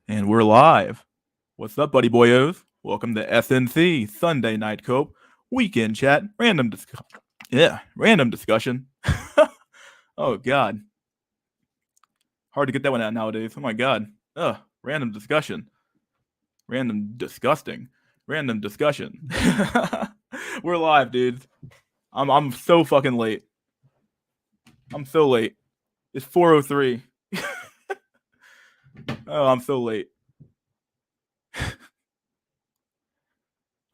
And we're live. What's up, buddy boyos? Welcome to SNC Sunday Night Cope Weekend Chat random discussion. Oh God, hard to get that one out nowadays. Oh my God, random discussion, random disgusting, random discussion. We're live, dudes. I'm so fucking late. I'm so late. It's 4:03. Oh, I'm so late.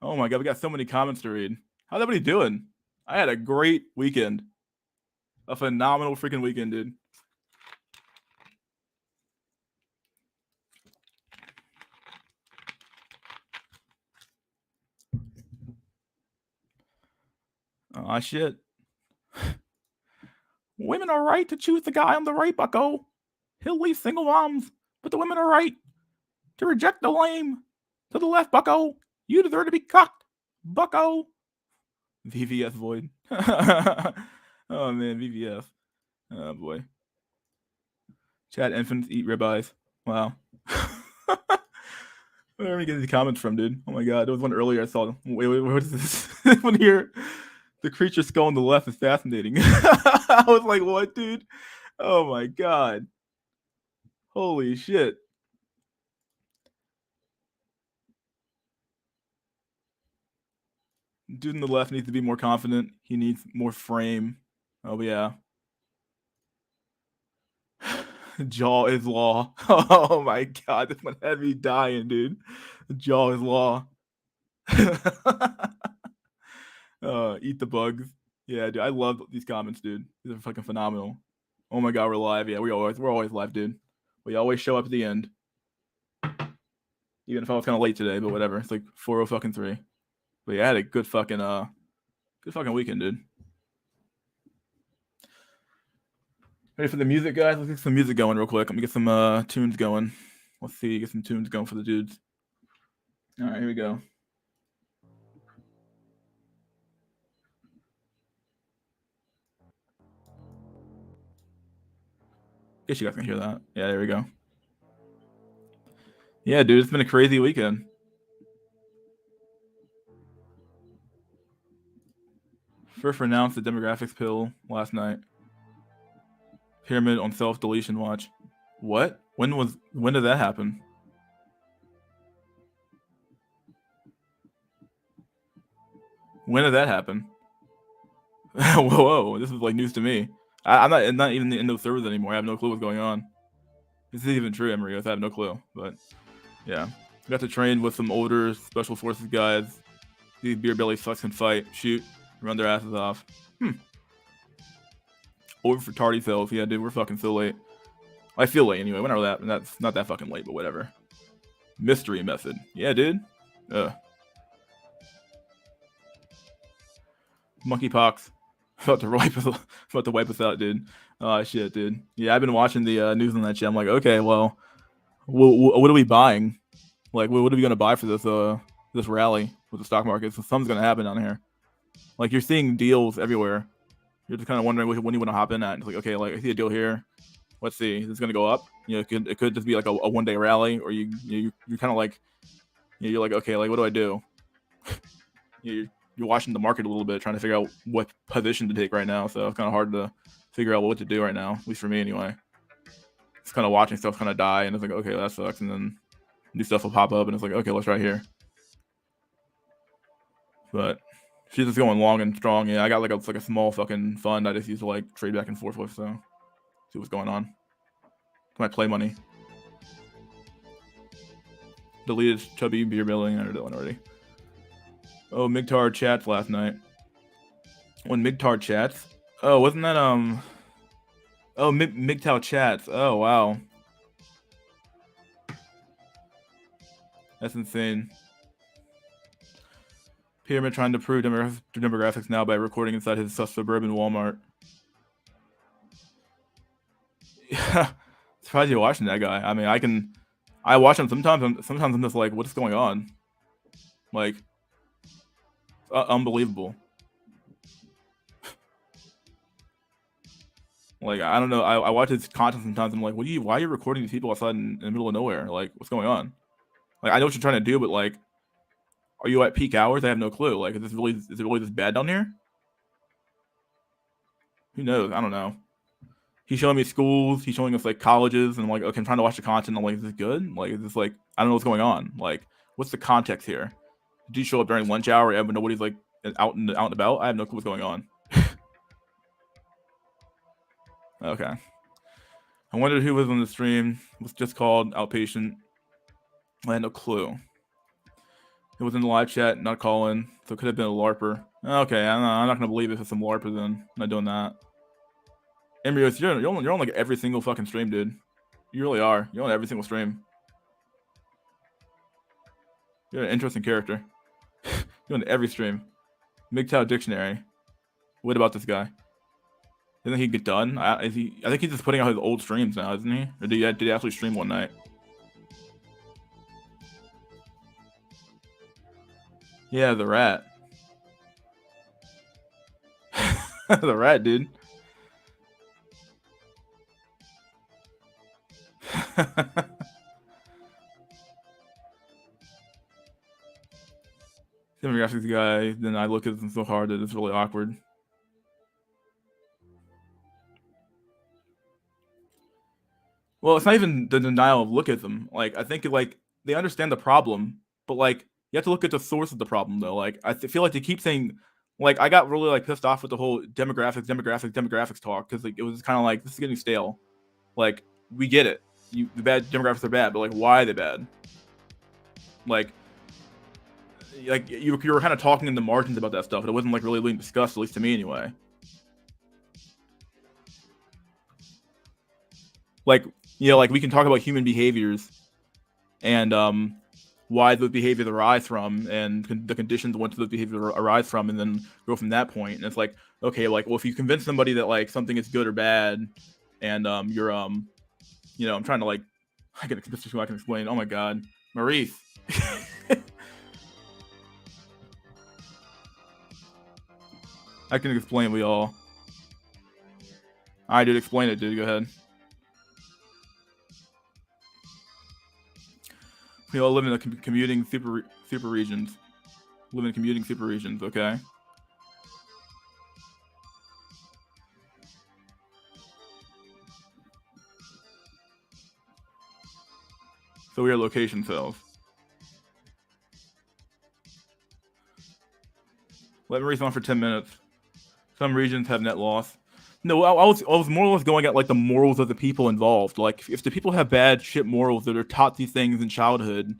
Oh my God, we got so many comments to read. How's everybody doing? I had a great weekend. A phenomenal freaking weekend, dude. Oh shit. Women are right to choose the guy on the right, bucko. He'll leave single moms, but the women are right to reject the lame. To the left, bucko. You deserve to be cocked, bucko. VVS void. Oh man, VVS. Oh boy. Chat infants eat ribeyes. Wow. Where are we getting these comments from, dude? Oh my god, there was one earlier I saw. Wait, what is this? One here. The creature skull on the left is fascinating. I was like, what, dude? Oh my god. Holy shit. Dude on the left needs to be more confident. He needs more frame. Oh yeah. Jaw is law. Oh my god, this one had me dying, dude. Jaw is law. Eat the bugs. Yeah, dude. I love these comments, dude. These are fucking phenomenal. Oh my god, we're live. Yeah, we're always live, dude. We always show up at the end. Even if I was kind of late today, but whatever. It's like 4:03. But yeah, I had a good fucking weekend, dude. Ready for the music, guys? Let's get some music going real quick. Let me get some tunes going. Let's see, get some tunes going for the dudes. All right, here we go. Guess you guys can hear that. Yeah, there we go. Yeah, dude, it's been a crazy weekend. First announced the demographics pill last night. Pyramid on self-deletion watch. What? When did that happen? When did that happen? Whoa, this is like news to me. I'm not even in those servers anymore. I have no clue what's going on. This is even true, Emery. I have no clue. But yeah, I got to train with some older special forces guys. These beer belly fucks can fight, shoot, run their asses off. Over for tardy self. Yeah, dude, we're fucking so late. I feel late anyway. Whenever that's not that fucking late, but whatever. Mystery method. Yeah, dude. Monkeypox. About to wipe us out, dude. Oh shit, dude. Yeah, I've been watching the news on that shit. I'm like, okay, well, what are we buying? Like, what are we gonna buy for this rally with the stock market? So something's gonna happen down here. Like, you're seeing deals everywhere. You're just kind of wondering when you want to hop in at. It's like, okay, like I see a deal here. Let's see, is this gonna go up? You know, it could just be like a 1 day rally, or you're kind of like, you're like, okay, like what do I do? You're watching the market a little bit, trying to figure out what position to take right now. So it's kind of hard to figure out what to do right now, at least for me anyway. It's kind of watching stuff kind of die, and it's like, okay, that sucks, and then new stuff will pop up, and it's like, okay, let's try here. But she's just going long and strong. Yeah, I got like a small fucking fund I just use to like trade back and forth with. So see what's going on. My play money. Deleted chubby beer building. I did one already. Oh, Migtar chats last night. When Migtar chats. Oh, wasn't that Oh, MGTOW chats. Oh wow. That's insane. Pyramid trying to prove demographics now by recording inside his suburban Walmart. Yeah, surprised you're watching that guy. I mean, I watch him sometimes. Sometimes I'm just like, what's going on? Like, unbelievable. Like, I don't know. I watch his content sometimes. I'm like, why are you recording these people outside in the middle of nowhere? Like, what's going on? Like, I know what you're trying to do, but like, are you at peak hours? I have no clue. Like, is it really this bad down here? Who knows? I don't know. He's showing me schools. He's showing us like colleges, and I'm like, okay, I'm trying to watch the content. I'm like, is this good? Like, is this like, I don't know what's going on. Like, what's the context here? Did you show up during lunch hour and nobody's like out and about? I have no clue what's going on. Okay. I wondered who was on the stream. It was just called Outpatient. I had no clue. It was in the live chat, not calling, so it could have been a LARPer. Okay, I'm not gonna believe if it's some LARPer then. I'm not doing that. Embryos, you're on like every single fucking stream, dude. You really are. You're on every single stream. You're an interesting character. You're on every stream. MGTOW Dictionary. What about this guy? Doesn't he get done? I think he's just putting out his old streams now, isn't he? Or did he actually stream one night? Yeah, the rat. The rat, dude. Demographics guy, then I look at them so hard that it's really awkward. Well, it's not even the denial of look at them. Like, I think like they understand the problem, but like you have to look at the source of the problem though. Like, I feel like they keep saying, like, I got really like pissed off with the whole demographics talk because like it was kind of like this is getting stale. Like, we get it, the bad demographics are bad, but like, why are they bad? Like you were kind of talking in the margins about that stuff. It wasn't like really being discussed, at least to me anyway. Like, like we can talk about human behaviors and why those behaviors arise from and the conditions which those behaviors arise from, and then go from that point. And it's like, okay, like, well, if you convince somebody that like something is good or bad, and you're I'm trying to like, I can explain. Oh my god, Maurice. I can explain. We all. I did explain it, dude. Go ahead. We all live in a commuting super regions. Live in commuting super regions, okay? So we are location cells. Let me reason on for 10 minutes. Some regions have net loss. No, I was more or less going at like the morals of the people involved. Like, if the people have bad shit morals that are taught these things in childhood,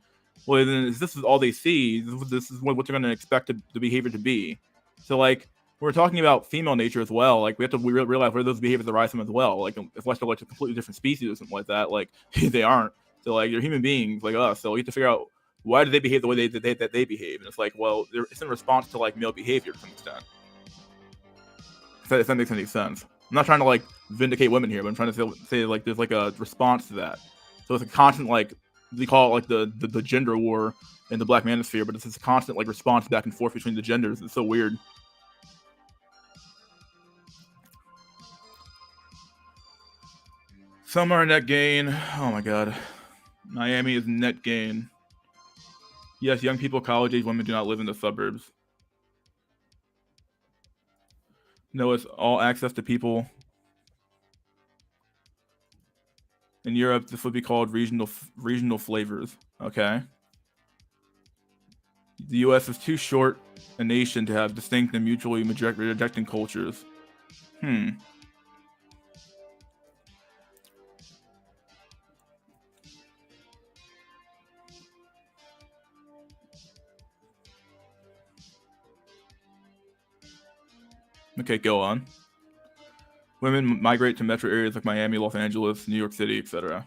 well, then this is all they see. This is what they're going to expect the behavior to be. So, like, we're talking about female nature as well. Like, we have to realize where those behaviors arise from as well. Like, unless they're like a completely different species or something like that, like they aren't. So, like, they're human beings like us. So we have to figure out why do they behave the way that they behave. And it's like, well, it's in response to like male behavior to some extent. If that makes any sense. I'm not trying to like vindicate women here, but I'm trying to say like there's like a response to that. So it's a constant like, we call it like the gender war in the Black Manosphere, but it's this constant like response back and forth between the genders. It's so weird. Some are net gain. Oh my god. Miami is net gain. Yes, young people, college age women do not live in the suburbs. No, it's all access to people. In Europe, this would be called regional flavors. Okay. The U.S. is too short a nation to have distinct and mutually rejecting cultures. Okay, go on. Women migrate to metro areas like Miami, Los Angeles, New York City, etc.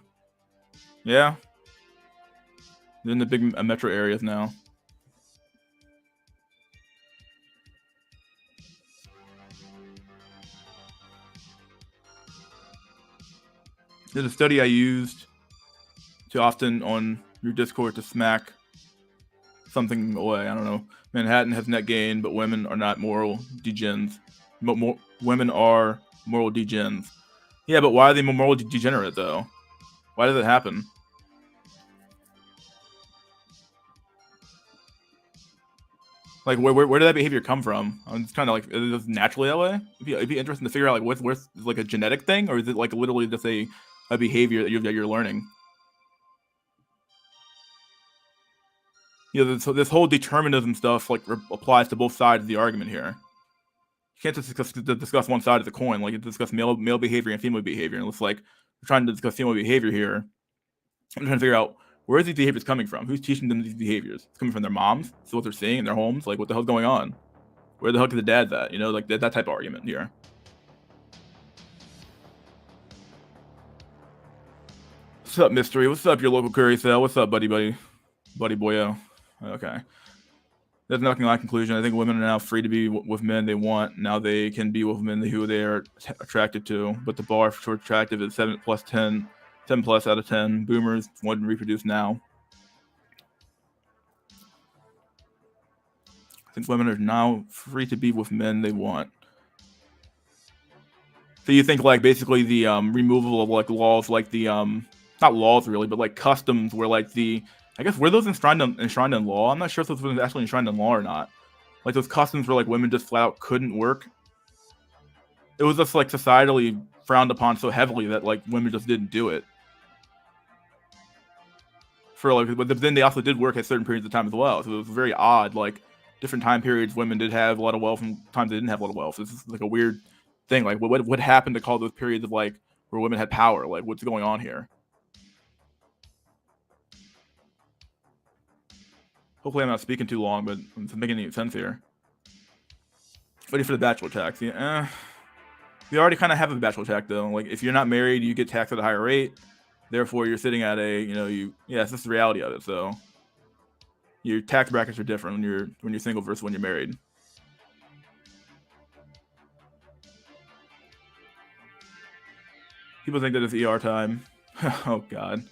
Yeah. They're in the big metro areas now. There's a study I used too often on your Discord to smack something away. I don't know. Manhattan has net gain, but women are not moral degens. Women are moral degens. Yeah, but why are they morally degenerate though? Why did it happen? Like, where did that behavior come from? It's kind of like, is it just naturally that way? It'd be interesting to figure out like what's like a genetic thing, or is it like literally just a behavior that you're learning? So this whole determinism stuff like applies to both sides of the argument here. You can't just discuss one side of the coin. Like, you discuss male behavior and female behavior, and it's like we're trying to discuss female behavior here. I'm trying to figure out where are these behaviors coming from? Who's teaching them these behaviors? It's coming from their moms. So what they're seeing in their homes. Like, what the hell's going on? Where the hell is the dad's at? You know, like that type of argument here. What's up, Mystery? What's up, your local curry sale? What's up, buddy boyo? Okay. That's not my conclusion. I think women are now free to be with men they want. Now they can be with men who they are attracted to. But the bar for attractive is 7 plus 10, 10 plus out of 10. Boomers want to reproduce now. I think women are now free to be with men they want. So you think like basically the removal of like laws, like the not laws really, but like customs, where like I guess were those enshrined in law? I'm not sure if those were actually enshrined in law or not. Like those customs where like women just flat out couldn't work. It was just like societally frowned upon so heavily that like women just didn't do it. But then they also did work at certain periods of time as well. So it was very odd. Like different time periods, women did have a lot of wealth, and times they didn't have a lot of wealth. So this is like a weird thing. Like what happened to call those periods of like where women had power? Like what's going on here? Hopefully I'm not speaking too long, but it's making any sense here. Ready for the bachelor tax? Yeah, we already kind of have a bachelor tax though. Like if you're not married, you get taxed at a higher rate. Therefore, you're sitting at it's just the reality of it. So your tax brackets are different when you're single versus when you're married. People think that it's ER time. Oh god.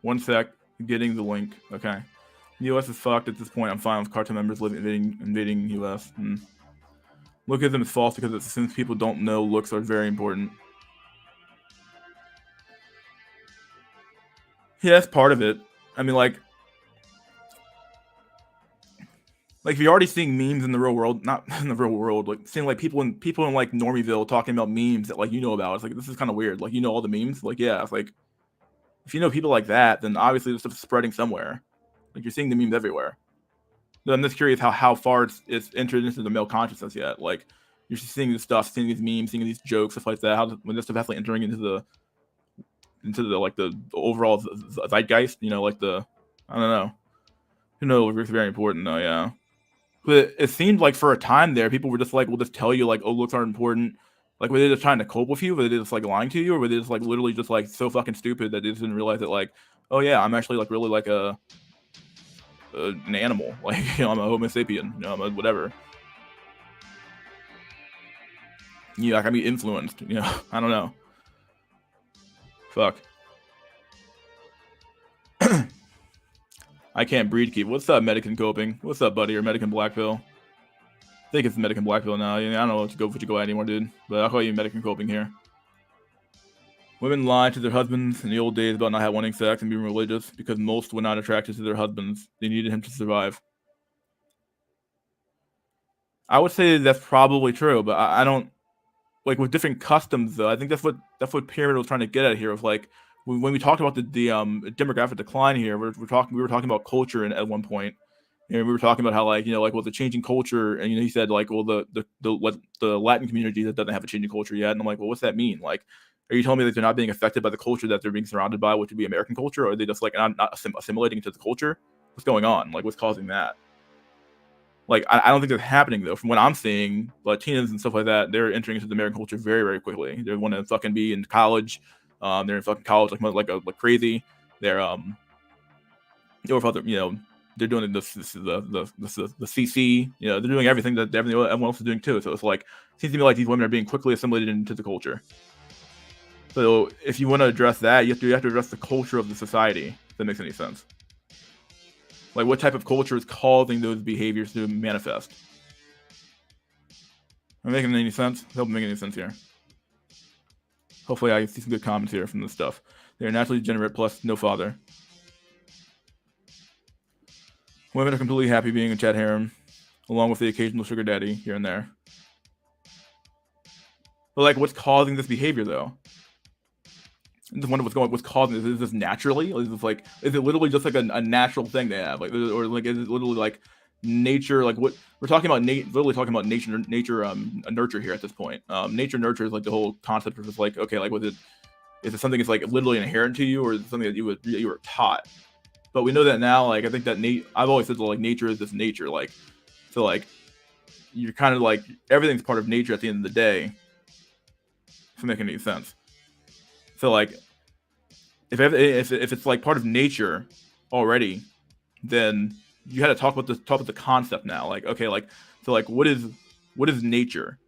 One sec. Getting the link. Okay. The US is fucked at this point. I'm fine with cartel members invading US. Lookism is false because it assumes people don't know looks are very important. Yeah, that's part of it. I mean, like if you're already seeing memes in the real world, not in the real world, like seeing like people in like Normieville talking about memes that like you know about. It's like this is kind of weird. Like you know all the memes. Like yeah, it's like if you know people like that, then obviously this stuff's spreading somewhere. Like you're seeing the memes everywhere. So I'm just curious how far it's entered into the male consciousness yet. Like you're seeing this stuff, seeing these memes, seeing these jokes, stuff like that. When this stuff actually entering into the like the overall zeitgeist, like I don't know. Who knows? It's very important though. Yeah. But it seemed like for a time there, people were just like, we'll just tell you like, oh, looks aren't important. Like, were they just trying to cope with you? Were they just like lying to you? Or were they just like literally just like so fucking stupid that they just didn't realize that like, oh yeah, I'm actually like really like an animal. Like, I'm a Homo sapien. I'm a whatever. Yeah, I can be influenced. I don't know. Fuck. I can't breed keep. What's up, Medican Coping? What's up, buddy? Or Medican Blackpill? I think it's Medican Blackpill now. I don't know what you go at anymore, dude. But I'll call you Medican Coping here. Women lied to their husbands in the old days about not wanting sex and being religious because most were not attracted to their husbands. They needed him to survive. I would say that's probably true, but I don't like with different customs though. I think that's what Pyramid was trying to get at here. Of like when we talked about the demographic decline here, we were talking about culture at one point. We were talking about how like the changing culture, and he said like, well, the Latin community that doesn't have a changing culture yet, and I'm like, well, what's that mean? Like, are you telling me that they're not being affected by the culture that they're being surrounded by, which would be American culture, or are they just like not assimilating into the culture? What's going on? Like, what's causing that? Like, I don't think that's happening though. From what I'm seeing, Latinas and stuff like that, they're entering into the American culture very, very quickly. They want to fucking be in college. They're in fucking college like crazy. They're or if other they're doing the CC. They're doing everything that everyone else is doing too. So it's like it seems to me like these women are being quickly assimilated into the culture. So if you want to address that, you have to address the culture of the society. If that makes any sense. Like what type of culture is causing those behaviors to manifest? Am I making any sense? I hope I'm making any sense here. Hopefully I see some good comments here from this stuff. They are naturally degenerate plus no father. Women are completely happy being a chat harem, along with the occasional sugar daddy here and there. But like, what's causing this behavior though? I just wonder what's causing this. Is this naturally? Is this like, is it literally just like a natural thing they have? Like, or like, is it literally like nature? Like, what we're talking about, literally talking about nature, nurture here at this point. Nature nurture is like the whole concept of just like, okay, like, is it something that's like literally inherent to you, or is it something that you were taught? But we know that now. Like, I think that I've always said that, like, nature is this nature. Like, so like, you're kind of like, everything's part of nature at the end of the day. If it makes any sense. So like, if it's like part of nature already, then you had to talk about the concept now. Like, okay, like, so like, what is nature?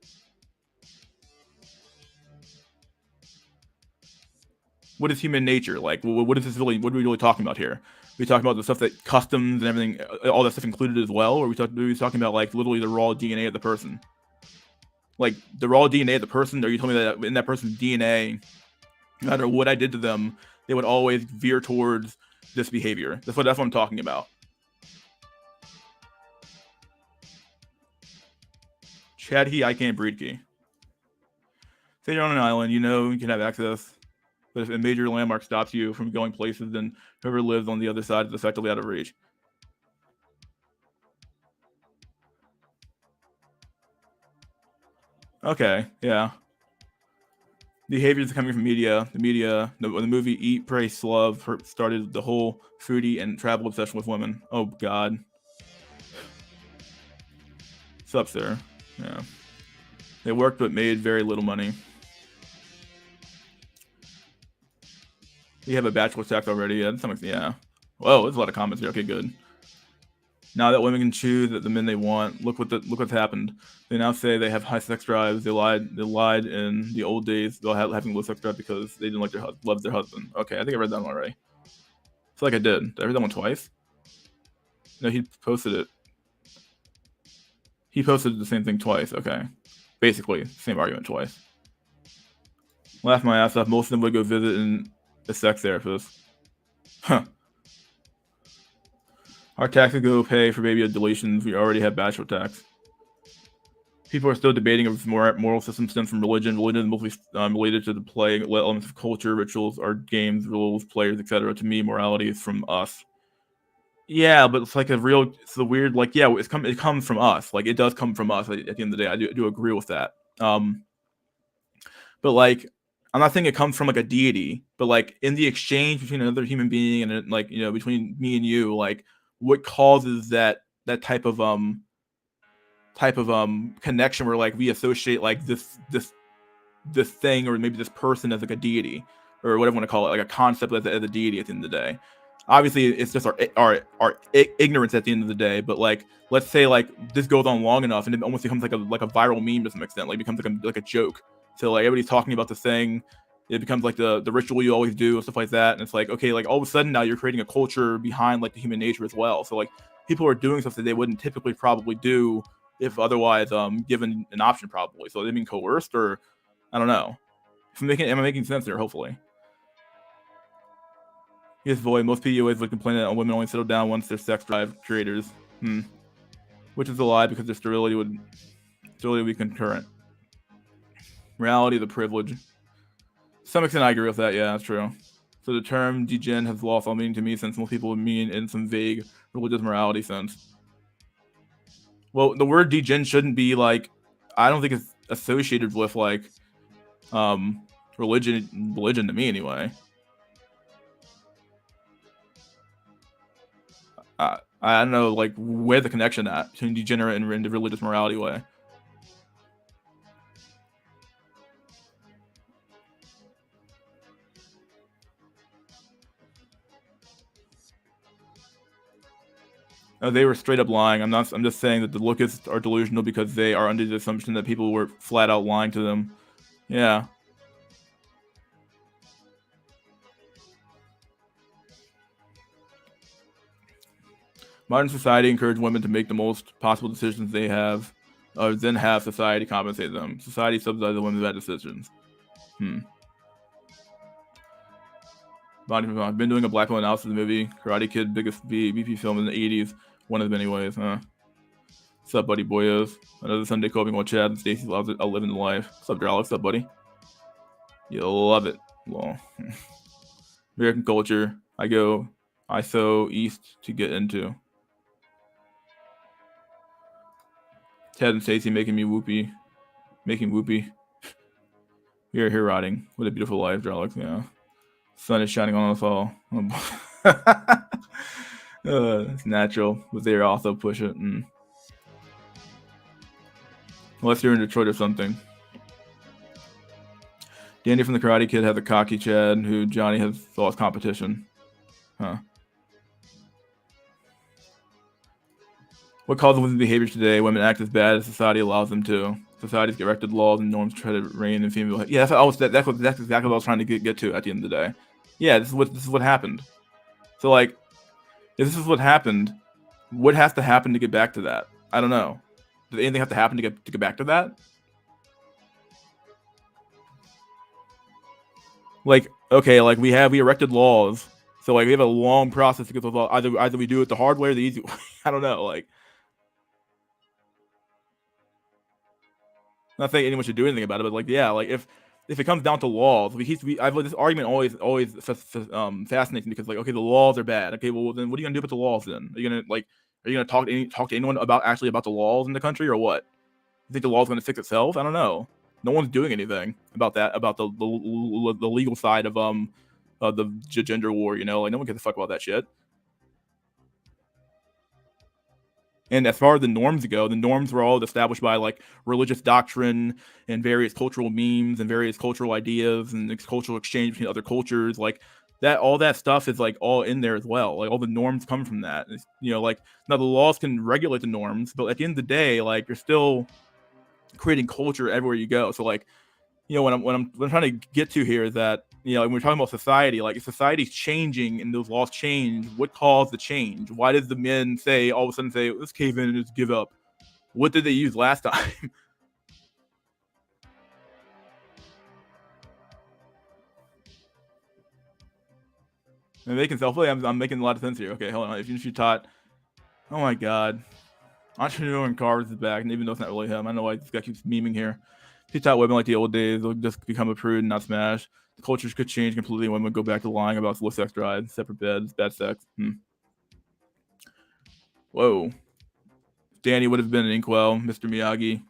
What is human nature? Like, what is this really? What are we really talking about here? Are we talking about the stuff that customs and everything, all that stuff included as well, or are we talking about like literally the raw DNA of the person? Like the raw DNA of the person? Are you telling me that in that person's DNA, no matter what I did to them, they would always veer towards this behavior? That's what I'm talking about. Chad I can't breed key. Say you're on an island, you know you can have access. But if a major landmark stops you from going places, then whoever lives on the other side is effectively out of reach. Okay, yeah. Behaviors coming from media. The movie Eat, Pray, Love started the whole foodie and travel obsession with women. Oh, God. Sup, sir? Yeah. They worked but made very little money. We have a bachelor tax already. Yeah. Whoa, there's a lot of comments here. Okay, good. Now that women can choose the men they want, look what's happened. They now say they have high sex drives. They lied in the old days about having low sex drive because they didn't love their husband. Okay, I think I read that one already. I feel like I did. Did I read that one twice? No, he posted it. He posted the same thing twice. Okay, basically same argument twice. Laugh my ass off. Most of them would go visit a sex therapist. Huh. Our taxes go pay for baby deletions. We already have bachelor tax. People are still debating if moral system stems from religion. Religion is mostly related to the play elements of culture, rituals, art, games, rules, players, etc. To me, morality is from us. Yeah, but it's like it's the weird, like, yeah, it comes from us. Like, it does come from us at the end of the day. I do agree with that. But like, I'm not saying it comes from like a deity, but like in the exchange between another human being and like, you know, between me and you, like, what causes that type of connection where like we associate like this thing or maybe this person as like a deity or whatever you want to call it, like a concept as a deity at the end of the day. Obviously, it's just our ignorance at the end of the day. But like, let's say like this goes on long enough and it almost becomes like a viral meme to some extent. Like, it becomes like a joke. So like everybody's talking about this thing. It becomes like the ritual you always do and stuff like that. And it's like, okay, like all of a sudden now you're creating a culture behind like the human nature as well. So like people are doing stuff that they wouldn't typically probably do if otherwise given an option probably. So they've been coerced, or I don't know. Am I making sense there? Hopefully. Yes, boy. Most PUAs would complain that women only settle down once they're sex drive creators. Which is a lie because their sterility would be concurrent. Morality, the privilege. To some extent, I agree with that. Yeah, that's true. So the term degen has lost all meaning to me since most people would mean in some vague religious morality sense. Well, the word degen shouldn't be like, I don't think it's associated with like religion to me anyway. I don't know, like, where the connection at between degenerate and the religious morality way. No, they were straight up lying. I'm just saying that the locusts are delusional because they are under the assumption that people were flat out lying to them. Yeah. Modern society encourages women to make the most possible decisions they have, then have society compensate them. Society subsidizes women's bad decisions. I've been doing a black hole analysis of the movie. Karate Kid, biggest BP film in the 80s. One of them, anyways. What's up, buddy boyos? Another Sunday coping while Chad and Stacy loves it. I'll live in the life. What's up, Jarl? What's up, buddy? You'll love it. Well, American culture. I so east to get into. Chad and Stacy making whoopee. We are here rotting. What a beautiful life, Jarl. Yeah. Sun is shining on us all. It's natural, but they also push it. Unless you're in Detroit or something. Danny from the Karate Kid has a cocky Chad who Johnny has lost competition. Huh. What causes women's behavior today? Women act as bad as society allows them to. Society's erected laws and norms try to reign in female. Yeah, that's exactly what I was trying to get to at the end of the day. Yeah, this is what happened. So like, if this is what happened, what has to happen to get back to that? I don't know. Does anything have to happen to get back to that? Like, okay, like we erected laws, so like we have a long process to get those laws. Either we do it the hard way or the easy way. I don't know. Like, I'm not saying anyone should do anything about it, but like, yeah, like if it comes down to laws, I've this argument always fascinates me because like, okay, the laws are bad. Okay, well then what are you gonna do about the laws then? Are you gonna talk to anyone about the laws in the country or what? You think the law's gonna fix itself? I don't know. No one's doing anything about that, about the legal side of the gender war. Like no one gives a fuck about that shit. And as far as the norms go, the norms were all established by like religious doctrine and various cultural memes and various cultural ideas and cultural exchange between other cultures. Like that, all that stuff is like all in there as well. Like all the norms come from that. Like now the laws can regulate the norms, but at the end of the day, like you're still creating culture everywhere you go. So like, what I'm trying to get to here is that when we're talking about society, like if society's changing and those laws change, what caused the change? Why did the men say all of a sudden say let's cave in and just give up? What did they use last time? I'm making I'm making a lot of sense here. Okay, hold on. If you taught, oh my god, Entrepreneur in Cars is back, and even though it's not really him, I know why this guy keeps memeing here. If you taught women like the old days, they'll just become a prude and not smash. The cultures could change completely. Women go back to lying about slow sex drives, separate beds, bad sex. Whoa. Danny would have been an inkwell. Mr. Miyagi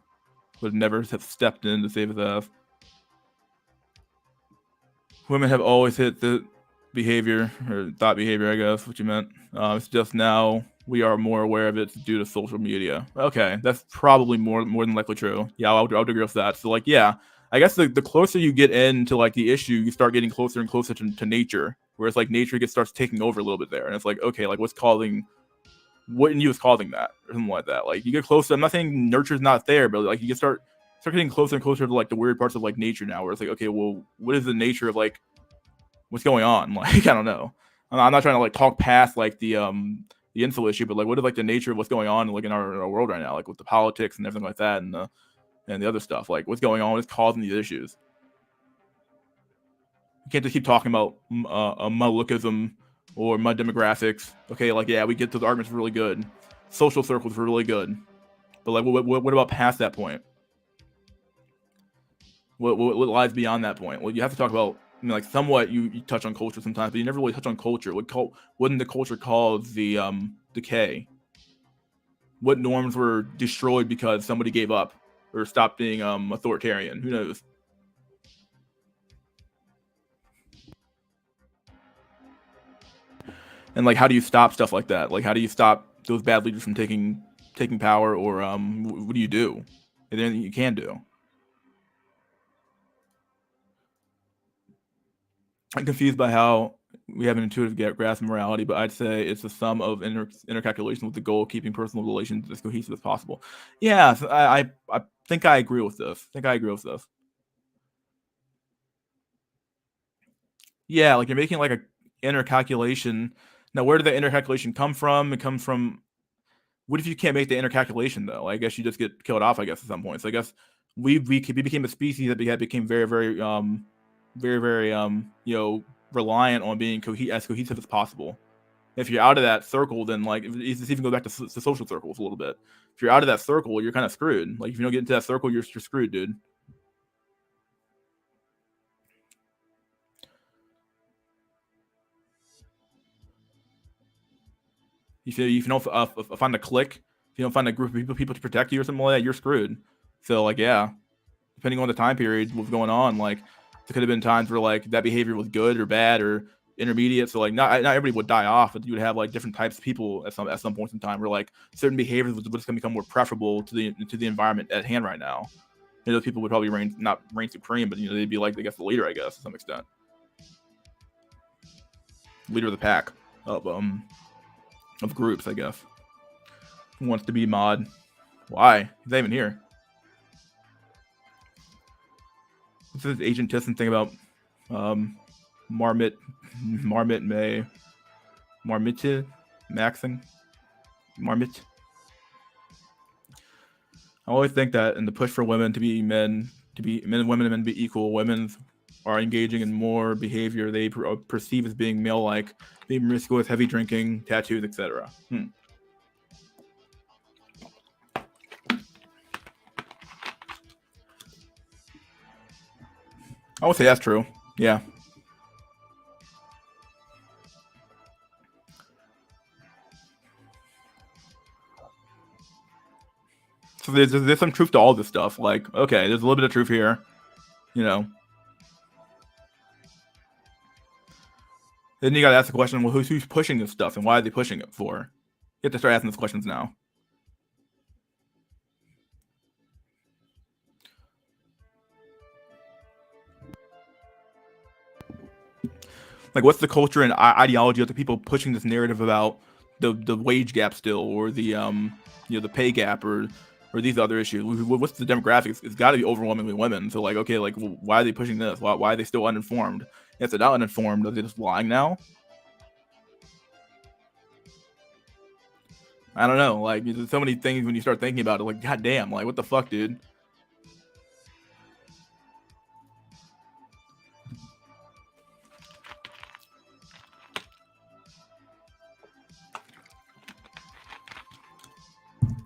would never have stepped in to save his ass. Women have always hit the behavior, or thought behavior, I guess, what you meant. It's just now we are more aware of it due to social media. Okay, that's probably more than likely true. Yeah, I'll agree with that. So like, yeah, I guess the closer you get into like the issue, you start getting closer and closer to nature, whereas like nature starts taking over a little bit there, and it's like, okay, like what in you is causing that, or something like that. Like you get closer. I'm not saying nurture's not there, but like you can start getting closer and closer to like the weird parts of like nature now, where it's like, okay, well, what is the nature of like what's going on? Like I don't know. I'm not trying to like talk past like the incel issue, but like what is like the nature of what's going on like in our world right now, like with the politics and everything like that, and the other stuff, like what's going on, what's causing these issues. You can't just keep talking about lookism or mud demographics. Okay, like yeah, we get those arguments really good. Social circles were really good, but like what about past that point? What lies beyond that point? Well, you have to talk about. I mean, like somewhat you touch on culture sometimes, but you never really touch on culture. Wouldn't the culture cause the decay? What norms were destroyed because somebody gave up or stopped being authoritarian? Who knows? And like, how do you stop stuff like that? Like, how do you stop those bad leaders from taking power? Or what do you do? Is there anything you can do? I'm confused by how we have an intuitive grasp of morality, but I'd say it's a sum of intercalculation with the goal of keeping personal relations as cohesive as possible. Yeah, so I think I agree with this. Yeah, like you're making like a intercalculation. Now, where did the intercalculation come from? It comes from. What if you can't make the intercalculation though? I guess you just get killed off. I guess at some point. So I guess we became a species that became very very reliant on being as cohesive as possible. If you're out of that circle, then like it's even go back to social circles a little bit. If you're out of that circle, you're kind of screwed. Like if you don't get into that circle, you're screwed, dude. If you don't find a clique, if you don't find a group of people to protect you or something like that, you're screwed. So like yeah, depending on the time period, what's going on, like there could have been times where like that behavior was good or bad or intermediate. So like not everybody would die off, but you would have like different types of people at some points in time where like certain behaviors was just gonna become more preferable to the environment at hand right now. And those people would probably not reign supreme, but they'd be like I guess the leader, I guess, to some extent. Leader of the pack of groups, I guess. Who wants to be mod? Why? He's not even here. What's this Agent Tisson thing about Marmite Maxing? Marmite? I always think that in the push for women to be men, and women to be equal, women are engaging in more behavior they perceive as being male-like, being promiscuous, heavy drinking, tattoos, etc. I would say that's true. Yeah. So there's some truth to all this stuff. Like, okay, there's a little bit of truth here. Then you gotta ask the question, well, who's pushing this stuff and why are they pushing it for? You have to start asking those questions now. Like, what's the culture and ideology of the people pushing this narrative about the wage gap still, or the the pay gap, or these other issues? What's the demographics? It's got to be overwhelmingly women. So like, okay, like why are they pushing this? Why are they still uninformed? If they're not uninformed, are they just lying now? I don't know. Like, there's so many things when you start thinking about it. Like, goddamn, like what the fuck, dude?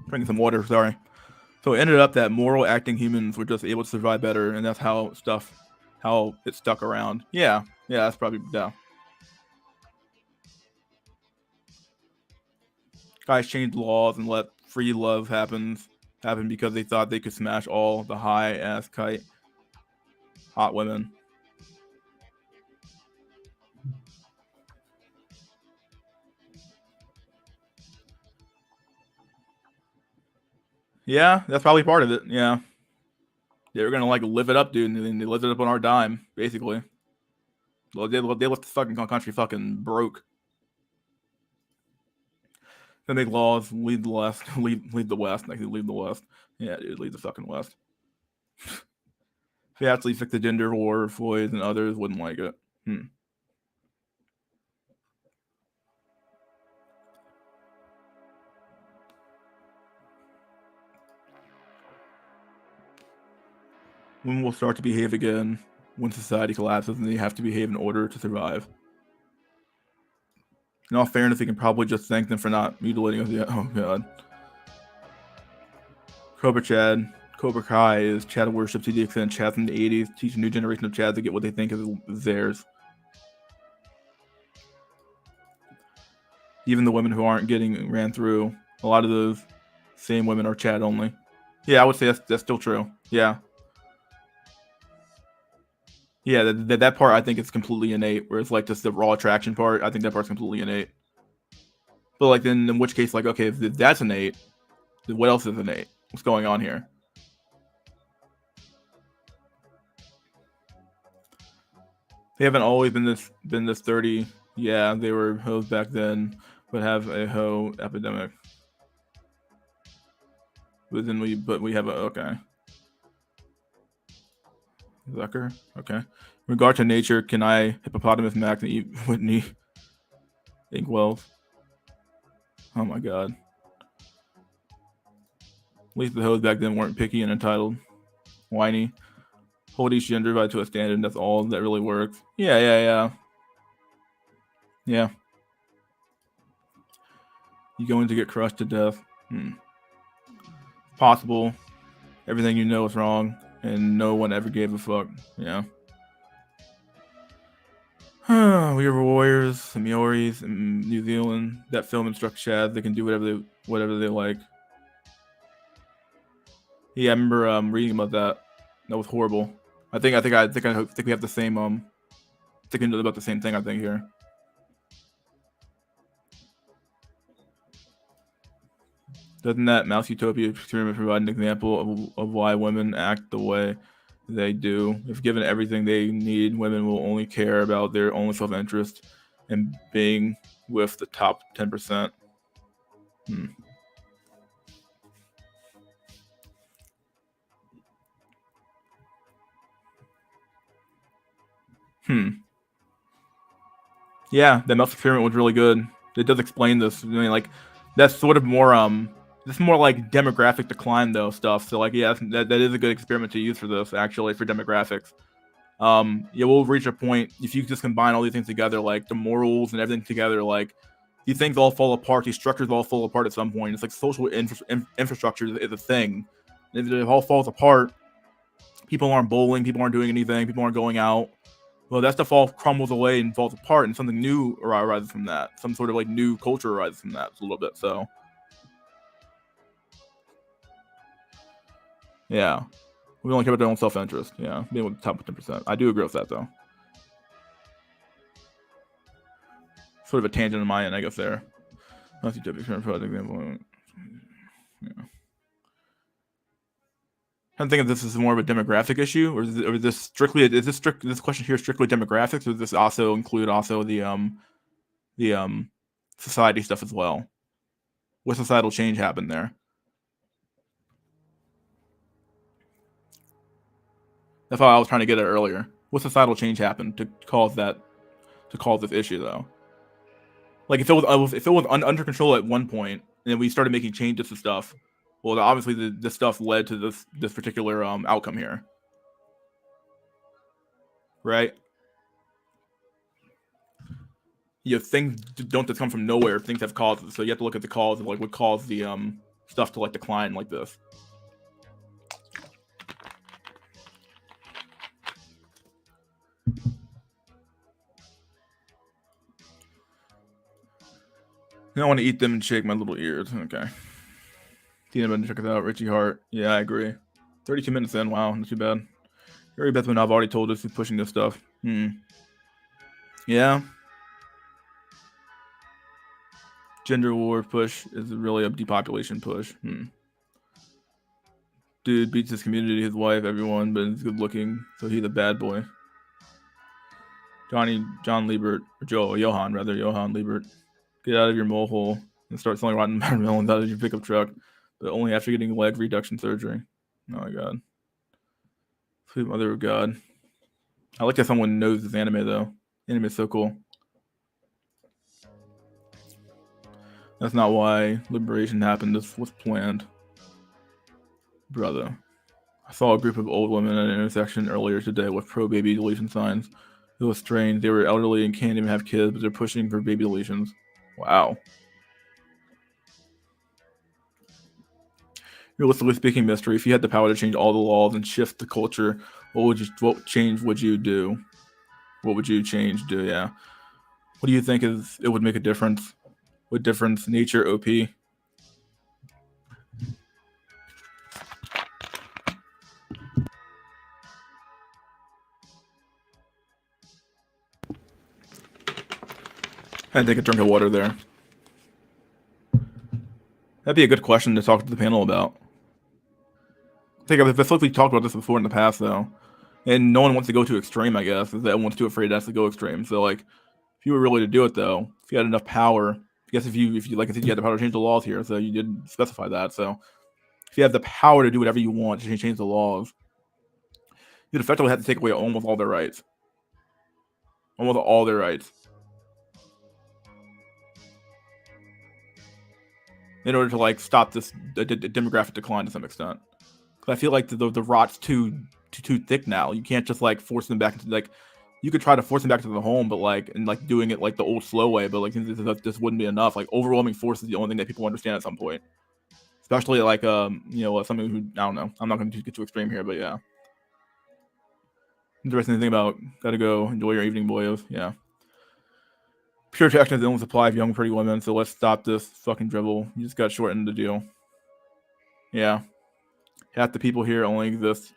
Drinking some water, sorry. So it ended up that moral acting humans were just able to survive better, and that's how it stuck around. Yeah, that's probably yeah. Guys changed laws and let free love happen because they thought they could smash all the high ass kite hot women. Yeah, that's probably part of it. Yeah. They were gonna like live it up, dude, and then they lived it up on our dime, basically. Well, they left the fucking country fucking broke. They make laws, lead the West, lead the West, like lead the West. Yeah, dude, lead the fucking West. If they actually fix the gender war, Floyd and others wouldn't like it. Women will start to behave again when society collapses and they have to behave in order to survive. In all fairness, we can probably just thank them for not mutilating us yet. Oh god. Cobra Kai is Chad worship to the extent Chads in the 80s teach a new generation of Chads to get what they think is theirs. Even the women who aren't getting ran through, a lot of those same women are Chad only. Yeah, I would say that's still true. Yeah. Yeah, that part I think is completely innate, where it's like just the raw attraction part. I think that part's completely innate. But like then in which case, like, okay, if that's innate, then what else is innate? What's going on here? They haven't always been this 30. Yeah, they were hoes back then, but have a hoe epidemic. But then we have a okay. Zucker, okay. In regard to nature, can I hippopotamus Max and eat Whitney Inkwells? Oh my god. At least the hoes back then weren't picky and entitled. Whiny. Hold each gender by to a standard, and that's all that really works. Yeah. Yeah. You going to get crushed to death. Possible. Everything you know is wrong, and no one ever gave a fuck. Yeah. We were warriors, the Maoris in New Zealand. That film instructs Chad they can do whatever they like. Yeah, I remember reading about that. That was horrible. I think we have the same thinking about the same thing. I think here. Doesn't that Mouse Utopia experiment provide an example of why women act the way they do? If given everything they need, women will only care about their own self-interest and being with the top 10%. Yeah, that mouse experiment was really good. It does explain this. I mean, like, that's sort of more this is more like demographic decline though stuff. So like, yeah, that is a good experiment to use for this actually for demographics. Yeah, we'll reach a point if you just combine all these things together, like the morals and everything together, like these things all fall apart, these structures all fall apart at some point. It's like social infrastructure is a thing. If it all falls apart, people aren't bowling, people aren't doing anything, people aren't going out. Well, that stuff all crumbles away and falls apart, and something new arises from that. Some sort of like new culture arises from that a little bit. So, yeah, we only care about their own self-interest. Yeah, being with the top 10%. I do agree with that though. Sort of a tangent on my end, I guess. There. That's a typical project example. Yeah. I'm thinking this is more of a demographic issue, or is this strictly this question here strictly demographics, or does this also include the society stuff as well? What societal change happened there? That's what I was trying to get at earlier. What societal change happened to cause this issue though? Like if it was under control at one point, and then we started making changes to stuff, well, obviously this stuff led to this particular outcome here, right? Things don't just come from nowhere. Things have causes, so you have to look at the cause of like what caused the stuff to like decline like this. I want to eat them and shake my little ears. Okay. Tina Bennett, check it out. Richie Hart. Yeah, I agree. 32 minutes in. Wow, not too bad. Gary Bethman, I've already told us he's pushing this stuff. Yeah. Gender war push is really a depopulation push. Dude beats his community, his wife, everyone, but he's good looking, so he's a bad boy. John Liebert, or Johan Liebert. Get out of your mole hole and start selling rotten watermelons out of your pickup truck, but only after getting leg reduction surgery. Oh my god. Sweet mother of God. I like that someone knows this anime though. Anime is so cool. That's not why liberation happened. This was planned. Brother. I saw a group of old women at an intersection earlier today with pro-baby deletion signs. It was strange. They were elderly and can't even have kids, but they're pushing for baby deletions. Wow. Realistically speaking, Mystery, if you had the power to change all the laws and shift the culture, what change would you do? What would you change? Yeah. What do you think it would make a difference? What difference? Nature, OP. I had to take a drink of water there. That'd be a good question to talk to the panel about. I feel like we talked about this before in the past, though, and no one wants to go too extreme. I guess is that everyone's too afraid to go extreme. So, like, if you were really to do it, though, if you had enough power, I guess if you like I said, you had the power to change the laws here, so you didn't specify that. So, if you have the power to do whatever you want to change the laws, you'd effectively have to take away almost all their rights. Almost all their rights. In order to like stop this demographic decline to some extent. I feel like the rot's too thick now. You can't just like force them back into like you could try to force him back to the home, but like and like doing it like the old slow way, but like this wouldn't be enough. Like overwhelming force is the only thing that people understand at some point, especially like something who I don't know. I'm not going to get too extreme here, but yeah. Interesting thing about gotta go enjoy your evening, boyos. Yeah. Pure attraction is the only supply of young, pretty women, so let's stop this fucking dribble. You just got shortened the deal. Yeah. Half the people here only exist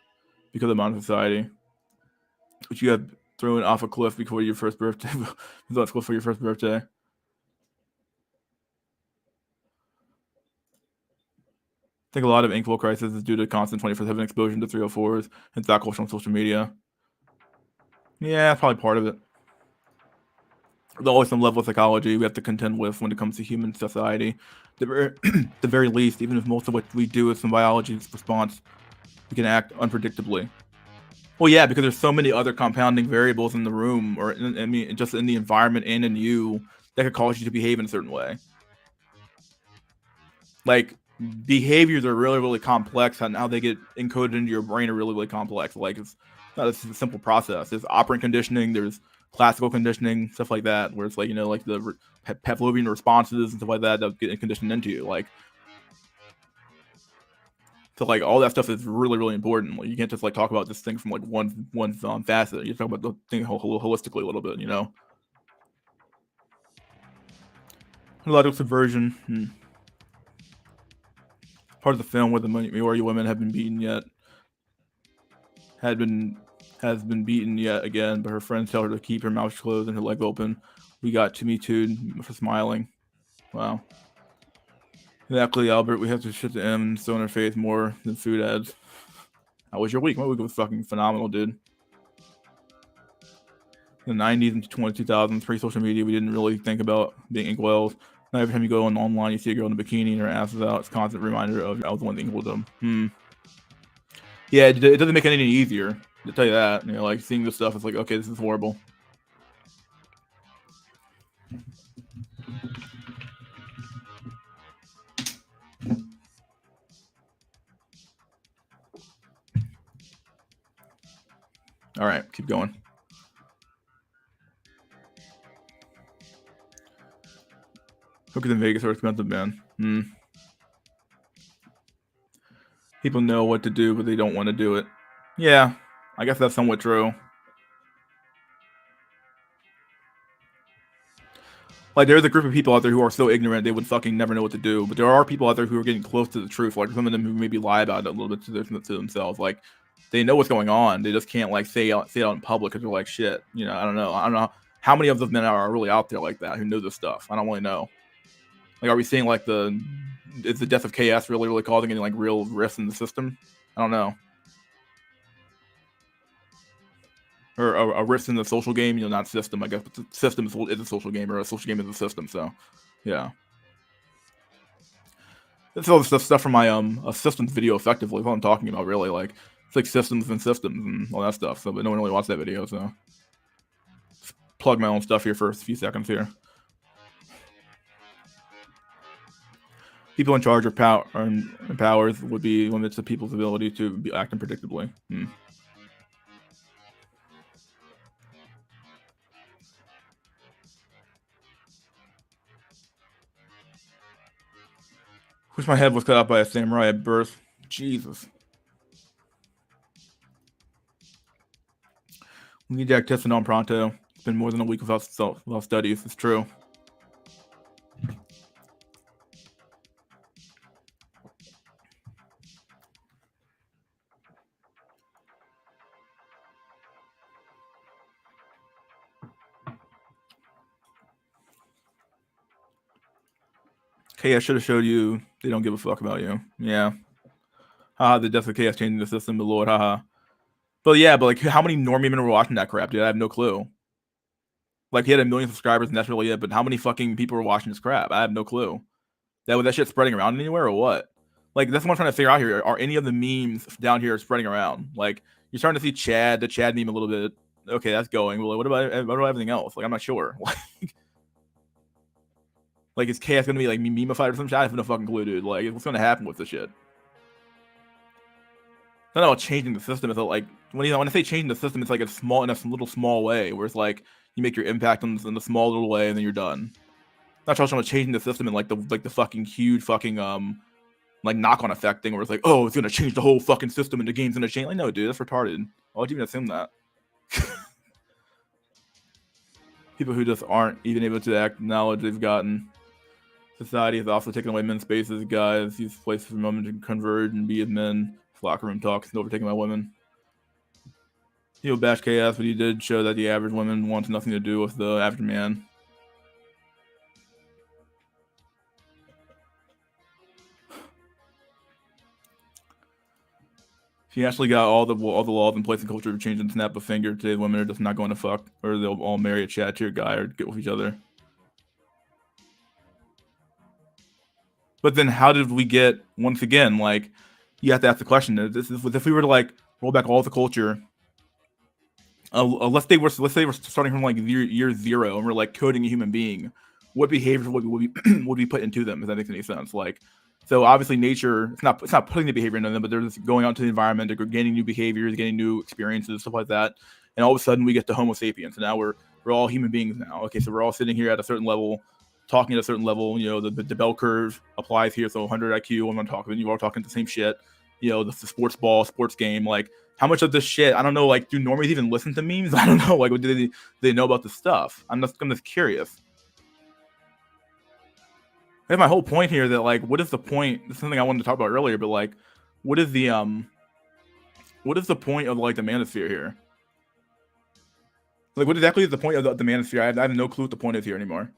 because of modern society. But you got thrown off a cliff before your first birthday. Off a cliff for your first birthday. I think a lot of inkflow crisis is due to constant 24/7 exposure to 304s and that culture on social media. Yeah, that's probably part of it. There's always some level of psychology we have to contend with when it comes to human society. The very least, even if most of what we do is some biology response, we can act unpredictably. Well, yeah, because there's so many other compounding variables in the room, or I mean, just in the environment and in you, that could cause you to behave in a certain way. Like behaviors are really, really complex, and how they get encoded into your brain are really, really complex. Like it's not a simple process. There's operant conditioning, there's classical conditioning, stuff like that, where it's like like the Pavlovian responses and stuff like that that get conditioned into you. Like so, like all that stuff is really, really important. Like you can't just like talk about this thing from like one facet. You talk about the thing holistically a little bit. Logical subversion. Part of the film where the majority of women have been beaten yet has been beaten yet again, but her friends tell her to keep her mouth closed and her leg open. We got to me too for smiling. Wow. Exactly, Albert. We have to shit the M and so in her face more than food ads. How was your week? My week was fucking phenomenal, dude. In the 90s and 2000s, pre-social media, we didn't really think about being inkwells. Now every time you go online, you see a girl in a bikini and her ass is out. It's a constant reminder of I was the one that inkwelled them. Yeah, it doesn't make it any easier. To tell you that, like seeing this stuff, it's like, okay, this is horrible. All right, keep going. Hookers in Vegas are expensive, man. People know what to do, but they don't want to do it. Yeah, I guess that's somewhat true. Like, there's a group of people out there who are so ignorant they would fucking never know what to do. But there are people out there who are getting close to the truth. Like some of them who maybe lie about it a little bit to themselves. Like they know what's going on. They just can't like say it out in public because they're like shit. I don't know how many of those men are really out there like that who know this stuff. I don't really know. Like, are we seeing like is the death of KS really, really causing any like real rifts in the system? I don't know. Or a rift in the social game, not system, I guess, but the system is a social game, or a social game is a system. So, yeah. That's all the stuff from my a systems video. Effectively, is what I'm talking about. Really, like it's like systems and all that stuff. So, but no one really watched that video. So, just plug my own stuff here for a few seconds here. People in charge of power and powers would be limits to people's ability to be acting predictably. Wish my head was cut off by a samurai at birth. Jesus. We need Jack testing on pronto. It's been more than a week without studies. It's true. Okay, I should have showed you. They don't give a fuck about you. Yeah. Haha, the death of chaos changing the system, but Lord, haha. But yeah, but like, how many normie men were watching that crap, dude? I have no clue. Like, he had 1 million subscribers, and that's really it. But how many fucking people were watching this crap? I have no clue. Was that shit spreading around anywhere or what? Like, that's what I'm trying to figure out here. Are any of the memes down here spreading around? Like, you're starting to see the Chad meme a little bit. Okay, that's going. Well, what about everything else? Like, I'm not sure. Like, is chaos gonna be like memeified or some shit? I have no fucking clue, dude. Like, what's gonna happen with this shit? not about changing the system. It's like when I say changing the system, it's like in a little small way, where it's like you make your impact in a small little way, and then you're done. Not talking about changing the system in like the fucking huge fucking like knock-on effect thing, where it's like, oh, it's gonna change the whole fucking system, and the game's gonna change. Like, no, dude, that's retarded. Why would you even assume that? People who just aren't even able to acknowledge they've gotten. Society has also taken away men's spaces, guys. Use places for women to converge and be as men. Locker room talk is overtaken by women. He'll bash chaos, but he did show that the average woman wants nothing to do with the average man. He actually got all the laws in place and culture to change and snap a finger. Today's women are just not going to fuck, or they'll all marry a chat tier guy or get with each other. But then how did we get, once again, like, you have to ask the question, if we were to like roll back all the culture, let's say we're starting from like year 0 and we're like coding a human being, what behaviors would we put into them, if that makes any sense? Like, so obviously nature, it's not putting the behavior into them, but they're just going out to the environment, they're gaining new behaviors, getting new experiences, stuff like that. And all of a sudden we get to Homo sapiens, and now we're all human beings now. Okay, so we're all sitting here at a certain level, talking at a certain level. You know, the bell curve applies here, so 100 IQ, when I'm talking, you are talking the same shit. You know, the sports game, like, how much of this shit, I don't know, like, do normies even listen to memes? I don't know, like, do they know about this stuff? I'm just curious. That's my whole point here, that, like, what is the point? This is something I wanted to talk about earlier, but, like, what is the point of, like, the manosphere here? Like, what exactly is the point of the manosphere? I have no clue what the point is here anymore.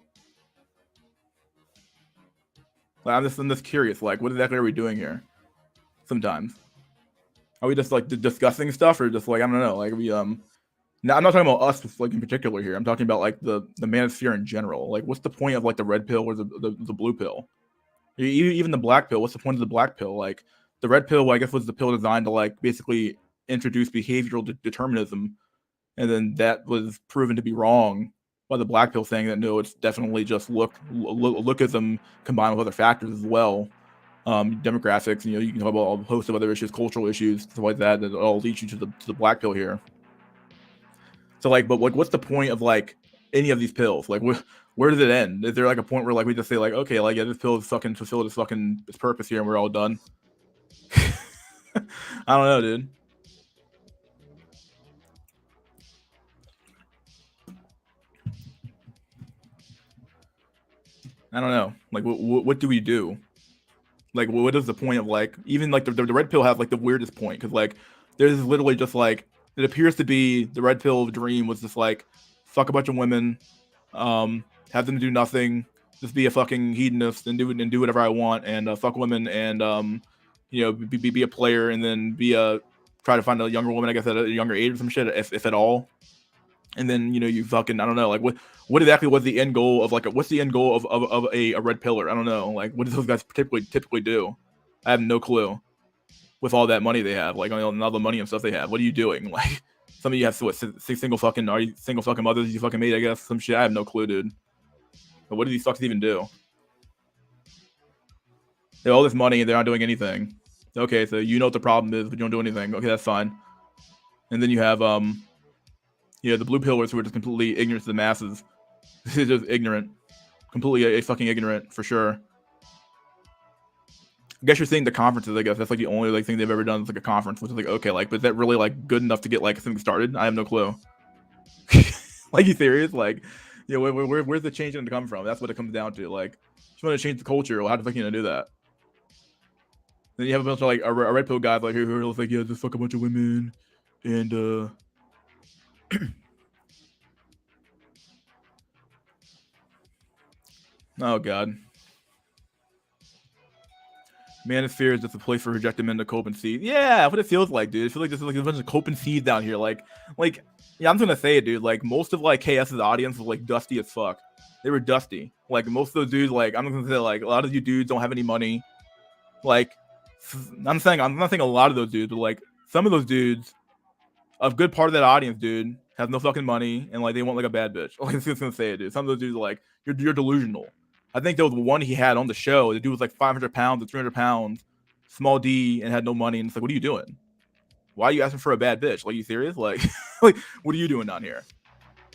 Like, I'm just curious, like, what exactly are we doing here? Sometimes. Are we just, like, discussing stuff, or just, like, I don't know, like, we, now, I'm not talking about us, like, in particular here. I'm talking about, like, the manosphere in general. Like, what's the point of, like, the red pill or the blue pill? Even the black pill, what's the point of the black pill? Like, the red pill, I guess, was the pill designed to, like, basically introduce behavioral determinism, and then that was proven to be wrong by the black pill, saying that, no, it's definitely just lookism combined with other factors as well. Demographics, you know, you can talk about a host of other issues, cultural issues, stuff like that all lead you to the black pill here. So, like, but, like, what's the point of, like, any of these pills? Like, where does it end? Is there, like, a point where, like, we just say, like, okay, like, yeah, this pill is fucking fulfilled its purpose here, and we're all done? I don't know, dude. I don't know. Like, what do we do? Like, what is the point of, like, even, like, the red pill has, like, the weirdest point, because, like, there's literally just, like, it appears to be the red pill dream was just, like, fuck a bunch of women, have them do nothing, just be a fucking hedonist and do whatever I want, and fuck women, and you know, be a player, and then try to find a younger woman, I guess, at a younger age or some shit, if at all. And then, you know, you fucking, I don't know, like, what exactly was the end goal of, like, what's the end goal of a red pillar? I don't know. Like, what do those guys typically do? I have no clue. With all that money they have, like, all the money and stuff they have, what are you doing? Like, some of you have, what, single fucking mothers you fucking made, I guess, some shit. I have no clue, dude. But what do these fucks even do? They have all this money and they're not doing anything. Okay, so you know what the problem is, but you don't do anything. Okay, that's fine. And then you have the blue pillars who are just completely ignorant to the masses. They're just ignorant. Completely a fucking ignorant, for sure. I guess you're seeing the conferences, I guess. That's, like, the only, like, thing they've ever done is, like, a conference, which is, like, okay, like, but is that really, like, good enough to get, like, something started? I have no clue. Like, you serious? Like, you know, where's the change going to come from? That's what it comes down to. Like, if you want to change the culture, well, how the fuck are you going to do that? Then you have a bunch of, like, a red pill guys, like, who are like, yeah, just fuck a bunch of women, and, oh, God. Manosphere is just a place for rejected men to cope and see. Yeah, what it feels like, dude. It feels like there's, like, a bunch of cope and seeds down here. Like, yeah, I'm just gonna say it, dude. Like, most of, like, KS's audience was, like, dusty as fuck. They were dusty. Like, most of those dudes, like, I'm gonna say, like, a lot of you dudes don't have any money. Like, I'm not saying a lot of those dudes, but, like, some of those dudes, a good part of that audience, dude, has no fucking money, and, like, they want, like, a bad bitch. Like, I'm just gonna say it, dude. Some of those dudes are like, you're delusional. I think there was one he had on the show. The dude was like 500 pounds or 300 pounds, small D, and had no money. And it's like, what are you doing? why are you asking for a bad bitch? Like, you serious? Like, like, what are you doing down here?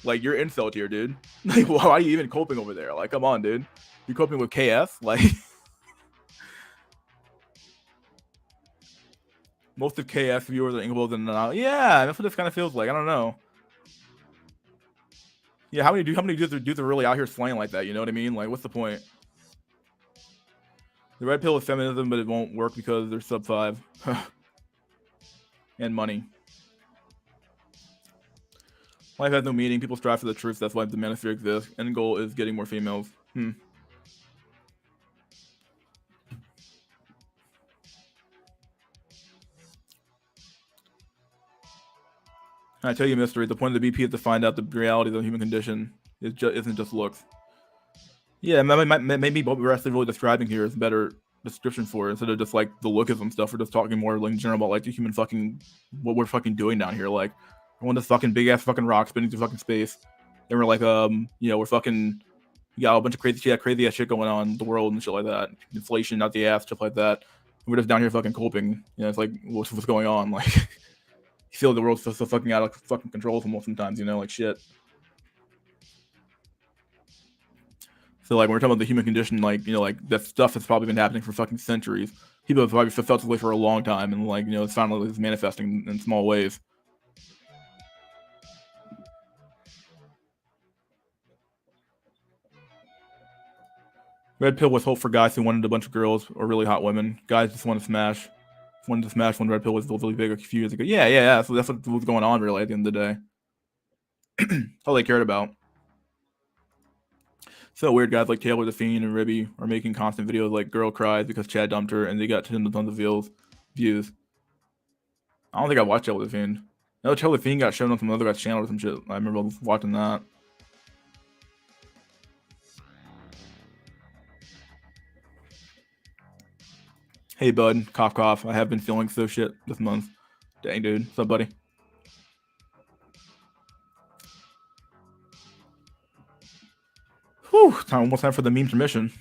Like, you're insult here, dude. Like, why are you even coping over there? Like, come on, dude. You're coping with KF? Like, most of KF viewers are involved in yeah, that's what this kind of feels like. I don't know. Yeah, how many dudes are really out here slaying like that? You know what I mean? Like, what's the point? The red pill is feminism, but it won't work because they're sub 5. And money. Life has no meaning. People strive for the truth. That's why the manosphere exists. End goal is getting more females. I tell you a mystery. The point of the BP is to find out the reality of the human condition. It isn't just looks. Yeah, maybe what we're actually really describing here is a better description for it, instead of just like the lookism stuff. We're just talking more like in general about like the human fucking, what we're fucking doing down here. Like, we're on this fucking big ass fucking rock spinning through fucking space, and we're like, you know, we're fucking, we got a bunch of crazy ass shit going on in the world and shit like that. Inflation out the ass, stuff like that. And we're just down here fucking coping. You know, it's like, what's going on? Like, you feel like the world's so fucking out of fucking control sometimes, you know, like shit. So like when we're talking about the human condition, like, you know, like that stuff has probably been happening for fucking centuries. People have probably felt this way for a long time, and like, you know, it's finally it's manifesting in small ways. Red pill was hope for guys who wanted a bunch of girls or really hot women. Guys just want to smash. Wanted to smash when red pill was really big a few years ago. Yeah. So that's what was going on really at the end of the day. That's all they cared about. So weird, guys like Taylor the Fiend and Ribby are making constant videos like girl cries because Chad dumped her, and they got tons of views. I don't think I watched Taylor the Fiend. No, Taylor the Fiend got shown on some other guy's channel or some shit. I remember watching that. Hey bud, cough cough. I have been feeling so shit this month. Dang dude, what's up, buddy? Whew, almost time for the meme permission.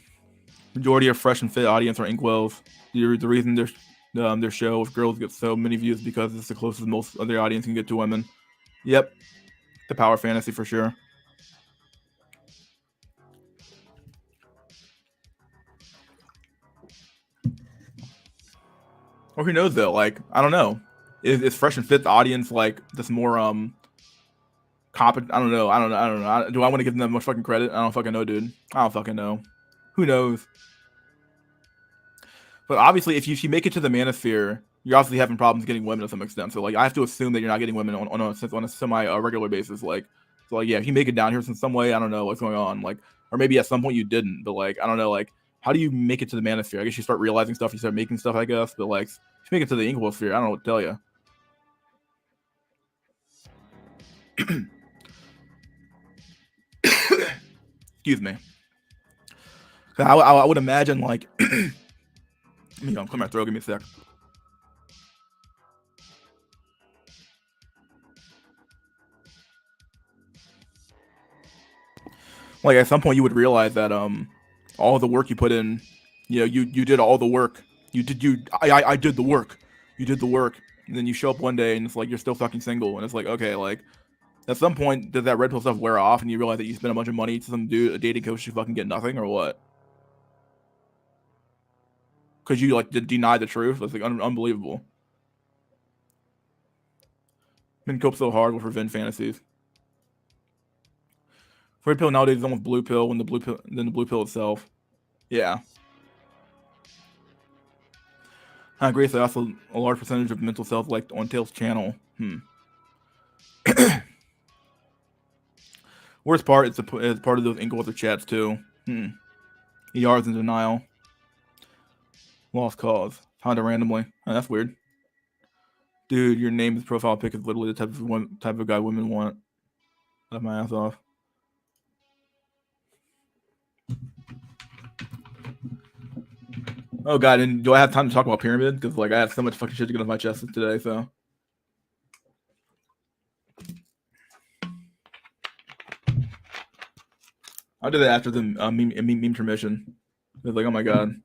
Majority of fresh and fit audience are inkwells. The reason their show with girls gets so many views because it's the closest most of their audience can get to women. Yep, the power fantasy for sure. Or who knows though? Like, I don't know. Is fresh and fit the audience like this more competent? I don't know. Do I want to give them that much fucking credit? I don't fucking know, dude. I don't fucking know. Who knows? But obviously, if you make it to the manosphere, you're obviously having problems getting women to some extent. So like, I have to assume that you're not getting women on a semi regular basis. Like, so like, yeah, if you make it down here in some way, I don't know what's going on. Like, or maybe at some point you didn't, but like, I don't know. Like, how do you make it to the manosphere? I guess you start realizing stuff. You start making stuff, I guess. But like, if you make it to the inkwell sphere, I don't know what to tell you. Excuse me. I would imagine like, you know, clear my throat. Give me a sec. Like at some point you would realize that all the work you put in, you know, you did all the work. I did the work. You did the work. And then you show up one day and it's like you're still fucking single, and it's like, okay, like at some point does that red pill stuff wear off and you realize that you spent a bunch of money to some dude, a dating coach, to fucking get nothing, or what? Because you like deny the truth. That's like unbelievable. Men cope so hard with revenge fantasies. Red pill nowadays is almost blue pill, when the blue pill itself. Yeah. I agree. So also a large percentage of mental self like on Tails' channel. Worst part is part of those inkwells chats too. ER is in denial. Lost cause. Found it randomly. Oh, that's weird. Dude, your name's profile pic is literally the type of guy women want. Let my ass off. Oh god, and do I have time to talk about Pyramid? Because like I have so much fucking shit to get off my chest today, so. I'll do that after the meme permission. It was like, oh my god.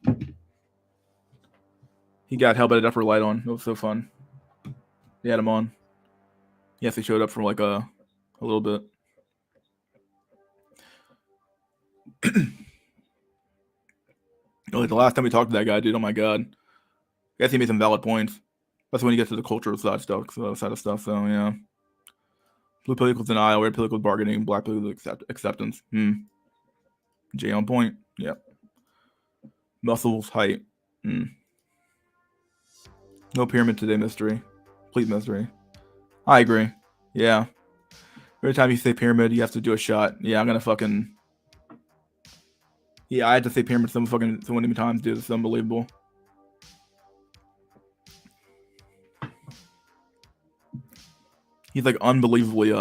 He got Hell by the Upper Light on. It was so fun. They had him on. Yes, he showed up for like a little bit. Like the last time we talked to that guy, dude. Oh my god. I guess he made some valid points. That's when you get to the cultural side of stuff. So yeah. Blue pill equals denial, red pill equals bargaining, black pill equals acceptance. J on point. Yep. Muscles, height. No pyramid today, mystery. Complete mystery. I agree. Yeah. Every time you say pyramid, you have to do a shot. Yeah, I'm gonna fucking. Yeah, I had to say pyramid so many times, dude. It's unbelievable. He's like unbelievably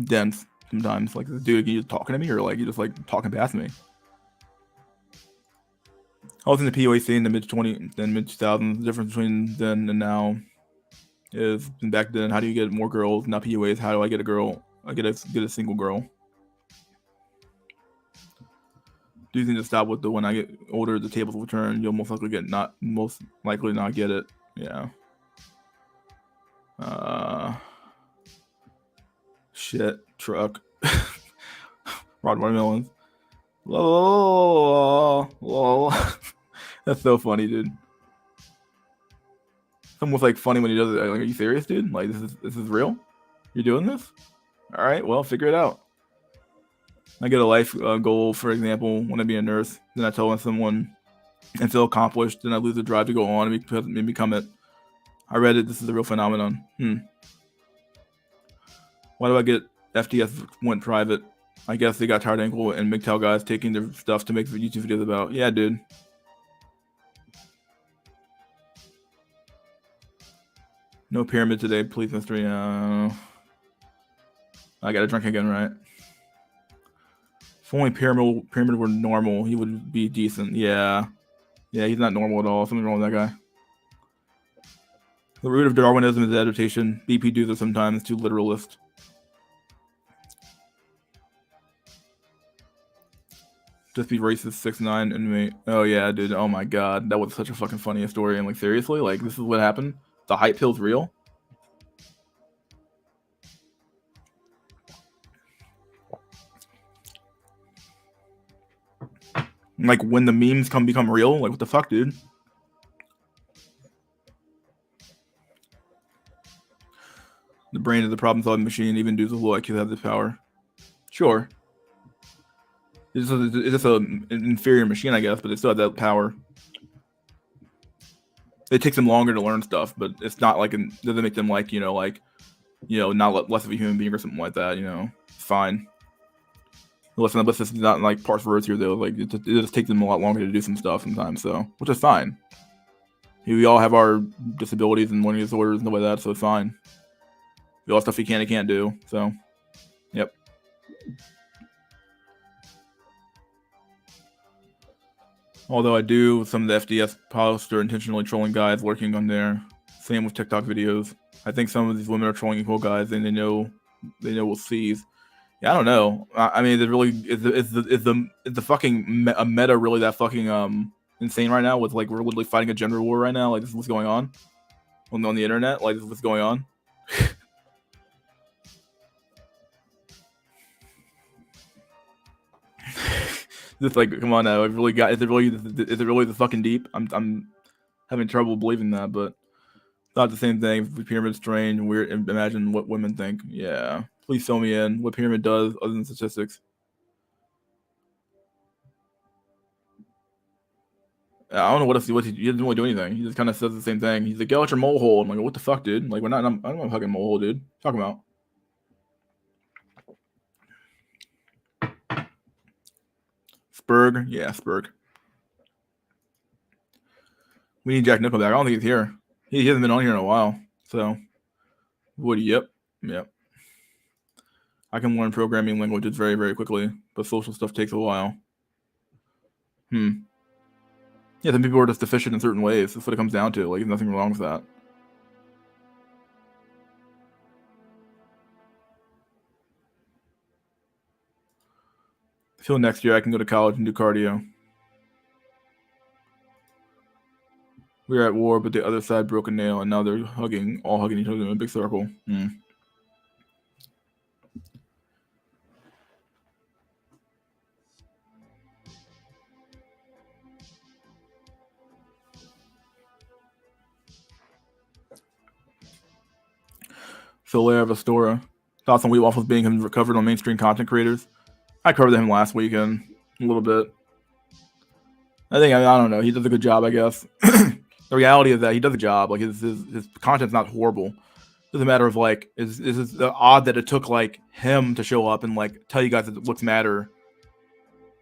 dense sometimes. Like, dude, you just talking to me, or like you just like talking past me? I was in the POA scene in the mid 2000s. The difference between then and now is back then, how do you get more girls? Now POAs, how do I get a girl? I get a single girl. Do you think to stop with the when I get older, the tables will turn? You'll most likely not get it. Yeah. Shit. Truck. Rod Watermelons. Lol. That's so funny, dude. It's almost like funny when he does it. Like, are you serious, dude? Like this is real? You're doing this? All right. Well, figure it out. I get a life goal, for example, want to be a nurse. Then I tell someone and feel accomplished. Then I lose the drive to go on and become it. I read it. This is a real phenomenon. Why do I get FTS went private? I guess they got tired ankle and MGTOW guys taking their stuff to make YouTube videos about. Yeah, dude. No pyramid today, please, mystery. I gotta drink again, right? If only pyramid were normal, he would be decent. Yeah, he's not normal at all. Something wrong with that guy. The root of Darwinism is adaptation. BP dudes are sometimes too literalist. Just be racist 6'9" inmate. Oh yeah, dude. Oh my god, that was such a fucking funny story. And like seriously, like this is what happened. The hype pill's real. Like when the memes become real, like what the fuck, dude? The brain is the problem-solving machine. Even dudes with low IQ have this power. Sure. It's just an inferior machine, I guess, but they still have that power. It takes them longer to learn stuff, but it's not like it doesn't make them like not less of a human being or something like that. It's fine. Listen, but this is not like parse words here though. Like it just takes them a lot longer to do some stuff sometimes, so which is fine. We all have our disabilities and learning disorders and stuff like that, so it's fine. We all have stuff we can and can't do. So, yep. Although I do, some of the FDS posts are intentionally trolling guys lurking on there. Same with TikTok videos. I think some of these women are trolling equal guys, and they know we'll seize. Yeah, I don't know. I mean, is the fucking a meta really that fucking insane right now? With like we're literally fighting a gender war right now. Like this is what's going on on the internet. Like this is what's going on. Just like, come on now. Is it really the fucking deep? I'm having trouble believing that, but it's not the same thing. Pyramid strange and weird. Imagine what women think. Yeah, please fill me in. What pyramid does other than statistics? I don't know what else. He doesn't really do anything. He just kind of says the same thing. He's like, "Go out your mole hole." I'm like, "What the fuck, dude? Like, we're not. I'm not a fucking mole hole, dude. What are you talking about." Spurg, yeah, Spurg. We need Jack Nickelback. I don't think he's here. He hasn't been on here in a while. So, Woody, yep. I can learn programming languages very, very quickly, but social stuff takes a while. Yeah, some people are just deficient in certain ways. That's what it comes down to. Like, there's nothing wrong with that. I feel next year I can go to college and do cardio. We were at war, but the other side broke a nail, and now they're hugging, all hugging each other in a big circle. So Lara Vestora, thoughts on wheat waffles being recovered on mainstream content creators. I covered him last weekend a little bit. I think I don't know. He does a good job, I guess. The reality is that he does a job. Like his content's not horrible. It's a matter of like is the odd that it took like him to show up and like tell you guys that looks matter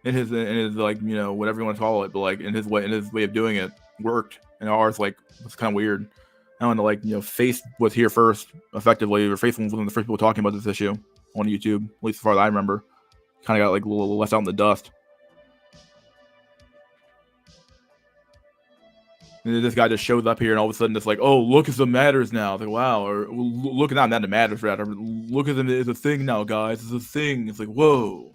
in his like whatever you want to call it, but like in his way of doing it worked, and ours like was kind of weird. I don't know, like Face was here first effectively, or Face was one of the first people talking about this issue on YouTube, at least as far as I remember. Kind of got like a little left out in the dust. And this guy just shows up here, and all of a sudden it's like, oh, look at the matters now. It's like, wow, or look at that matters rather. Look at them as a thing now, guys. It's a thing. It's like, whoa.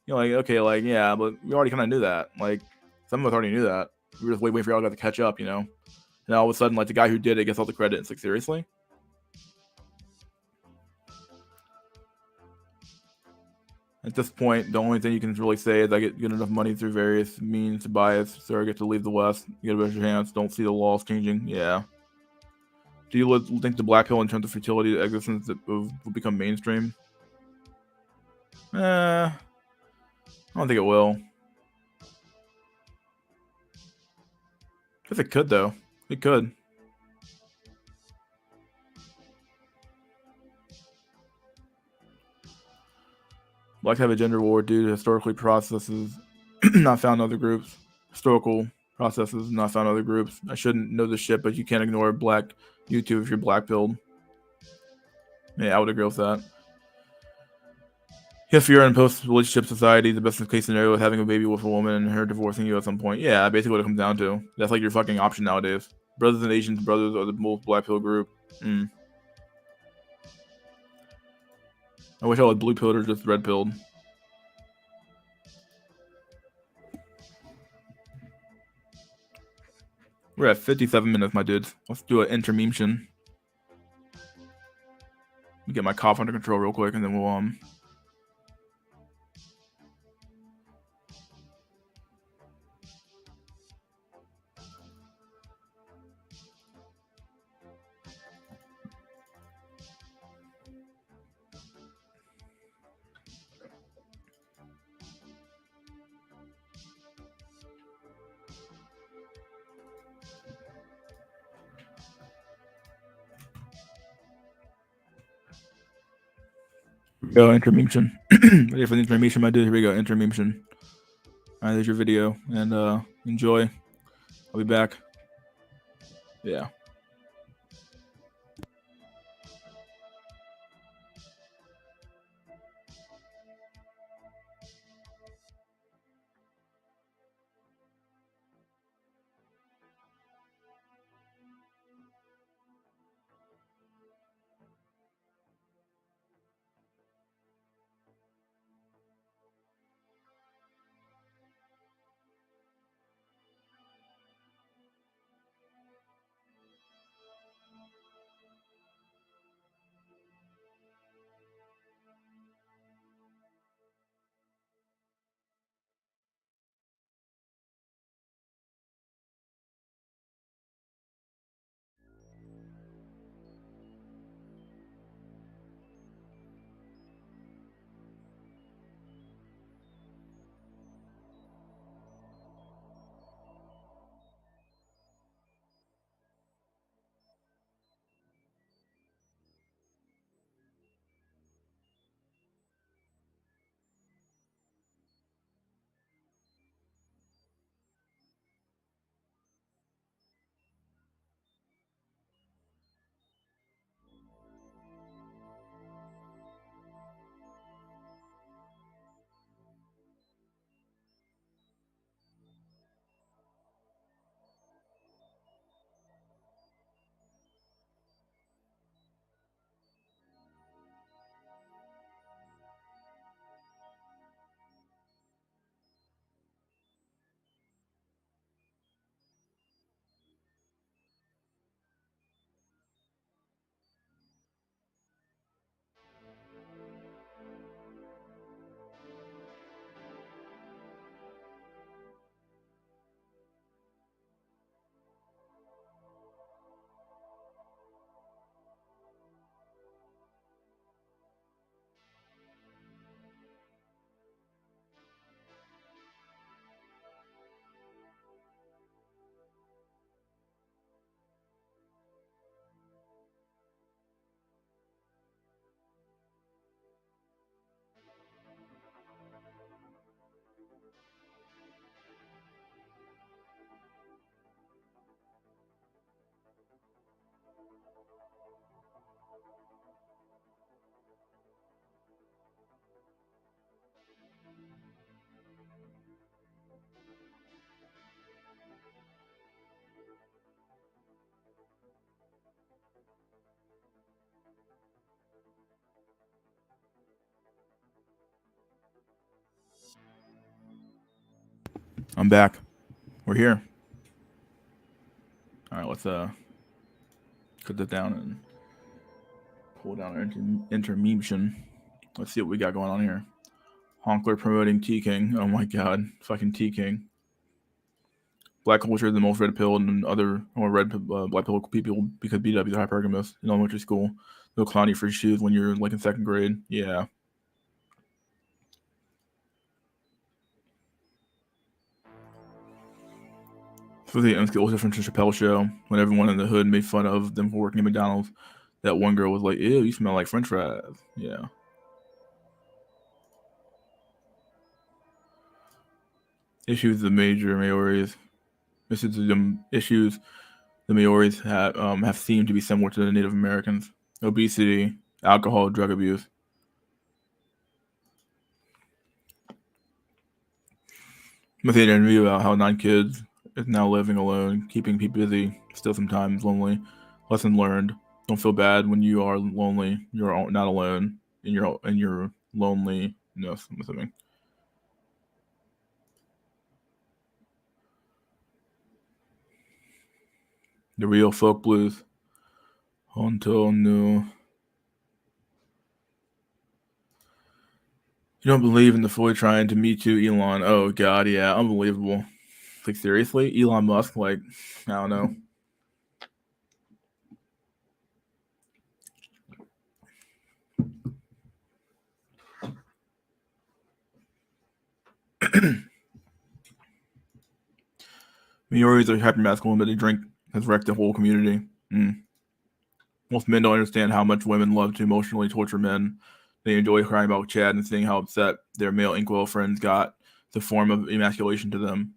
Like, okay, like, yeah, but we already kind of knew that. Like, some of us already knew that. We were just waiting for y'all to catch up, And all of a sudden, like, the guy who did it gets all the credit. It's like, seriously? At this point, the only thing you can really say is I get enough money through various means to buy it, so I get to leave the West, get a better chance, don't see the laws changing. Yeah. Do you think the black pill in terms of fertility existence will become mainstream? I don't think it will. I guess it could, though. It could. Black have a gender war due to historically processes not found in other groups. Historical processes not found in other groups. I shouldn't know this shit, but you can't ignore black YouTube if you're black pilled. Yeah, I would agree with that. If you're in post-relationship society, the best case scenario is having a baby with a woman and her divorcing you at some point. Yeah, basically what it comes down to. That's like your fucking option nowadays. Brothers and Asians brothers are the most black pill group. I wish I was blue pilled or just red pilled. We're at 57 minutes, my dudes. Let's do an intermission. Let me get my cough under control real quick, and then we'll go intermission. Ready for the intermission, my dude? Here we go, intermission. All right, there's your video, and enjoy. I'll be back. Yeah. I'm back. We're here. All right, let's cut that down and pull down our intermission. Let's see what we got going on here. Honkler promoting T King. Oh my god, fucking T King. Black culture is the most red pill and other or red black pill people because BWs are hypergamous in elementary school. No clowny free shoes when you're like in second grade. Yeah. So the unskilled difference in Chappelle show when everyone in the hood made fun of them for working at McDonald's. That one girl was like, "Ew, you smell like French fries." Yeah. Issues the major Maoris. This is the issues the Maoris have seemed to be similar to the Native Americans: obesity, alcohol, drug abuse. With the interview about how 9 kids is now living alone, keeping people busy, still sometimes lonely. Lesson learned: don't feel bad when you are lonely. You're not alone in your loneliness. I'm assuming. The real folk blues. Until new. You don't believe in the Floyd trying to meet you, Elon. Oh god, yeah, unbelievable. Like seriously, Elon Musk. Like, I don't know. Maoris are hyper masculine, but they drink has wrecked the whole community. Most men don't understand how much women love to emotionally torture men. They enjoy crying about Chad and seeing how upset their male inkwell friends got. It's a form of emasculation to them.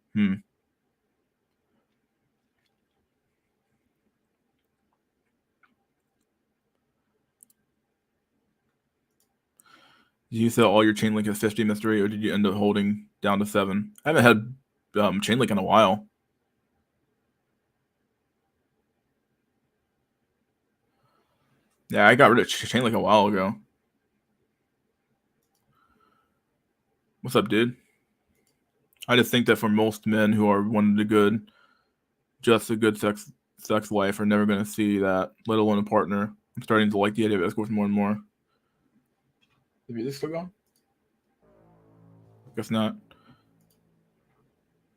Did you sell all your chain link as 50 mystery, or did you end up holding down to 7? I haven't had chain link in a while. Yeah, I got rid of chain link a while ago. What's up, dude? I just think that for most men who are wanting the good, just a good sex life, are never going to see that, let alone a partner. I'm starting to like the idea of escorts more and more. The music still going? Guess not.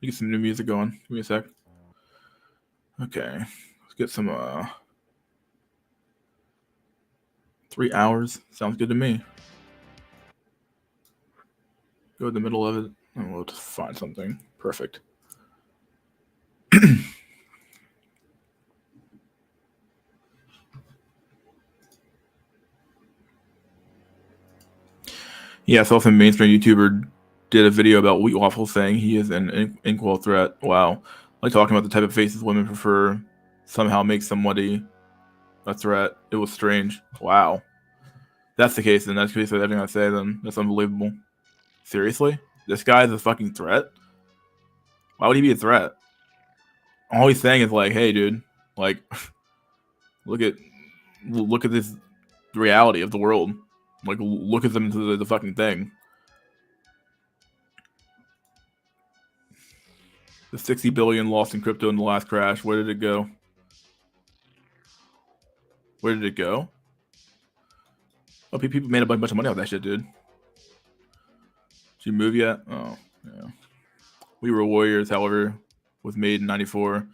You get some new music going. Give me a sec. Okay, let's get some 3 hours. Sounds good to me. Go in the middle of it, and we'll just find something. Perfect. Yeah, I saw some mainstream YouTuber did a video about wheat waffles saying he is an inkwell threat. Wow. Like talking about the type of faces women prefer somehow makes somebody a threat. It was strange. Wow. That's the case, then that's basically everything I say, then. That's unbelievable. Seriously? This guy's a fucking threat? Why would he be a threat? All he's saying is like, hey dude, like look at this reality of the world. Like look at them to the fucking thing. The 60 billion lost in crypto in the last crash. Where did it go? Where did it go? Oh, people made a bunch of money off that shit, dude. Did you move yet? Oh, yeah. We Were Warriors, however, was made in 94.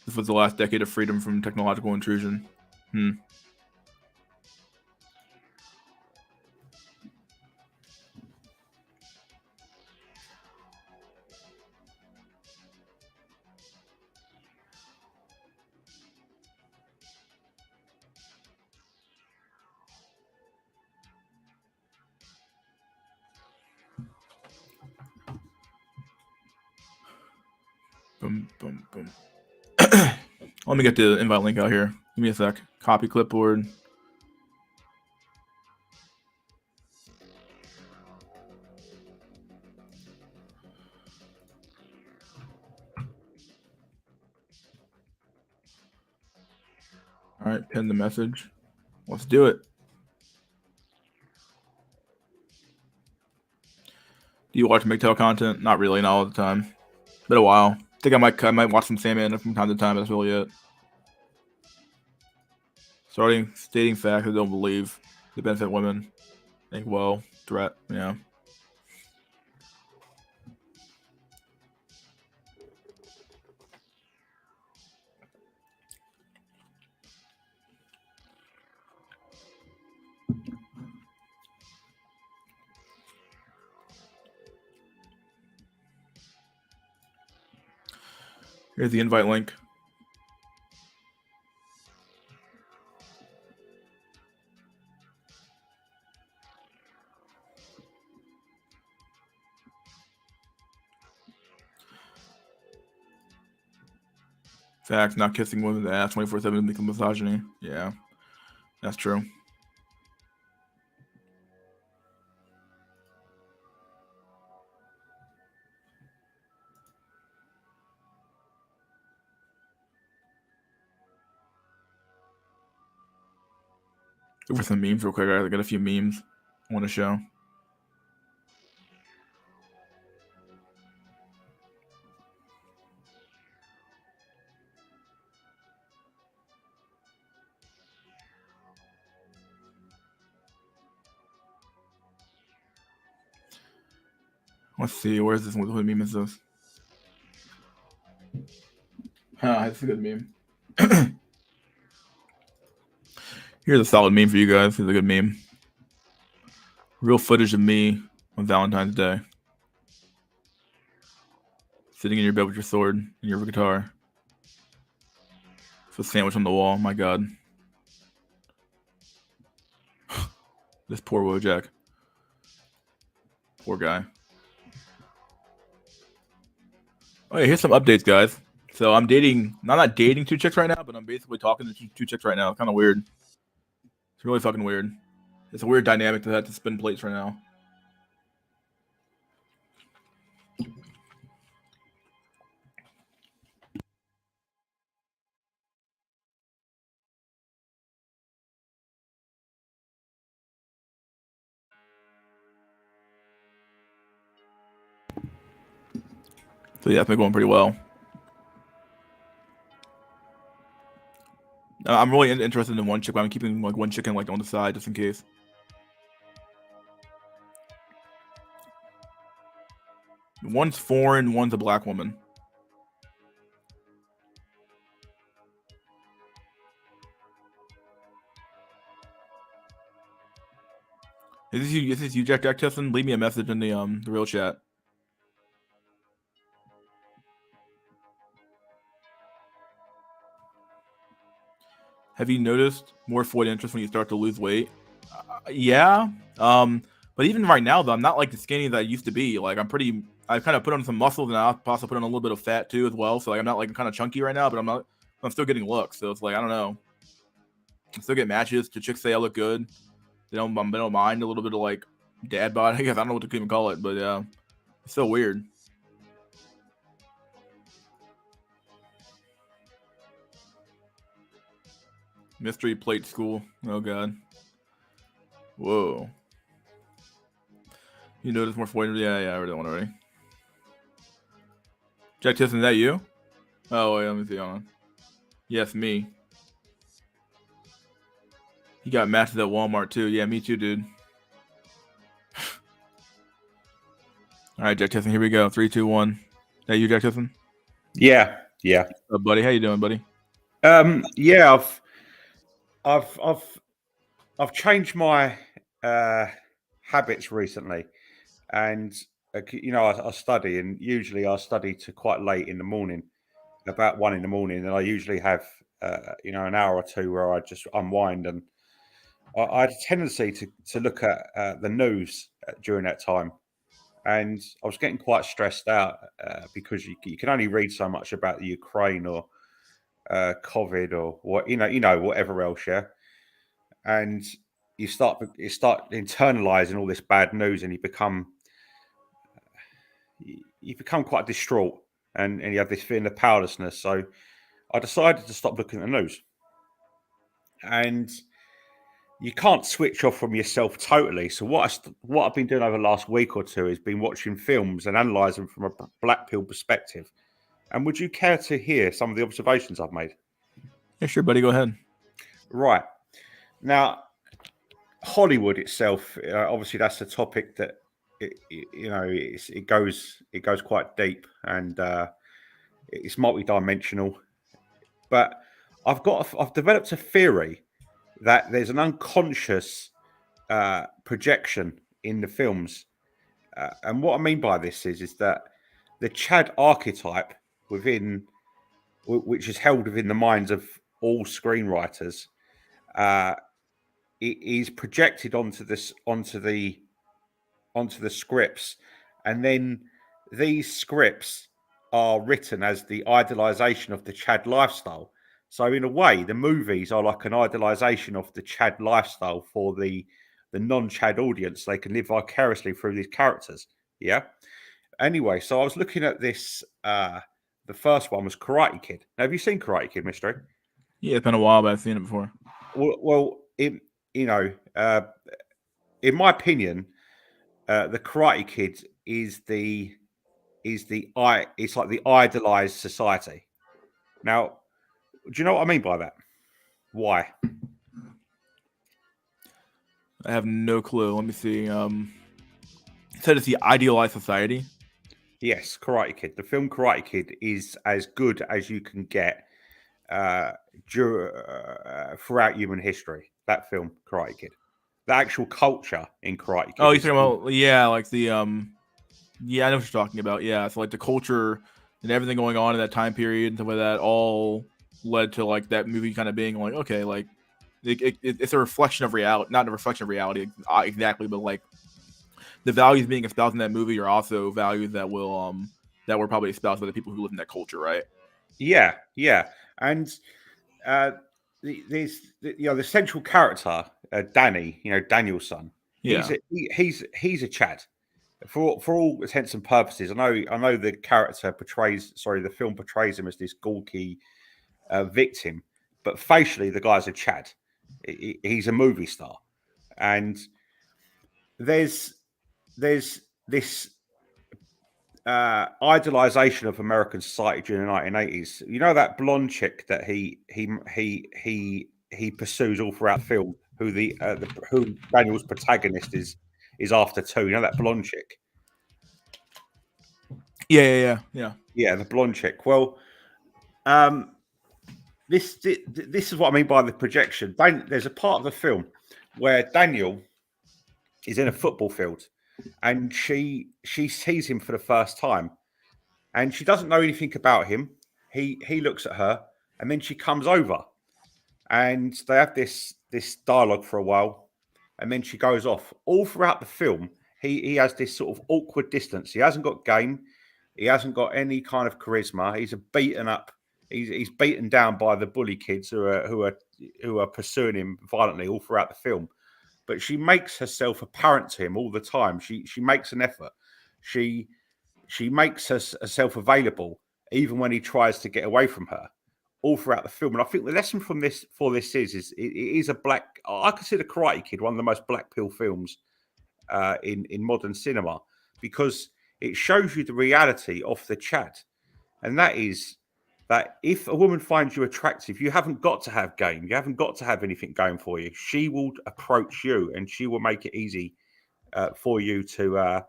This was the last decade of freedom from technological intrusion. Boom, boom, boom. Let me get the invite link out here. Give me a sec. Copy clipboard. All right, pin the message. Let's do it. Do you watch MGTOW content? Not really, not all the time. Been a while. I think I might watch some Sandman from time to time. That's really it. Stating facts I don't believe they benefit women. Think well, threat, yeah. Here's the invite link. Facts, not kissing women's ass 24/7 becomes misogyny. Yeah, that's true. Look for some memes real quick. I got a few memes I want to show. Let's see, where's this one? What meme is this? That's a good meme. Here's a solid meme for you guys. Here's a good meme. Real footage of me on Valentine's Day. Sitting in your bed with your sword and your guitar. With a sandwich on the wall. My God. This poor Wojak. Poor guy. Oh, yeah, here's some updates, guys. So I'm not dating two chicks right now, but I'm basically talking to two chicks right now. Kind of weird. It's really fucking weird. It's a weird dynamic to have to spin plates right now. So yeah, it's been going pretty well. I'm really interested in one chick, but I'm keeping like one chicken like on the side just in case. One's foreign, one's a black woman. Is this you, Jack Justin? Leave me a message in the real chat. Have you noticed more void interest when you start to lose weight? Yeah. But even right now though, I'm not like the skinny that I used to be. Like I kind of put on some muscles and I also put on a little bit of fat too as well. So like I'm not like kind of chunky right now, but I'm still getting looks. So it's like I don't know. I still get matches. The chicks say I look good. They don't mind a little bit of like dad bod. I guess I don't know what to even call it, but yeah, it's so weird. Mystery plate school. Oh god. Whoa. You notice more void? Yeah, I read that one already. Jack Tisson, is that you? Oh wait, let me see. Hold on. Yes, me. He got matches at Walmart too. Yeah, me too, dude. All right, Jack Tisson, here we go. 3, 2, 1. That you, Jack Tisson? Yeah. Buddy, how you doing, buddy? Yeah, I've changed my habits recently, and I study, and usually I study to quite late in the morning, about 1 a.m, and I usually have an hour or two where I just unwind, and I had a tendency to look at the news during that time. And I was getting quite stressed out because you can only read so much about the Ukraine or COVID or whatever else, yeah. And you start internalizing all this bad news, and you become quite distraught, and you have this feeling of powerlessness. So I decided to stop looking at the news. and you can't switch off from yourself totally. So what I've been doing over the last week or two is been watching films and analysing them from a black pill perspective. And would you care to hear some of the observations I've made? Yeah, sure, buddy. Go ahead. Right. Now, Hollywood itself, obviously, that's a topic that it goes quite deep, and it's multidimensional. But I've developed a theory that there's an unconscious projection in the films, and what I mean by this is that the Chad archetype which is held within the minds of all screenwriters, it is projected onto the scripts, and then these scripts are written as the idolization of the Chad lifestyle. So in a way, the movies are like an idolization of the Chad lifestyle for the non-Chad audience. They can live vicariously through these characters. Yeah. Anyway, so I was looking at this. The first one was Karate Kid. Now, have you seen Karate Kid, Mystery? Yeah, it's been a while, but I've seen it before. Well, in my opinion, the Karate Kid it's like the idolized society. Now, do you know what I mean by that? Why? I have no clue. Let me see. You said it's the idealized society. Yes, Karate Kid. The film Karate Kid is as good as you can get throughout human history. That film, Karate Kid. The actual culture in Karate Kid. Oh, you're talking about like the yeah, I know what you're talking about. Yeah, so like the culture and everything going on in that time period and stuff like that all led to like that movie kind of being like, okay, like it's a reflection of reality, not a reflection of reality exactly, but like the values being espoused in that movie are also values that were probably espoused by the people who live in that culture, right? Yeah, and the central character, Danny, Daniel's son. Yeah, he's a Chad. For all intents and purposes, I know the the film portrays him as this gawky victim, but facially the guy's a Chad. He's a movie star, and there's this idolization of American society during the 1980s. You know that blonde chick that he pursues all throughout the film, who who Daniel's protagonist is after too. You know that blonde chick. Yeah, the blonde chick. Well, this is what I mean by the projection. There's a part of the film where Daniel is in a football field, and she sees him for the first time, and she doesn't know anything about him. He looks at her, and then she comes over, and they have this dialogue for a while, and then she goes off. All throughout the film, he has this sort of awkward distance. He hasn't got game. He hasn't got any kind of charisma. He's beaten up. He's beaten down by the bully kids who are pursuing him violently all throughout the film. But she makes herself apparent to him all the time. She makes an effort. She makes herself available even when he tries to get away from her, all throughout the film. And I think the lesson from this is it is a black. I consider Karate Kid one of the most black pill films in modern cinema, because it shows you the reality of the Chad, and that is that if a woman finds you attractive, you haven't got to have game. You haven't got to have anything going for you. She will approach you, and she will make it easy for you to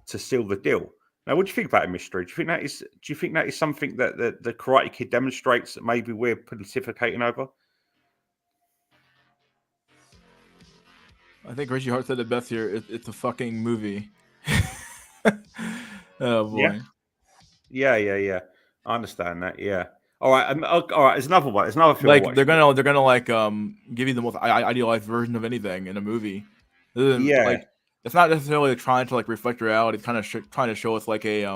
seal the deal. Now, what do you think about it, Mystery? Do you think that is something that the Karate Kid demonstrates that maybe we're pontificating over? I think Richie Hart said it best here. It's a fucking movie. Oh boy. Yeah. I understand that. Yeah. All right. All right. There's another one. There's another film. Like they're gonna like give you the most idealized version of anything in a movie. Yeah. Like it's not necessarily trying to like reflect reality. It's kind of trying to show us like a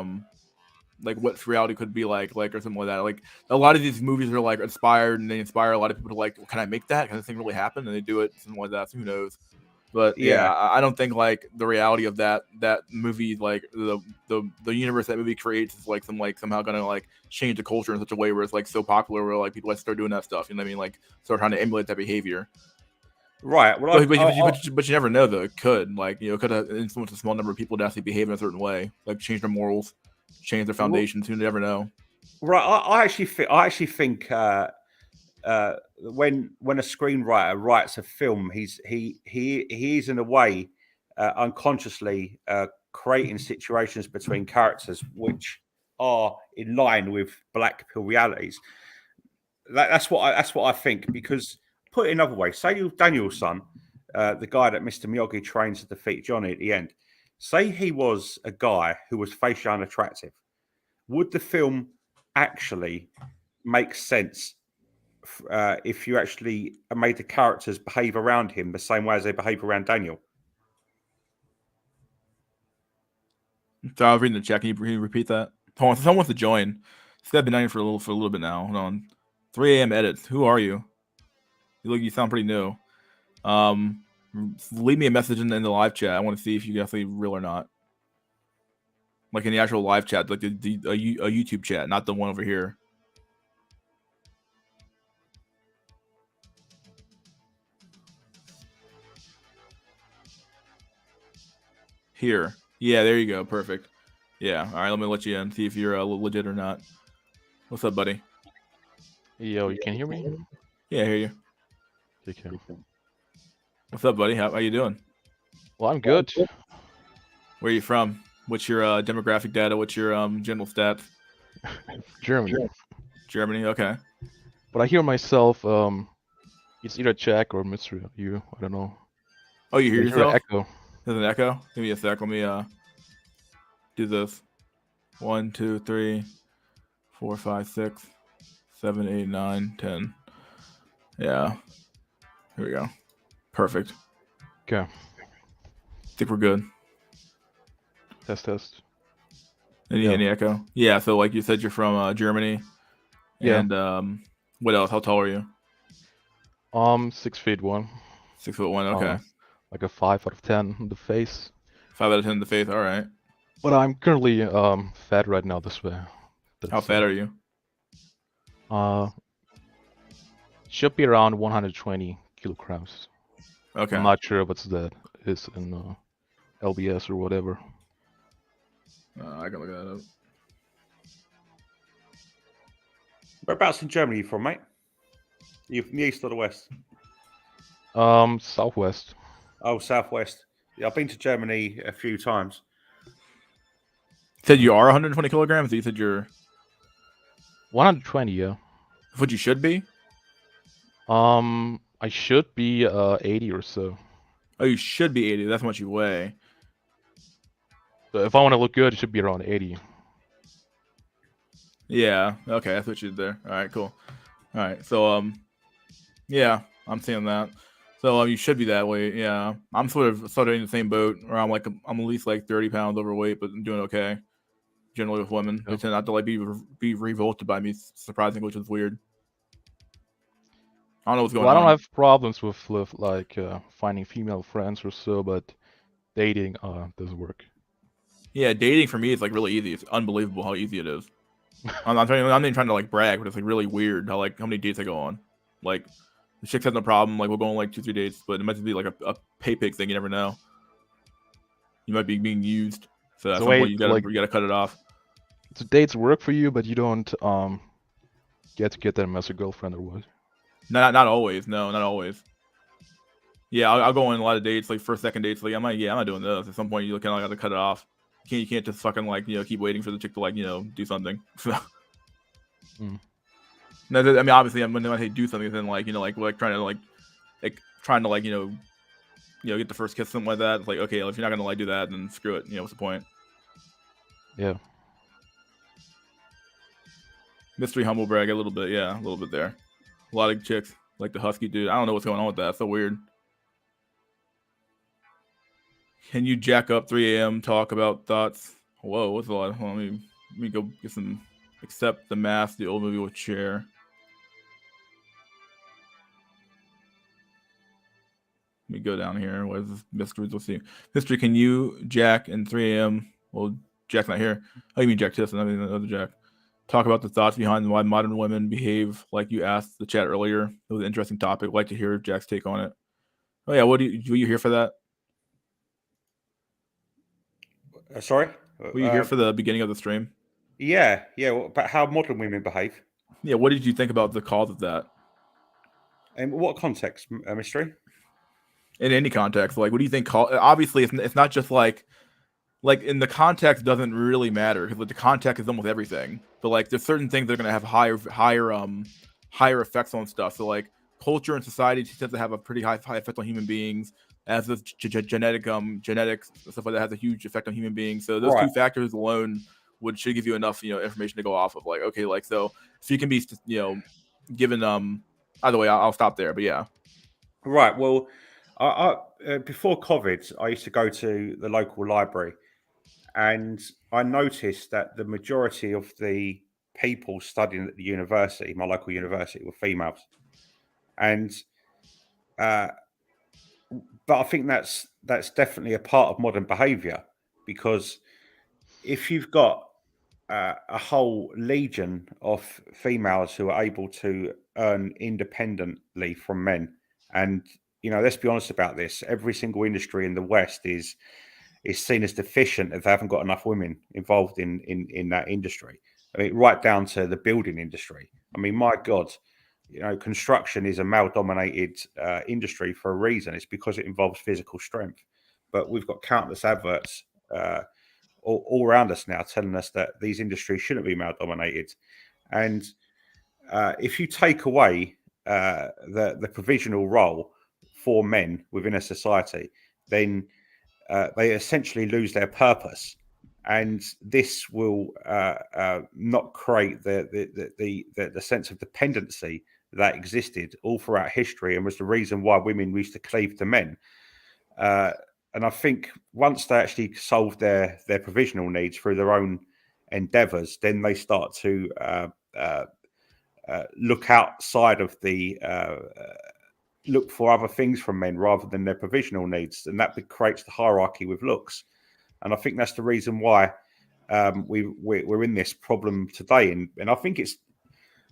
like what reality could be like or something like that. Like a lot of these movies are like inspired, and they inspire a lot of people to like, can I make that? Can this thing really happen? And they do it, something like that. So who knows? But yeah, Yeah. I don't think like the reality of that movie, like the universe that movie creates, is like somehow gonna like change the culture in such a way where it's like so popular where like people like start doing that stuff. You know what I mean? Like start trying to emulate that behavior. Right. Well, But you never know though. It could it could have influenced a small number of people to actually behave in a certain way, like change their morals, change their foundations. You never know. right. I actually think when a screenwriter writes a film, he is in a way unconsciously creating situations between characters which are in line with black pill realities. That's what I think. Because put it another way, say you Daniel's son, the guy that Mr. Miyagi trains to defeat Johnny at the end. Say he was a guy who was facially unattractive. Would the film actually make sense if you actually made the characters behave around him the same way as they behave around Daniel? So I was reading the chat. Can you repeat that? Someone wants to join. I've been on here for a little bit now. Hold on. 3 a.m. edits. Who are you? You sound pretty new. Leave me a message in the live chat. I want to see if you actually real or not. Like in the actual live chat, like a YouTube chat, not the one over here. Here. Yeah, there you go. Perfect. Yeah. All right, let me let you in. See if you're legit or not. What's up, buddy? Yo, you can hear me? Yeah, I hear you. Okay. What's up, buddy? How you doing? Well, I'm good. Where are you from? What's your demographic data? What's your general stats? Germany. Germany. Okay. But I hear myself, it's either Jack or Mr. You. I don't know. Oh, you hear I hear an yourself? echo. There's an echo. Give me a sec. Let me do this. 1, 2, 3, 4, 5, 6, 7, 8, 9, 10. Yeah. Here we go. Perfect. Okay. Think we're good. Test. Any echo? Yeah. So like you said, you're from Germany. Yeah. And what else? How tall are you? 6'1". 6'1". Okay. Like a 5 out of 10 in the face. 5 out of 10 in the face. All right. But I'm currently fat right now this way. How fat are you? Should be around 120 kilograms. Okay. I'm not sure what's that is in LBS or whatever. I can look that up. Whereabouts in Germany are you from, mate? Are you from the east or the west? Southwest. Oh, southwest. Yeah, I've been to Germany a few times. You said you are 120 kilograms? You said you're 120, yeah. what you should be? I should be 80 or so. Oh, you should be 80. That's how much you weigh. So if I want to look good, it should be around 80. Yeah. Okay, that's what you did there. All right, cool. All right. So yeah, I'm seeing that. So you should be that way. Yeah. I'm sort of in the same boat where I'm at least like 30 pounds overweight, but I'm doing okay. Generally with women. They tend not to like be revolted by me, surprisingly, which is weird. I don't know what's going on. I don't have problems with like finding female friends or so, but dating doesn't work. Yeah, dating for me is like really easy. It's unbelievable how easy it is. I'm not even trying to like brag, but it's like really weird how many dates I go on. Like the chicks have no problem. Like we'll go on like 2-3 dates, but it might be like a pay pig thing. You never know. You might be being used. So at some point you gotta cut it off. So dates work for you, but you don't get them as a girlfriend or what? Not always. No, not always. Yeah, I'll go on a lot of dates, like first, second dates. Like I'm not doing this. At some point you kind of got to cut it off. You can't just fucking keep waiting for the chick to do something. So. No, I mean obviously when I say do something, then trying to get the first kiss, something like that. It's like, okay, if you're not gonna do that, then screw it. What's the point? Yeah. Mystery humble brag a little bit, yeah, a little bit there. A lot of chicks like the husky dude. I don't know what's going on with that. It's so weird. Can you jack up 3 a.m. talk about thoughts? Whoa, what's a lot? Let me go get some. Accept the mask, the old movie with Cher. Let me go down here. What is this? Mysteries? Let's see. Mystery, can you, Jack, and 3 a.m. Well, Jack's not here. Oh, you mean Jack Tisson? I mean another Jack. Talk about the thoughts behind why modern women behave like you asked the chat earlier. It was an interesting topic. I'd like to hear Jack's take on it. Oh yeah, were you here for that? Sorry? Were you here for the beginning of the stream? Yeah. But how modern women behave? Yeah, what did you think about the cause of that? In what context, Mystery? In any context, like, what do you think? Obviously, it's not just like in the context doesn't really matter because like, the context is almost everything. But like, there's certain things that are gonna have higher effects on stuff. So like, culture and society tends to have a pretty high effect on human beings, as does genetics stuff like that has a huge effect on human beings. So those two factors alone should give you enough information to go off of. Like, okay, like so you can be given either way. I'll stop there, but yeah. Right. Well, I before COVID, I used to go to the local library, and I noticed that the majority of the people studying at the university, my local university, were females, and but I think that's definitely a part of modern behaviour, because if you've got a whole legion of females who are able to earn independently from men, and let's be honest about this, every single industry in the West is seen as deficient if they haven't got enough women involved in that industry. I mean, right down to the building industry. I mean, my God, construction is a male-dominated industry for a reason. It's because it involves physical strength. But we've got countless adverts all around us now telling us that these industries shouldn't be male-dominated. And if you take away the provisional role for men within a society, then they essentially lose their purpose, and this will not create the sense of dependency that existed all throughout history and was the reason why women used to cleave to men. And I think once they actually solve their provisional needs through their own endeavours, then they start to look outside of the look for other things from men rather than their provisional needs, and that creates the hierarchy with looks. And I think that's the reason why we're in this problem today. And I think it's,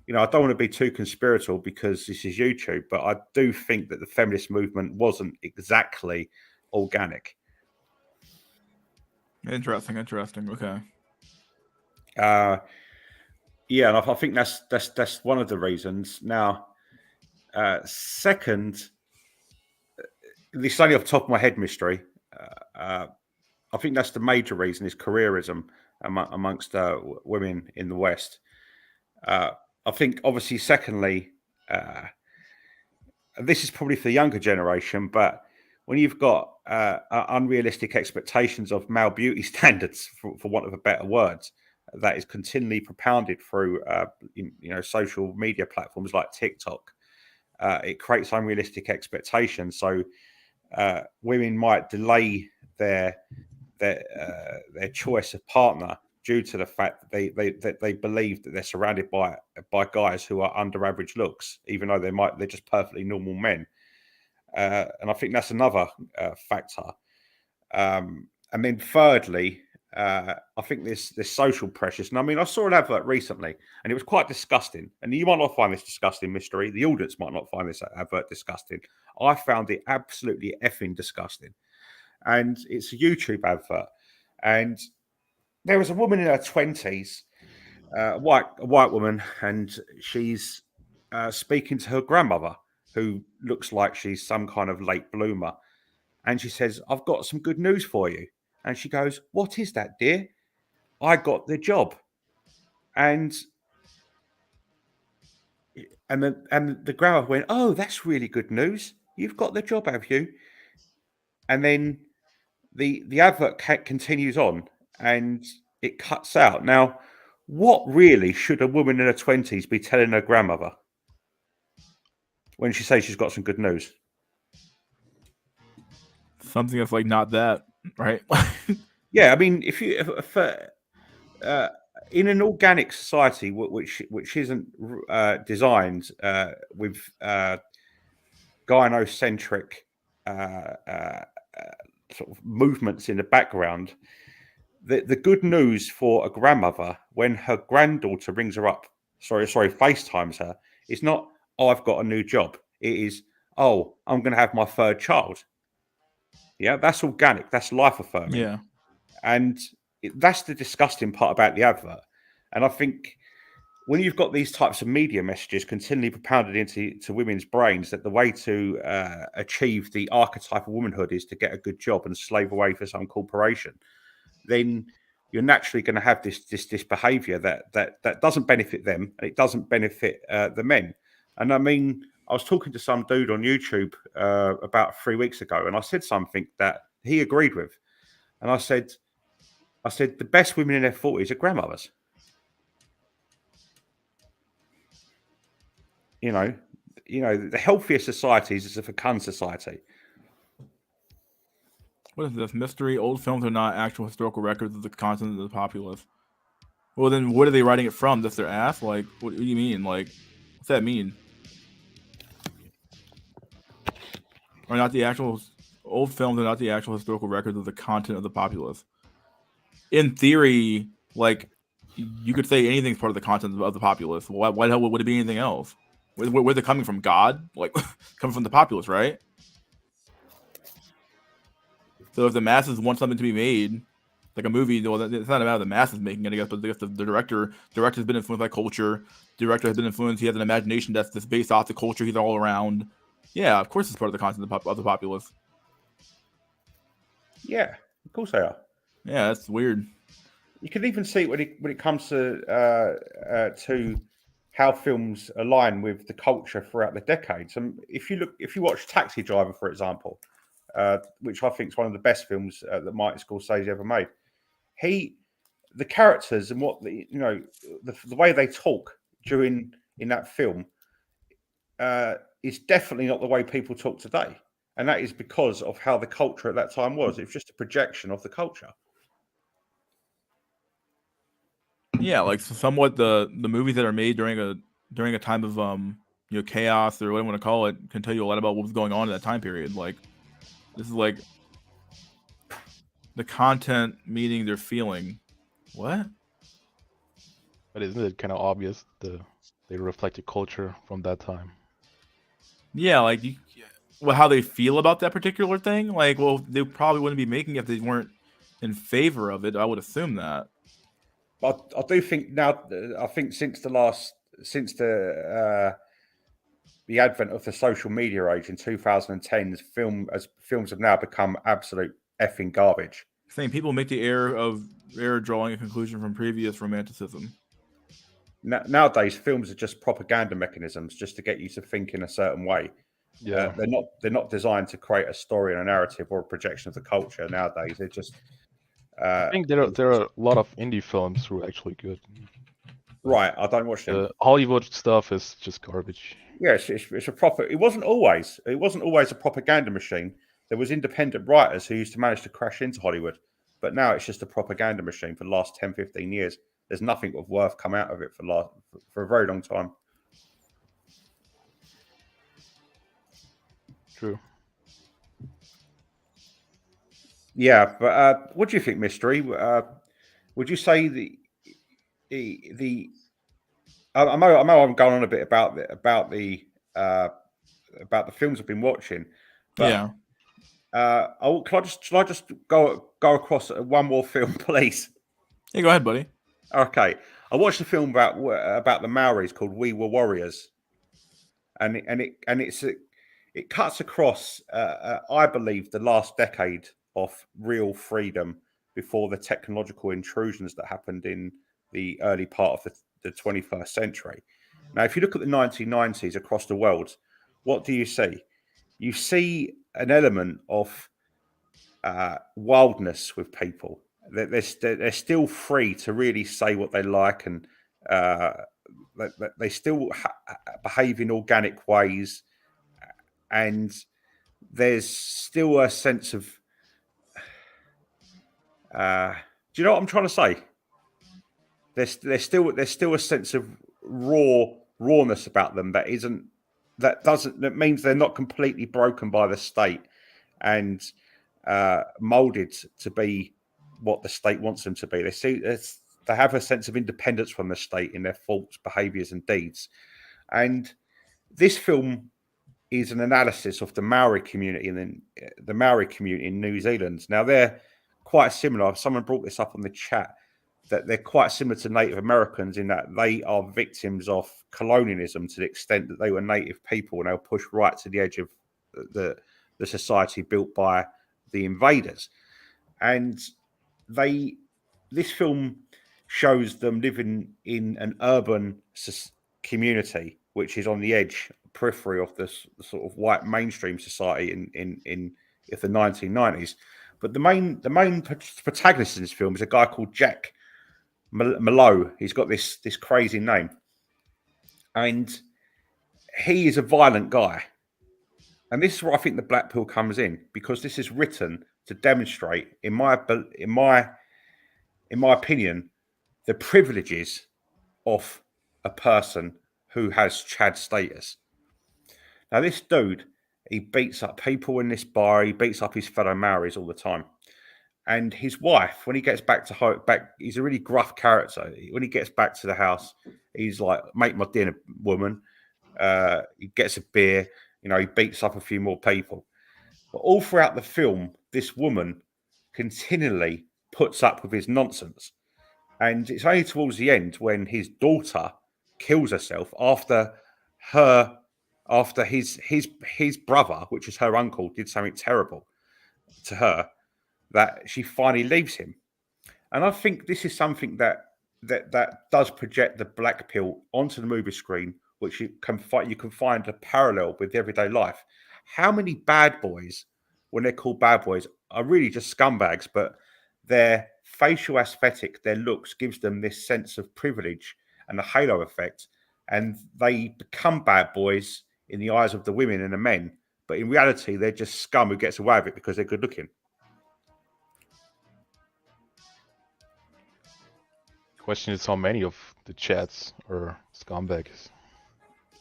I don't want to be too conspiratorial because this is YouTube, but I do think that the feminist movement wasn't exactly organic. Interesting. Okay. Yeah, and I think that's one of the reasons. Now, second, this is only off the top of my head, Mystery. I think that's the major reason is careerism amongst women in the West. I think, obviously, secondly, this is probably for the younger generation, but when you've got unrealistic expectations of male beauty standards, for want of a better word, that is continually propounded through social media platforms like TikTok, it creates unrealistic expectations. So women might delay their choice of partner due to the fact that they believe that they're surrounded by guys who are under average looks, even though they're just perfectly normal men. And I think that's another factor. And then thirdly, I think this social pressures. And I mean, I saw an advert recently, and it was quite disgusting. And you might not find this disgusting, Mystery. The audience might not find this advert disgusting. I found it absolutely effing disgusting. And it's a YouTube advert, and there was a woman in her 20s, a white woman, and she's speaking to her grandmother, who looks like she's some kind of late bloomer. And she says, "I've got some good news for you." And she goes, "What is that, dear?" "I got the job." And the grandma went, "Oh, that's really good news. You've got the job, have you?" And then the advert continues on, and it cuts out. Now, what really should a woman in her 20s be telling her grandmother when she says she's got some good news? Something that's like not that, right? Yeah, I mean, if in an organic society which isn't designed with gynocentric sort of movements in the background. The good news for a grandmother when her granddaughter rings her up, FaceTimes her, it's not, oh, I've got a new job. It is, oh, I'm going to have my third child. Yeah, that's organic. That's life affirming. Yeah. And that's the disgusting part about the advert. And I think when you've got these types of media messages continually propounded into women's brains that the way to achieve the archetype of womanhood is to get a good job and slave away for some corporation, then you're naturally going to have this behavior that doesn't benefit them and it doesn't benefit the men. And I mean, I was talking to some dude on YouTube about 3 weeks ago, and I said something that he agreed with. And I said the best women in their 40s are grandmothers. You know, the healthiest societies is a fecund society. What is this? Mystery. Old films are not actual historical records of the content of the populace. Well, then what are they writing it from? Just their ass? Like, what do you mean? Like, what's that mean? Or not the actual... Old films are not the actual historical records of the content of the populace. In theory, like, you could say anything's part of the content of the populace. Why the hell would it be anything else? Where's it coming from? God? Like, coming from the populace, right? So if the masses want something to be made, like a movie, well, it's not about the masses making it, I guess, but I guess the director's been influenced by culture. The director has been influenced. He has an imagination that's based off the culture he's all around. Yeah, of course it's part of the content of the populace. Yeah, of course they are. Yeah, that's weird. You can even see when it comes to how films align with the culture throughout the decades. And if you watch Taxi Driver, for example, which I think is one of the best films that Martin Scorsese ever made, the characters and what the way they talk in that film is definitely not the way people talk today, and that is because of how the culture at that time was. It was just a projection of the culture. Yeah, like somewhat the movies that are made during a time of chaos or whatever you want to call it can tell you a lot about what was going on in that time period. Like, this is like the content meeting their feeling. What? But isn't it kind of obvious they reflect the culture from that time? Yeah, like how they feel about that particular thing. Like, well, they probably wouldn't be making it if they weren't in favor of it. I would assume that. But I do think now. I think since the advent of the social media age in 2010, films have now become absolute effing garbage. Saying people make the error drawing a conclusion from previous romanticism. Nowadays, films are just propaganda mechanisms just to get you to think in a certain way. Yeah, they're not designed to create a story and a narrative or a projection of the culture. Nowadays, they're just. I think there are a lot of indie films who are actually good. Right, I don't watch them. The Hollywood stuff is just garbage. Yes, it's a proper. It wasn't always a propaganda machine. There was independent writers who used to manage to crash into Hollywood, but now it's just a propaganda machine for the last 10, 15 years. There's nothing of worth come out of it for a very long time. True. Yeah, but what do you think, Mystery? Would you say the I know I'm going on a bit about the films I've been watching, but Yeah. Shall I just go across one more film, please? Hey, go ahead, buddy. Okay, I watched a film about the Maoris called We Were Warriors, and it cuts across, I believe, the last decade of real freedom before the technological intrusions that happened in the early part of the 21st century. Now, if you look at the 1990s across the world, what do you see? You see an element of wildness with people. They're still free to really say what they like, and they still behave in organic ways, and there's still a sense of do you know what I'm trying to say? There's still a sense of rawness about them that means they're not completely broken by the state, and molded to be what the state wants them to be. They have a sense of independence from the state in their thoughts, behaviours, and deeds. And this film is an analysis of the Maori community and then the Maori community in New Zealand. Now they're quite similar. Someone brought this up on the chat that they're quite similar to Native Americans in that they are victims of colonialism to the extent that they were native people and they were pushed right to the edge of the society built by the invaders. And this film shows them living in an urban community which is on the edge periphery of this sort of white mainstream society in the 1990s. But the main protagonist in this film is a guy called Jack Malo. He's got this crazy name, and he is a violent guy. And this is where I think the Black Pill comes in, because this is written to demonstrate, in my opinion, the privileges of a person who has Chad status. Now, this dude, he beats up people in this bar. He beats up his fellow Maoris all the time. And his wife, when he gets back, he's a really gruff character. When he gets back to the house, he's like, "Make my dinner, woman." He gets a beer. He beats up a few more people. But all throughout the film, this woman continually puts up with his nonsense. And it's only towards the end when his daughter kills herself after his brother, which is her uncle, did something terrible to her, that she finally leaves him. And I think this is something that does project the Black Pill onto the movie screen, which you can find a parallel with everyday life. How many bad boys, when they're called bad boys, are really just scumbags, but their facial aesthetic, their looks, gives them this sense of privilege and the halo effect, and they become bad boys in the eyes of the women and the men, but in reality, they're just scum who gets away with it because they're good looking. Question is how many of the chats are scumbags.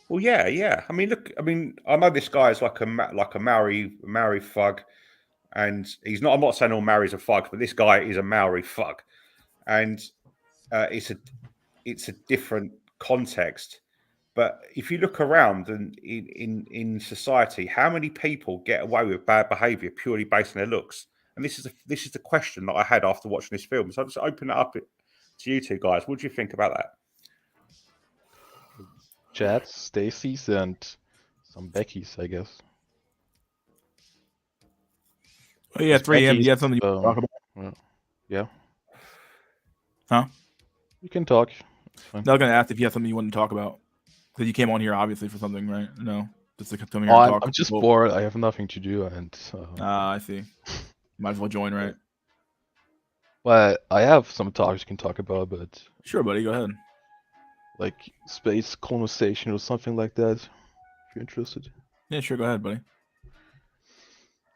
Well, yeah. I mean, look. I mean, I know this guy is like a Maori thug, and he's not. I'm not saying all Maoris are thugs, but this guy is a Maori thug, and it's a different context. But if you look around and in society, how many people get away with bad behaviour purely based on their looks? And this is the question that I had after watching this film. So I'll just open it up to you two guys. What do you think about that? Chats, Stacy's, and some Becky's, I guess. Oh, yeah, 3M. Do you have something you want to talk about? Yeah. Huh? You can talk. I was going to ask if you have something you want to talk about. Because you came on here, obviously, for something, right? No? Just to come here and talk. I'm just bored. I have nothing to do. And I see. Might as well join, right? But I have some topics you can talk about, but... Sure, buddy. Go ahead. Like space colonization or something like that, if you're interested. Yeah, sure. Go ahead, buddy.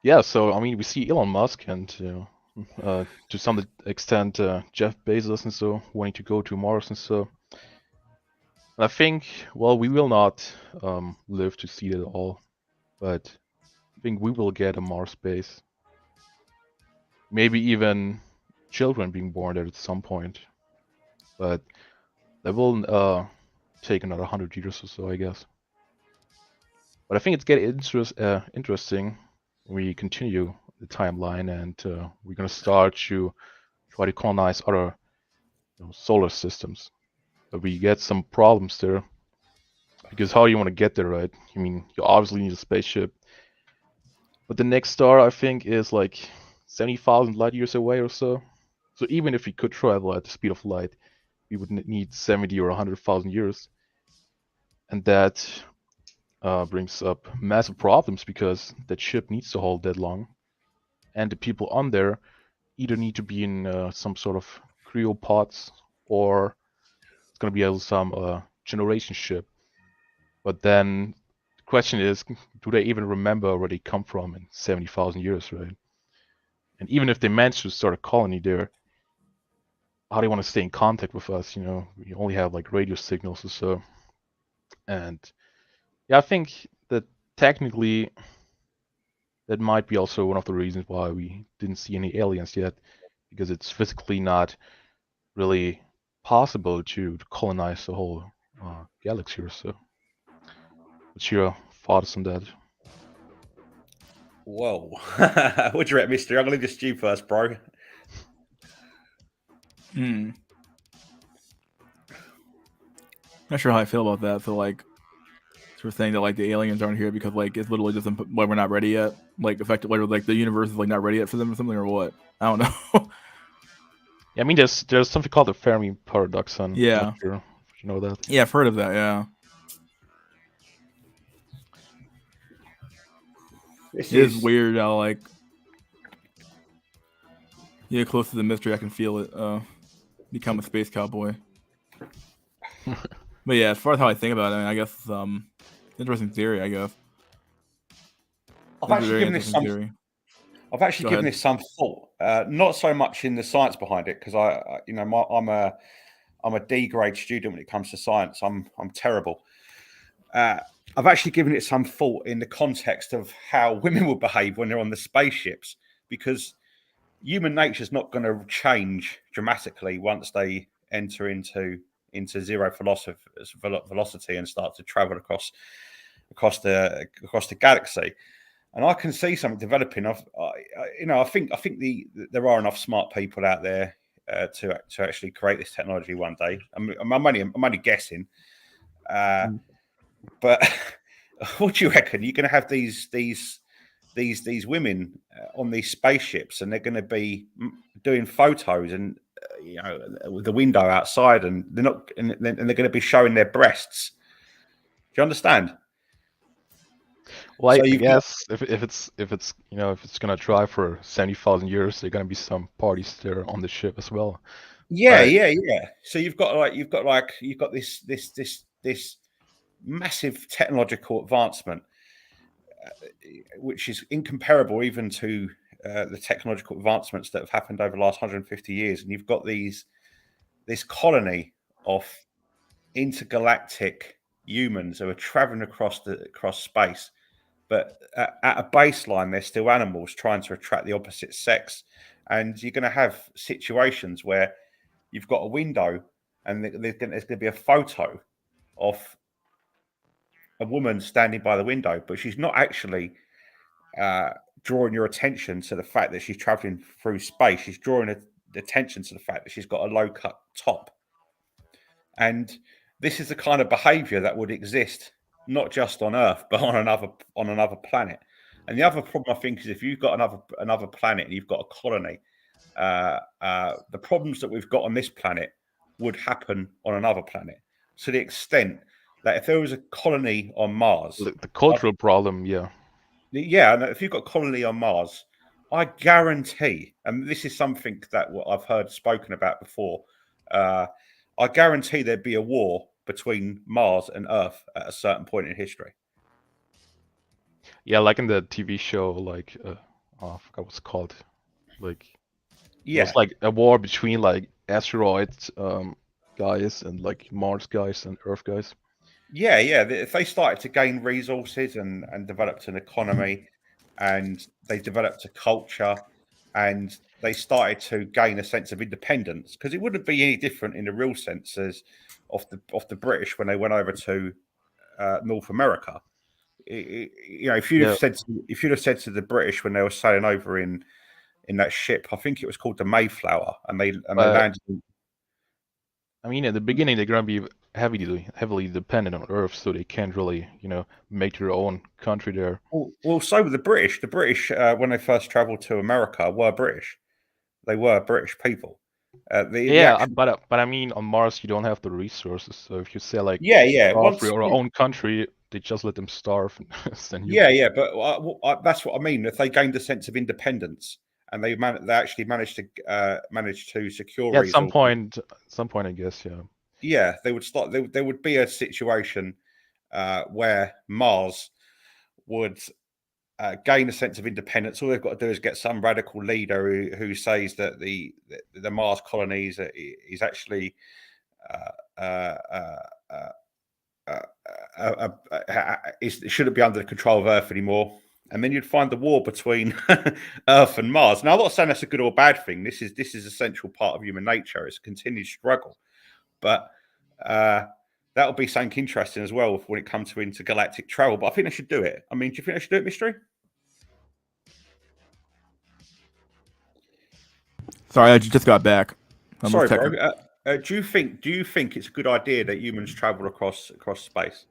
Yeah, so, I mean, we see Elon Musk and, to some extent, Jeff Bezos and so, wanting to go to Mars and so. And I think, well, we will not live to see it all, but I think we will get a Mars base. Maybe even children being born there at some point. But that will take another 100 years or so, I guess. But I think it's getting interesting when we continue the timeline, and we're going to start to try to colonize other solar systems. But we get some problems there, because how you want to get there, right? I mean, you obviously need a spaceship. But the next star, I think, is like 70,000 light years away or so. So even if we could travel at the speed of light, we would need 70 or 100,000 years. And that brings up massive problems, because that ship needs to hold that long. And the people on there either need to be in some sort of cryopods, or it's going to be some generation ship. But then the question is, do they even remember where they come from in 70,000 years, right? And even if they manage to start a colony there, how do you want to stay in contact with us? We only have like radio signals or so. And yeah, I think that technically that might be also one of the reasons why we didn't see any aliens yet, because it's physically not really possible to colonize the whole galaxy or so. What's your thoughts on that? Whoa. What do you reckon, Mister? I'm going to leave this to you first, bro. Not sure how I feel about that. So like, sort of saying that like the aliens aren't here because like it's literally just like we're not ready yet. Like effectively, like the universe is like not ready yet for them or something, or what? I don't know. Yeah, I mean, there's something called the Fermi paradox, and I'm Yeah. not sure if you know that. Yeah, I've heard of that. Yeah, This it is weird how like you get close to the mystery, I can feel it. Become a space cowboy. But yeah, as far as how I think about it, I mean, I guess interesting theory. I guess I've that's a actually very given this interesting some. theory. I've actually Go given ahead. this some thought. Not so much in the science behind it, because I'm a D grade student when it comes to science. I'm terrible. I've actually given it some thought in the context of how women will behave when they're on the spaceships, because human nature is not going to change dramatically once they enter into zero velocity and start to travel across the galaxy. And I can see something developing. I think there are enough smart people out there to actually create this technology one day. I'm only guessing, but what do you reckon? You're going to have these women on these spaceships, and they're going to be doing photos and with the window outside, and they're not, and they're going to be showing their breasts. Do you understand? Well, So I you've got guess if it's if it's gonna drive for 70,000 years, there are gonna be some parties there on the ship as well. But yeah. So you've got this massive technological advancement, which is incomparable even to the technological advancements that have happened over the last 150 years. And you've got this colony of intergalactic humans who are traveling across space, but at a baseline, they're still animals trying to attract the opposite sex. And you're going to have situations where you've got a window, and there's going to be a photo of a woman standing by the window, but she's not actually drawing your attention to the fact that she's traveling through space. She's drawing attention to the fact that she's got a low cut top. And this is the kind of behavior that would exist not just on Earth, but on another planet. And the other problem, I think, is if you've got another planet and you've got a colony, the problems that we've got on this planet would happen on another planet, to the extent that if there was a colony on Mars, the cultural problem, yeah. Yeah, and if you've got a colony on Mars, I guarantee, and this is something that I've heard spoken about before, I guarantee there'd be a war between Mars and Earth at a certain point in history. Yeah, like in the TV show, like I forgot what's it called. Like it Yeah, was like a war between like asteroids guys and like Mars guys and Earth guys. yeah. If they started to gain resources and developed an economy, and they developed a culture, and they started to gain a sense of independence, because it wouldn't be any different in the real sense as of the British when they went over to North America. If you'd Yeah, have said to the British when they were sailing over in that ship, I think it was called the Mayflower, and they but landed. I mean, at the beginning they're gonna be heavily dependent on Earth, so they can't really, make their own country there. Well, so were the British. The British, when they first travelled to America, were British. They were British people. The Yeah, actual but I mean, on Mars you don't have the resources, so if you say like yeah. starve for your own country, they just let them starve and send you. But that's what I mean. If they gained a sense of independence, and they actually managed to secure Yeah, resources, at some point, I guess, yeah. yeah, they would start. There would be a situation where Mars would gain a sense of independence. All they've got to do is get some radical leader who says that the Mars colonies is actually it shouldn't be under the control of Earth anymore, and then you'd find the war between Earth and Mars. Now, I'm not saying that's a good or bad thing. This is a central part of human nature. It's a continued struggle, but that would be something interesting as well when it comes to intergalactic travel. But I think they should do it. I mean, do you think they should do it, Mystery? Sorry, I just got back. Sorry, bro. Do you think it's a good idea that humans travel across space?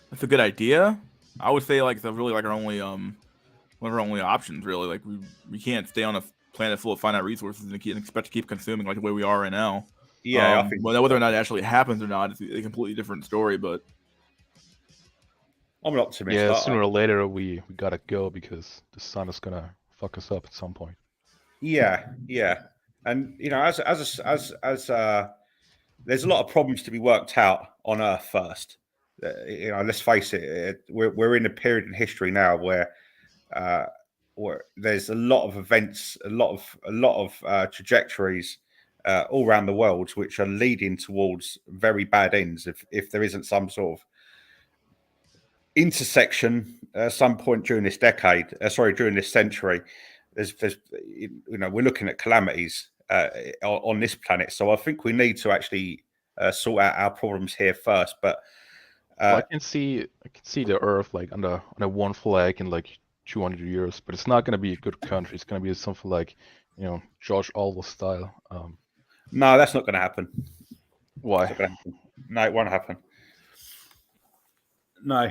That's a good idea. I would say like it's really like our only one of our only options. Really, like we can't stay on a planet full of finite resources and expect to keep consuming like the way we are right now. Yeah, I think whether or not it actually happens or not is a completely different story. But I'm an optimist. Yeah, sooner or later we gotta go because the sun is gonna fuck us up at some point. Yeah, and you know, as there's a lot of problems to be worked out on Earth first. You know, let's face it, we're in a period in history now where there's a lot of events, a lot of trajectories all around the world which are leading towards very bad ends if there isn't some sort of intersection at some point during this decade. During this century. There's you know, we're looking at calamities on this planet, so I think we need to actually sort out our problems here first. But well, I can see the Earth like under one flag in like 200 years, but it's not gonna be a good country. It's gonna be something like, you know, George Orwell style. No, that's not going to happen. Why? It's not gonna happen. No, it won't happen. No.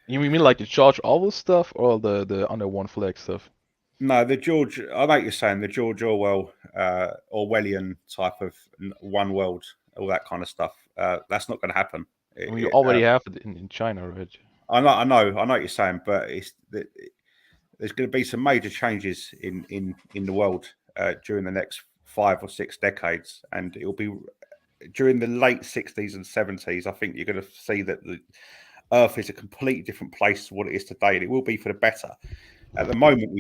You mean like the George Orwell stuff or the under one flag stuff? No, I know what you're saying, the George Orwell, Orwellian type of one world, all that kind of stuff. That's not going to happen. I mean, you already have it in China, right? I know what you're saying, but there's going to be some major changes in the world during the next 5 or 6 decades, and it will be during the late 60s and 70s. I think you're going to see that the Earth is a completely different place to what it is today, and it will be for the better. At the moment,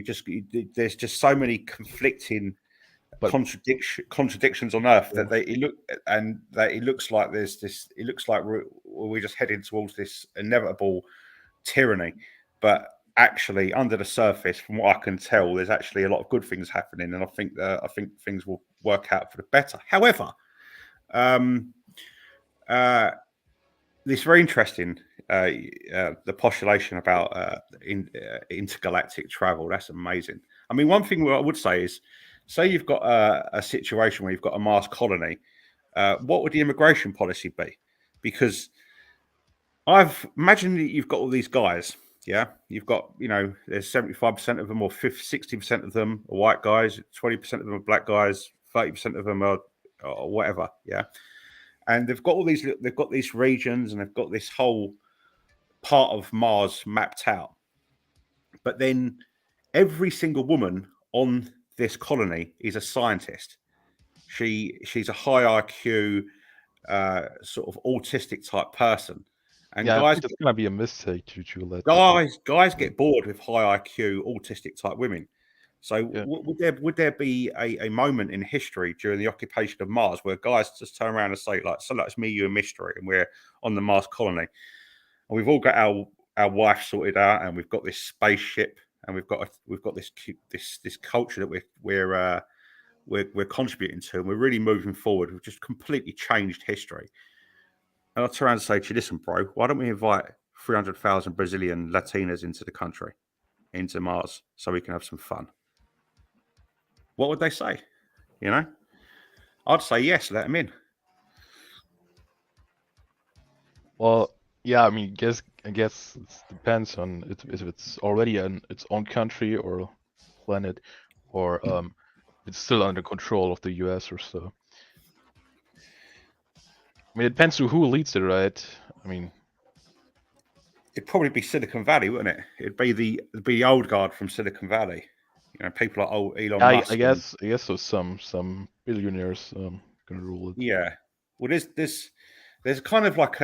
there's just so many conflicting contradictions on Earth that it looks like there's this. It looks like we're just heading towards this inevitable tyranny, but actually, under the surface, from what I can tell, there's actually a lot of good things happening, and I think things will work out for the better. However, it's very interesting. The postulation about intergalactic travel, that's amazing. I mean, one thing I would say is, say you've got a situation where you've got a Mars colony, what would the immigration policy be? Because I've imagined that you've got all these guys, yeah, you've got, you know, there's 75% of them or 60% of them are white guys, 20% of them are black guys, 30% of them are whatever, yeah, and they've got these regions, and they've got this whole part of Mars mapped out. But then every single woman on this colony is a scientist. She's a high IQ, sort of autistic type person. And yeah, guys, I think it's gonna be a mistake to let guys get bored with high IQ autistic type women. So Yeah. would there be a moment in history during the occupation of Mars where guys just turn around and say, like, so that's me, you, and Mystery, and we're on the Mars colony, and we've all got our wife sorted out, and we've got this spaceship, and we've got this culture that we're contributing to, and we're really moving forward. We've just completely changed history. And I'll turn around and say to you, listen, bro, why don't we invite 300,000 Brazilian Latinas into the country, into Mars, so we can have some fun? What would they say? You know, I'd say yes, let them in. Well, yeah, I mean, I guess it depends on if it's already its own country or planet, or it's still under control of the US or so. I mean, it depends on who leads it, right? I mean, it'd probably be Silicon Valley, wouldn't it? It'd be the old guard from Silicon Valley. You know, people like Elon Musk. I guess so. Some billionaires gonna rule it. Yeah. Well, there's kind of like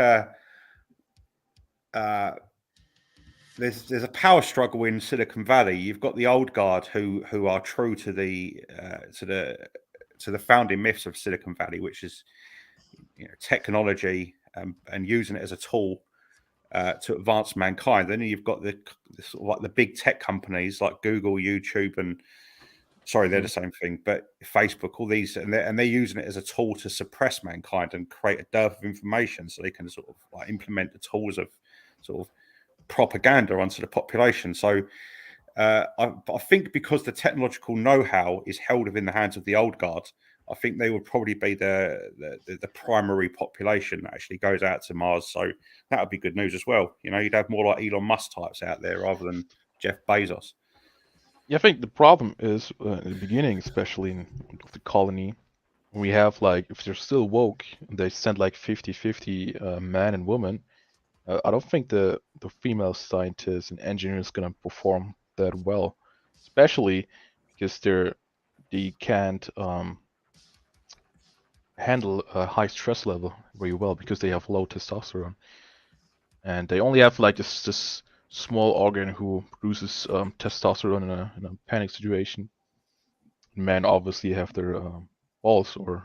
there's a power struggle in Silicon Valley. You've got the old guard who are true to the founding myths of Silicon Valley, which is, you know, technology and using it as a tool to advance mankind. Then you've got the sort of like the big tech companies like Google, YouTube, and sorry, they're the same thing, but Facebook, all these, and they're using it as a tool to suppress mankind and create a dearth of information, so they can sort of like implement the tools of sort of propaganda onto the population. So I think because the technological know-how is held within the hands of the old guard, I think they would probably be the primary population that actually goes out to Mars. So that would be good news as well. You know, you'd have more like Elon Musk types out there rather than Jeff Bezos. Yeah, I think the problem is in the beginning, especially in the colony, we have like, if they're still woke, they send like 50-50 man and woman. I don't think the female scientists and engineers gonna perform that well, especially because they can't handle a high stress level very well because they have low testosterone, and they only have like this small organ who produces testosterone in a panic situation. Men obviously have their balls or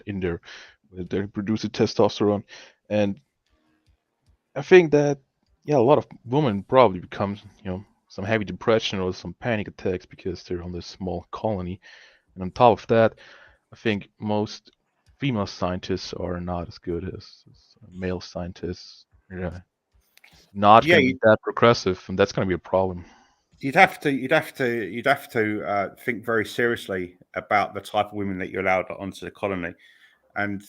in there they produce the testosterone, and I think that yeah, a lot of women probably become some heavy depression or some panic attacks because they're on this small colony, and on top of that, I think most female scientists are not as good as male scientists. Yeah, not Yeah, going to be that progressive, and that's going to be a problem. you'd have to think very seriously about the type of women that you allowed onto the colony, and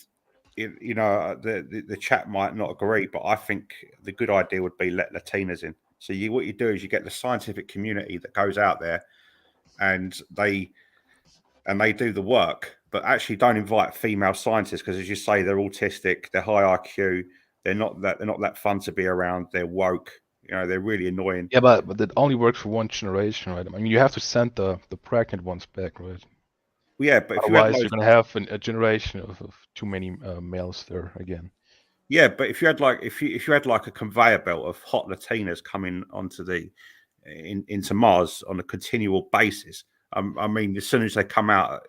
the chat might not agree, but I think the good idea would be let Latinas in. So what you do is you get the scientific community that goes out there, and they do the work, but actually don't invite female scientists because, as you say, they're autistic, they're high IQ, they're not that fun to be around. They're woke, they're really annoying. Yeah, but that only works for one generation, right? I mean, you have to send the pregnant ones back, right? Well, yeah, but if you had Otherwise, loads, you're going to have a generation of too many males there again. yeah, but if you had like if you had like a conveyor belt of hot Latinas coming onto into Mars on a continual basis, I mean, as soon as they come out,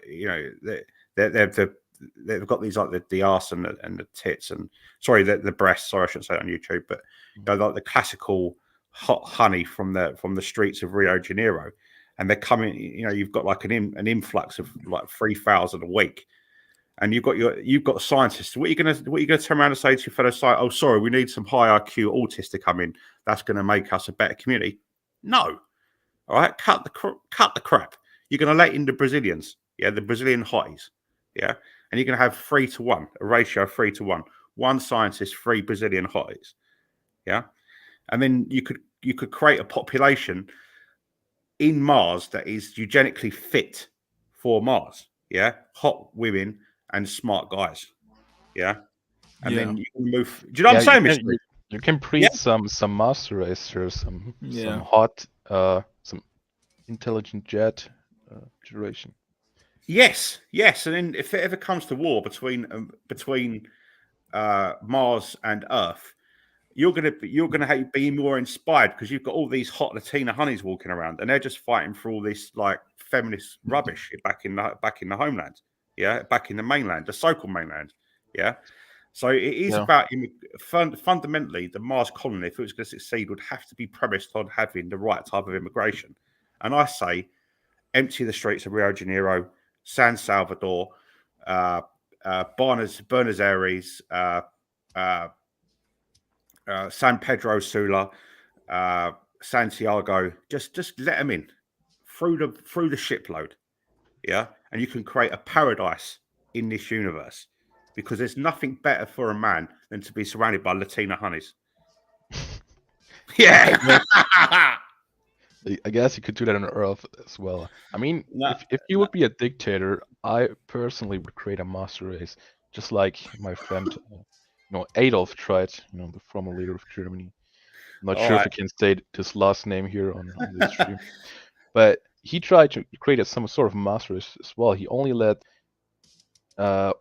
they've got these like the arse and the tits and sorry the breasts. Sorry, I shouldn't say it on YouTube, but like the classical hot honey from the streets of Rio de Janeiro, and they're coming. You've got like an influx of like 3,000 a week, and you've got scientists. What are you gonna turn around and say to your fellow scientists? Oh, sorry, we need some high IQ autists to come in. That's going to make us a better community. No, all right, cut the crap. You're going to let in the Brazilians, yeah, the Brazilian hotties, yeah, and you're going to have 3-to-1, a ratio of 3-to-1, one scientist, 3 Brazilian hotties, yeah, and then you could create a population in Mars that is eugenically fit for Mars, yeah, hot women and smart guys, yeah, and then you can move. Do you know what I'm saying, Mister? You can breed some master racers, some hot, some intelligent jet generation. Yes, and then if it ever comes to war between Mars and Earth, you're gonna be more inspired because you've got all these hot Latina honeys walking around, and they're just fighting for all this like feminist rubbish back in the homeland, yeah, back in the mainland, the so-called mainland, yeah. So it is about fundamentally the Mars colony, if it was going to succeed, would have to be premised on having the right type of immigration, and I say empty the streets of Rio de Janeiro, San Salvador, Buenos Aires, San Pedro Sula, Santiago. Just let them in through the shipload, yeah, and you can create a paradise in this universe because there's nothing better for a man than to be surrounded by Latina honeys. Yeah. I guess you could do that on Earth as well. I mean, if you would be a dictator, I personally would create a master race, just like my friend, Adolf tried, the former leader of Germany. I'm not sure if I can say his last name here on this stream, but he tried to create some sort of master race as well. He only let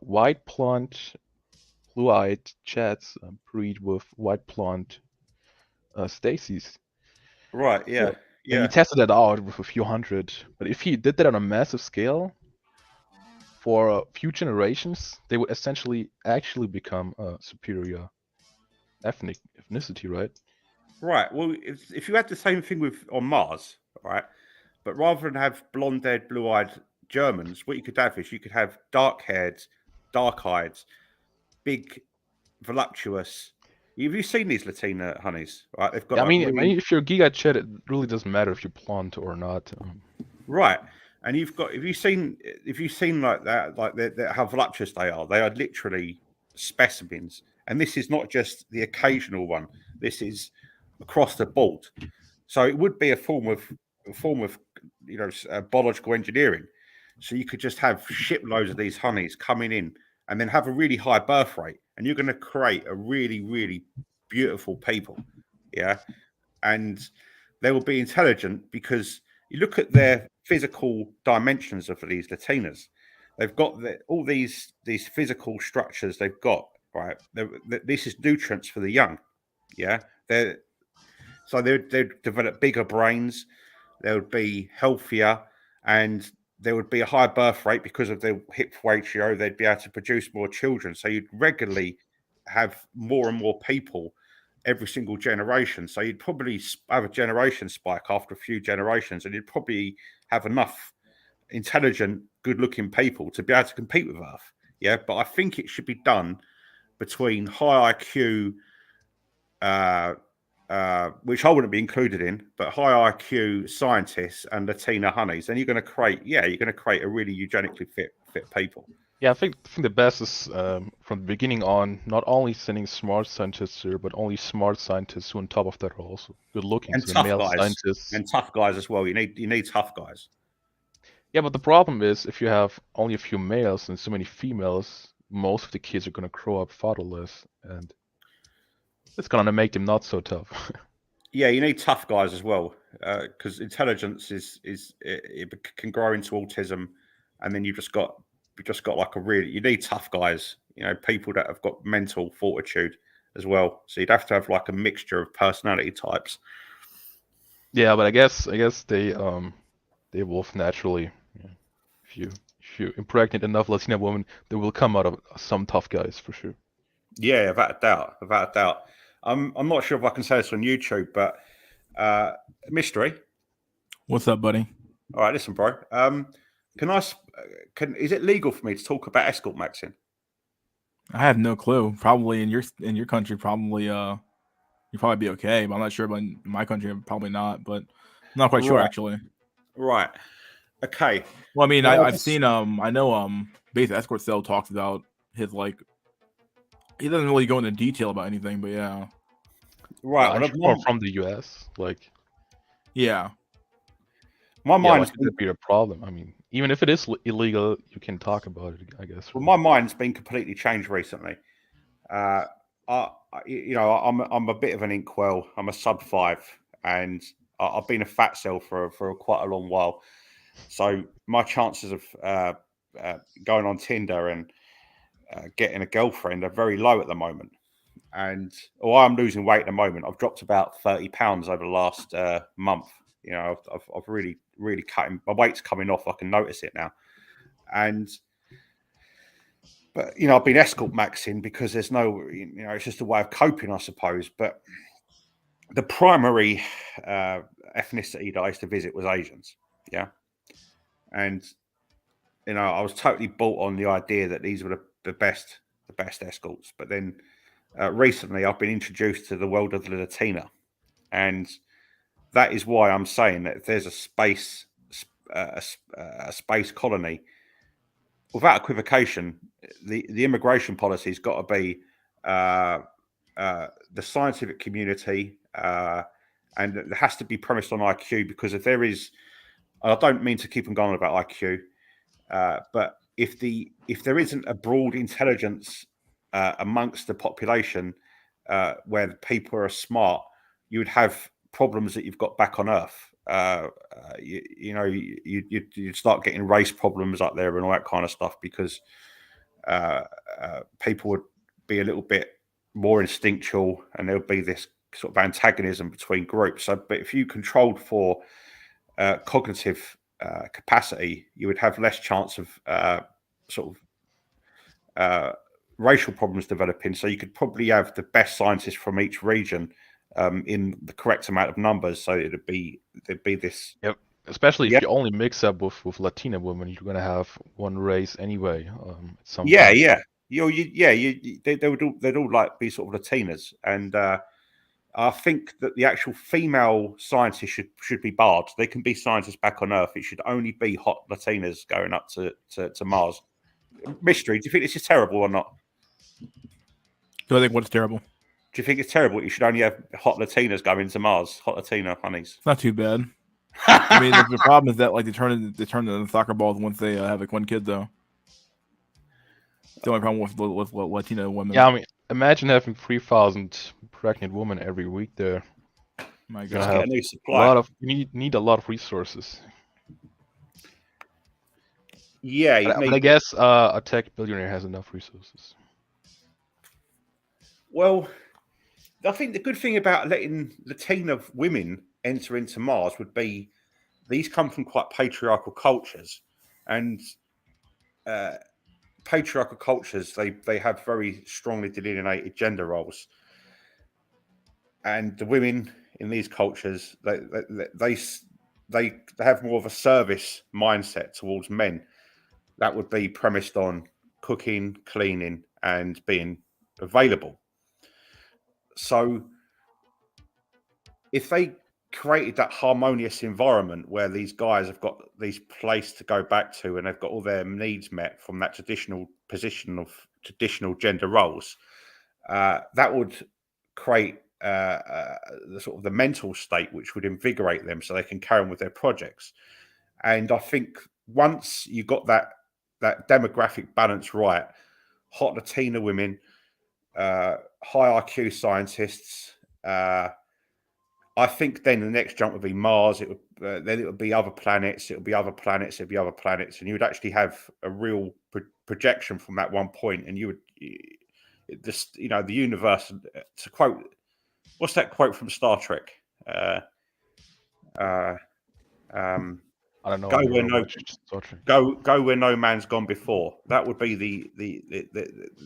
white blonde, blue-eyed Chads breed with white blonde Stacys. Right. Yeah. And he tested that out with a few hundred. But if he did that on a massive scale, for a few generations, they would essentially actually become superior. ethnicity, right? Right. Well, if you had the same thing with on Mars, right, but rather than have blonde-haired, blue-eyed Germans, what you could have is you could have dark-haired, dark-eyed, big, voluptuous. Have you seen these Latina honeys? Right, they've got Yeah, I like mean, really if you're Giga Chet, it really doesn't matter if you're blonde or not. right, and you've got if you've seen like that, like how voluptuous they are. They are literally specimens, and this is not just the occasional one. This is across the board. So it would be a form of biological engineering. So you could just have shiploads of these honeys coming in, and then have a really high birth rate, and you're going to create a really really beautiful people, yeah. And they will be intelligent because you look at their physical dimensions of these Latinas. They've got all these physical structures. They've got right. This is nutrients for the young, yeah. They'd develop bigger brains, they would be healthier, and there would be a higher birth rate because of the hip ratio. They'd be able to produce more children. So you'd regularly have more and more people every single generation. So you'd probably have a generation spike after a few generations, and you'd probably have enough intelligent, good-looking people to be able to compete with Earth. Yeah, but I think it should be done between high IQ which I wouldn't be included in, but high IQ scientists and Latina honeys, then you're going to create a really eugenically fit people. Yeah, I think the best is from the beginning on not only sending smart scientists here, but only smart scientists who, on top of that, are also good looking. And So the tough male guys, scientists. and tough guys as well. You need tough guys. Yeah, but the problem is if you have only a few males and so many females, most of the kids are gonna grow up fatherless, and it's gonna make them not so tough. Yeah, you need tough guys as well, because intelligence it can grow into autism, and then you just got like you need tough guys. You know, people that have got mental fortitude as well. So you'd have to have like a mixture of personality types. Yeah, but I guess they evolve naturally. Yeah. If you impregnate enough Latina women, there will come out of some tough guys for sure. Yeah, without a doubt. I'm not sure if I can say this on YouTube, but mystery. What's up, buddy? All right, listen, bro. Is it legal for me to talk about escort maxing? I have no clue. Probably in your country, probably you'd probably be okay, but I'm not sure. But in my country, probably not. But I'm not quite sure actually. Right. Okay. Well, I mean, Well, I've seen I know Base Escort Cell talks about his like. He doesn't really go into detail about anything, but yeah. Right. I'm sure from the US, like. Yeah. My mind's could be a problem. I mean, even if it is illegal, you can talk about it, I guess. Well, my mind's been completely changed recently. I'm a bit of an inkwell. I'm a sub 5, and I've been a fat cell for quite a long while. So my chances of going on Tinder and getting a girlfriend are very low at the moment. And I'm losing weight at the moment. I've dropped about 30 pounds over the last month. You know, I've really cutting. My weight's coming off. I can notice it now. But I've been escort maxing because there's no, it's just a way of coping, I suppose. But the primary ethnicity that I used to visit was Asians. Yeah, and I was totally bought on the idea that these were the best escorts. But then recently, I've been introduced to the world of the Latina, and that is why I'm saying that if there's a space colony, without equivocation, the immigration policy has got to be the scientific community, and it has to be premised on IQ. Because if there is, I don't mean to keep on going on about IQ, but if there isn't a broad intelligence amongst the population where the people are smart, you would have problems that you've got back on Earth. You'd start getting race problems up there and all that kind of stuff because people would be a little bit more instinctual, and there would be this sort of antagonism between groups. So, but if you controlled for cognitive capacity, you would have less chance of racial problems developing. So you could probably have the best scientists from each region in the correct amount of numbers. So there'd be this. Yep. Especially if Yeah. you only mix up with Latina women, you're gonna have one race anyway. At some Yeah, point. yeah. They'd all like be sort of Latinas, and I think that the actual female scientists should be barred. They can be scientists back on Earth. It should only be hot Latinas going up to Mars. Mystery, do you think this is terrible or not? Do I think what's terrible? Do you think it's terrible? You should only have hot Latinas going to Mars, hot Latina honeys. It's not too bad. I mean, the problem is that like they turn into soccer balls once they have like one kid though. The only problem with Latina women. Yeah, I mean, imagine having 3,000 pregnant women every week there. My You're gonna God. Get a have new a supply. lot of you need a lot of resources. Yeah, you But I need. guess a tech billionaire has enough resources. Well, I think the good thing about letting Latina women enter into Mars would be these come from quite patriarchal cultures, and patriarchal cultures they have very strongly delineated gender roles, and the women in these cultures they have more of a service mindset towards men that would be premised on cooking, cleaning, and being available. So if they created that harmonious environment where these guys have got these place to go back to and they've got all their needs met from that traditional position of traditional gender roles, that would create the sort of the mental state which would invigorate them so they can carry on with their projects. And I think once you got that demographic balance right, hot Latina women, high IQ scientists, I think then the next jump would be Mars. It would then it would be other planets. It would be other planets. It'd be other planets, and you would actually have a real projection from that one point. And you would just the universe. To quote, what's that quote from Star Trek? I don't know. Go I where never no watched Star Trek. go where no man's gone before. That would be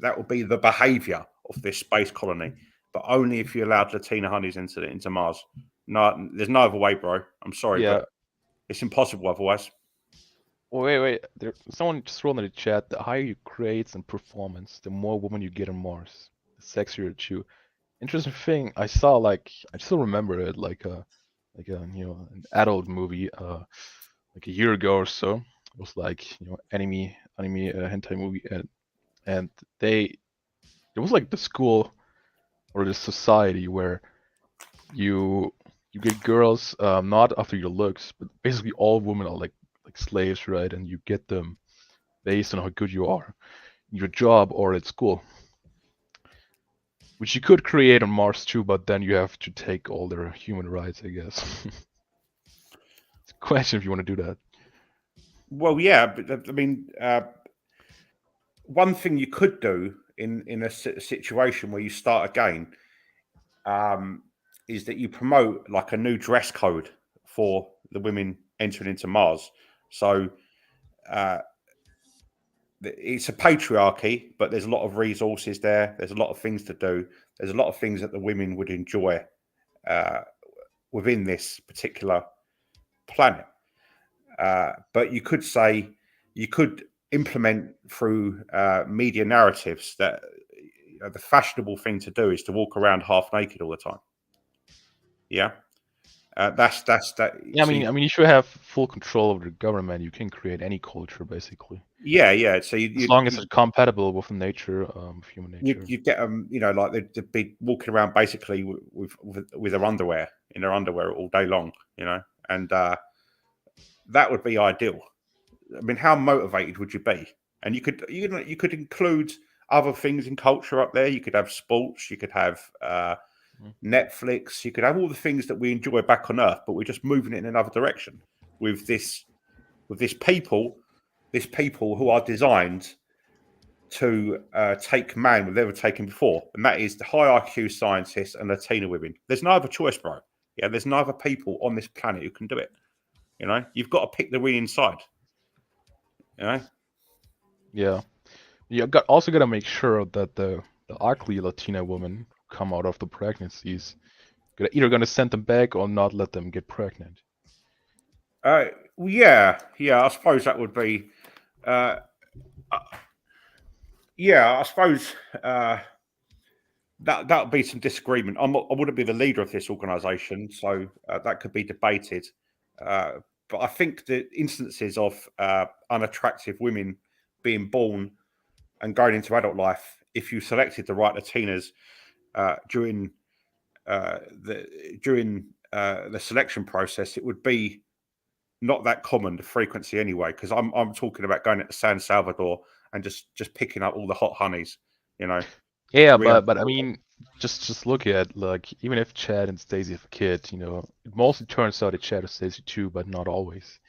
that would be the behaviour of this space colony, but only if you allowed Latina honeys into Mars. No, there's no other way, bro. I'm sorry, Yeah. but it's impossible otherwise. Wait. Someone just wrote in the chat: the higher you grades and performance, the more women you get on Mars. The sexier you chew. Interesting thing, I saw I still remember it like a an adult movie like a year ago or so. It was like anime hentai movie, and it was like the school or the society where you get girls not after your looks, but basically all women are like slaves, right? And you get them based on how good you are in your job or at school. Which you could create on Mars too, but then you have to take all their human rights, I guess. It's a question if you want to do that. Well, yeah, but I mean, one thing you could do in a situation where you start again is that you promote like a new dress code for the women entering into Mars. So it's a patriarchy, but there's a lot of resources there. There's a lot of things to do. There's a lot of things that the women would enjoy within this particular planet. But you could say you could implement through media narratives that the fashionable thing to do is to walk around half naked all the time. Yeah, that's that. Yeah, I mean, if you have full control over the government, you can create any culture basically. Yeah. So as long as it's compatible with nature, human nature. You get them, like they'd be walking around basically with their underwear in their underwear all day long, and that would be ideal. I mean, how motivated would you be? And you could include other things in culture up there. You could have sports. You could have Netflix. You could have all the things that we enjoy back on Earth, but we're just moving it in another direction with this people who are designed to take man we've never taken before, and that is the high IQ scientists and Latina women. There's no other choice, bro. Yeah, there's no other people on this planet who can do it. You've got to pick the winning side. Yeah. You also gotta make sure that the ugly Latina women who come out of the pregnancies either gonna send them back or not let them get pregnant. Well, yeah. I suppose that would be. Yeah, I suppose that would be some disagreement. I wouldn't be the leader of this organisation, so that could be debated. But I think the instances of unattractive women being born and going into adult life, if you selected the right Latinas during the selection process, it would be not that common, the frequency anyway. Because I'm talking about going to San Salvador and just picking up all the hot honeys, you know. Yeah, We have, but I mean, just look at, like, even if Chad and Stacy have a kid, you know, it mostly turns out that Chad and Stacy too, but not always.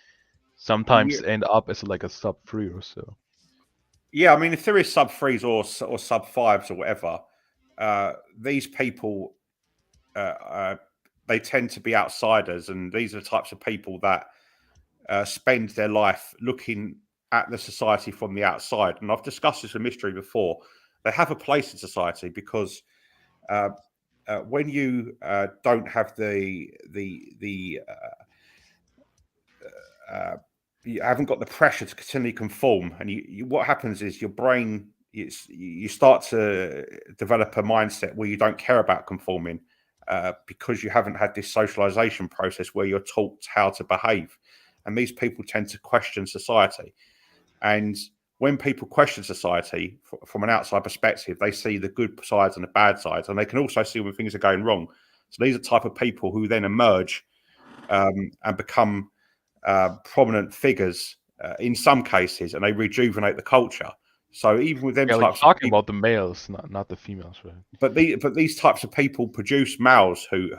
Sometimes yeah, end up as like a sub 3 or so. yeah. I mean, if there is sub threes or sub fives or whatever, these people they tend to be outsiders, and these are the types of people that spend their life looking at the society from the outside. And I've discussed this with Mystery before. They have a place in society because when you don't have you haven't got the pressure to continually conform, and what happens is your brain you start to develop a mindset where you don't care about conforming because you haven't had this socialization process where you're taught how to behave. And these people tend to question society. And when people question society from an outside perspective, they see the good sides and the bad sides, and they can also see when things are going wrong. So these are the type of people who then emerge and become prominent figures in some cases, and they rejuvenate the culture. So even with them Yeah, like types of talking people, about the males, not the females, right? but these types of people produce males who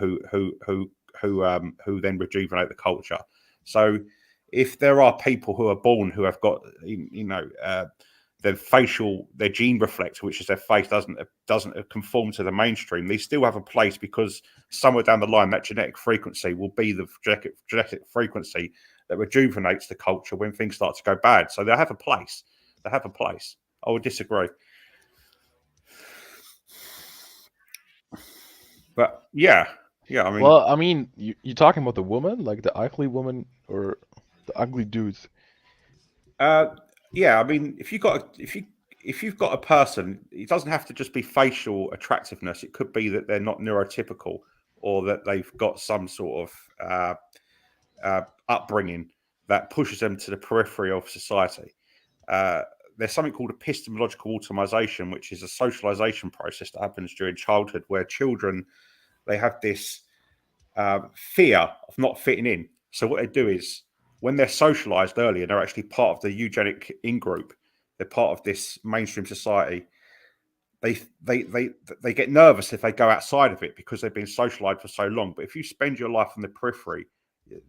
then rejuvenate the culture. So if there are people who are born who have got their gene reflector, which is their face, doesn't conform to the mainstream, they still have a place because somewhere down the line that genetic frequency will be the genetic frequency that rejuvenates the culture when things start to go bad. So they have a place. They have a place. I would disagree. But yeah. I mean, Well, I mean, you talking about the woman, like the ugly woman or the ugly dudes? yeah. I mean, if you've got a person, it doesn't have to just be facial attractiveness. It could be that they're not neurotypical, or that they've got some sort of upbringing that pushes them to the periphery of society. There's something called epistemological automation, which is a socialization process that happens during childhood, where children they have this fear of not fitting in. So what they do is, when they're socialized earlier, they're actually part of the eugenic in group. They're part of this mainstream society. They get nervous if they go outside of it because they've been socialized for so long. But if you spend your life on the periphery,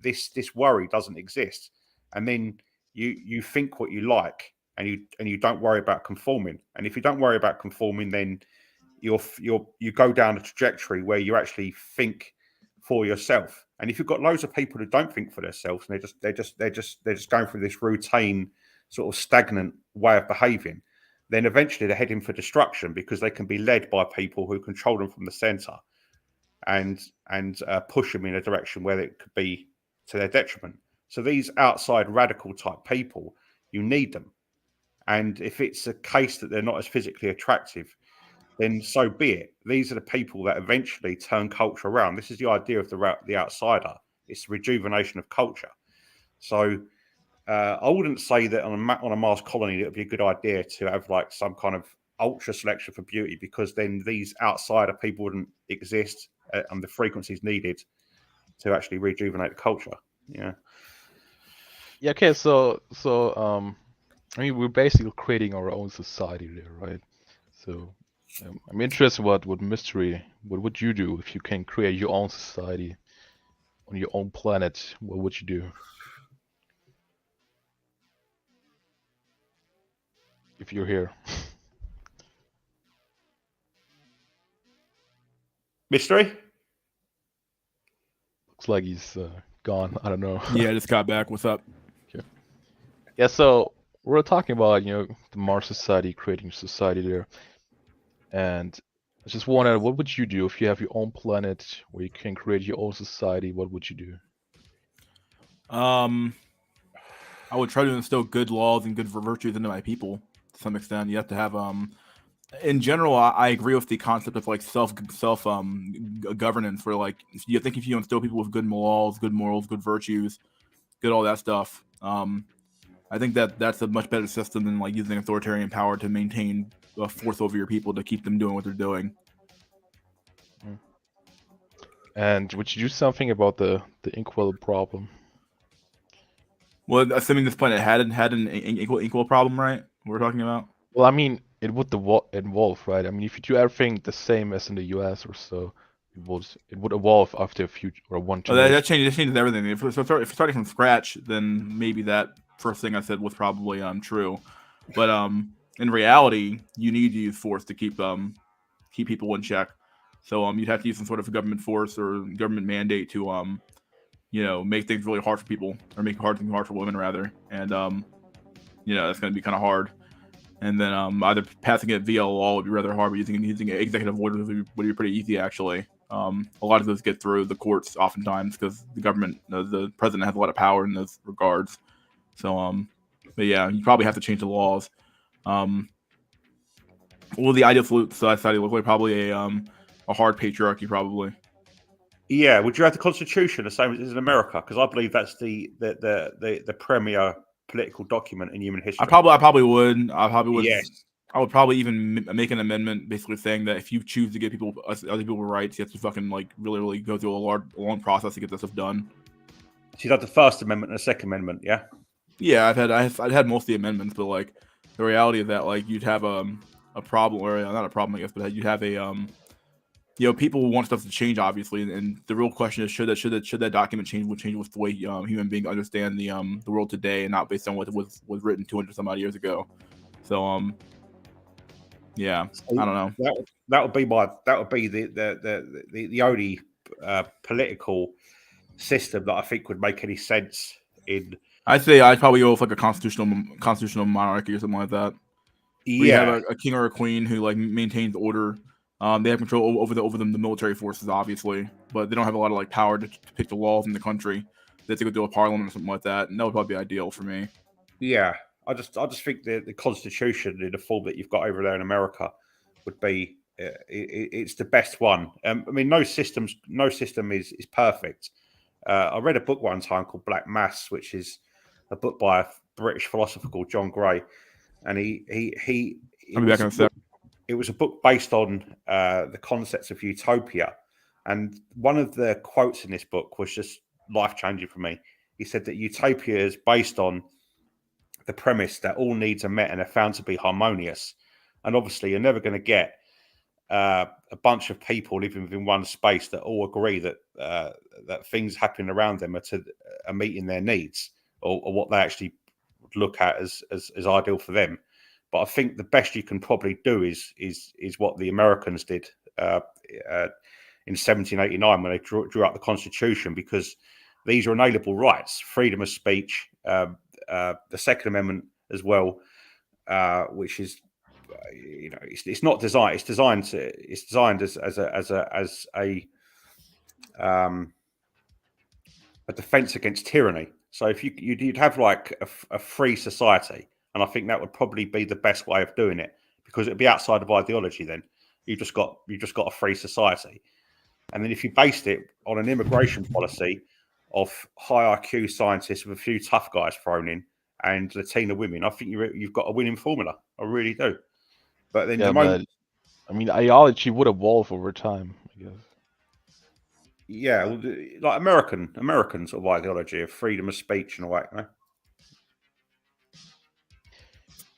this worry doesn't exist, and then you think what you like, and you don't worry about conforming. And if you don't worry about conforming, then you go down a trajectory where you actually think for yourself. And if you've got loads of people who don't think for themselves, and they're just going through this routine sort of stagnant way of behaving, then eventually they're heading for destruction because they can be led by people who control them from the center and push them in a direction where it could be to their detriment. So these outside radical type people, you need them. And if it's a case that they're not as physically attractive, then so be it. These are the people that eventually turn culture around. This is the idea of the outsider. It's the rejuvenation of culture. So I wouldn't say that on a Mars colony it would be a good idea to have like some kind of ultra selection for beauty, because then these outsider people wouldn't exist and the frequencies needed to actually rejuvenate the culture. Yeah. Yeah. Okay. So I mean, we're basically creating our own society there, right? So I'm interested what Mystery, what would you do if you can create your own society on your own planet? What would you do if you're here? Mystery? Looks like he's gone. I don't know. Yeah, I just got back. What's up? Okay. Yeah. So we're talking about the Mars society, creating society there, and I just wondered, what would you do if you have your own planet where you can create your own society? What would you do? I would try to instill good laws and good virtues into my people to some extent. You have to have in general, I agree with the concept of like self governance, where like if you instill people with good laws, good morals, good virtues, good all that stuff. I think that's a much better system than like using authoritarian power to maintain a force over your people to keep them doing what they're doing. And would you do something about the inkwell problem? Well, assuming this planet had an equal problem, right? We're talking about. Well, I mean, it would evolve, right? I mean, if you do everything the same as in the US or so, it would evolve after a few or one Oh, generation. that changes everything. If we're starting from scratch, then maybe that first thing I said was probably true. But in reality, you need to use force to keep people in check. So you'd have to use some sort of government force or government mandate to make things really hard for people, or make things hard for women rather. And that's going to be kind of hard. And then either passing it via law would be rather hard, but using executive orders would be pretty easy actually. A lot of those get through the courts oftentimes because the government, the president has a lot of power in those regards. So, but yeah, you probably have to change the laws. Well, the ideal society look like probably a hard patriarchy, probably. Yeah, would you have the Constitution the same as in America? Because I believe that's the premier political document in human history. I probably would. I probably would. Yes. I would probably even make an amendment basically saying that if you choose to give other people rights, you have to fucking like really go through a long process to get this stuff done. So you'd have the First Amendment and the Second Amendment, yeah? Yeah, I've had most of the amendments, but like the reality of that, like you'd have a problem, or not a problem, I guess, but you'd have a people want stuff to change, obviously, and the real question is should that document change with the way human beings understand the world today, and not based on what was written 200 some odd years ago. So yeah, I don't know. That would be the only political system that I think would make any sense in. I'd say I'd probably go with like a constitutional monarchy or something like that. Yeah, where you have a king or a queen who like maintains order. They have control over the military forces, obviously, but they don't have a lot of like power to pick the laws in the country. They have to go through a parliament or something like that, and that would probably be ideal for me. Yeah, I just think the Constitution in the form that you've got over there in America would be it's the best one. I mean, no system is perfect. I read a book one time called Black Mass, which is a book by a British philosopher called John Gray, and it was a book based on the concepts of utopia, and one of the quotes in this book was just life changing for me. He said that utopia is based on the premise that all needs are met and are found to be harmonious, and obviously you're never going to get a bunch of people living within one space that all agree that that things happening around them are meeting their needs or what they actually look at as ideal for them. But I think the best you can probably do is what the Americans did in 1789 when they drew up the Constitution, because these are inalienable rights: freedom of speech, the Second Amendment as well, which is it's not designed. It's designed as a defense against tyranny. So if you'd have like a free society, and I think that would probably be the best way of doing it, because it'd be outside of ideology. Then you've just got a free society, and then if you based it on an immigration policy of high IQ scientists with a few tough guys thrown in and Latina women, I think you've got a winning formula. I really do. But then but I mean, ideology would evolve over time, I guess. Yeah, like American sort of ideology of freedom of speech and all that. You know?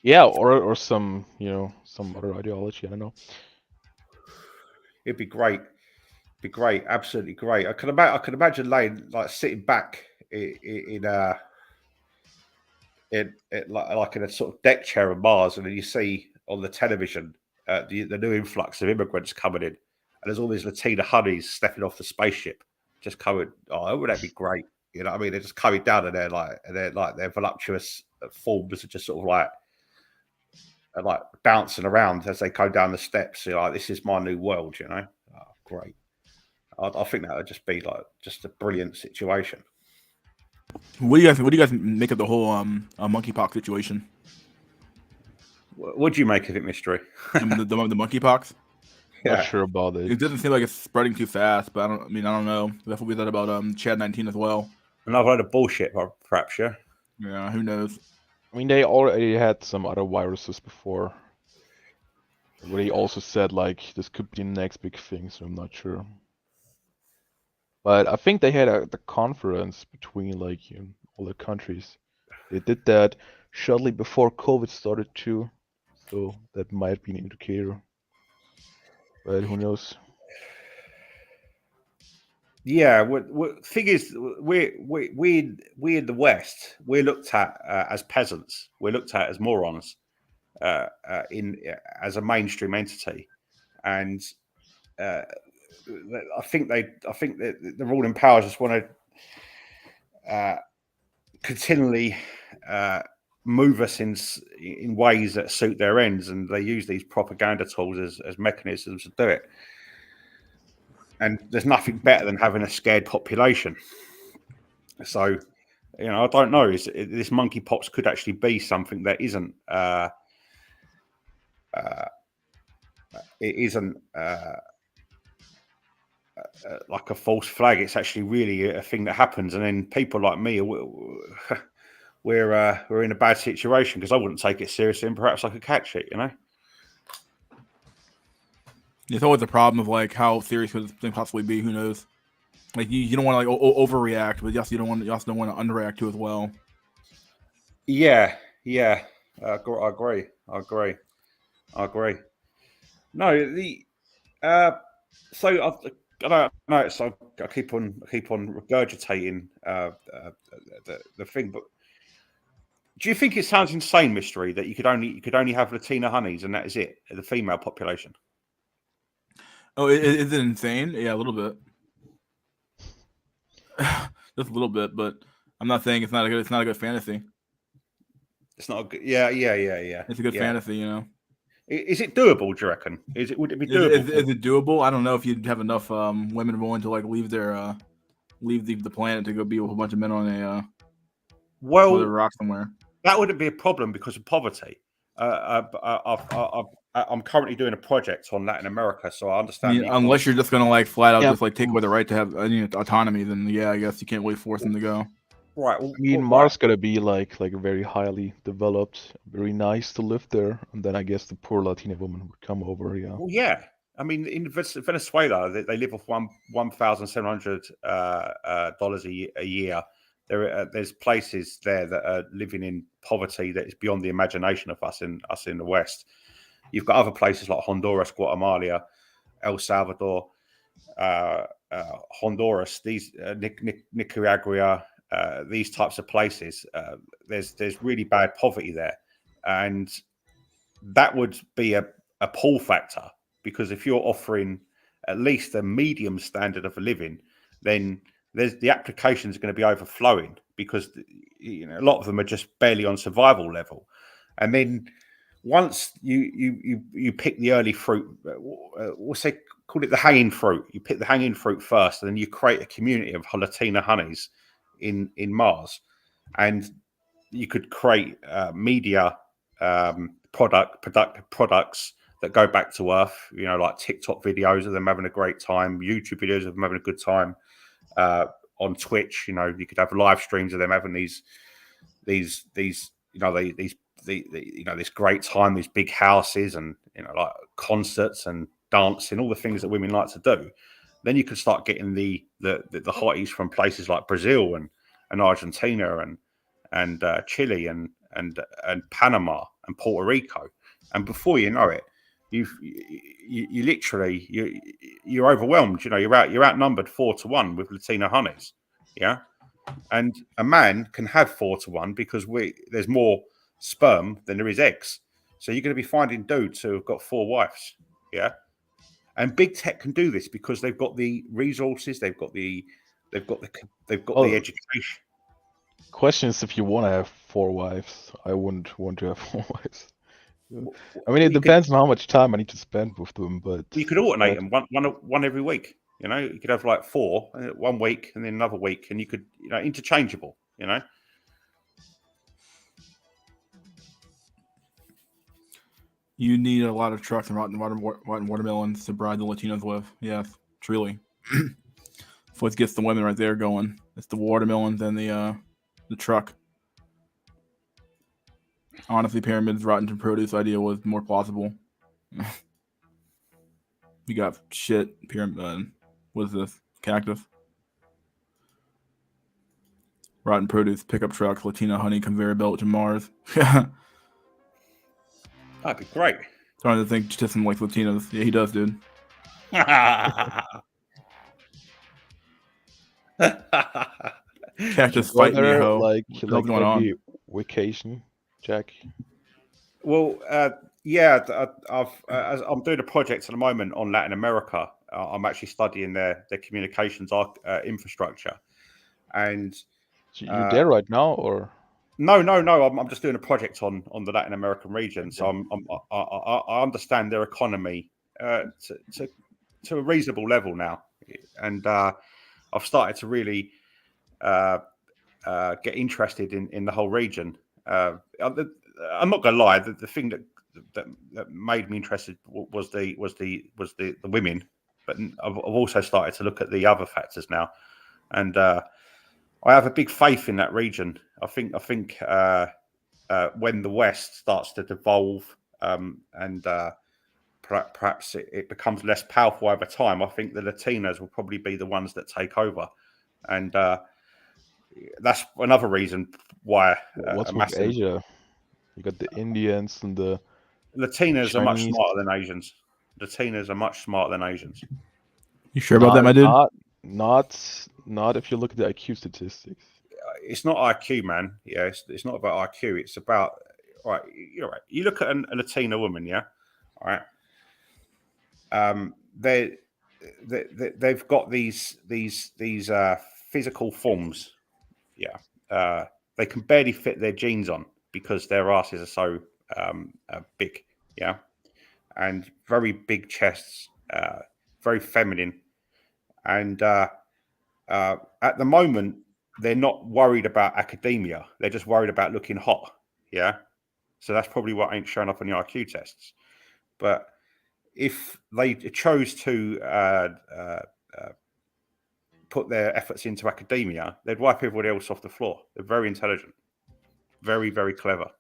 Yeah, or some some other ideology. I don't know. It'd be great. Be great, absolutely great. I can imagine Lane like sitting back in like in a sort of deck chair on Mars, and then you see on the television the new influx of immigrants coming in, and there's all these Latina honeys stepping off the spaceship, just coming. Oh, would that be great? You know what I mean? They're just coming down, and their voluptuous forms are just sort of like bouncing around as they go down the steps. You're like, this is my new world, you know? Oh, great. I think that would just be like just a brilliant situation. What do you guys make of the whole monkeypox situation? What do you make of it, Mystery? the monkeypox. Not sure about it. It doesn't seem like it's spreading too fast, but I don't know. That's what we thought about Chad 19 as well. Another load of bullshit, perhaps, yeah. Yeah, who knows? I mean, they already had some other viruses before, where they also said like this could be the next big thing. So I'm not sure. But I think they had the conference between like all the countries. They did that shortly before COVID started too, so that might be an indicator. But who knows? Yeah, thing is, we in the West, we're looked at as peasants. We're looked at as morons as a mainstream entity, and I think that the ruling powers just want to continually move us in ways that suit their ends, and they use these propaganda tools as mechanisms to do it. And there's nothing better than having a scared population. So, you know, I don't know. This monkeypox could actually be something that isn't. It isn't like a false flag. It's actually really a thing that happens, and then people like me, we're in a bad situation because I wouldn't take it seriously, and perhaps I could catch it. You know. It's always a problem of like how serious could it possibly be. Who knows? Like you don't want to like overreact, but you also don't want to underreact to as well. Yeah. I agree. No, so I don't know. So I keep on regurgitating the thing, but do you think it sounds insane, Mystery, that you could only have Latina honeys and that is it, the female population? Oh, is it insane? Yeah, a little bit. Just a little bit, but I'm not saying it's not a good fantasy. It's not a good. Yeah. It's a good fantasy, you know. Is it doable? Do you reckon? Would it be doable? Is it doable? I don't know if you'd have enough women willing to like leave the planet to go be with a bunch of men on a rock somewhere. That wouldn't be a problem because of poverty. I'm currently doing a project on Latin America, so I understand. Unless you're just gonna like flat out just like take away the right to have autonomy, then yeah, I guess you can't really force them to go. Right. Well, I mean, Mars gotta be like very highly developed, very nice to live there, and then I guess the poor Latina woman would come over. Yeah. Well, yeah. I mean, in Venezuela, they live off $1,700 a year. There's places there that are living in poverty that is beyond the imagination of us in the West. You've got other places like Honduras, Guatemala, El Salvador, Honduras, these Nicaragua, these types of places. There's really bad poverty there, and that would be a pull factor, because if you're offering at least a medium standard of a living, then the applications are going to be overflowing, because a lot of them are just barely on survival level. And then once you pick the early fruit, what's they call it, the hanging fruit. You pick the hanging fruit first, and then you create a community of Latina honeys in Mars, and you could create media products that go back to Earth. Like TikTok videos of them having a great time, YouTube videos of them having a good time. On Twitch, you could have live streams of them having this great time, these big houses, and like concerts and dancing, all the things that women like to do. Then you could start getting the hotties from places like Brazil and Argentina and Chile and Panama and Puerto Rico, and before you know it, you literally you're overwhelmed. You're outnumbered 4-1 with Latina honeys. Yeah, and a man can have 4-1 because there's more sperm than there is eggs. So you're going to be finding dudes who have got 4 wives. Yeah, and big tech can do this because they've got the resources, they've got the They've got the Oh. education. Question is if you want to have 4 wives. I wouldn't want to have 4 wives. I mean, it You depends on how much time I need to spend with them, but You could alternate them one every week. You know, you could have like 4 one week and then another week, and you could interchangeable. You know. You need a lot of trucks and rotten watermelons to bride the Latinos with. Yes, truly. So it gets the women right there going. It's the watermelons and the truck. Honestly, Pyramid's rotten produce idea was more plausible. You got shit. Pyramid. What is this? Cactus. Rotten produce, pickup trucks, Latina honey, conveyor belt to Mars. That'd be great. Starting to think Justin likes Latinos. Yeah, he does, dude. Cactus fight me, ho. like What's going every on? vacation, Jack. Well, yeah, I'm doing a project at the moment on Latin America. I'm actually studying their communications infrastructure, and So you're there right now, or? no, I'm just doing a project on the Latin American region. So I understand their economy to a reasonable level now, and I've started to really get interested in the whole region. I'm not going to lie. The thing that made me interested was the women, but I've also started to look at the other factors now, and I have a big faith in that region. I think when the West starts to devolve and perhaps it becomes less powerful over time, I think the Latinos will probably be the ones that take over, and that's another reason why. What's with Asia? You got the Indians and the Latinos are much Chinese. smarter than Asians. Latinos are much smarter than Asians. You sure about that, my dude? Not if you look at the IQ statistics. It's not IQ, man. Yeah, it's not about IQ. It's about right. You're right. You look at a Latina woman, yeah. All right. They've got these physical forms. Yeah. They can barely fit their jeans on because their asses are so big. Yeah. And very big chests, very feminine. And at the moment, they're not worried about academia. They're just worried about looking hot. Yeah. So that's probably what ain't showing up on the IQ tests. But if they chose to put their efforts into academia, they'd wipe everybody else off the floor. They're very intelligent, very, very clever.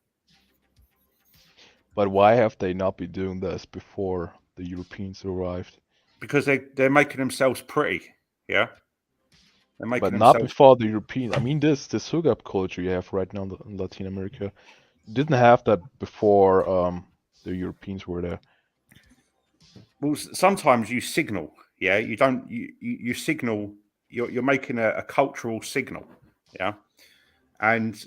But why have they not been doing this before the Europeans arrived? Because they're making themselves pretty. Yeah. But not before the Europeans. I mean, this hookup culture you have right now in Latin America didn't have that before the Europeans were there. Well, sometimes you signal. Yeah, you don't. You signal. You're making a cultural signal. Yeah, and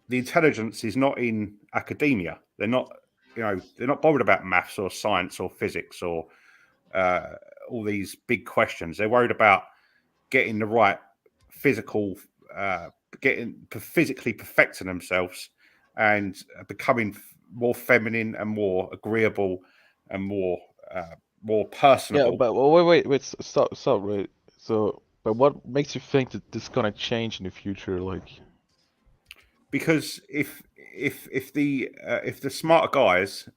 the intelligence is not in academia. They're not. They're not bothered about maths or science or physics or all these big questions. They're worried about getting the right physical, physically perfecting themselves and becoming more feminine and more agreeable and more personable. Yeah, but wait, stop, wait. So, but what makes you think that this is gonna change in the future? Like, because if the smarter guys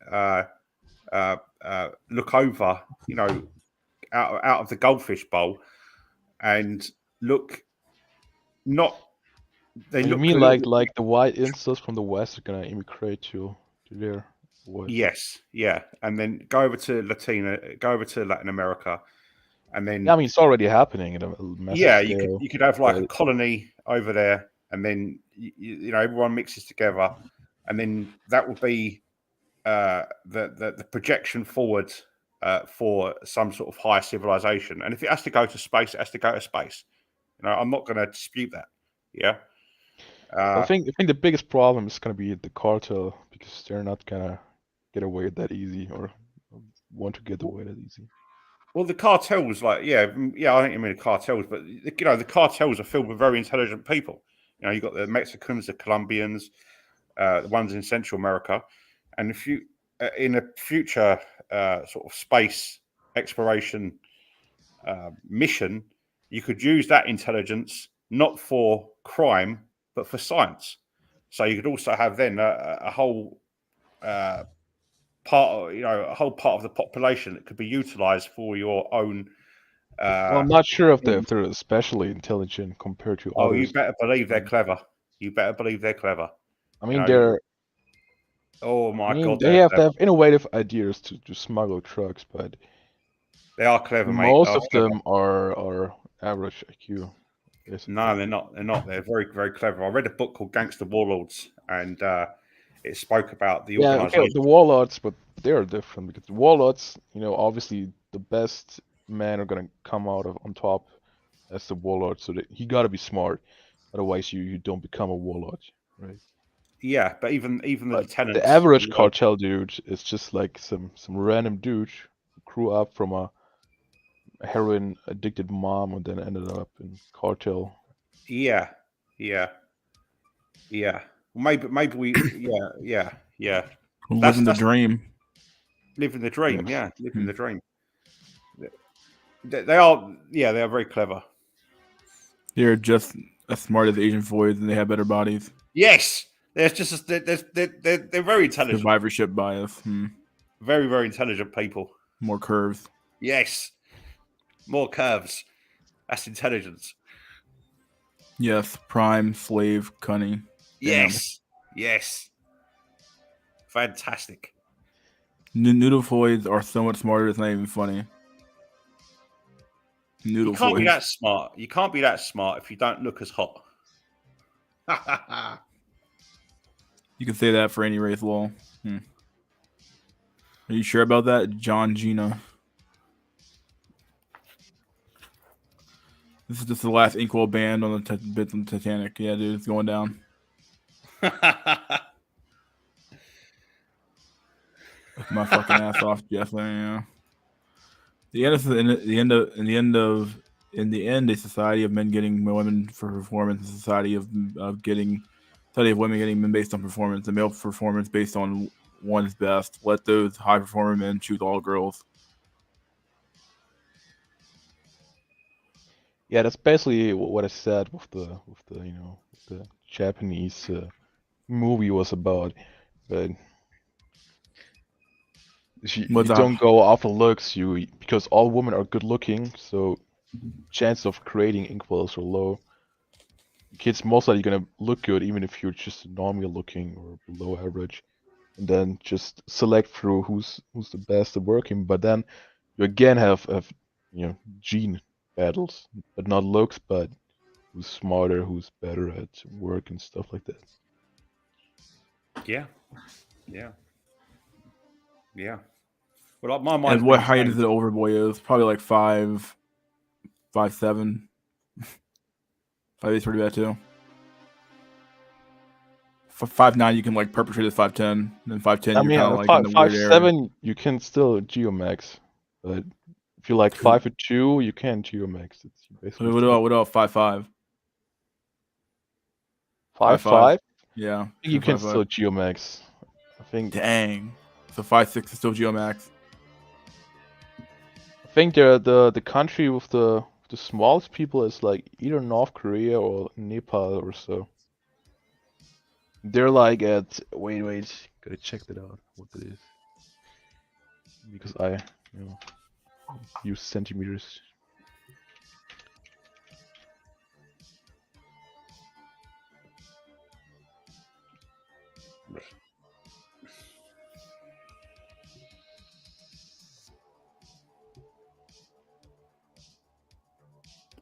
look over, out of the goldfish bowl and look, not they you look. mean like the white incels from the West are gonna immigrate to there? What? Yes, yeah, and then go over to Latin America, and then Yeah, I mean it's already happening in a massive scale. you could have like a colony over there, and then everyone mixes together, and then that would be the projection forward for some sort of higher civilization. And if it has to go to space, it has to go to space. I'm not going to dispute that. Yeah. I think the biggest problem is gonna be the cartel because they're not gonna get away that easy or want to get away that easy. Well, the cartels, I think you mean the cartels, but the cartels are filled with very intelligent people. You've got the Mexicans, the Colombians, the ones in Central America, and if you in a future sort of space exploration mission, you could use that intelligence not for crime but for science. So you could also have then a whole a whole part of the population that could be utilized for your own. Well, I'm not sure if they're especially intelligent compared to Oh, others. you better believe they're clever. You better believe they're clever. I mean, they're. Oh my God, They have to have innovative ideas to smuggle trucks, but they are clever, mate. most of them are average IQ. Basically. No, they're not. They're not. They're very, very clever. I read a book called Gangster Warlords, and it spoke about the organization. Okay, the warlords, but they're different because the warlords, obviously the best men are gonna come out on top as the warlord, so that he gotta be smart, otherwise you don't become a warlord, right? Yeah, but even the lieutenants, the average cartel dude is just like some random dude who grew up from a heroin addicted mom and then ended up in cartel. Yeah. Maybe we. Yeah. Living the dream. Living the dream. Yeah, living the dream. They are. Yeah, they are very clever. They're just as smart as Asian boys, and they have better bodies. Yes, they're very intelligent. Survivorship bias. Very, very intelligent people. More curves. Yes, more curves. That's intelligence. Yes, prime, slave, cunning. Yes. Fantastic. Noodlefoids are so much smarter, it's not even funny. You can't be that smart. You can't be that smart if you don't look as hot. You can say that for any race, lol. Are you sure about that, John Gina? This is just the last inkwell band on the bits on the Titanic. Yeah, dude, it's going down. My fucking ass off, Jeff. Yeah. In the end, a society of men getting women for performance, a society of women getting men based on performance, a male performance based on one's best. Let those high performing men choose all girls. Yeah, that's basically what I said with the Japanese movie was about, but you don't go after looks, because all women are good looking, so chance of creating inkwells are low. Kids most likely gonna look good even if you're just normal looking or below average, and then just select through who's the best at working. But then you again have gene battles, but not looks, but who's smarter, who's better at work and stuff like that. Yeah. Well, like my mind. And what height is it Overboy is? Probably like 5'7". 5'8" pretty bad too. 5'9" you can like perpetrate as 5'10", and then 5'10" you're kind of like in the weird area. 5'7" you can still geomax, but if you're like 5'2", you can't geomax. It's basically what about 5'5"? 5'5"? Yeah, you can still geomax. I think. Dang. So 5'6" is still geomax. I think the country with the smallest people is like either North Korea or Nepal or so. They're like at wait, gotta check that out what that is, because I use centimeters.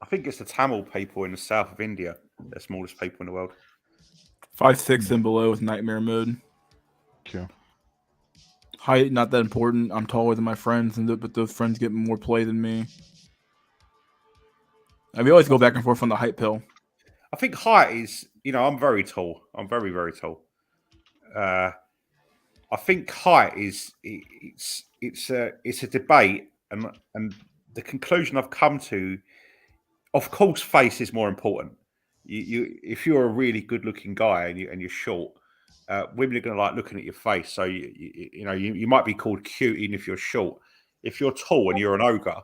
I think it's the Tamil people in the south of India, the smallest people in the world. 5'6" and below with nightmare mode. Okay. Height not that important. I'm taller than my friends, but those friends get more play than me. We always go back and forth on the height pill. I think height is, I'm very tall. I'm very, very tall. I think height is it's a debate, and the conclusion I've come to, of course, face is more important. If you're a really good-looking guy and you're short, women are going to like looking at your face. So you might be called cute even if you're short. If you're tall and you're an ogre,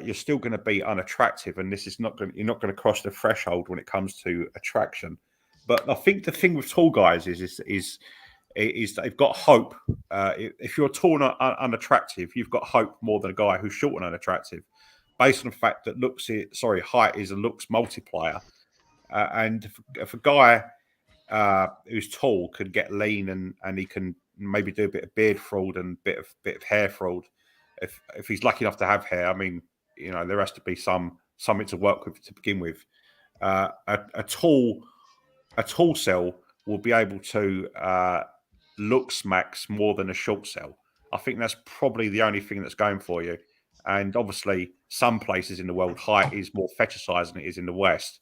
you're still going to be unattractive, and this is not going. You're not going to cross the threshold when it comes to attraction. But I think the thing with tall guys is they've got hope. If you're tall and unattractive, you've got hope more than a guy who's short and unattractive, based on the fact that height is a looks multiplier. And if a guy who's tall can get lean and he can maybe do a bit of beard fraud and bit of hair fraud, if he's lucky enough to have hair, I mean, there has to be something to work with to begin with. A tall cell will be able to looks max more than a short cell. I think that's probably the only thing that's going for you. And obviously, some places in the world, height is more fetishized than it is in the West.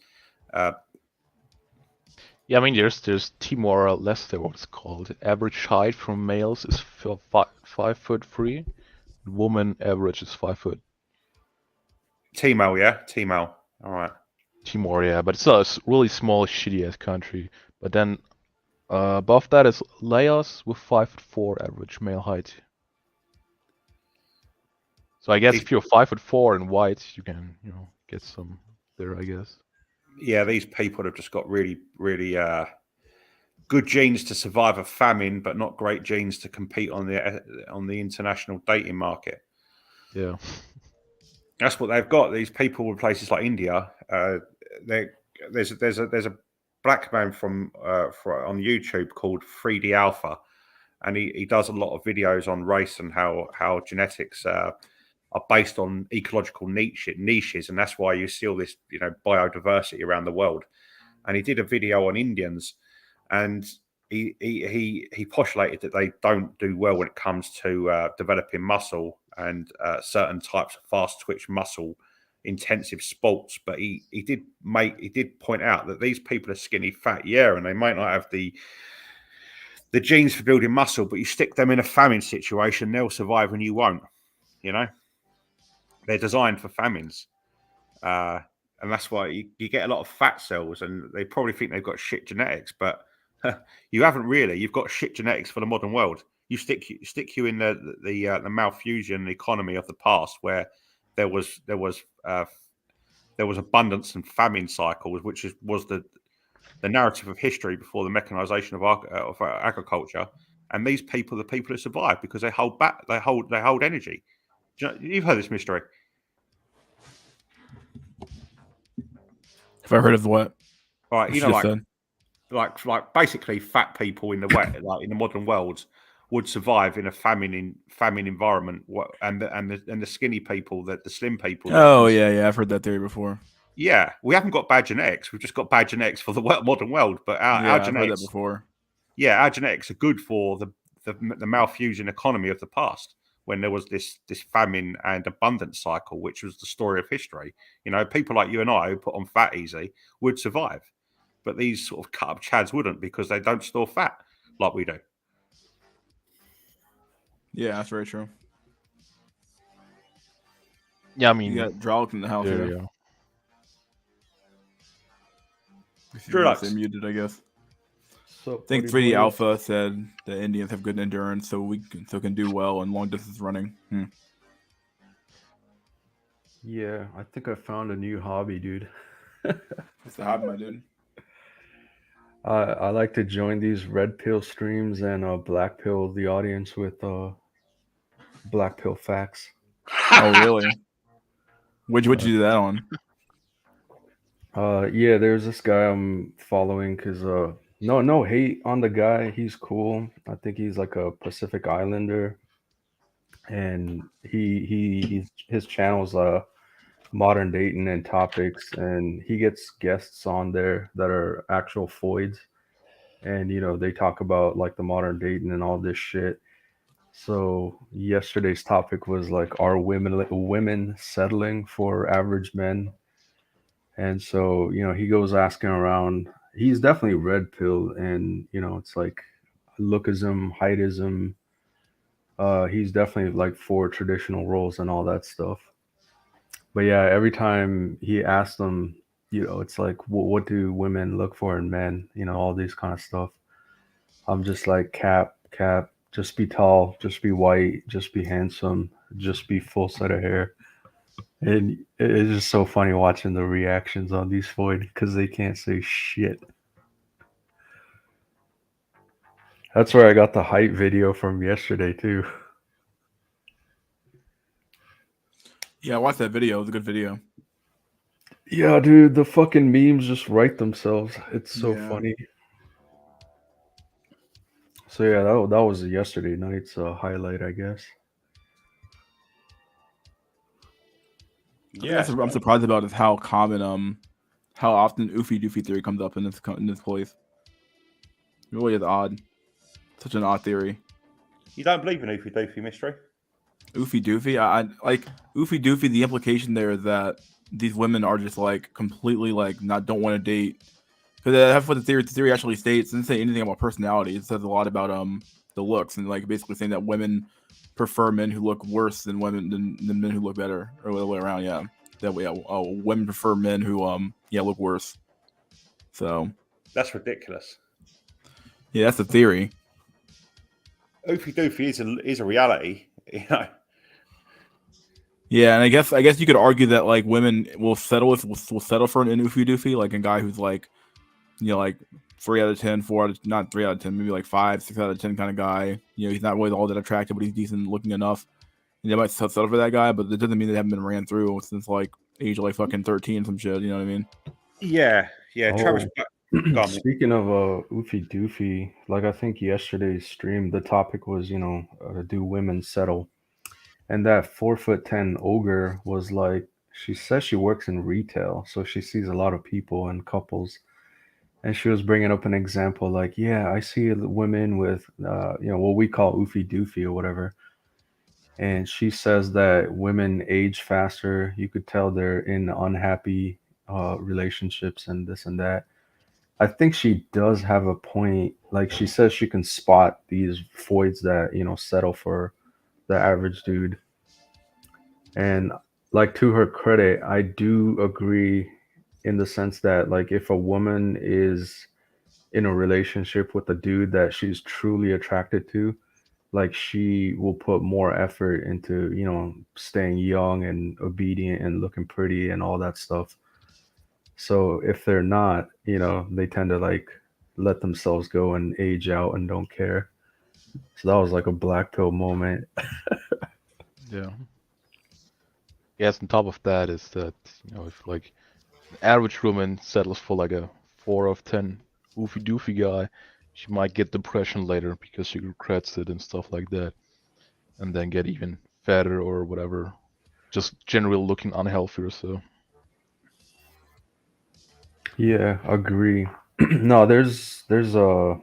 Yeah, I mean, there's Timor-Leste, what it's called. Average height from males is 5'3". Woman average is 5 foot. T-Mail, yeah? T-Mail. All right. Timor, yeah, but it's a really small, shitty-ass country. But then above that is Laos with 5'4" average male height. So I guess if you're 5'4" and white, you can, get some there, I guess. Yeah, these people have just got really, really good genes to survive a famine, but not great genes to compete on the international dating market. Yeah, that's what they've got. These people in places like India. There's a black man from on YouTube called 3D Alpha, and he does a lot of videos on race and how genetics are based on ecological niches, and that's why you see all this biodiversity around the world. And he did a video on Indians, and he postulated that they don't do well when it comes to developing muscle and certain types of fast twitch muscle intensive sports. But he did point out that these people are skinny fat, and they might not have the genes for building muscle, but you stick them in a famine situation, they'll survive and you won't. They're designed for famines, and that's why you get a lot of fat cells, and they probably think they've got shit genetics, but you haven't really. You've got shit genetics for the modern world. You stick you in the malfusion economy of the past, where there was abundance and famine cycles, which was the narrative of history before the mechanization of agriculture. And these people, the people who survive, because they hold back, they hold energy. You've heard this mystery. Have I heard of what? All right, like basically fat people in the like in the modern world would survive in a famine environment, and the skinny people, the slim people. Oh yeah, I've heard that theory before. Yeah, we haven't got bad genetics. We've just got bad genetics for the modern world. But our genetics, I've heard that before. Yeah, our genetics are good for the malfusion economy of the past, when there was this famine and abundance cycle, which was the story of history. People like you and I who put on fat easy would survive, but these sort of cut up chads wouldn't, because they don't store fat like we do. Yeah, that's very true. Yeah, I mean, you got Drolk in the house here. Yeah. Drolk muted, I guess. So I think 3D Alpha said the Indians have good endurance, so can do well in long distance running. Yeah, I think I found a new hobby, dude. What's the hobby, my dude? I like to join these red pill streams and black pill the audience with black pill facts. Oh, really? Would you do that on? Yeah, there's this guy I'm following because no hate on the guy. He's cool. I think he's like a Pacific Islander, and his channel's modern dating and topics, and he gets guests on there that are actual foids, and they talk about like the modern dating and all this shit. So yesterday's topic was like, are women settling for average men? And so he goes asking around. He's definitely red pill, and it's like lookism, heightism. He's definitely like for traditional roles and all that stuff. But yeah, every time he asked them, it's like, what do women look for in men? All these kind of stuff. I'm just like, cap, just be tall, just be white, just be handsome, just be full set of hair. And it's just so funny watching the reactions on these Floyd because they can't say shit. That's where I got the hype video from yesterday too. Yeah, I watched that video. It was a good video. Yeah, dude, the fucking memes just write themselves. It's so Yeah. funny. So yeah, that was yesterday night's highlight, I guess. I think I'm surprised about is how common how often Oofy Doofy theory comes up in this place. It really is odd. Such an odd theory. You don't believe in Oofy Doofy mystery? Oofy Doofy. I like Oofy Doofy. The implication there is that these women are just like completely like don't want to date. Because that's what the theory actually states. It doesn't say anything about personality. It says a lot about the looks and like basically saying that women prefer men who look worse than than men who look better, or the other way around. Yeah, that way. Women prefer men who look worse. So That's ridiculous. yeah, that's the theory. Oofy Doofy is a reality, you know. Yeah, and I guess you could argue that like women will settle for an Oofy Doofy, like a guy who's like, like 3 out of 10, 4 out of not 3 out of 10, maybe like 5, 6 out of 10 kind of guy. He's not really all that attractive, but he's decent looking enough. And they might settle for that guy, but it doesn't mean they haven't been ran through since like age like fucking 13, some shit. You know what I mean? Yeah. Oh. Travis. Speaking of Oofy Doofy, like I think yesterday's stream, the topic was do women settle? And that 4'10" ogre was like, she says she works in retail, so she sees a lot of people and couples. And she was bringing up an example like, yeah, I see women with, what we call oofy doofy or whatever. And she says that women age faster. You could tell they're in unhappy relationships and this and that. I think she does have a point. Like she says she can spot these voids that, settle for the average dude. And like to her credit, I do agree in the sense that like if a woman is in a relationship with a dude that she's truly attracted to, like she will put more effort into, staying young and obedient and looking pretty and all that stuff. So if they're not, they tend to like let themselves go and age out and don't care. So that was like a black pill moment. Yeah. Yes, on top of that is that, if like an average woman settles for like a 4 of 10 oofy doofy guy, she might get depression later because she regrets it and stuff like that. And then get even fatter or whatever. Just generally looking unhealthy or so. Yeah, agree. No, there's the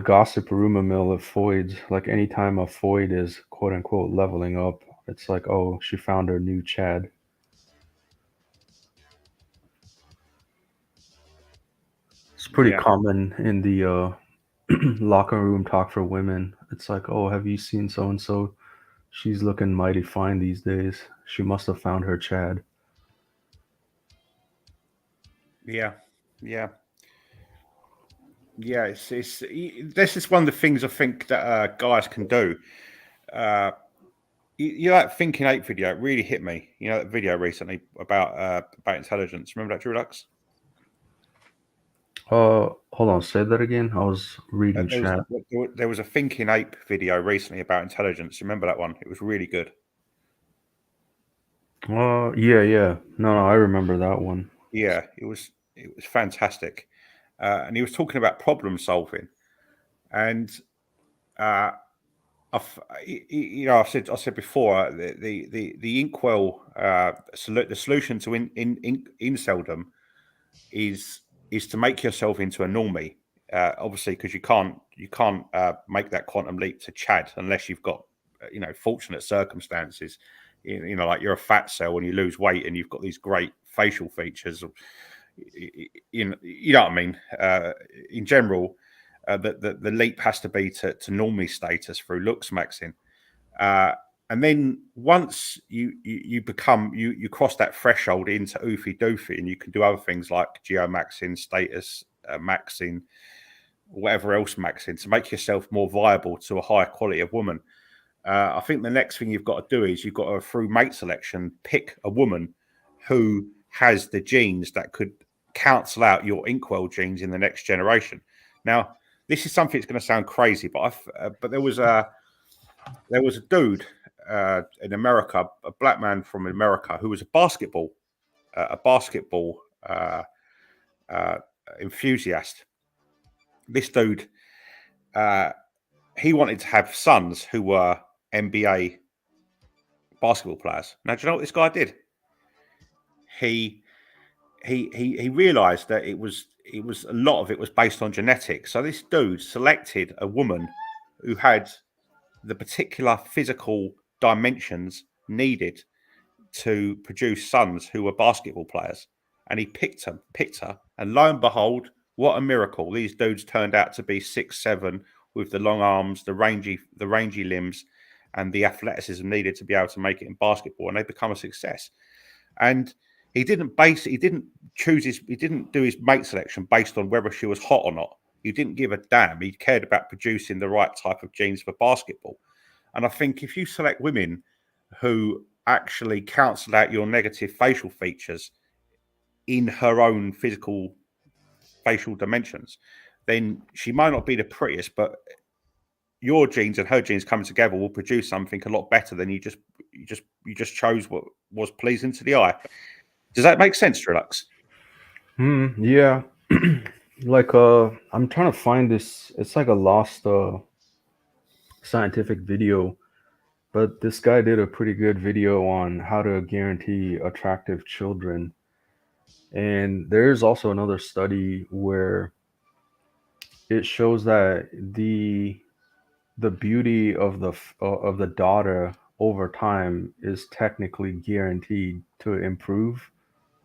gossip rumor mill of Foids. Like anytime a Foid is quote unquote leveling up, it's like, oh, she found her new Chad. It's pretty common in the locker room talk for women. It's like, oh, have you seen so and so? She's looking mighty fine these days. She must have found her Chad. Yeah. It's this is one of the things I think that guys can do. That Thinking Ape video, it really hit me. That video recently about intelligence. Remember that, Drulux? Hold on, say that again. I was reading chat. There was a Thinking Ape video recently about intelligence. Remember that one? It was really good. Yeah. No, I remember that one. Yeah, it was fantastic, and he was talking about problem solving, and I said before the inkwell the solution to inceldom is to make yourself into a normie, obviously, because you can't make that quantum leap to Chad unless you've got fortunate circumstances. Like you're a fat cell and you lose weight and you've got these great facial features. You know what I mean? In general, the leap has to be to normie status through looks maxing. and then once you become you cross that threshold into oofy doofy, and you can do other things like geomaxing, status maxing, whatever else maxing, to make yourself more viable to a higher quality of woman. I think the next thing you've got to do is you've got to, through mate selection, pick a woman who has the genes that could cancel out your inkwell genes in the next generation. Now, this is something that's going to sound crazy, but there was a dude in America, a black man from America, who was a basketball enthusiast. This dude, he wanted to have sons who were NBA basketball players. Now, do you know what this guy did? He realized that it was a lot of it was based on genetics. So this dude selected a woman who had the particular physical dimensions needed to produce sons who were basketball players, and he picked her, and lo and behold, what a miracle! These dudes turned out to be 6'7" with the long arms, the rangy limbs, and the athleticism needed to be able to make it in basketball, and they become a success. And he didn't do his mate selection based on whether she was hot or not. He didn't give a damn. He cared about producing the right type of genes for basketball. And I think if you select women who actually cancel out your negative facial features in her own physical facial dimensions, then she might not be the prettiest, but your genes and her genes coming together will produce something a lot better than you just chose what was pleasing to the eye. Does that make sense, Trilux? Yeah. Like I'm trying to find this. It's like a lost scientific video, but this guy did a pretty good video on how to guarantee attractive children. And there's also another study where it shows that the beauty of the daughter over time is technically guaranteed to improve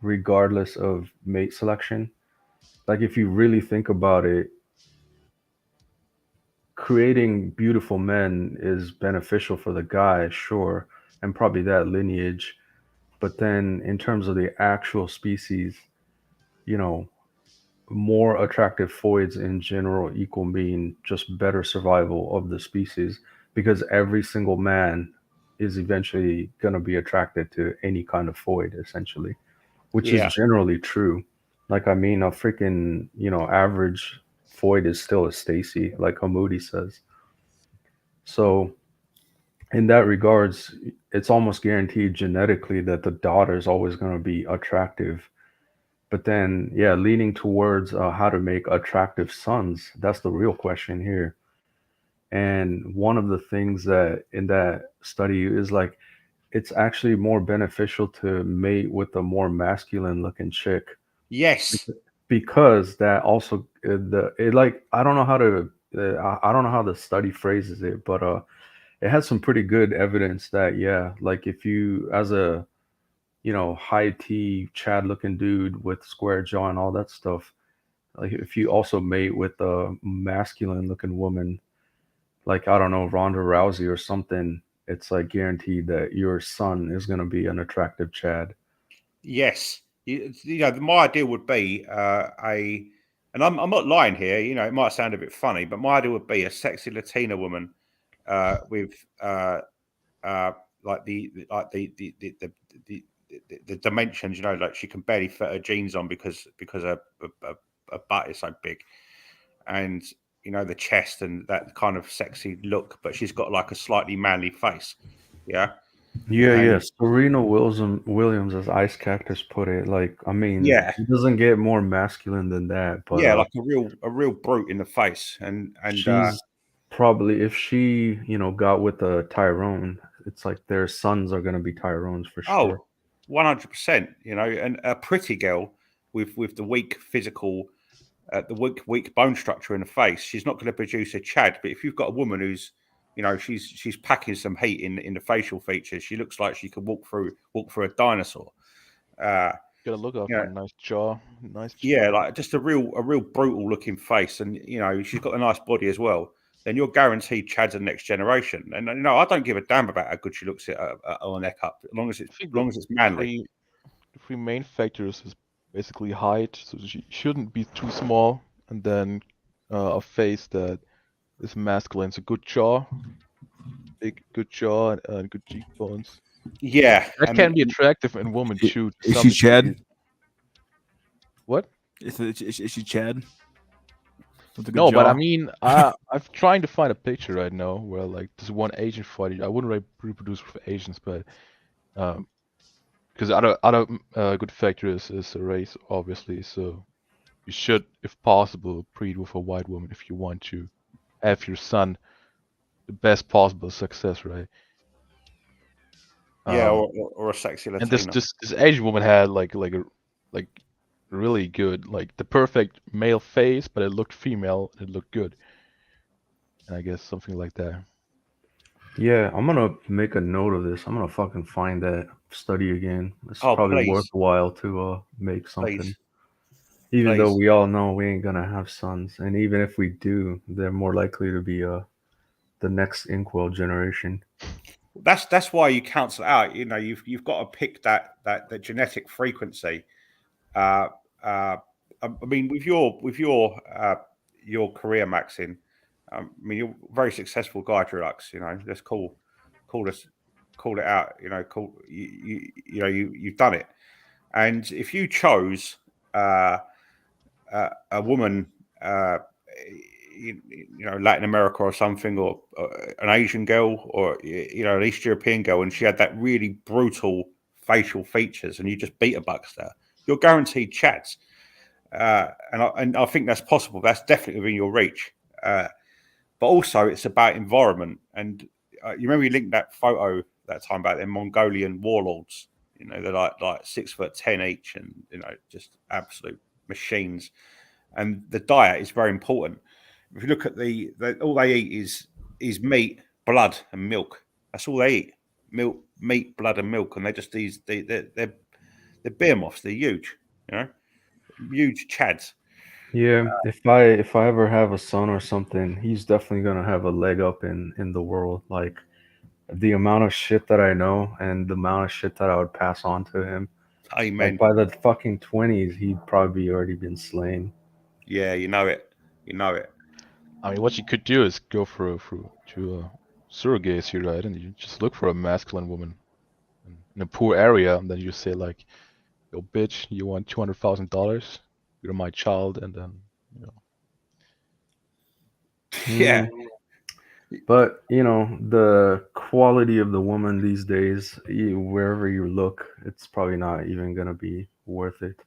regardless of mate selection. Like, if you really think about it, creating beautiful men is beneficial for the guy, sure, and probably that lineage. But then in terms of the actual species, you know, more attractive foids in general equal mean just better survival of the species, because every single man is eventually going to be attracted to any kind of foid, essentially, which is generally true. Like, I mean, a freaking, average foid is still a Stacy, like Hamoudi says. So in that regards, it's almost guaranteed genetically that the daughter is always going to be attractive. But then, yeah, leaning towards how to make attractive sons, that's the real question here. And one of the things that in that study is like, it's actually more beneficial to mate with a more masculine looking chick. Yes. Because that also, I don't know how to, I don't know how the study phrases it, but it has some pretty good evidence that, yeah, like if you, as a, high T Chad looking dude with square jaw and all that stuff, like if you also mate with a masculine looking woman, like, I don't know, Ronda Rousey or something, it's like guaranteed that your son is going to be an attractive Chad. Yes. My idea would be and I'm not lying here, it might sound a bit funny, but my idea would be a sexy Latina woman with like the dimensions, like she can barely fit her jeans on because her butt is so big, and the chest and that kind of sexy look, but she's got like a slightly manly face. Yeah. Yeah. Serena Williams, as Ice Cactus put it, like, I mean, he doesn't get more masculine than that, but like a real brute in the face, and she's probably, if she got with a Tyrone, it's like their sons are going to be Tyrones for sure. 100%. And a pretty girl with the weak physical, the weak bone structure in the face, she's not going to produce a Chad. But if you've got a woman who's she's packing some heat in the facial features, she looks like she could walk through a dinosaur. Gotta look up a nice jaw, Yeah, like just a real brutal looking face, and she's got a nice body as well. then you're guaranteed Chad's the next generation. And I don't give a damn about how good she looks at her neck up, as long as it's manly. The three main factors is basically height, so she shouldn't be too small, and then a face that is masculine, so good jaw, good jaw, and good cheekbones. Yeah, That can be attractive in women too. Is she Chad? What? Is she Chad? No, but I mean, I'm trying to find a picture right now where like this one Asian fighter. I wouldn't reproduce with Asians, but because other good factor is a race, obviously. So you should, if possible, breed with a white woman if you want to have your son the best possible success, right? Yeah, or a sexy Latina. And this Asian woman had like really good, like the perfect male face, but it looked female. It looked good, and I guess something like that. Yeah, I'm gonna make a note of this. I'm gonna fucking find that study again. It's probably please. worthwhile to make something. Please. Even though we all know we ain't gonna have sons, and even if we do, they're more likely to be the next Inkwell generation. That's why you cancel out. You've got to pick that genetic frequency. I mean, with your career, Maxine. I mean, you're a very successful guy, Drelux. Let's call it out. You've done it. And if you chose a woman, Latin America or something, or an Asian girl, or an East European girl, and she had that really brutal facial features, and you just beat a buckster, you're guaranteed chats. And I think that's possible. That's definitely within your reach. But also, it's about environment. And you remember you linked that photo that time about them Mongolian warlords. They're like 6'10" each, and just absolute machines. And the diet is very important. If you look at all they eat is meat, blood, and milk. That's all they eat: milk, meat, blood, and milk. And they're just they're behemoths. They're huge, huge chads. Yeah, if I ever have a son or something, he's definitely gonna have a leg up in the world. Like the amount of shit that I know and the amount of shit that I would pass on to him. Amen. Like by the fucking 20s, he'd probably already been slain. Yeah, you know it. I mean, what you could do is go to surrogacy, right? And you just look for a masculine woman in a poor area, and then you say like, "Yo, bitch, you want $200,000? You're my child," and then Yeah. But the quality of the woman these days, wherever you look, it's probably not even gonna be worth it.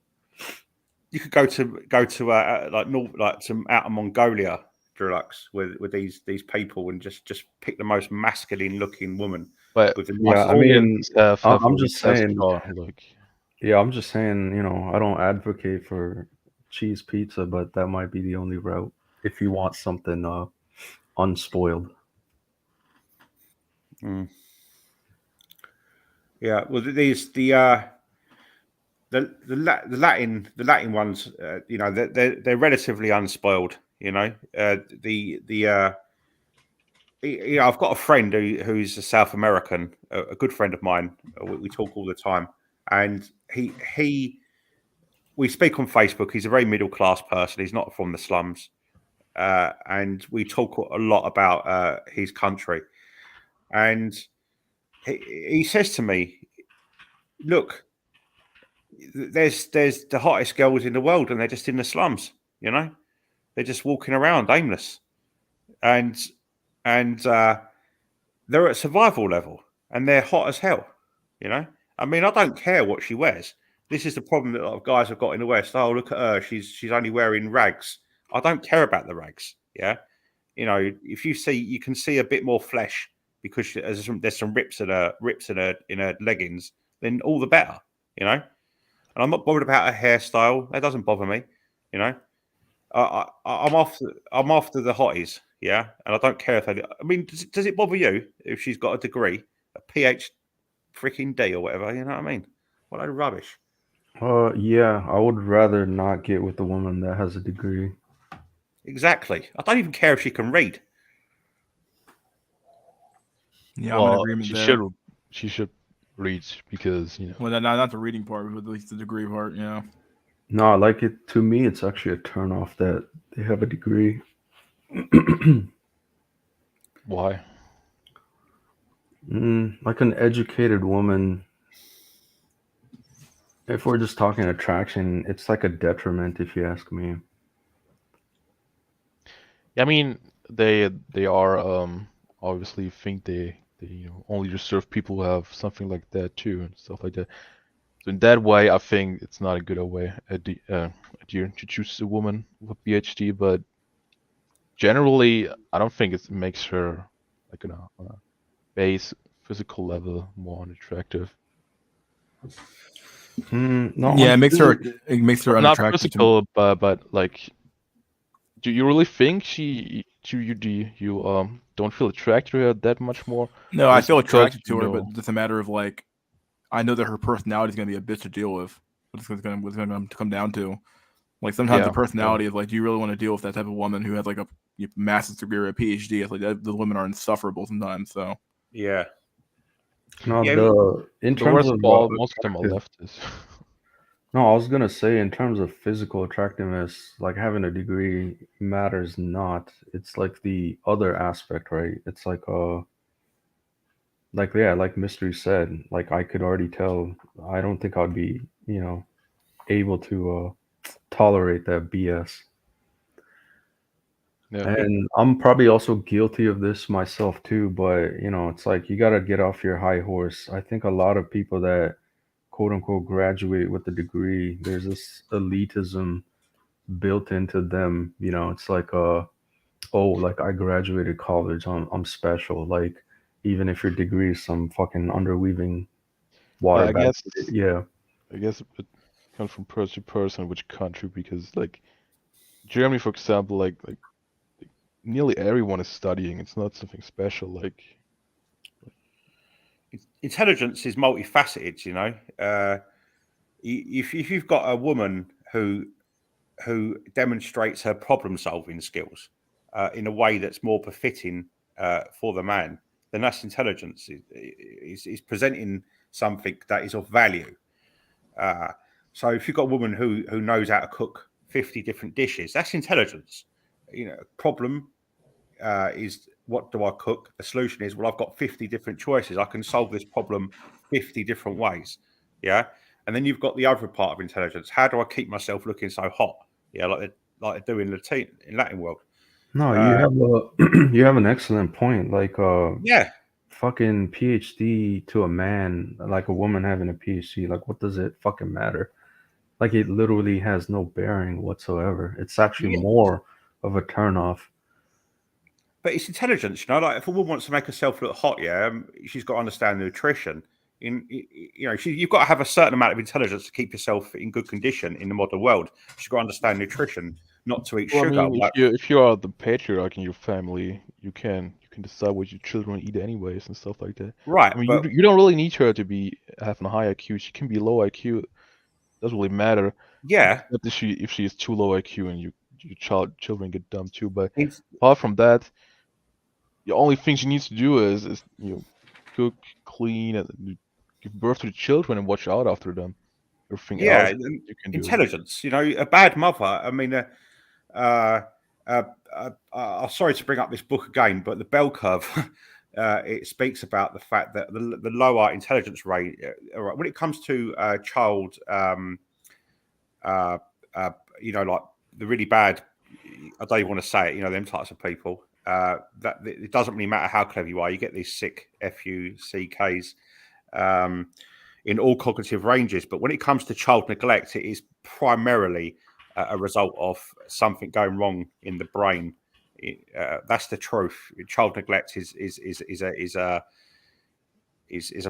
You could go to like some out of Mongolia, Drelux, with these people, and just pick the most masculine looking woman. But with the yeah, I mean, I'm just saying. Like, yeah, I'm just saying. I don't advocate for cheese pizza, but that might be the only route if you want something unspoiled. Yeah, well, the Latin ones, they're relatively unspoiled. I've got a friend who's a South American, a good friend of mine. We talk all the time, and we speak on Facebook. He's a very middle class person. He's not from the slums, and we talk a lot about his country. And he says to me, "Look, there's the hottest girls in the world, and they're just in the slums. They're just walking around aimless, and they're at survival level, and they're hot as hell. I mean, I don't care what she wears. This is the problem that a lot of guys have got in the West. Oh, look at her; she's only wearing rags. I don't care about the rags. Yeah, if you can see a bit more flesh because there's some rips in her leggings, then all the better. And I'm not bothered about her hairstyle. That doesn't bother me. I'm after the hotties. Yeah, and I don't care if I mean, does it bother you if she's got a degree, a PhD, freaking D or whatever? You know what I mean? What a rubbish. Yeah, I would rather not get with a woman that has a degree. Exactly. I don't even care if she can read. Yeah, I'm in agreement she there. should read because Well, not the reading part, but at least the degree part. Yeah. No, I like it. To me, it's actually a turnoff that they have a degree. why? Like an educated woman, if we're just talking attraction, it's like a detriment, if you ask me. I mean, they are obviously think they only reserve people who have something like that too and stuff like that. So in that way, I think it's not a good way to choose a woman with a PhD. But generally, I don't think it makes her like on a base physical level more unattractive. No, Yeah, on it makes her Not unattractive to me. physical, but like, do you really think you don't feel attracted to her that much more? No, Or I is it feel because attracted to her, but it's a matter of like I know that her personality is gonna be a bitch to deal with. What it's gonna come down to. Like sometimes the yeah. personality is like, do you really want to deal with that type of woman who has like a master's degree or a PhD? It's like the women are insufferable sometimes. So Yeah. no, Yeah. in The terms worst of of all, most of them are leftists. no, I was gonna say in terms of physical attractiveness, like having a degree matters not. It's like the other aspect, right? It's like yeah, like Mystery said, like I could already tell. I don't think I'd be, able to tolerate that BS. Yeah. And I'm probably also guilty of this myself too, but it's like you gotta get off your high horse. I think a lot of people that quote unquote graduate with a degree, there's this elitism built into them. It's like oh, like I graduated college, I'm special. Like even if your degree is some fucking underweaving Yeah, water I guess basket, yeah. I guess it comes from person to person, which country, because like Germany, for example, like nearly everyone is studying. It's not something special. Like Intelligence is multifaceted. If you've got a woman who demonstrates her problem solving skills in a way that's more befitting for the man, then that's intelligence. Is presenting something that is of value. So if you've got a woman who knows how to cook 50 different dishes, that's intelligence. Problem is, what do I cook? The solution is, well, I've got 50 different choices. I can solve this problem 50 different ways. Yeah. And then you've got the other part of intelligence. How do I keep myself looking so hot? Yeah, like they do in Latin world. No, you have a you have an excellent point. Like Yeah. fucking PhD to a man, like a woman having a PhD, like what does it fucking matter? Like it literally has no bearing whatsoever. It's actually Yeah. more of a turnoff. But it's intelligence, like if a woman wants to make herself look hot, yeah, she's got to understand nutrition. You've got to have a certain amount of intelligence to keep yourself in good condition in the modern world. She's got to understand nutrition, not to eat well, I sugar. mean, if you are the patriarch in your family, you can decide what your children eat anyways and stuff like that. Right, I mean, but you don't really need her to be having a high IQ. She can be low IQ. Doesn't really matter. yeah, Except if she is too low IQ and your children get dumb too. But it's, apart from that, the only thing she needs to do is cook, clean, and give birth to the children and watch out after them. Everything else yeah, you can do. intelligence. A bad mother. I mean, I'm sorry to bring up this book again, but the bell curve. It speaks about the fact that the lower intelligence rate, when it comes to child, like the really bad, I don't even want to say it, them types of people, that it doesn't really matter how clever you are, you get these sick FUCKs in all cognitive ranges. But when it comes to child neglect, it is primarily a result of something going wrong in the brain. That's the truth. Child neglect is a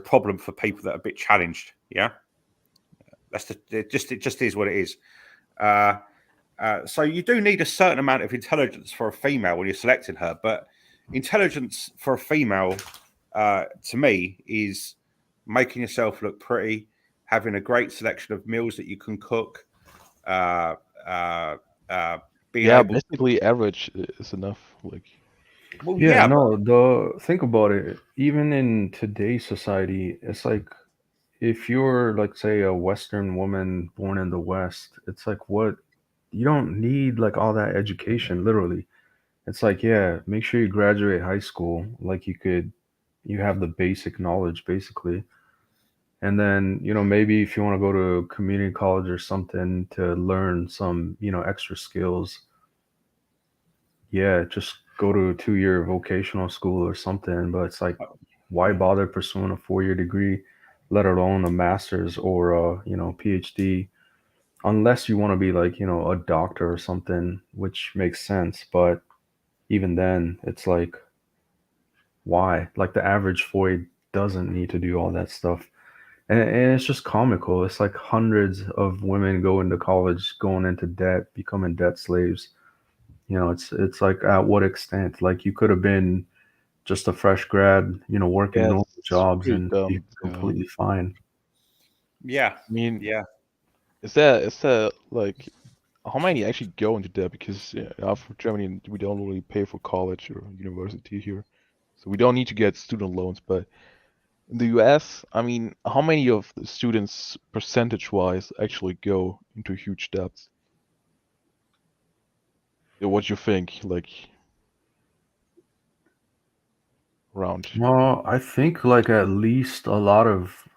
problem for people that are a bit challenged. Yeah, it just is what it is. So you do need a certain amount of intelligence for a female when you're selecting her, but intelligence for a female, to me, is making yourself look pretty, having a great selection of meals that you can cook, being Yeah, able. basically average is enough. Like Well, Yeah, yeah, but no, think about it. Even in today's society, it's like if you're like say a Western woman born in the West, it's like what you don't need like all that education, literally. It's like, yeah, make sure you graduate high school, like you have the basic knowledge basically. And then, maybe if you want to go to community college or something to learn some, extra skills, yeah, just go to a 2-year vocational school or something. But it's like, why bother pursuing a 4-year degree, let alone a master's or a, PhD, unless you want to be like, a doctor or something, which makes sense. But even then, it's like, why? Like the average Floyd doesn't need to do all that stuff. And it's just comical. It's like hundreds of women go into college, going into debt, becoming debt slaves. It's like at what extent? Like you could have been just a fresh grad, working Yeah, normal it's jobs pretty and be dumb. completely fine. yeah, I mean, yeah. is that like how many actually go into debt? Because for Germany, we don't really pay for college or university here, so we don't need to get student loans. But in the US, I mean, how many of the students, percentage-wise, actually go into huge debts? Yeah, what do you think? Like around? Well, I think like at least a lot of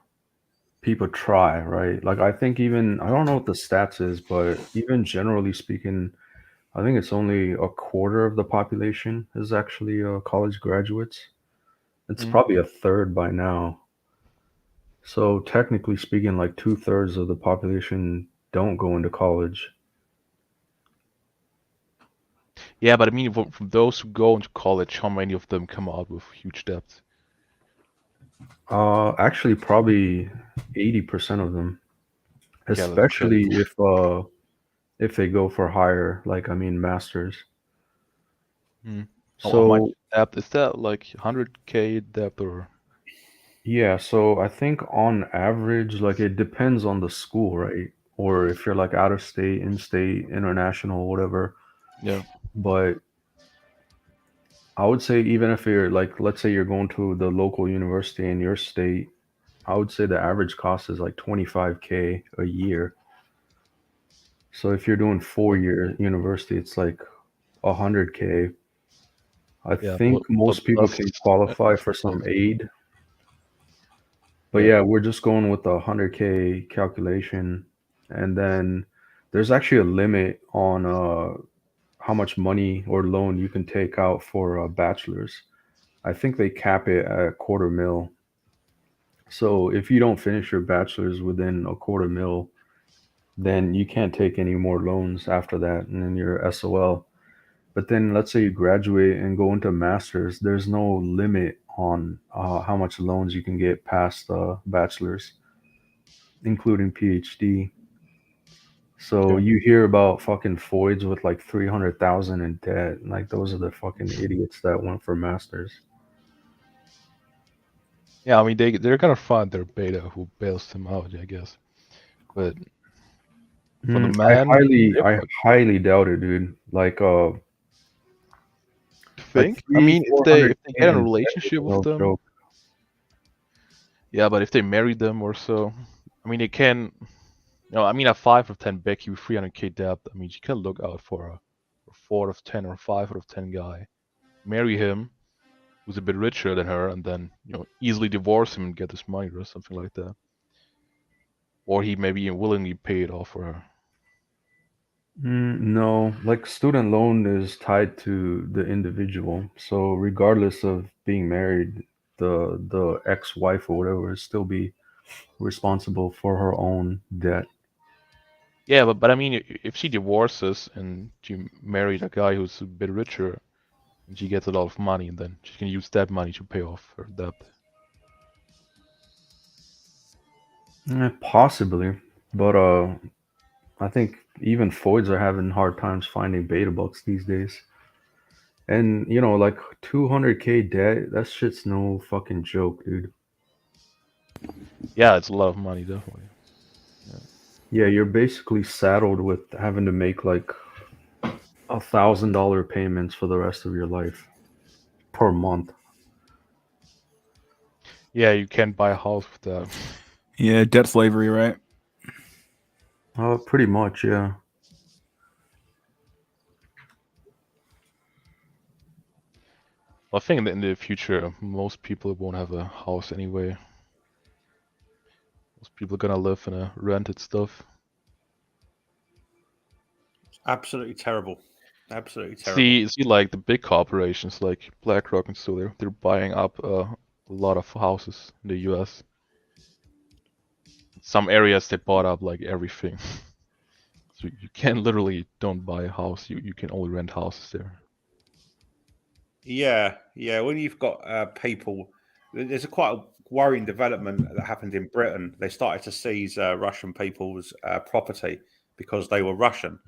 people try, right? Like I think even I don't know what the stats is, but even generally speaking, I think it's only a quarter of the population is actually college graduates. It's Mm. probably a third by now. So technically speaking, like 2/3 of the population don't go into college. Yeah, but I mean, from those who go into college, how many of them come out with huge debts? Actually, probably 80% of them, Yeah, that's especially crazy. if they go for higher, like I mean, masters. Mm. How much So debt is that? Like 100K debt or? yeah, so I think on average, like it depends on the school, right? Or if you're like out of state, in state, international, whatever. Yeah. But I would say even if you're like, let's say you're going to the local university in your state, I would say the average cost is like 25K a year. So if you're doing Well, 4-year university, it's like 100K. I yeah, think most people plus can qualify for some inflation. aid, but Yeah. yeah, we're just going with the 100K calculation, and then there's actually a limit on how much money or loan you can take out for a bachelor's. I think they cap it at quarter mil. So if you don't finish your bachelor's within a quarter mil, then you can't take any more loans after that, and then you're SOL. But then let's say you graduate and go into masters, there's no limit on how much loans you can get past the bachelor's, including PhD. So Okay. you hear about fucking Floyds with like 300,000 in debt. Like those are the fucking idiots that went for masters. Yeah, I mean they're gonna find their beta who bails them out, I guess. But for the I man, highly, they I highly doubt it, dude. Like think. I three, mean, if four they hundred if they k get in a in debt is relationship with no them, joke. yeah. But if they marry them or so, I mean, they can. I mean, a 5 of 10 Becky with 300K debt. I mean, you can look out for a 4 of 10 or 5 out of 10 guy. Marry him, who's a bit richer than her, and then easily divorce him and get his money or something like that. Or he maybe willingly pay it off for her. No, like student loan is tied to the individual. So regardless of being married, the ex-wife or whatever will still be responsible for her own debt. Yeah, but I mean, if she divorces and she married a guy who's a bit richer, and she gets a lot of money, and then she can use that money to pay off her debt. Possibly, but I think even Floyds are having hard times finding beta bucks these days. And like 200K debt, that shit's no fucking joke, dude. Yeah, it's a lot of money, definitely. Yeah. Yeah, you're basically saddled with having to make like $1,000 payments for the rest of your life. per month. Yeah, you can't buy a house with that. Yeah, debt slavery, right? Pretty much, yeah. I think in the future, most people won't have a house anyway. Most people are gonna live in a rented stuff. Absolutely terrible. Absolutely terrible. See, like the big corporations like BlackRock and so they're buying up a lot of houses in the U.S. Some areas they bought up like everything. So you can literally don't buy a house. You can only rent houses there. Yeah, yeah. When you've got people, there's a quite a worrying development that happened in Britain. They started to seize Russian people's property because they were Russian,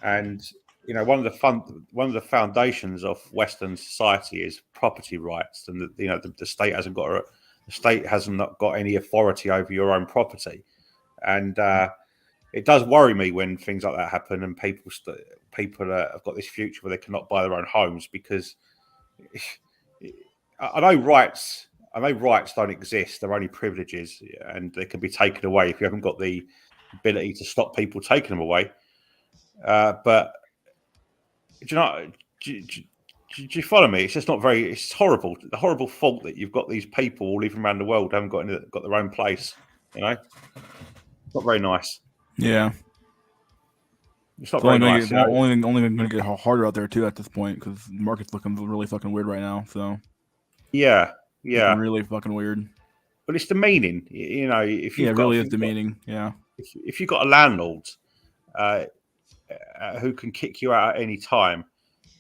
and you know one of the foundations of Western society is property rights, and the state hasn't got the state hasn't got any authority over your own property, and it does worry me when things like that happen and people have got this future where they cannot buy their own homes because I know rights. I know rights don't exist; they're only privileges, and they can be taken away if you haven't got the ability to stop people taking them away. But do you know? Do you follow me? It's just not very. It's horrible. The horrible fault that you've got these people all even around the world who haven't got their own place. You know, not very nice. Yeah. It's not It's very only nice. You know? only going to get harder out there too at this point because the market's looking really fucking weird right now. So Yeah, looking yeah. really fucking weird. But it's demeaning. You know, if Yeah, you've it got really if is you've got- demeaning. Yeah. if you've got a landlord who can kick you out at any time,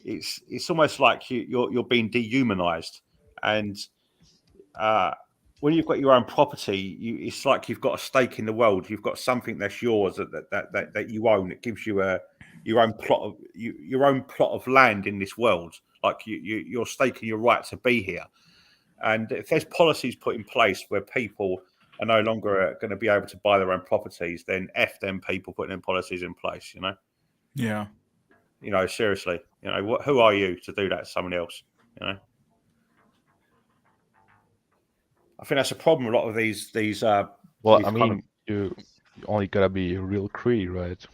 it's almost like you're being dehumanized. And when you've got your own property, it's like you've got a stake in the world. You've got something that's yours that you own. It gives you your own plot of land in this world. Like you're staking your right to be here. And if there's policies put in place where people are no longer going to be able to buy their own properties, then F them people putting in policies in place, you know? Yeah. You know, seriously, you know, who are you to do that to someone else, you know? I think that's a problem. A lot of these Well, these I kind mean, of, you only gotta be real greedy, right?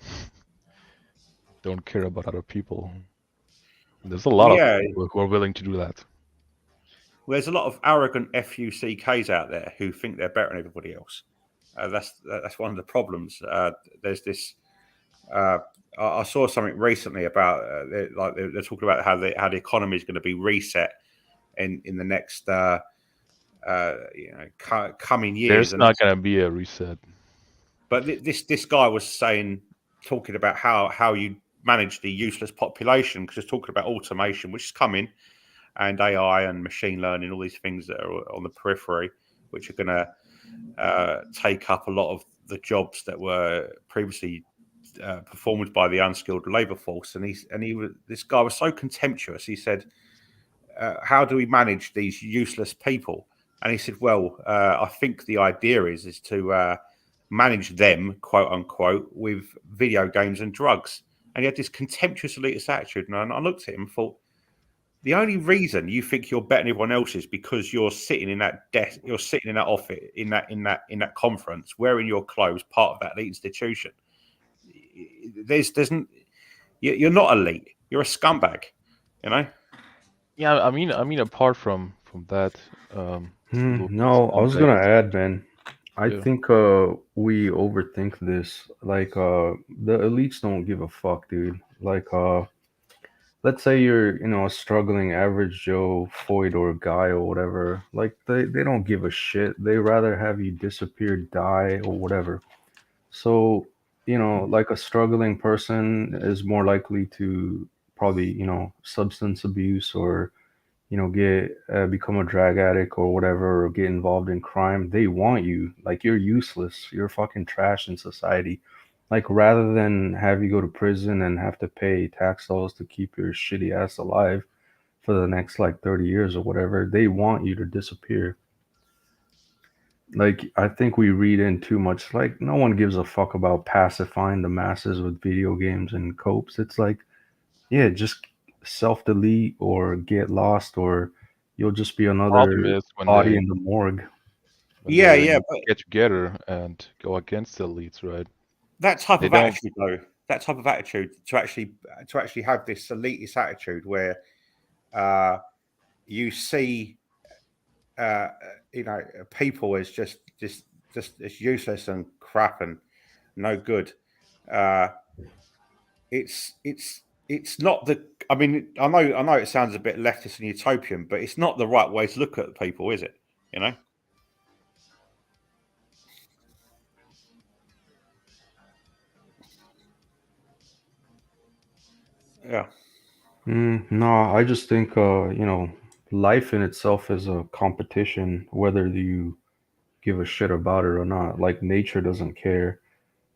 Don't care about other people. There's a lot of yeah, people who are willing to do that. there's a lot of arrogant FUCKs out there who think they're better than everybody else. That's one of the problems. There's this. I saw something recently about they're talking about how the economy is going to be reset in the next coming years. There's not gonna be a reset. But this guy was talking about how you manage the useless population because he's talking about automation, which is coming, and AI and machine learning, all these things that are on the periphery, which are going to take up a lot of the jobs that were previously performed by the unskilled labour force. And this guy was so contemptuous. He said, "How do we manage these useless people?" And he said, "Well, I think the idea is to manage them, quote unquote, with video games and drugs." And he had this contemptuous elitist attitude. And I looked at him and thought, the only reason you think you're better than everyone else is because you're sitting in that desk, you're sitting in that office, in that conference, wearing your clothes, part of that elite institution. You're not elite. You're a scumbag. You know. Yeah, I mean, apart from that, No, I was gonna add, man. I Yeah. think we overthink this. Like the elites don't give a fuck, dude. Like let's say you're a struggling average Joe Floyd or guy or whatever. Like they don't give a shit. They rather have you disappear, die, or whatever. So like a struggling person is more likely to probably substance abuse or get become a drug addict or whatever, or get involved in crime. They want you. Like, you're useless, you're fucking trash in society. Like, rather than have you go to prison and have to pay tax dollars to keep your shitty ass alive for the next like 30 years or whatever, they want you to disappear. Like, I think we read in too much. Like, no one gives a fuck about pacifying the masses with video games and copes. It's like, yeah, just self delete or get lost or You'll just be Problem another is when body they in the morgue. Yeah, they yeah, but get together and go against the elites, right? that type They of don't. attitude, though, that type of attitude to actually have this elitist attitude where you see people as just it's useless and crap and no good. It's not the. I mean, I know it sounds a bit leftist and utopian, but it's not the right way to look at people, is it? You know. Yeah. No, I just think life in itself is a competition, whether you give a shit about it or not. Like nature doesn't care.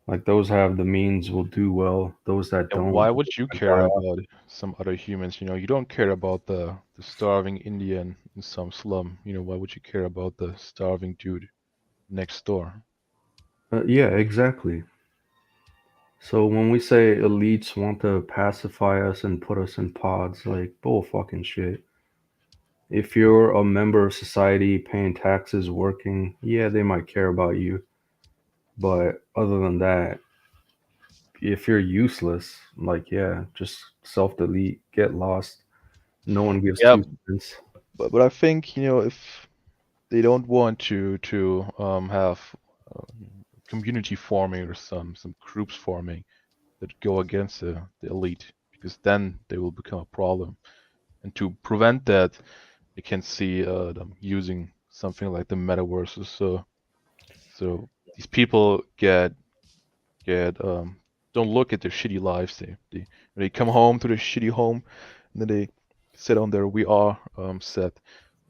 Like those have the means will do well. Those that And don't why would you die care off. about some other humans? You don't care about the starving Indian in some slum. Why would you care about the starving dude next door? Yeah, exactly. So when we say elites want to pacify us and put us in pods, like bull fucking shit. If you're a member of society, paying taxes, working, yeah, they might care about you. But other than that, if you're useless, like yeah, just self-delete, get lost. No one gives Yeah, two cents. but I think if they don't want to have community forming or some groups forming that go against the elite, because then they will become a problem. And to prevent that, you can see them using something like the metaverse. So these people don't look at their shitty lives. They come home to their shitty home, and then they sit on their VR set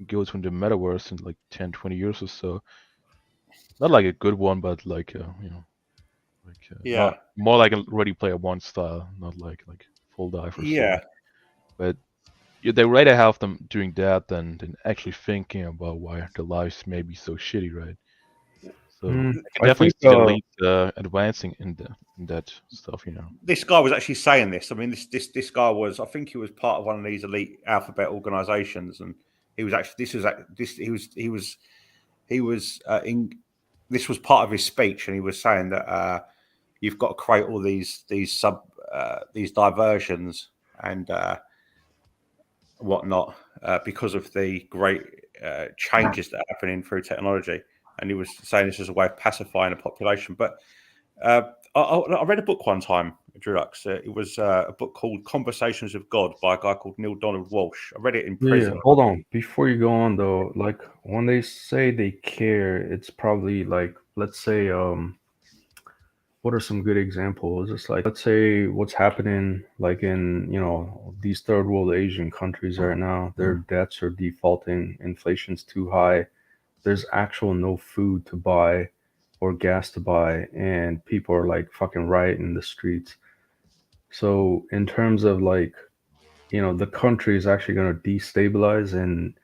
and go to the metaverse in like 10, 20 years or so. Not like a good one, but like not Yeah. more like a Ready Player One style, not like Full Dive or so. Yeah. But they rather have them doing that than actually thinking about why their lives may be so shitty, right? So I can I definitely think see the elites advancing in that stuff. This guy was actually saying this. I mean, this guy was. I think he was part of one of these elite alphabet organizations, and he was actually. He was in. This was part of his speech, and he was saying that you've got to create all these these diversions and whatnot because of the great changes that are happening through technology. And he was saying this as a way of pacifying the population. But I read a book one time, Drew Lux. It was a book called Conversations with God by a guy called Neil Donald Walsh. I read it in Yeah, prison. hold on. Before you go on though, like when they say they care, it's probably like let's say what are some good examples? It's like let's say what's happening like in, these third world Asian countries right now. Their debts are defaulting, inflation's too high. There's actual no food to buy or gas to buy, and people are like fucking rioting in the streets. So in terms of like, the country is actually going to destabilize, and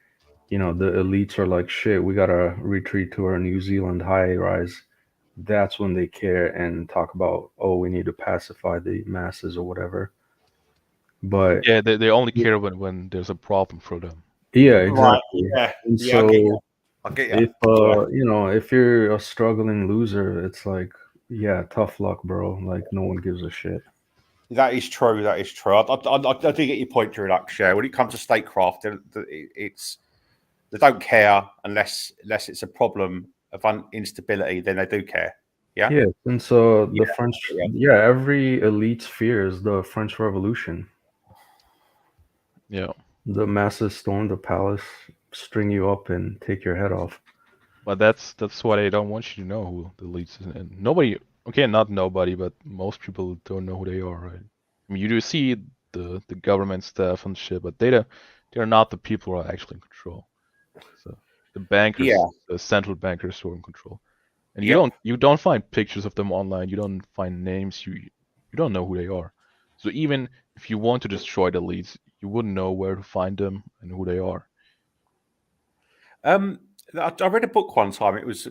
the elites are like, shit, we gotta retreat to our New Zealand high rise. That's when they care and talk about, oh, we need to pacify the masses or whatever. But Yeah, they only care when there's a problem for them. yeah, Right. exactly. Yeah. And Yeah. I get you. so I get if you. if you're a struggling loser, it's like, yeah, tough luck, bro. Like no one gives a shit. That is true. That is true. I do get your point, Drew Lux. Yeah. When it comes to statecraft, it's they don't care unless it's a problem of instability. Then they do care. Yeah. Yeah, since the French, Yeah. yeah, every elite's fear is the French Revolution. Yeah, The masses storm the palace, string you up, and take your head off. but that's what I don't want you to know who the elites is, and nobody. Okay, not nobody, but most people don't know who they are, right? I mean, you do see the government staff and shit, but they're not the people who are actually in control. So the bankers, Yeah. the central bankers who are in control. And Yep. you don't find pictures of them online. You don't find names. You don't know who they are. So even if you want to destroy the elites, you wouldn't know where to find them and who they are. I read a book one time. It was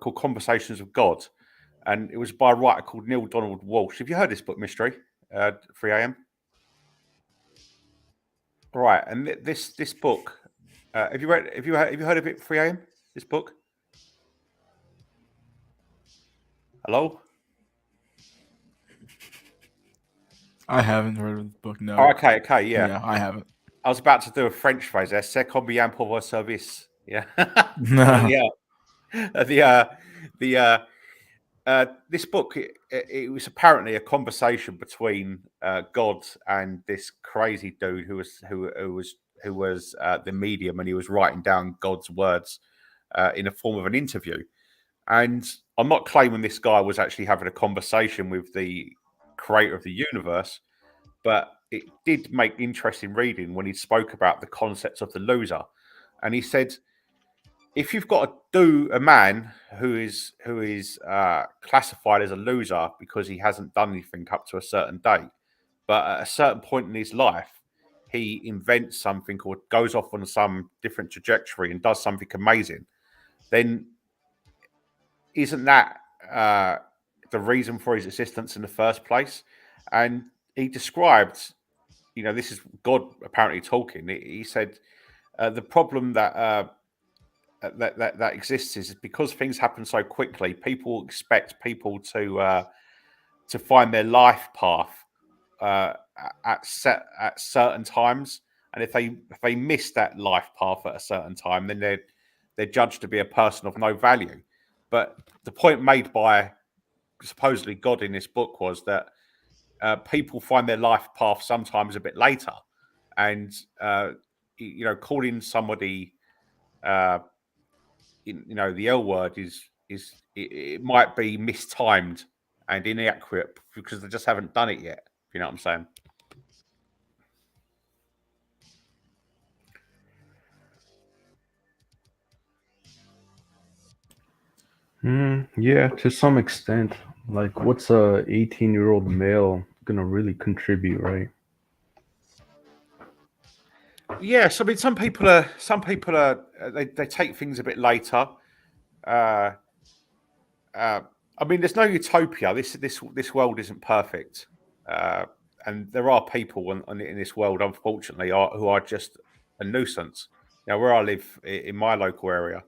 called Conversations with God, and it was by a writer called Neil Donald Walsh. Have you heard this book, Mystery? 3 a.m. Right, and this book Have you heard of it? 3 a.m. This book. Hello. I haven't heard of the book. No. Oh, okay, yeah. Yeah, I haven't. I was about to do a French phrase there. C'est combien pour votre service? Yeah. This book, it was apparently a conversation between God and this crazy dude who was the medium, and he was writing down God's words in the form of an interview. And I'm not claiming this guy was actually having a conversation with the creator of the universe, but it did make interesting reading when he spoke about the concepts of the loser. And he said, if you've got to do a man who is classified as a loser because he hasn't done anything up to a certain date, but at a certain point in his life, he invents something or goes off on some different trajectory and does something amazing, then isn't that the reason for his existence in the first place? And he described, this is God apparently talking. He said the problem that exists is because things happen so quickly. People expect people to find their life path at certain times, and if they miss that life path at a certain time, then they're judged to be a person of no value. But the point made by supposedly God in this book was that people find their life path sometimes a bit later, and calling somebody the L word is it might be mistimed and inaccurate because they just haven't done it yet. You know what I'm saying? Yeah, to some extent. Like, what's a 18-year-old male gonna really contribute, right? Yes, I mean some people are they take things a bit later. I mean, there's no utopia. This world isn't perfect, and there are people in this world, unfortunately, who are just a nuisance. Now, where I live in my local area,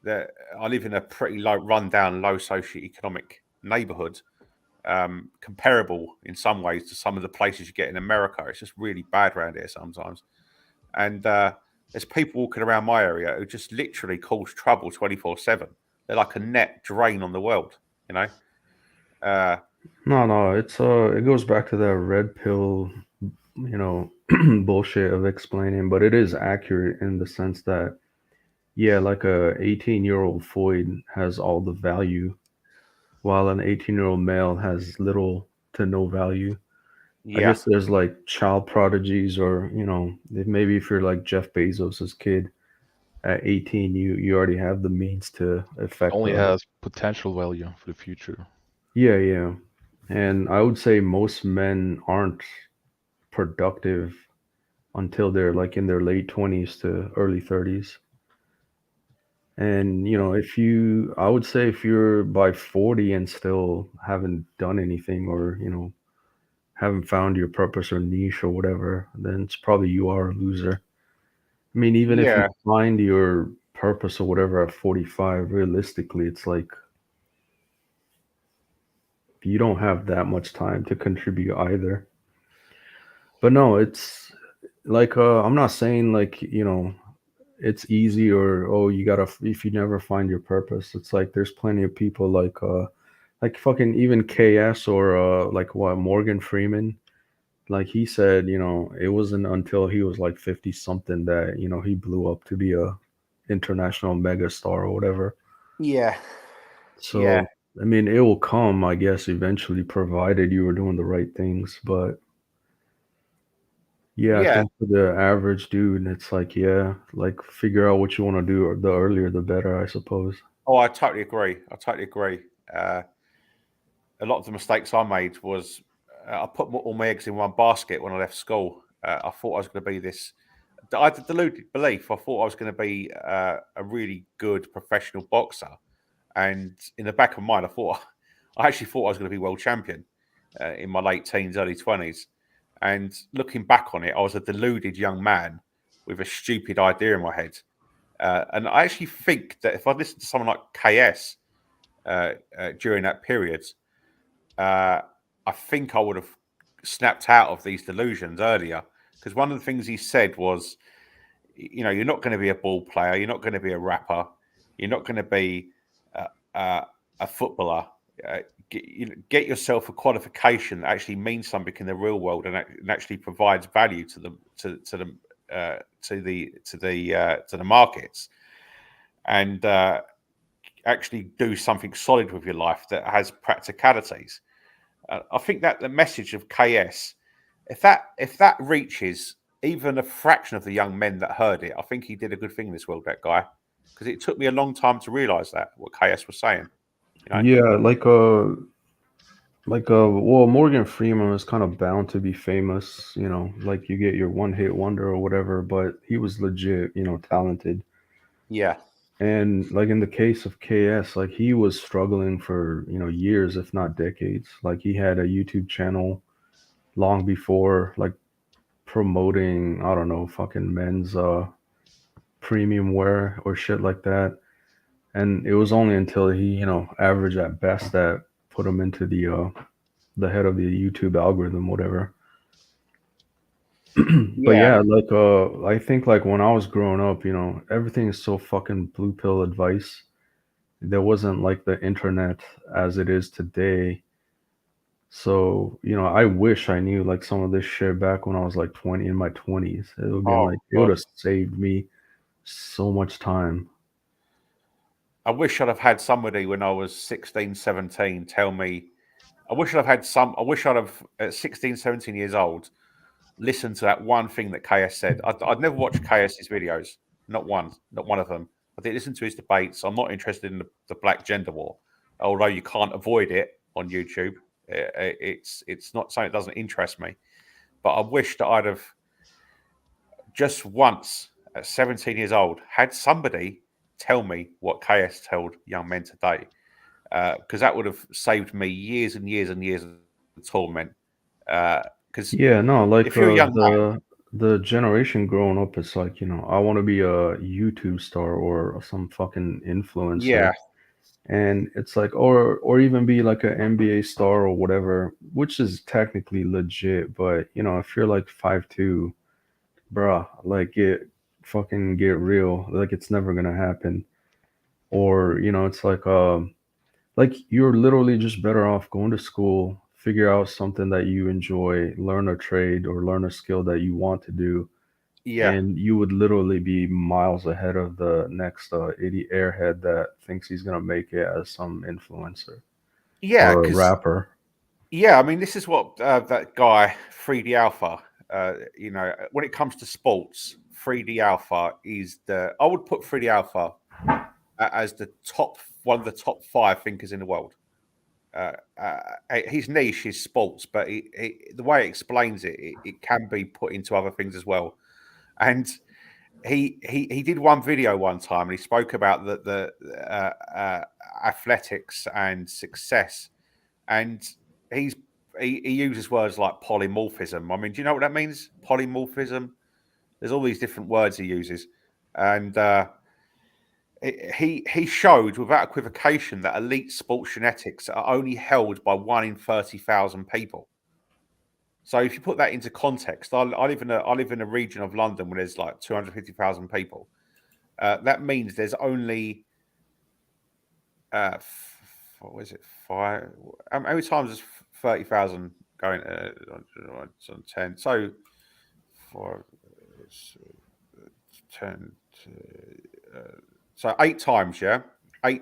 I live in a pretty rundown, low socioeconomic neighbourhood, comparable in some ways to some of the places you get in America. It's just really bad around here sometimes, and there's people walking around my area who just literally cause trouble 24/7. They're like a net drain on the world, No, it's it goes back to that red pill, bullshit of explaining, but it is accurate in the sense that, yeah, like a 18-year-old Floyd has all the value, while an 18-year-old male has little to no value. I guess there's like child prodigies, or maybe if you're like Jeff Bezos's kid at 18, you already have the means to affect. Only has potential value for the future. Yeah. And I would say most men aren't productive until they're like in their late 20s to early 30s. And I would say if you're by 40 and still haven't done anything, or haven't found your purpose or niche or whatever, then it's probably you are a loser. I mean, even if you find your purpose or whatever at 45, realistically, it's like you don't have that much time to contribute either. But no, it's like I'm not saying like it's easy, or you gotta, if you never find your purpose. It's like there's plenty of people like fucking even KS, or like what, Morgan Freeman. Like he said, it wasn't until he was like 50 something that he blew up to be a international megastar or whatever. Yeah. So I mean, it will come, I guess, eventually, provided you were doing the right things. But I think for the average dude, it's like, like figure out what you want to do, or the earlier the better, I suppose. Oh, I totally agree. A lot of the mistakes I made was I put all my eggs in one basket when I left school. I thought I was going to be this. I had the deluded belief. I thought I was going to be a really good professional boxer, and in the back of my mind, I actually thought I was going to be world champion in my late teens, early 20s. And looking back on it, I was a deluded young man with a stupid idea in my head. And I actually think that if I listened to someone like KS during that period, I think I would have snapped out of these delusions earlier. Because one of the things he said was, you know, you're not going to be a ball player, you're not going to be a rapper, you're not going to be a footballer. Get yourself a qualification that actually means something in the real world and actually provides value to the markets, and actually do something solid with your life that has practicalities. I think that the message of KS, if that reaches even a fraction of the young men that heard it, I think he did a good thing in this world, that guy, because it took me a long time to realize that what KS was saying. You know? Yeah, well, Morgan Freeman was kind of bound to be famous, you know, like you get your one hit wonder or whatever, but he was legit, you know, talented. Yeah. And like in the case of KS, like he was struggling for, you know, years, if not decades. Like he had a YouTube channel long before, like promoting, I don't know, fucking men's premium wear or shit like that. And it was only until he, you know, averaged at best that put him into the head of the YouTube algorithm, whatever. But yeah, like I think like when I was growing up, you know, everything is so fucking blue pill advice. There wasn't like the internet as it is today. So, you know, I wish I knew like some of this shit back when I was like 20 in my 20s. It would be like it would have saved me so much time. I wish I'd have had somebody when I was 16, 17 tell me. I wish I'd have at 16, 17 years old listened to that one thing that KS said. I'd never watched KS's videos, not one of them. I didn't listen to his debates. I'm not interested in the black gender war, although you can't avoid it on YouTube. It's not something that doesn't interest me. But I wish that I'd have just once at 17 years old had somebody tell me what KS told young men today, because that would have saved me years and years and years of torment. Because Yeah, no, like if you're a young man, the generation growing up is like, you know, I want to be a YouTube star or some fucking influencer. yeah, And it's like or even be like an NBA star or whatever, which is technically legit, but you know, if you're like 5'2", bruh, like get real. Like it's never gonna happen. Or, you know, it's like you're literally just better off going to school, figure out something that you enjoy, learn a trade or learn a skill that you want to do, yeah, and you would literally be miles ahead of the next idiot airhead that thinks he's gonna make it as some influencer yeah. or a Because rapper. yeah, I mean, this is what that guy 3D Alpha. You know, when it comes to sports, 3D Alpha is I would put 3D Alpha as one of the top 5 thinkers in the world. His niche is sports, but the way he explains it can be put into other things as well. And he did one video one time, and he spoke about the athletics and success, and he uses words like polymorphism. I mean, do you know what that means? Polymorphism. There's all these different words he uses, and he showed without equivocation that elite sports genetics are only held by 1 in 30,000 people. So if you put that into context, I live in a region of London where there's like 250,000 people. That means there's only what is it? 5? How many times is 30,000 going on 10? So 4, 10. So 8 times, yeah. 8.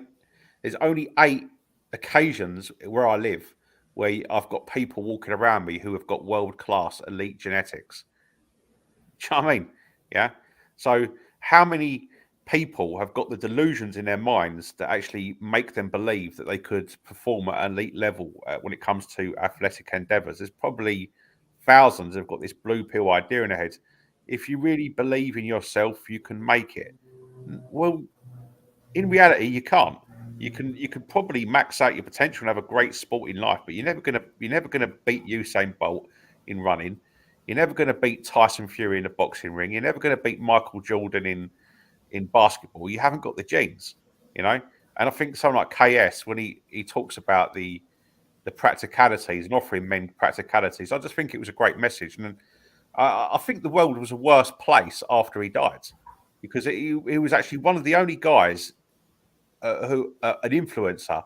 There's only 8 occasions where I live where I've got people walking around me who have got world-class elite genetics. Do you know what I mean? Yeah. So how many people have got the delusions in their minds that actually make them believe that they could perform at an elite level when it comes to athletic endeavors? There's probably thousands have got this blue pill idea in their head. If you really believe in yourself, you can make it. Well, in reality, you can't. You can probably max out your potential and have a great sporting life, but you're never gonna beat Usain Bolt in running. You're never going to beat Tyson Fury in a boxing ring. You're never going to beat Michael Jordan in basketball. You haven't got the genes, you know. And I think someone like KS, when he talks about the practicalities and offering men practicalities, I just think it was a great message. And I think the world was a worse place after he died, because he was actually one of the only guys who an influencer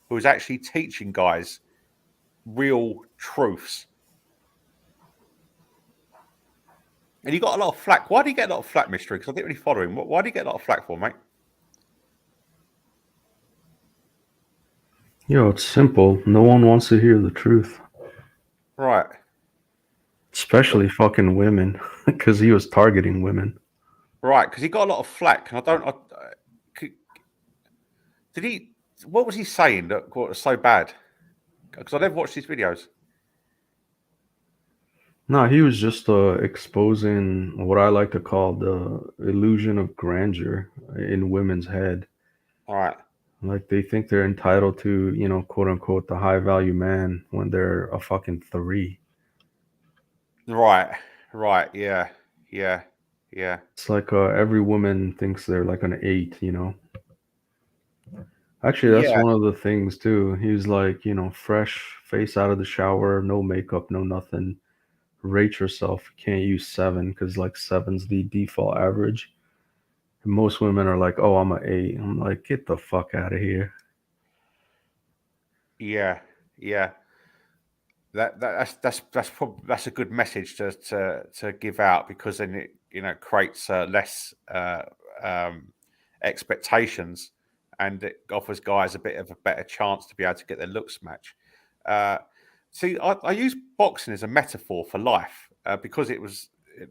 who was actually teaching guys real truths. And he got a lot of flack. Why did he get a lot of flack, Mystery? Because I didn't really follow him. Why did he get a lot of flack for, mate? It's simple. No one wants to hear the truth. Right. Especially fucking women, because he was targeting women. Right, because he got a lot of flack. And did he... What was he saying that was so bad? Because I never watched his videos. No, he was just exposing what I like to call the illusion of grandeur in women's head. Right. Like they think they're entitled to, quote unquote, the high value man when they're a fucking 3. Right. Yeah. It's like every woman thinks they're like an 8. Actually, that's one of the things too. He's like, fresh face out of the shower, no makeup, no nothing. Rate yourself. You can't use 7 because like 7's the default average. And most women are like, oh, I'm an 8. I'm like, get the fuck out of here. Yeah. That's a good message to give out, because then it creates less expectations, and it offers guys a bit of a better chance to be able to get their looks match. See, I use boxing as a metaphor for life, because it was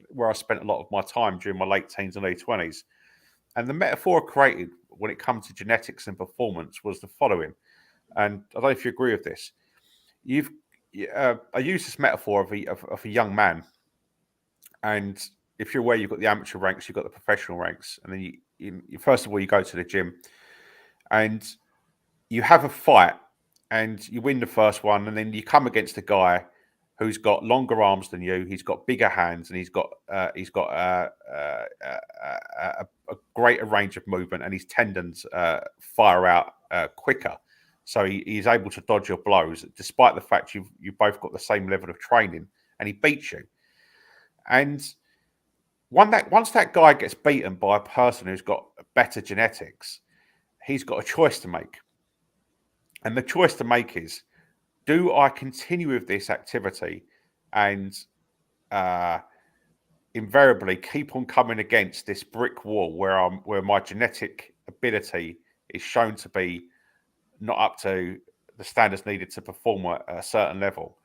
where I spent a lot of my time during my late teens and early 20s. And the metaphor I created when it comes to genetics and performance was the following. And I don't know if you agree with this. I use this metaphor of a young man, and if you're aware, you've got the amateur ranks, you've got the professional ranks, and then you first of all you go to the gym, and you have a fight, and you win the first one, and then you come against a guy who's got longer arms than you, he's got bigger hands, and he's got a greater range of movement, and his tendons fire out quicker. So he's able to dodge your blows, despite the fact you've both got the same level of training, and he beats you. And once that guy gets beaten by a person who's got better genetics, he's got a choice to make. And the choice to make is, do I continue with this activity and invariably keep on coming against this brick wall where my genetic ability is shown to be not up to the standards needed to perform at a certain level,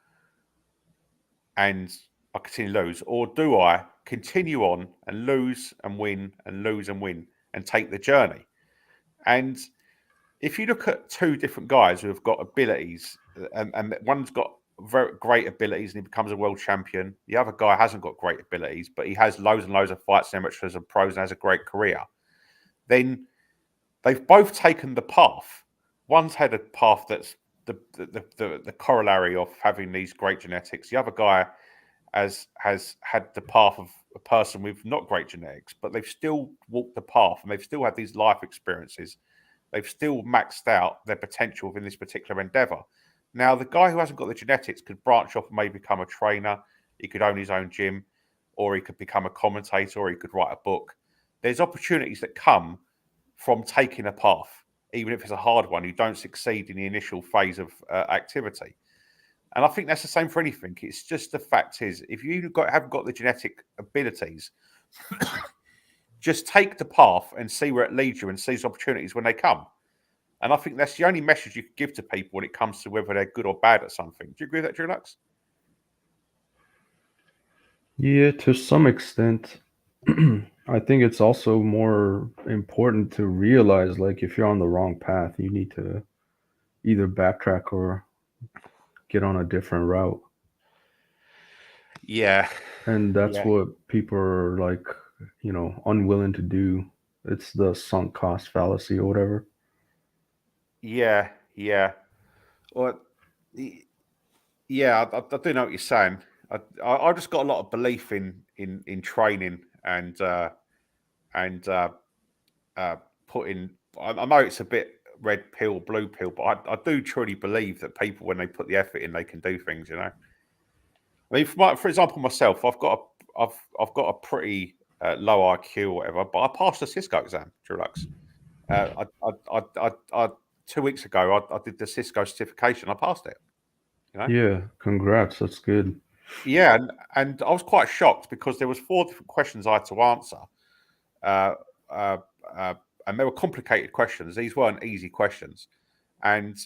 and I continue to lose? Or do I continue on and lose and win and lose and win and take the journey? And if you look at two different guys who have got abilities, and one's got very great abilities and he becomes a world champion, the other guy hasn't got great abilities, but he has loads and loads of fights, amateurs and pros, and has a great career, then they've both taken the path. One's had a path that's the corollary of having these great genetics. The other guy has had the path of a person with not great genetics, but they've still walked the path, and they've still had these life experiences. They've still maxed out their potential within this particular endeavor. Now, the guy who hasn't got the genetics could branch off and maybe become a trainer. He could own his own gym, or he could become a commentator, or he could write a book. There's opportunities that come from taking a path, even if it's a hard one. You don't succeed in the initial phase of activity. And I think that's the same for anything. It's just the fact is, if you haven't got the genetic abilities, just take the path and see where it leads you, and seize opportunities when they come. And I think that's the only message you can give to people when it comes to whether they're good or bad at something. Do you agree with that, Drillux? Yeah, to some extent. I think it's also more important to realize, like, if you're on the wrong path, you need to either backtrack or get on a different route. Yeah. And that's what people are, like, unwilling to do. It's the sunk cost fallacy or whatever. Yeah. Well, yeah, I do know what you're saying. I just got a lot of belief in training and putting. I know it's a bit red pill, blue pill, but I do truly believe that people, when they put the effort in, they can do things. You know, I mean, for example, myself, I've got a pretty low IQ or whatever, but I passed the Cisco exam, Dulux. I 2 weeks ago, I did the Cisco certification. I passed it. You know? Yeah, congrats. That's good. Yeah, and I was quite shocked because there was 4 different questions I had to answer, uh, uh, and they were complicated questions. These weren't easy questions, and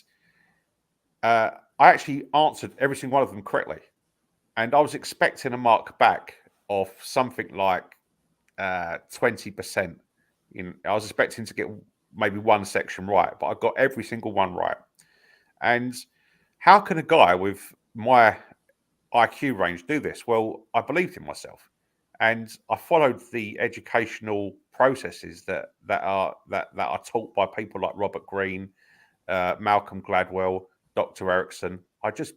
I actually answered every single one of them correctly. And I was expecting a mark back of something like 20%. I was expecting to get maybe one section right, but I got every single one right. And how can a guy with my IQ range do this? Well, I believed in myself, and I followed the educational processes that are taught by people like Robert Greene, Malcolm Gladwell, Dr. Erickson. I just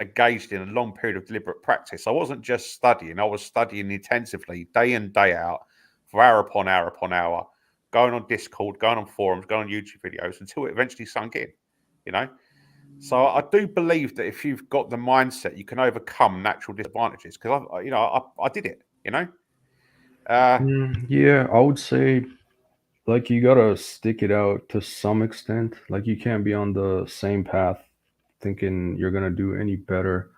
engaged in a long period of deliberate practice. I wasn't just studying; I was studying intensively, day in, day out, for hour upon hour upon hour, going on Discord, going on forums, going on YouTube videos until it eventually sunk in. You know. So I do believe that if you've got the mindset, you can overcome natural disadvantages. Because I did it. You know. Yeah, I would say like you gotta stick it out to some extent. Like you can't be on the same path thinking you're gonna do any better.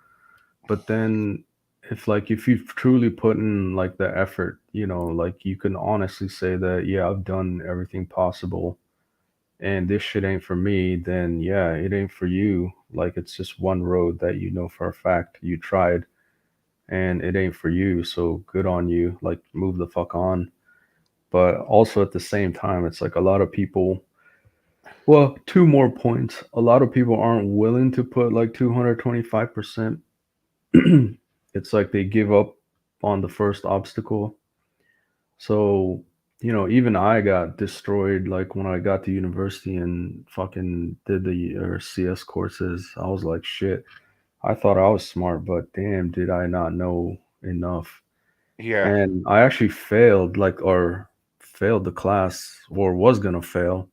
But then if you've truly put in like the effort, like you can honestly say that, yeah, I've done everything possible and this shit ain't for me, then yeah, it ain't for you. Like it's just one road that you know for a fact you tried and it ain't for you. So good on you. Like move the fuck on. But also at the same time, it's like a lot of people. Well, 2 more points. A lot of people aren't willing to put like 225%. It's like they give up on the first obstacle. So, even I got destroyed like when I got to university and fucking did the CS courses. I was like, shit. I thought I was smart, but damn, did I not know enough. Yeah. And I actually failed, or failed the class, or was gonna fail.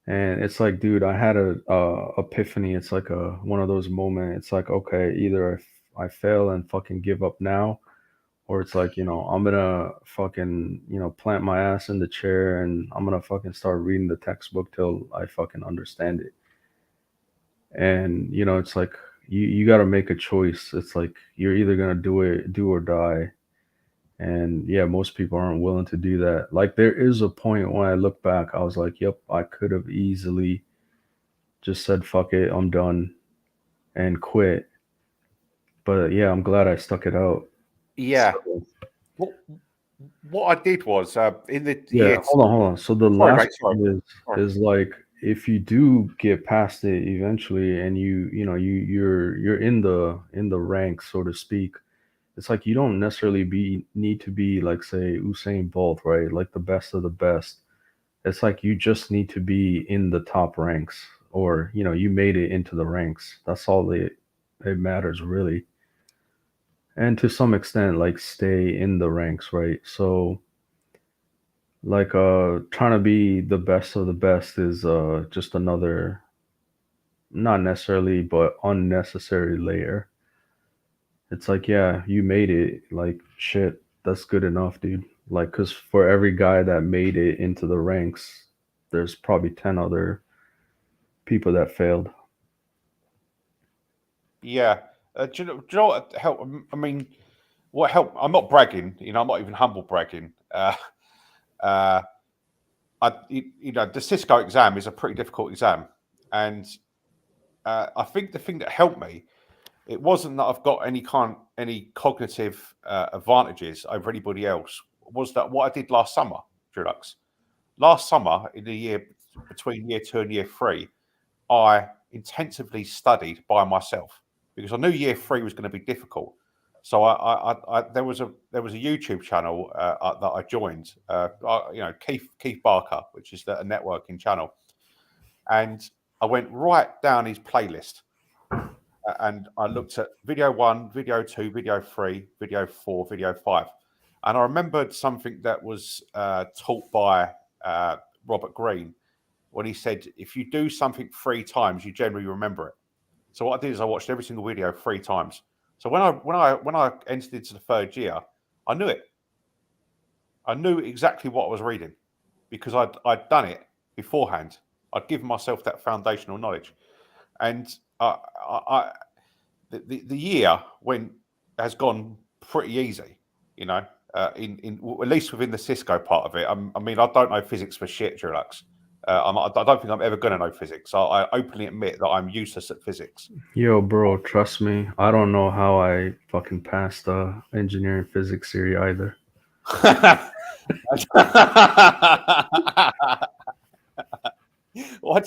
And it's like, dude, I had a epiphany. It's like a one of those moments. It's like, okay, either I fail and fucking give up now, or it's like, I'm gonna fucking, plant my ass in the chair and I'm gonna fucking start reading the textbook till I fucking understand it. And it's like you got to make a choice. It's like you're either gonna do or die. And yeah, most people aren't willing to do that. Like there is a point when I look back, I was like, yep, I could have easily just said fuck it, I'm done, and quit. But yeah, I'm glad I stuck it out. Yeah. So, What I did was in the yeah, year. hold on. So the Sorry, last mate. Sorry. one is like if you do get past it eventually and you're in the ranks, so to speak, it's like you don't necessarily need to be like say Usain Bolt, right? Like the best of the best. It's like you just need to be in the top ranks, or you made it into the ranks. That's all it matters really. And to some extent, like stay in the ranks, right? So like trying to be the best of the best is just another, not necessarily but unnecessary layer. It's like, yeah, you made it, like shit, that's good enough, dude. Like cuz for every guy that made it into the ranks, there's probably 10 other people that failed. Yeah. Do you know what helped? I mean, what helped? I'm not bragging. I'm not even humble bragging. Uh, the Cisco exam is a pretty difficult exam, and I think the thing that helped me, it wasn't that I've got any cognitive advantages over anybody else. Was that what I did last summer, Dulux? Last summer, in the year between year 2 and year 3, I intensively studied by myself because I knew year 3 was going to be difficult. So there was a YouTube channel that I joined, Keith Barker, which is a networking channel, and I went right down his playlist, and I looked at video 1, video 2, video 3, video 4, video 5. And I remembered something that was taught by Robert Greene when he said, if you do something 3 times, you generally remember it. So what I did is I watched every single video 3 times. So when I entered into the 3rd year, I knew it. I knew exactly what I was reading because I'd done it beforehand. I'd given myself that foundational knowledge, and the year has gone pretty easy, you know. In at least within the Cisco part of it. I mean, I don't know physics for shit, Durlux. I don't think I'm ever going to know physics. I openly admit that I'm useless at physics. Yo, bro, trust me. I don't know how I fucking passed engineering physics theory either. Well,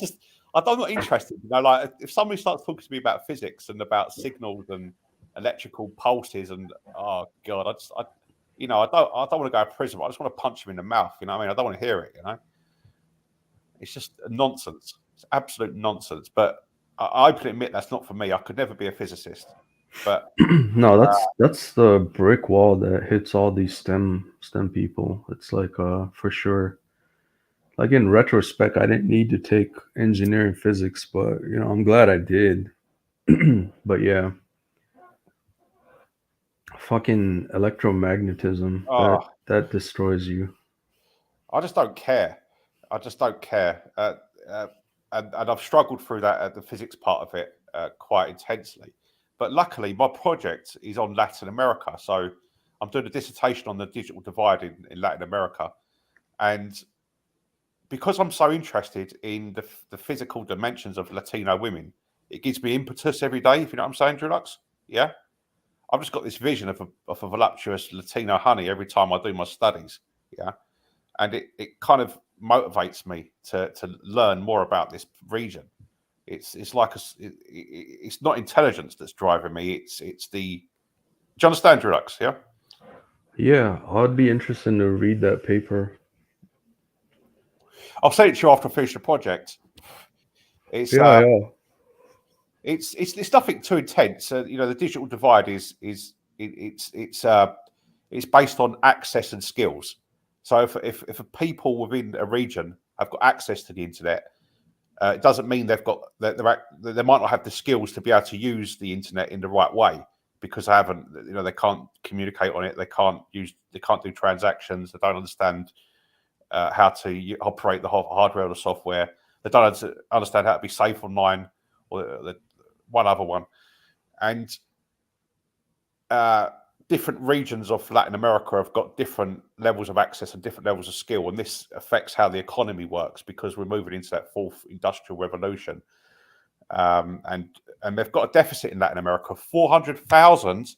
I'm not interested. You know, like if somebody starts talking to me about physics and about signals and electrical pulses and oh god, I don't want to go to prison. I just want to punch him in the mouth. You know what I mean? I don't want to hear it. You know, it's just nonsense. It's absolute nonsense. But I openly admit that's not for me. I could never be a physicist. But no, that's the brick wall that hits all these STEM people. It's like for sure. Like in retrospect, I didn't need to take engineering physics, but you know, I'm glad I did. But yeah, fucking electromagnetism that destroys you. I just don't care. I just don't care. And I've struggled through that the physics part of it quite intensely. But luckily, my project is on Latin America, so I'm doing a dissertation on the digital divide in Latin America, and because I'm so interested in the physical dimensions of Latino women, it gives me impetus every day. If you know what I'm saying, Drulux? Yeah. I've just got this vision of a voluptuous Latino honey every time I do my studies. Yeah. And it kind of motivates me to learn more about this region. It's like it's not intelligence that's driving me. It's the. Do you understand, Drulux? Yeah. Yeah, I'd be interested to read that paper. I'll send it to you after I finish the project. It's It's nothing too intense. You know, the digital divide is based on access and skills. So if people within a region have got access to the internet, it doesn't mean they might not have the skills to be able to use the internet in the right way because they can't communicate on it. They can't do transactions. They don't understand how to operate the hardware or the software. They don't understand how to be safe online or the one other one. And different regions of Latin America have got different levels of access and different levels of skill. And this affects how the economy works because we're moving into that 4th industrial revolution. And they've got a deficit in Latin America, 400,000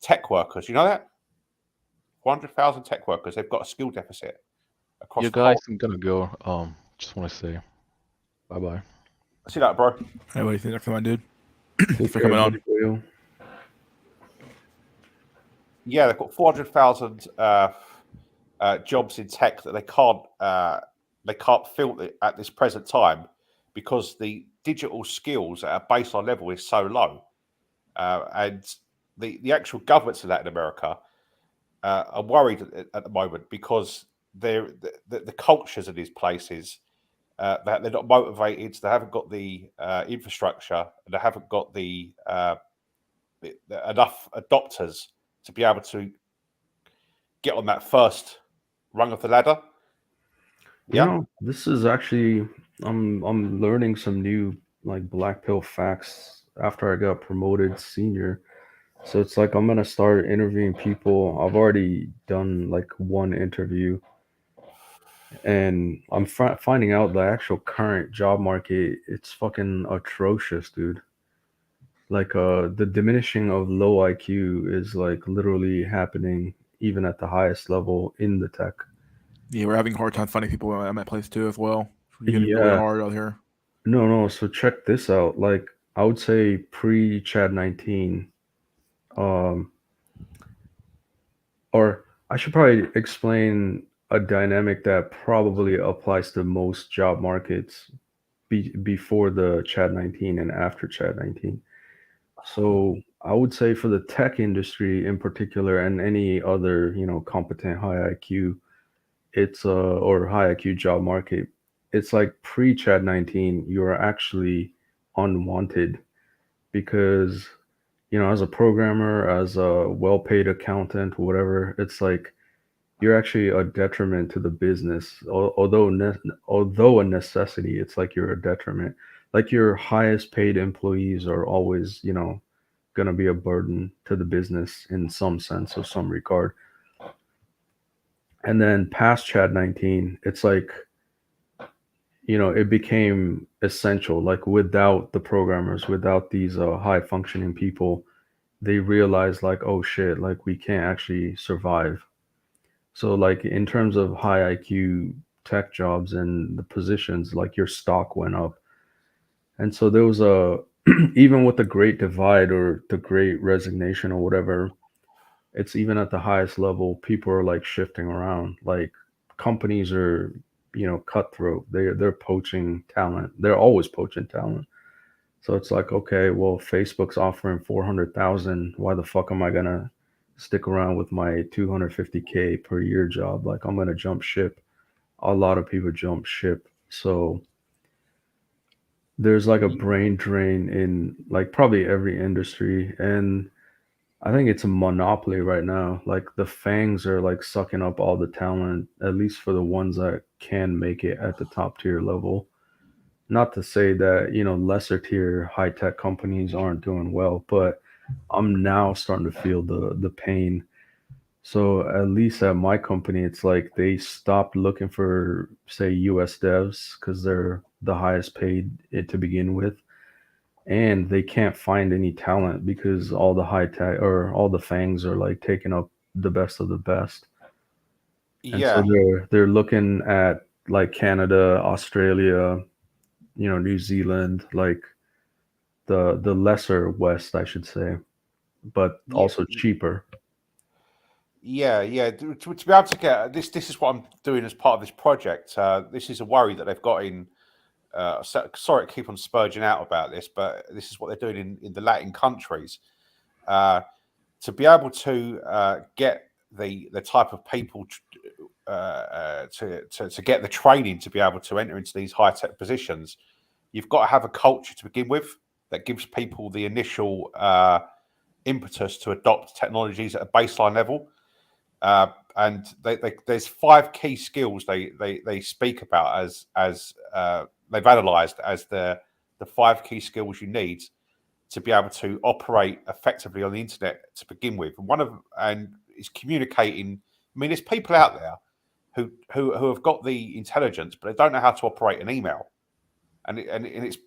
tech workers. You know that? 400,000 tech workers. They've got a skill deficit across You guys, I'm gonna go. Just want to say bye-bye. See that, bro? Hey, what do you think? Come on, dude. Take for care, coming on. buddy, Will. Yeah, they've got 400,000 jobs in tech that they can't fill at this present time because the digital skills at a baseline level is so low, and the actual governments in Latin America are worried at the moment because the cultures of these places. They're not motivated. They haven't got the infrastructure, and they haven't got the enough adopters to be able to get on that first rung of the ladder. You know, this is actually I'm learning some new like black pill facts after I got promoted senior. So it's like I'm gonna start interviewing people. I've already done like one interview, and I'm finding out the actual current job market. It's fucking atrocious, dude. Like the diminishing of low IQ is like literally happening even at the highest level in the tech. Yeah, we're having a hard time finding people at my place too, as well. We're getting really hard out here. No. So check this out. Like I would say pre-Chad 19, or I should probably explain a dynamic that probably applies to most job markets before the Chad 19 and after Chad 19. So I would say for the tech industry in particular, and any other, competent high IQ, it's or high IQ job market, it's like pre Chad 19, you're actually unwanted because, as a programmer, as a well-paid accountant, whatever, it's like you're actually a detriment to the business. Although a necessity, it's like you're a detriment. Like your highest paid employees are always, going to be a burden to the business in some sense or some regard. And then past Chad 19, it's like, it became essential. Like without the programmers, without these high functioning people, they realized like, oh shit, like we can't actually survive. So like in terms of high IQ tech jobs and the positions, like your stock went up. And so there was a even with the great divide or the great resignation or whatever, it's even at the highest level, people are like shifting around. Like companies are, cutthroat. They're poaching talent. They're always poaching talent. So it's like, okay, well, Facebook's offering 400,000. Why the fuck am I gonna stick around with my 250K per year job? Like I'm gonna jump ship. A lot of people jump ship. So there's like a brain drain in like probably every industry, and I think it's a monopoly right now. Like the fangs are like sucking up all the talent, at least for the ones that can make it at the top tier level. Not to say that, lesser tier high tech companies aren't doing well, but I'm now starting to feel the pain. So at least at my company, it's like they stopped looking for, say, US devs because they're the highest paid it to begin with, and they can't find any talent because all the high tech or all the fangs are like taking up the best of the best. And so Yeah, they're looking at like Canada, Australia, New Zealand, like the lesser West, I should say, but yeah, also cheaper. yeah. To be able to get this is what I'm doing as part of this project. This is a worry that they've got in. Sorry to keep on spurging out about this, but this is what they're doing in the Latin countries. To be able to get the type of people to get the training to be able to enter into these high tech positions, you've got to have a culture to begin with that gives people the initial impetus to adopt technologies at a baseline level. And there's 5 key skills they speak about as they've analysed as the 5 key skills you need to be able to operate effectively on the internet to begin with. And is communicating. I mean, there's people out there who have got the intelligence, but they don't know how to operate an email. It's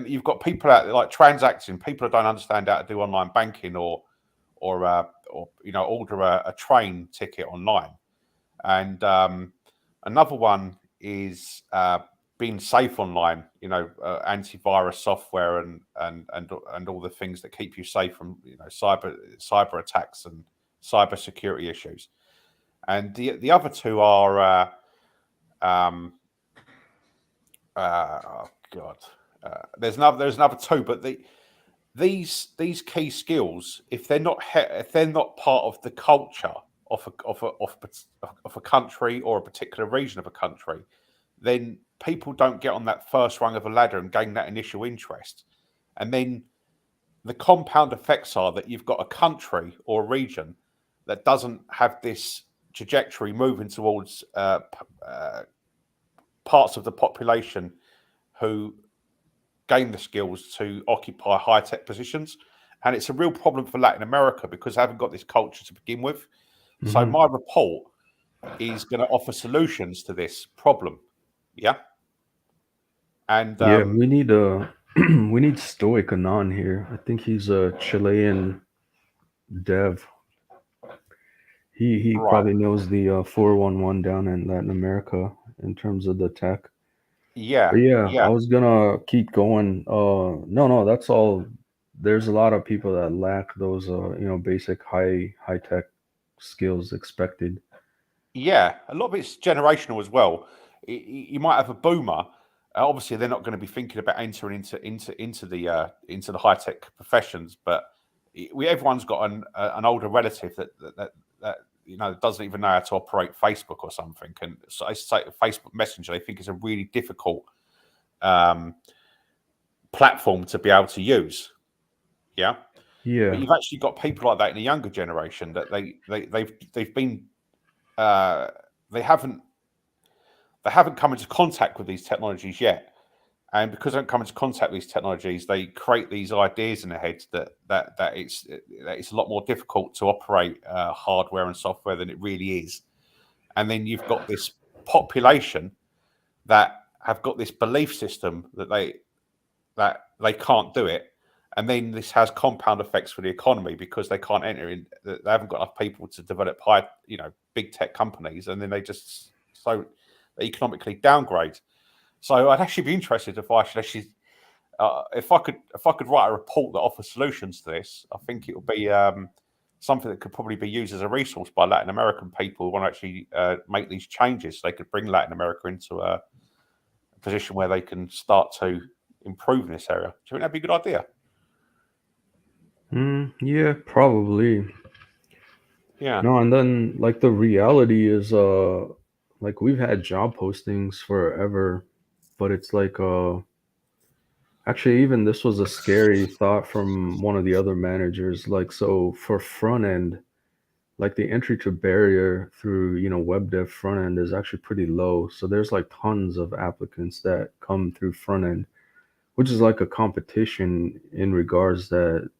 you've got people out there like transacting, people who don't understand how to do online banking or order a train ticket online. And another one is being safe online. Antivirus software and all the things that keep you safe from cyber attacks and cyber security issues. And the other two are oh God, there's another two, but these key skills, if they're not part of the culture of a country or a particular region of a country, then people don't get on that first rung of a ladder and gain that initial interest. And then the compound effects are that you've got a country or a region that doesn't have this trajectory moving towards parts of the population who gain the skills to occupy high tech positions. And it's a real problem for Latin America because they haven't got this culture to begin with. So my report is going to offer solutions to this problem. Yeah. And Yeah, we need we need Stoic Anon here. I think he's a Chilean dev. He right. probably knows the 411 down in Latin America in terms of the tech. Yeah. But yeah, Yeah. I was gonna keep going. No, that's all. There's a lot of people that lack those basic high tech skills expected. Yeah. A lot of it's generational as well. You might have a boomer Obviously, they're not going to be thinking about entering into the high tech professions, but everyone's got an older relative that doesn't even know how to operate Facebook or something, and so I say Facebook Messenger they think is a really difficult platform to be able to use. Yeah. Yeah. But you've actually got people like that in the younger generation that they've been they haven't come into contact with these technologies yet, and because they don't come into contact with these technologies, they create these ideas in their heads that it's a lot more difficult to operate hardware and software than it really is, and then you've got this population that have got this belief system that they can't do it. And then this has compound effects for the economy because they can't enter in. They haven't got enough people to develop big tech companies, and then they just they economically downgrade. So I'd actually be interested if I should actually, if I could write a report that offers solutions to this. I think it would be something that could probably be used as a resource by Latin American people who want to actually make these changes. So they could bring Latin America into a position where they can start to improve in this area. Do you think that'd be a good idea? Yeah, probably. Yeah. No, and then like the reality is like we've had job postings forever, but it's like actually even this was a scary thought from one of the other managers. Like so for front end, like the entry to barrier through, web dev front end is actually pretty low. So there's like tons of applicants that come through front end, which is like a competition in regards that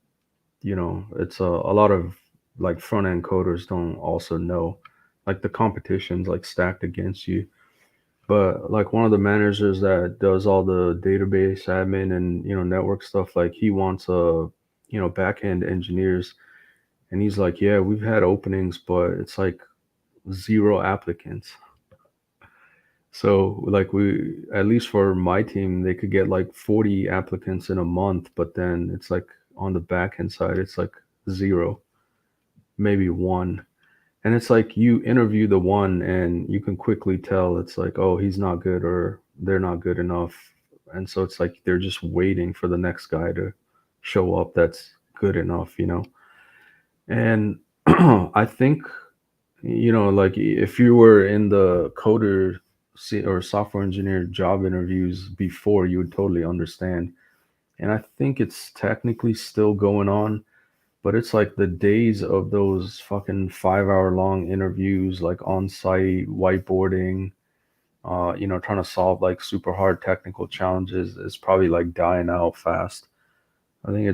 it's a lot of like front end coders don't also know, like the competition's like stacked against you. But like one of the managers that does all the database admin and network stuff, like he wants back end engineers, and he's like, yeah, we've had openings, but it's like 0 applicants. So like we, at least for my team, they could get like 40 applicants in a month, but then it's like on the back end side, it's like 0, maybe 1. And it's like you interview the one and you can quickly tell it's like, oh, he's not good or they're not good enough. And so it's like they're just waiting for the next guy to show up that's good enough, And I think, like if you were in the coder or software engineer job interviews before, you would totally understand. And I think it's technically still going on, but it's like the days of those fucking 5-hour long interviews, like on site whiteboarding, trying to solve like super hard technical challenges is probably like dying out fast. I think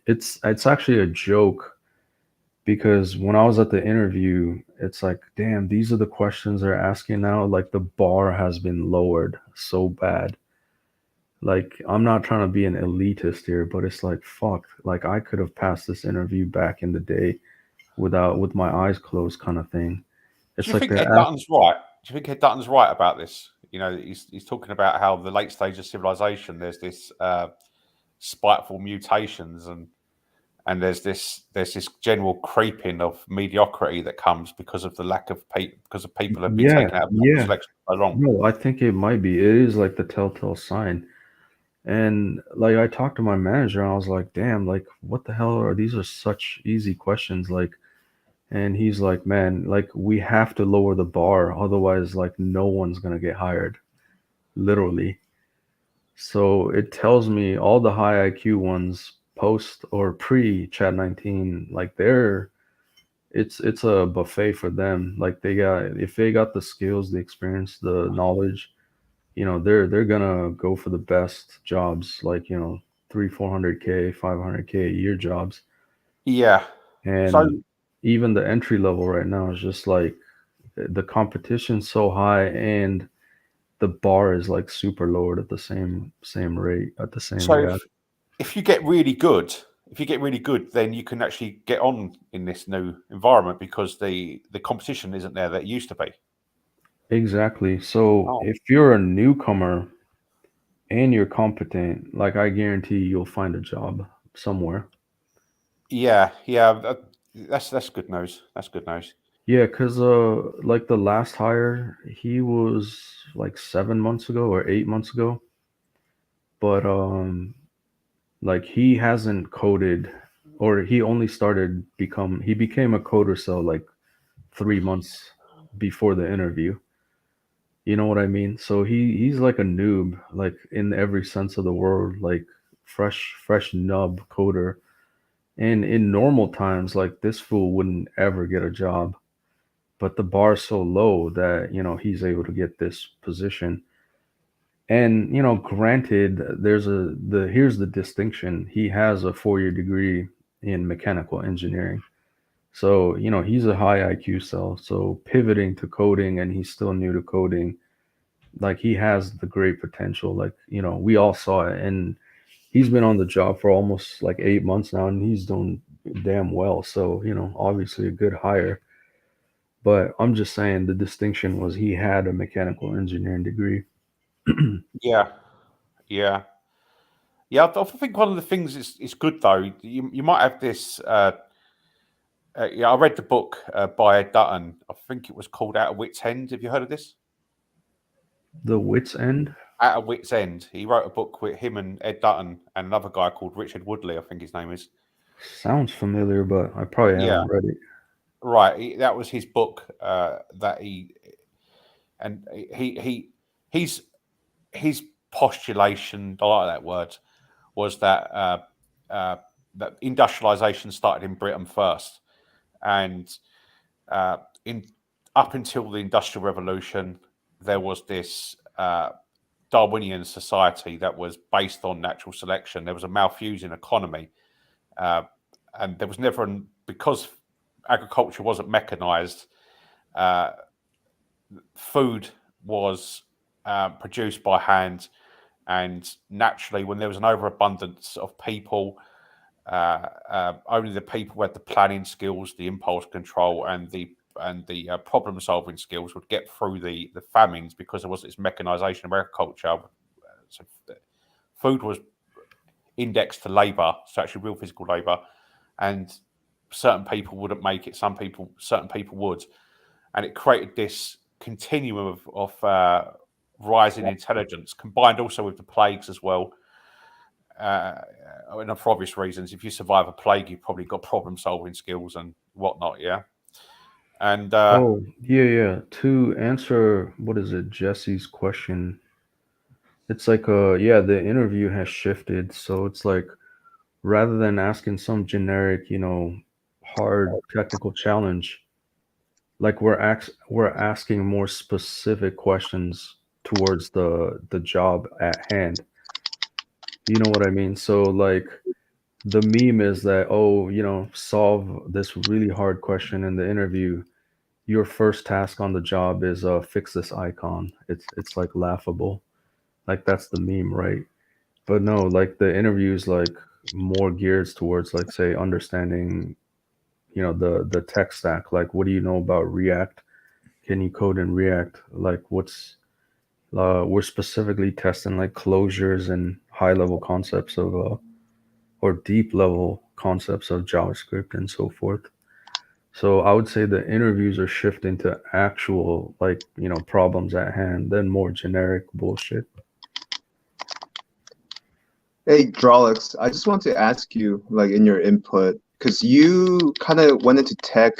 it's actually a joke because when I was at the interview, it's like, damn, these are the questions they're asking now. Like the bar has been lowered so bad. Like I'm not trying to be an elitist here, but it's like, fuck, like I could have passed this interview back in the day with my eyes closed kind of thing. It's Do you like think they're Ed Dutton's right? Do you think Ed Dutton's right about this? He's talking about how the late stage of civilization, there's this spiteful mutations and there's this general creeping of mediocrity that comes because of the lack of because of people have been taken out of selection so long. No, I think it might be. It is like the telltale sign. And like I talked to my manager and I was like, damn, like what the hell are these? Are such easy questions. Like, and he's like, man, like we have to lower the bar, otherwise like no one's gonna get hired. Literally. So it tells me all the high IQ ones post or pre chat 19, like it's a buffet for them. Like if they got the skills, the experience, the knowledge, they're gonna go for the best jobs, like 300-400K 500K a year jobs. Yeah. And So even the entry level right now is just like the competition's so high and the bar is like super lowered at the same rate, at the same gap. if you get really good, then you can actually get on in this new environment because the competition isn't there that it used to be. Exactly. So if you're a newcomer and you're competent, like I guarantee you'll find a job somewhere. Yeah, that's good news. That's good news. Yeah, cause like the last hire, he was like 7 months ago or 8 months ago, but like he hasn't coded, or he only he became a coder cell like 3 months before the interview. You know what I mean? So he's like a noob, like in every sense of the word, like fresh nub coder. And in normal times, like this fool wouldn't ever get a job. But the bar's so low that, he's able to get this position. And, granted, here's the distinction. He has a 4-year degree in mechanical engineering. So, he's a high IQ cell. So pivoting to coding, and he's still new to coding, like he has the great potential. Like, we all saw it. And he's been on the job for almost like 8 months now, and he's doing damn well. So, obviously a good hire. But I'm just saying the distinction was he had a mechanical engineering degree. Yeah, yeah, yeah. I think one of the things is good though. You might have this. Yeah, I read the book by Ed Dutton. I think it was called Out of Wit's End. Have you heard of this? The wit's end? Out of Wit's End. He wrote a book with him and Ed Dutton and another guy called Richard Woodley. I think his name is. Sounds familiar, but I probably Yeah, haven't read it. right. That was his book. That his postulation. I like that word. Was that that industrialization started in Britain first, and in up until the Industrial Revolution, there was this Darwinian society that was based on natural selection. There was a Malthusian economy, and there was never because agriculture wasn't mechanized. Food was produced by hand, and naturally, when there was an overabundance of people, only the people who had the planning skills, the impulse control, and the problem solving skills would get through the famines because there was this mechanization of agriculture. So food was indexed to labor, so actually real physical labor, and certain people wouldn't make it. Certain people would, and it created this continuum of rising intelligence, combined also with the plagues as well. And for obvious reasons, if you survive a plague, you've probably got problem-solving skills and whatnot. Yeah, and Oh, yeah. To answer, what is it, Jesse's question, it's like, yeah, the interview has shifted. So it's like, rather than asking some generic, hard technical challenge, like we're asking more specific questions towards the job at hand. You know what I mean? So like the meme is that, oh, solve this really hard question in the interview. Your first task on the job is fix this icon. It's like laughable. Like that's the meme, right? But no, like the interview is like more geared towards, like, say, understanding, the tech stack. Like, what do you know about React? Can you code in React? Like, we're specifically testing like closures and high level concepts of or deep level concepts of JavaScript and so forth. So I would say the interviews are shifting to actual, like, problems at hand than more generic bullshit. Hey, Drawlix, I just want to ask you, like, in your input, because you kind of went into tech,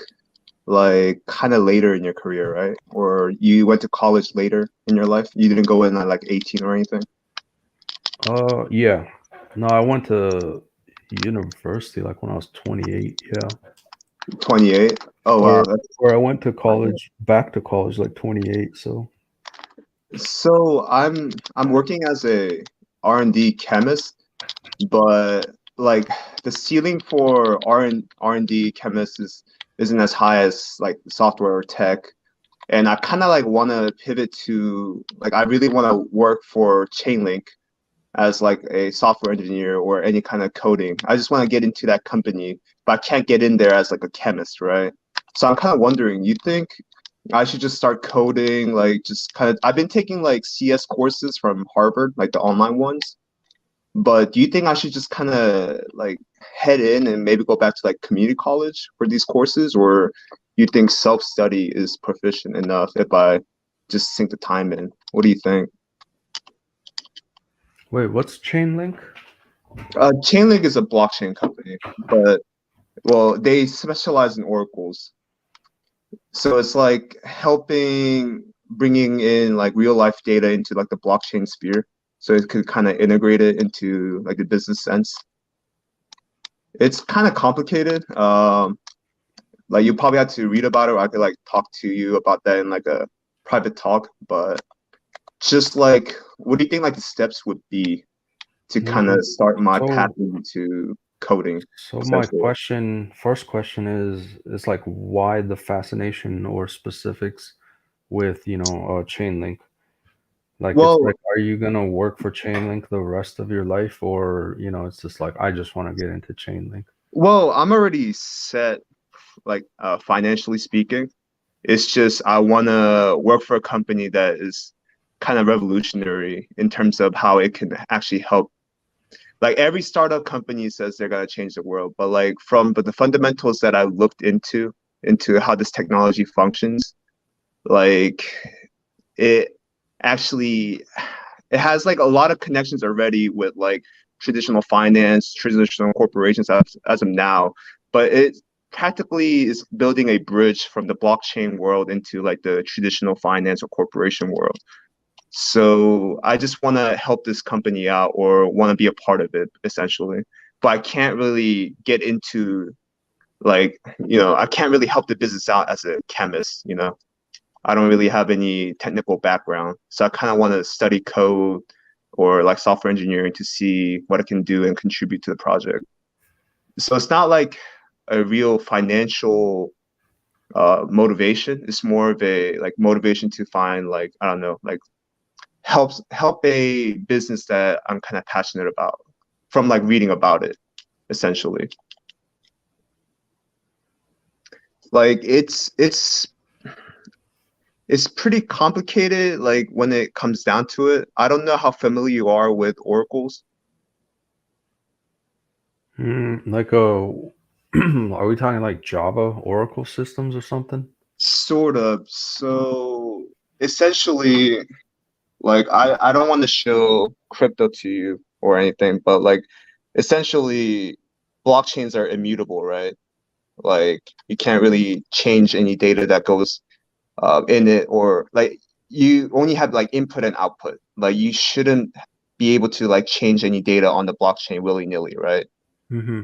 like, kind of later in your career, right? Or you went to college later in your life? You didn't go in at, like, 18 or anything? Yeah. No, I went to university, like, when I was 28, yeah. 28? Oh, wow. Or I went to college, back to college, like 28, so. So I'm working as a R&D chemist, but like the ceiling for R&D chemists isn't as high as like software or tech. And I kind of like want to pivot to, like, I really want to work for Chainlink as like a software engineer or any kind of coding. I just want to get into that company, but I can't get in there as like a chemist, right? So I'm kind of wondering, you think I should just start coding, like just kind of, I've been taking like CS courses from Harvard, like the online ones, but do you think I should just kind of like head in and maybe go back to like community college for these courses, or you think self-study is proficient enough if I just sink the time in? What do you think? Wait, what's Chainlink? Chainlink is a blockchain company, but well, they specialize in oracles. So it's like helping bringing in like real life data into like the blockchain sphere, so it could kind of integrate it into like the business sense. It's kind of complicated. Like you probably have to read about it, or I could like talk to you about that in like a private talk. But just like, what do you think like the steps would be to kind of start my path into coding? So my first question is like, why the fascination or specifics with, Chainlink? Like, Well, it's like, are you gonna work for Chainlink the rest of your life, or it's just like, I just want to get into Chainlink? well, I'm already set, like financially speaking. It's just I want to work for a company that is kind of revolutionary in terms of how it can actually help. Like every startup company says they're gonna change the world, but like but the fundamentals that I looked into how this technology functions, like it actually it has like a lot of connections already with like traditional finance, traditional corporations as of now, but it practically is building a bridge from the blockchain world into like the traditional finance or corporation world. So I just want to help this company out or want to be a part of it essentially. But I can't really get into like, I can't really help the business out as a chemist. I don't really have any technical background. So I kind of want to study code or like software engineering to see what I can do and contribute to the project. So it's not like a real financial motivation. It's more of a like motivation to find like, I don't know, like help a business that I'm kind of passionate about from like reading about it, essentially. Like it's pretty complicated, like when it comes down to it. I don't know how familiar you are with oracles. Like are we talking like Java Oracle systems or something? Sort of. So essentially, like I don't want to show crypto to you or anything, but like essentially blockchains are immutable, right? Like you can't really change any data that goes in it, or like you only have like input and output. Like you shouldn't be able to like change any data on the blockchain willy-nilly, right? Mm-hmm.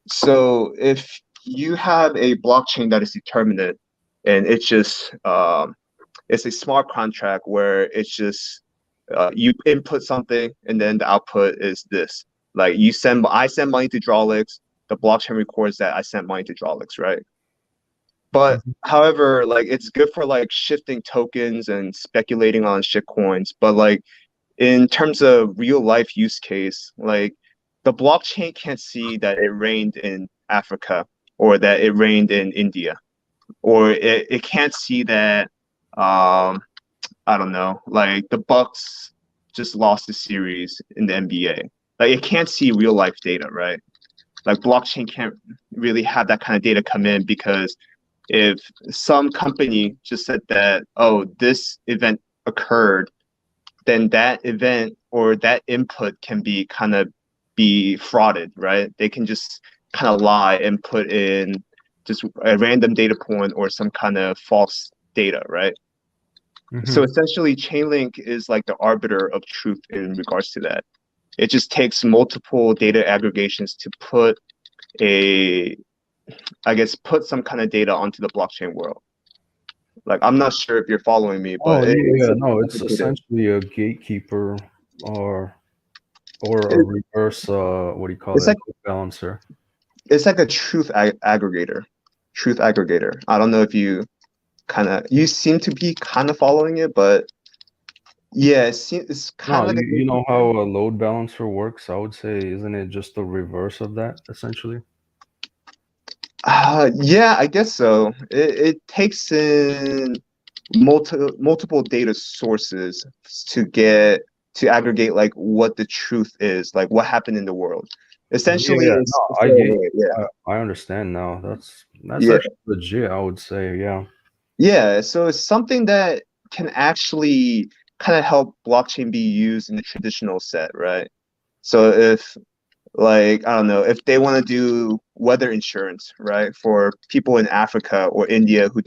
So if you have a blockchain that is determinate and it's a smart contract where it's just you input something and then the output is this. Like I send money to Drawlix, the blockchain records that I sent money to Drawlix, right? But however, like it's good for like shifting tokens and speculating on shit coins. But like in terms of real life use case, like the blockchain can't see that it rained in Africa or that it rained in India, or it can't see that I don't know, like the Bucks just lost the series in the NBA. Like it can't see real life data, right? Like blockchain can't really have that kind of data come in, because if some company just said that, oh, this event occurred, then that event or that input can be frauded, right? They can just kind of lie and put in just a random data point or some kind of false data, right? Mm-hmm. So essentially, Chainlink is like the arbiter of truth in regards to that. It just takes multiple data aggregations to put some kind of data onto the blockchain world. Like, I'm not sure if you're following me, but it's essentially a gatekeeper or a reverse, what do you call it's it? like Balancer. it's like a truth aggregator. Truth aggregator. I don't know if you seem to be kind of following it, but yeah, it's kind of like you know how a load balancer works? I would say, isn't it just the reverse of that, essentially? Yeah, I guess so. It takes in multiple data sources to aggregate like what the truth is, like what happened in the world. Essentially, Yeah, it's no, I get you. yeah. I understand now. That's Yeah. actually legit, I would say. Yeah. Yeah, so it's something that can actually kind of help blockchain be used in the traditional set, right? So if like I don't know, if they want to do weather insurance, right, for people in Africa or India who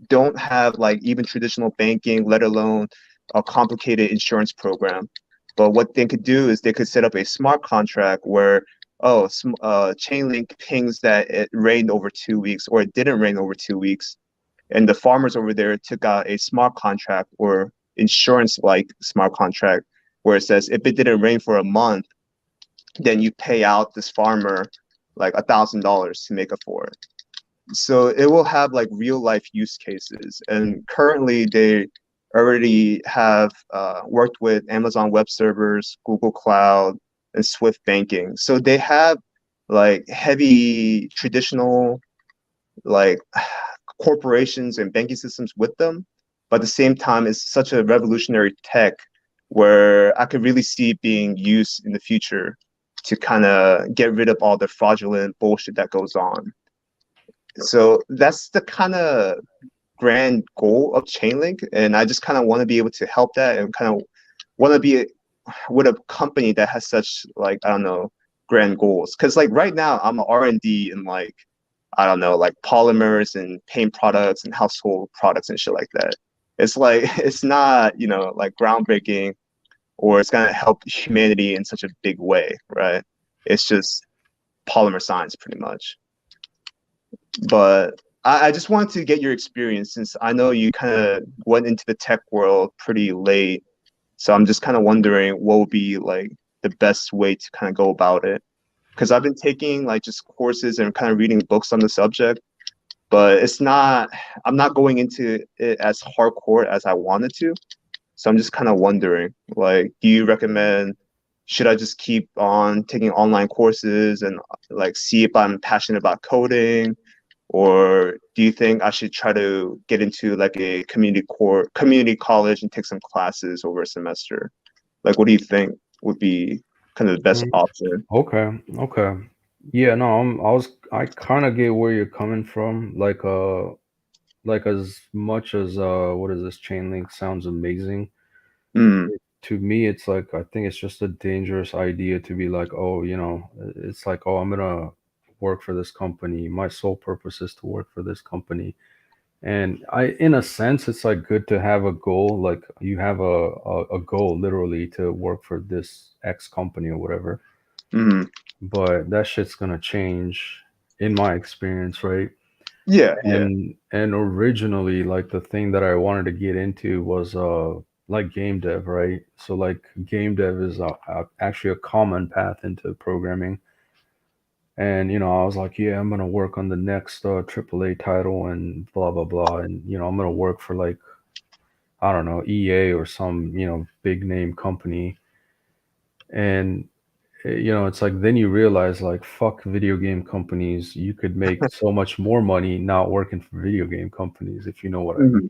don't have like even traditional banking, let alone a complicated insurance program. But what they could do is they could set up a smart contract where Chainlink pings that it rained over 2 weeks or it didn't rain over 2 weeks, and the farmers over there took out a smart contract or insurance like smart contract where it says if it didn't rain for a month, then you pay out this farmer like $1,000 to make up for it. So it will have like real life use cases, and currently they already have worked with Amazon Web Servers, Google Cloud, and Swift Banking. So they have like heavy traditional like corporations and banking systems with them, but at the same time, it's such a revolutionary tech where I could really see it being used in the future to kind of get rid of all the fraudulent bullshit that goes on. So that's the kind of grand goal of Chainlink, and I just kind of want to be able to help that and kind of want to be with a company that has such like I don't know grand goals. Because like right now, I'm an R&D in like I don't know, like polymers and paint products and household products and shit like that. It's like it's not, like groundbreaking or it's gonna help humanity in such a big way, right? It's just polymer science pretty much. But I just wanted to get your experience since I know you kind of went into the tech world pretty late. So I'm just kind of wondering what would be like the best way to kind of go about it. Because I've been taking like just courses and kind of reading books on the subject, but I'm not going into it as hardcore as I wanted to. So I'm just kind of wondering, like, do you recommend, should I just keep on taking online courses and like see if I'm passionate about coding? Or do you think I should try to get into like a community college and take some classes over a semester? Like, what do you think would be kind of the best Mm, option? Okay. Okay. Yeah, no, I kind of get where you're coming from. Like as much as what is this chain link sounds amazing. Mm, To me, it's like I think it's just a dangerous idea to be like, oh, it's like, oh, I'm gonna work for this company. My sole purpose is to work for this company. And in a sense, it's like good to have a goal. Like you have a goal literally to work for this X company or whatever. mm. But that shit's gonna change in my experience, right? Yeah, yeah. And originally, like the thing that I wanted to get into was like game dev, right? So like game dev is actually a common path into programming. And I was like, yeah, I'm gonna work on the next AAA title and blah blah blah, and I'm gonna work for like I don't know EA or some big name company, and it's like then you realize like fuck video game companies, you could make so much more money not working for video game companies if you know what I mean. Mhm.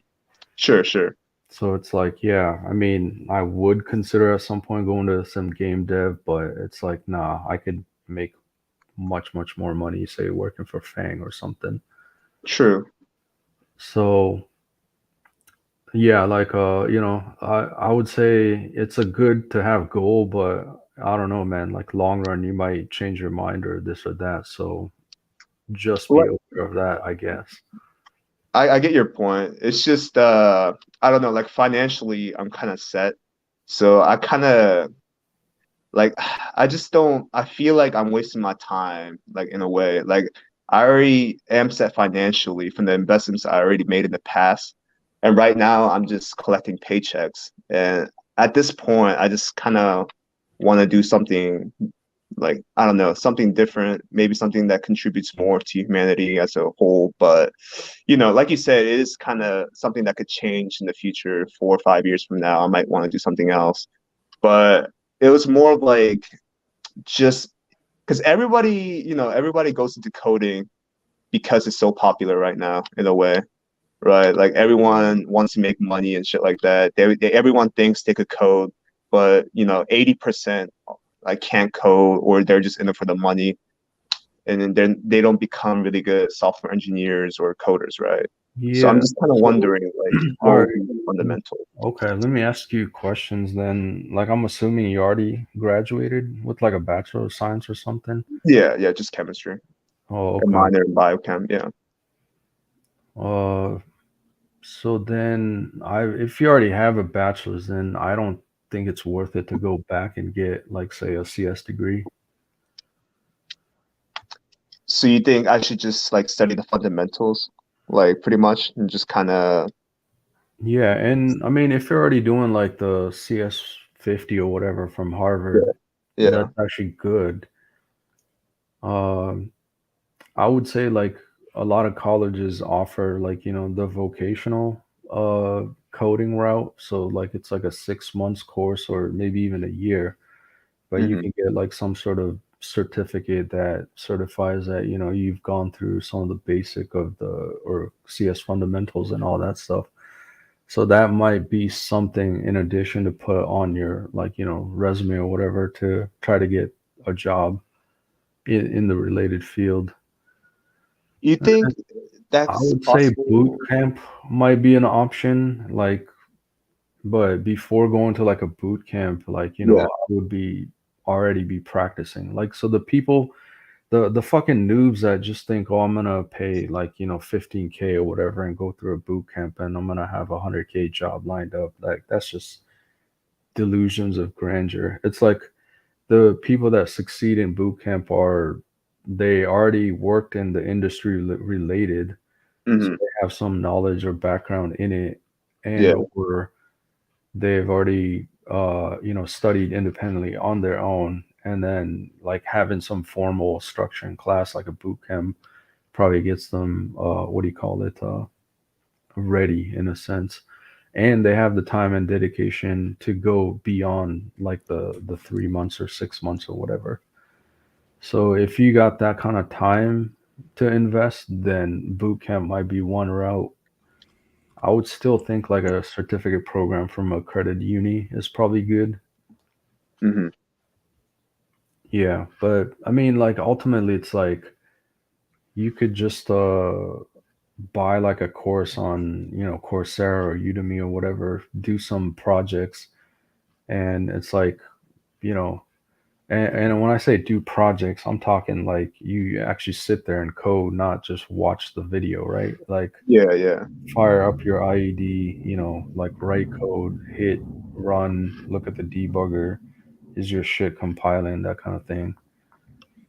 Sure, sure. So it's like, yeah, I mean, I would consider at some point going to some game dev, but it's like, nah, I could make much more money, say working for Fang or something. True. So yeah, like I would say it's a good to have goal, but I don't know, man, like long run you might change your mind or this or that. So just be Right. aware of that, I guess. I get your point. It's just I don't know, like financially I'm kind of set. So I kind of like I just don't I feel like I'm wasting my time like in a way. Like I already am set financially from the investments I already made in the past. And right now I'm just collecting paychecks. And at this point I just kind of want to do something like I don't know, something different, maybe something that contributes more to humanity as a whole. But like you said, it is kind of something that could change in the future. 4 or 5 years from now, I might want to do something else. But it was more of like just because everybody goes into coding because it's so popular right now in a way, right? Like everyone wants to make money and shit like that. Everyone thinks they could code, but 80% like can't code, or they're just in it for the money, and then they don't become really good software engineers or coders, right? So I'm Yeah. just kind of So, wondering, like, what all would right. be fundamental? Okay, let me ask you questions then. Like, I'm assuming you already graduated with like a Bachelor of Science or something. Yeah, just chemistry, Oh, a okay. minor in biochem. Yeah. So then if you already have a bachelor's, then I don't think it's worth it to go back and get like say a CS degree. So you think I should just like study the fundamentals, like pretty much, and just kind of Yeah, and I mean if you're already doing like the CS 50 or whatever from Harvard, yeah. that's actually good. Um, I would say like a lot of colleges offer like, the vocational coding route. So like it's like a 6 months course or maybe even a year, but you Hmm. can get like some sort of certificate that certifies that, you've gone through some of the basic of the or CS fundamentals and all that stuff. So that might be something in addition to put on your like, resume or whatever to try to get a job in the related field. You think I that's would say boot possible? camp might be an option, like, but before going to like a boot camp, like, Yeah. I would be already be practicing. Like, so the people, the fucking noobs that just think, oh, I'm gonna pay like, 15K or whatever and go through a boot camp and I'm gonna have a 100K job lined up. Like, that's just delusions of grandeur. It's like the people that succeed in boot camp are they already worked in the industry related, so Hmm. they have some knowledge or background in it, and Yeah. or they've already studied independently on their own, and then like having some formal structure in class like a boot camp probably gets them what do you call it, ready in a sense, and they have the time and dedication to go beyond like the 3 months or 6 months or whatever. So if you got that kind of time to invest, then boot camp might be one route. I would still think like a certificate program from a credit uni is probably good. Hmm. Yeah, but I mean, like ultimately, it's like you could just buy like a course on Coursera or Udemy or whatever, do some projects, and it's like you know and when I say do projects, I'm talking like you actually sit there and code, not just watch the video, right? Like Yeah. fire up your IED, like write code, hit run, look at the debugger, is your shit compiling, that kind of thing.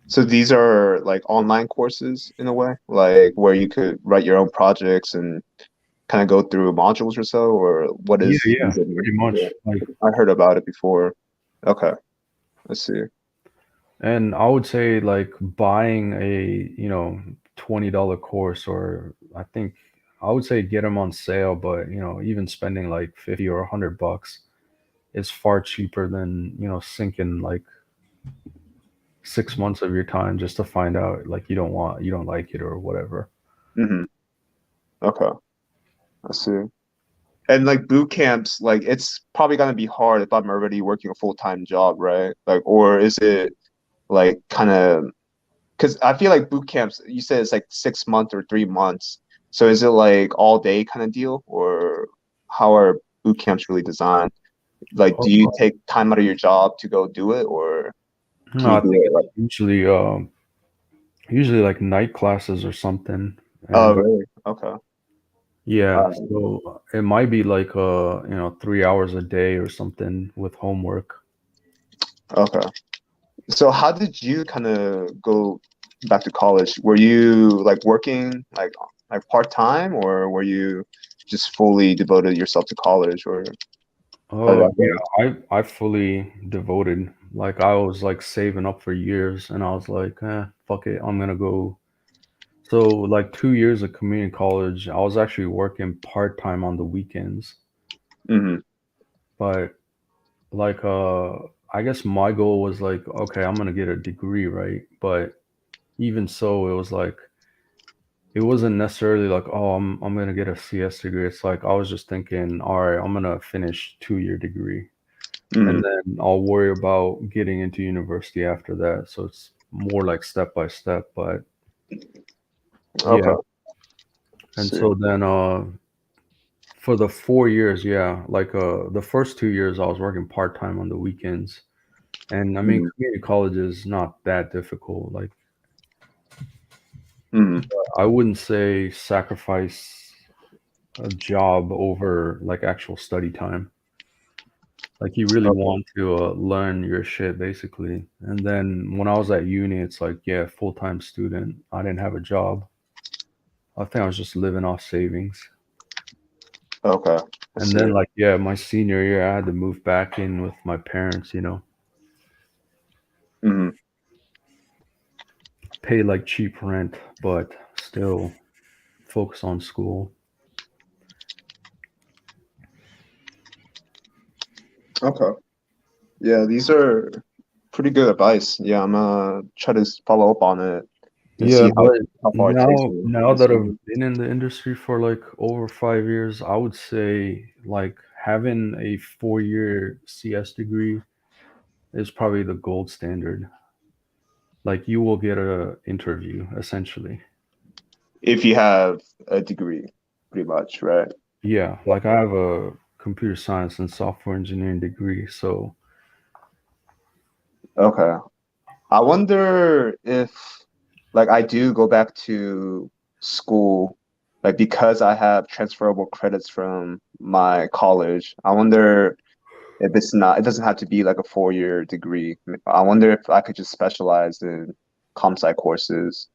So these are like online courses in a way, like where you could write your own projects and kind of go through modules or so, or what Yeah, is yeah, using? pretty much. Yeah, Like, I heard about it before. Okay, let's see. and I would say like buying a, $20 course, or I think I would say get them on sale, but even spending like 50 or $100 is far cheaper than, sinking like 6 months of your time just to find out like you don't like it or whatever. Hmm. Okay, I see. And like boot camps, like it's probably gonna be hard if I'm already working a full-time job, right? Like, or is it like kind of because I feel like boot camps, you said it's like 6 months or 3 months. So is it like all day kind of deal, or how are boot camps really designed? Like, do you Oh, take time out of your job to go do it, or no, can you I do think it it's like? usually like night classes or something. Oh, And really? Okay. yeah, Um, so it might be like 3 hours a day or something with homework. okay. So how did you kind of go back to college? Were you like working like part time, or were you just fully devoted yourself to college, or how did Oh that go? yeah, I fully devoted. Like I was like saving up for years, and I was like, fuck it, I'm gonna go. So like 2 years of community college, I was actually working part time on the weekends. Hmm. But like I guess my goal was like, okay, I'm gonna get a degree, right? But even so, it was like it wasn't necessarily like, oh, I'm gonna get a CS degree. It's like I was just thinking, all right, I'm gonna finish 2 year degree. and then I'll worry about getting into university after that. So it's more like step by step, but Okay. yeah. And so then for the 4 years, yeah, like the first 2 years I was working part-time on the weekends. And I mean, community college is not that difficult. Like, I wouldn't say sacrifice a job over like actual study time. Like, you really want to learn your shit basically. And then when I was at uni, it's like, yeah, full-time student. I didn't have a job. I think I was just living off savings. Okay. And then, like, yeah, my senior year, I had to move back in with my parents, you know, pay like cheap rent, but still focus on school. Okay. Yeah, these are pretty good advice. Yeah, I'm gonna try to follow up on it and Yeah, see but how far it takes me. now that I've been in the industry for like over 5 years, I would say like having a 4-year CS degree is probably the gold standard. Like, you will get a interview essentially. If you have a degree, pretty much, right? Yeah, like I have a computer science and software engineering degree, so Okay. I wonder if, like, I do go back to school, like, because I have transferable credits from my college. I wonder if it's not, it doesn't have to be like a 4-year degree. I wonder if I could just specialize in comp sci courses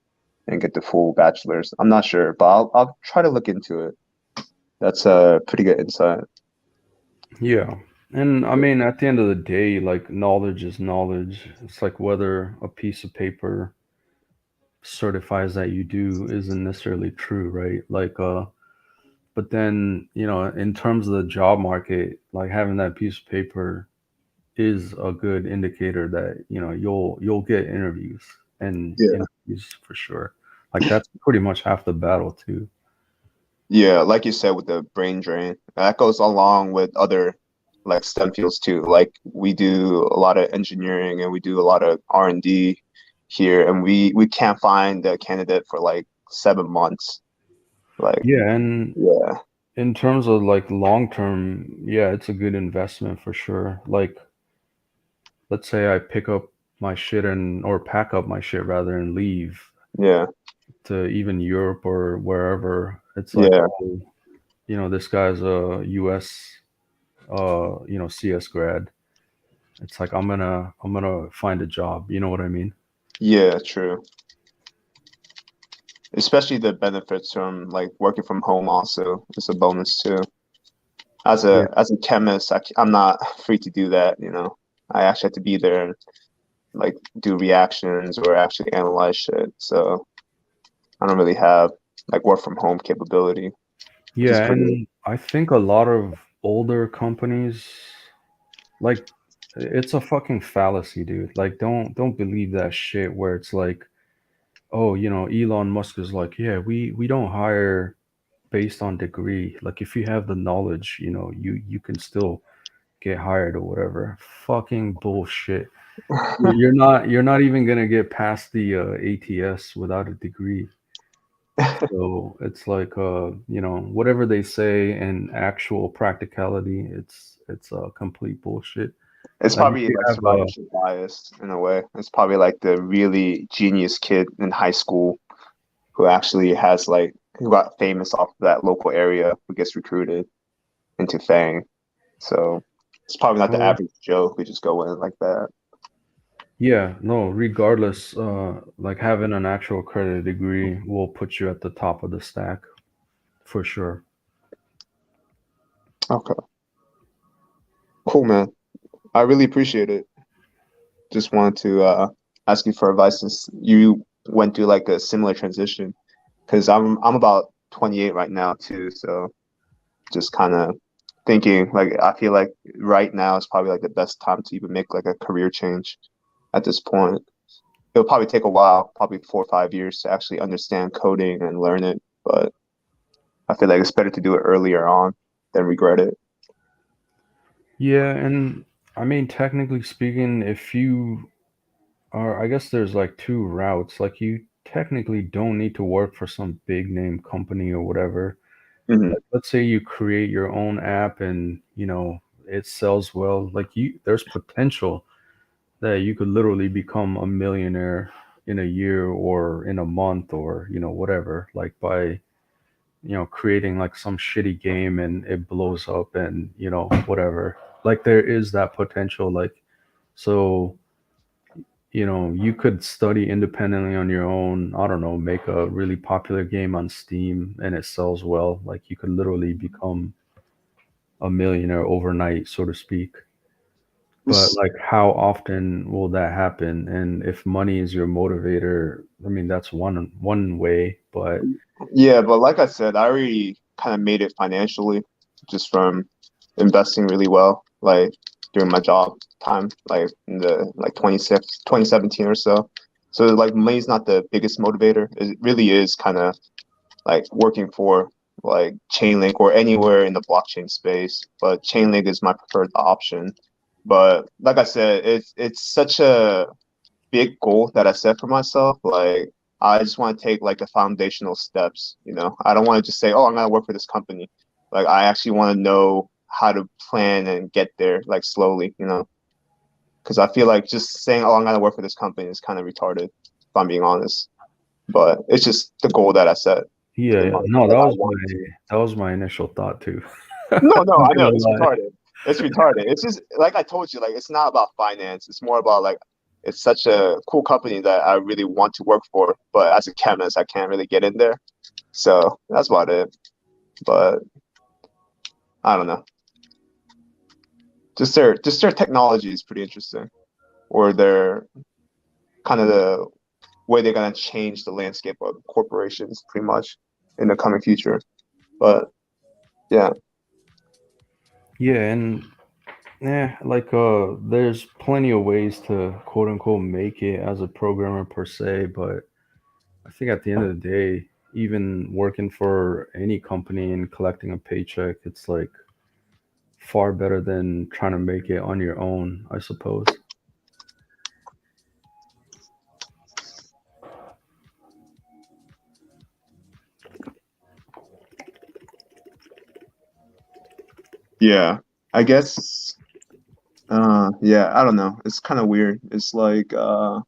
and get the full bachelor's. I'm not sure, but I'll try to look into it. That's a pretty good insight. yeah. And I mean, at the end of the day, like, knowledge is knowledge. It's like whether a piece of paper certifies that you do isn't necessarily true, right? Like, but then, you know, in terms of the job market, like having that piece of paper is a good indicator that, you know, you'll get interviews and Yeah. interviews for sure. Like, that's pretty much half the battle too. Yeah, like you said with the brain drain, that goes along with other like STEM fields too. Like we do a lot of engineering and we do a lot of R&D here, and we can't find a candidate for like 7 months. Like, Yeah, and yeah, in terms of like long term, yeah, it's a good investment for sure. Like, let's say I pick up my shit and or pack up my shit rather and leave yeah, to even Europe or wherever. It's like, yeah, oh, you know, this guy's a US you know, CS grad. It's like I'm gonna find a job, you know what I mean? yeah, true. Especially the benefits from like working from home also is a bonus too. Yeah. As a chemist, I'm not free to do that, you know. I actually have to be there and like do reactions or actually analyze shit. So I don't really have like work from home capability, which is Yeah, pretty. and I think a lot of older companies, like, it's a fucking fallacy, dude. Like, don't believe that shit where it's like, oh, you know, Elon Musk is like, yeah, we don't hire based on degree. Like, if you have the knowledge, you know, you can still get hired or whatever. Fucking bullshit. You're not even gonna get past the ATS without a degree. So it's like, you know, whatever they say in actual practicality, it's complete bullshit. It's Like, if probably you like have survivorship bias in a way. It's probably like the really genius kid in high school who actually has like who got famous off of that local area who gets recruited into Fang. So it's probably not the average Joe who could just go in like that. yeah, no, regardless, like having an actual accredited degree will put you at the top of the stack for sure. Okay. Cool, man. I really appreciate it. Just wanted to ask you for advice since you went through like a similar transition. Because I'm about 28 right now too, so just kind of thinking like I feel like right now is probably like the best time to even make like a career change at this point. It'll probably take a while, probably 4 or 5 years to actually understand coding and learn it, but I feel like it's better to do it earlier on than regret it. Yeah, and I mean, technically speaking, if you are, I guess there's like two routes. Like you technically don't need to work for some big name company or whatever. Mhm. Like, let's say you create your own app and, you know, it sells well. Like there's potential that you could literally become a millionaire in a year or in a month or, you know, whatever, like by, you know, creating like some shitty game and it blows up and, you know, whatever. Like there is that potential. Like, so, you know, you could study independently on your own. I don't know, make a really popular game on Steam and it sells well. Like you could literally become a millionaire overnight, so to speak. But like, how often will that happen? And if money is your motivator, I mean, that's one way. But Yeah, but like I said, I already kind of made it financially just from investing really well, like during my job time, like in the like 2017 or so. So like money's not the biggest motivator. It really is kind of like working for like Chainlink or anywhere in the blockchain space. But Chainlink is my preferred option. But like I said, it's such a big goal that I set for myself. Like I just want to take like the foundational steps, you know. I don't want to just say, "Oh, I'm gonna work for this company." Like I actually want to know how to plan and get there like slowly, you know. Because I feel like just saying, "Oh, I'm gonna work for this company" is kind of retarded, if I'm being honest. But it's just the goal that I set, yeah, pretty yeah. much. No, Like I want to. that was my initial thought too. No, no, I'm I know gonna it's lie. retarded. It's retarded. It's just like I told you, like it's not about finance. It's more about like it's such a cool company that I really want to work for. But as a chemist, I can't really get in there. So that's about it. But I don't know. Just their technology is pretty interesting, or their kind of the way they're gonna change the landscape of corporations, pretty much in the coming future. But yeah, Yeah, and yeah, like there's plenty of ways to quote unquote make it as a programmer per se, but I think at the end of the day, even working for any company and collecting a paycheck, it's like far better than trying to make it on your own, I suppose. yeah. I guess. Yeah. I don't know. It's kind of weird. It's like a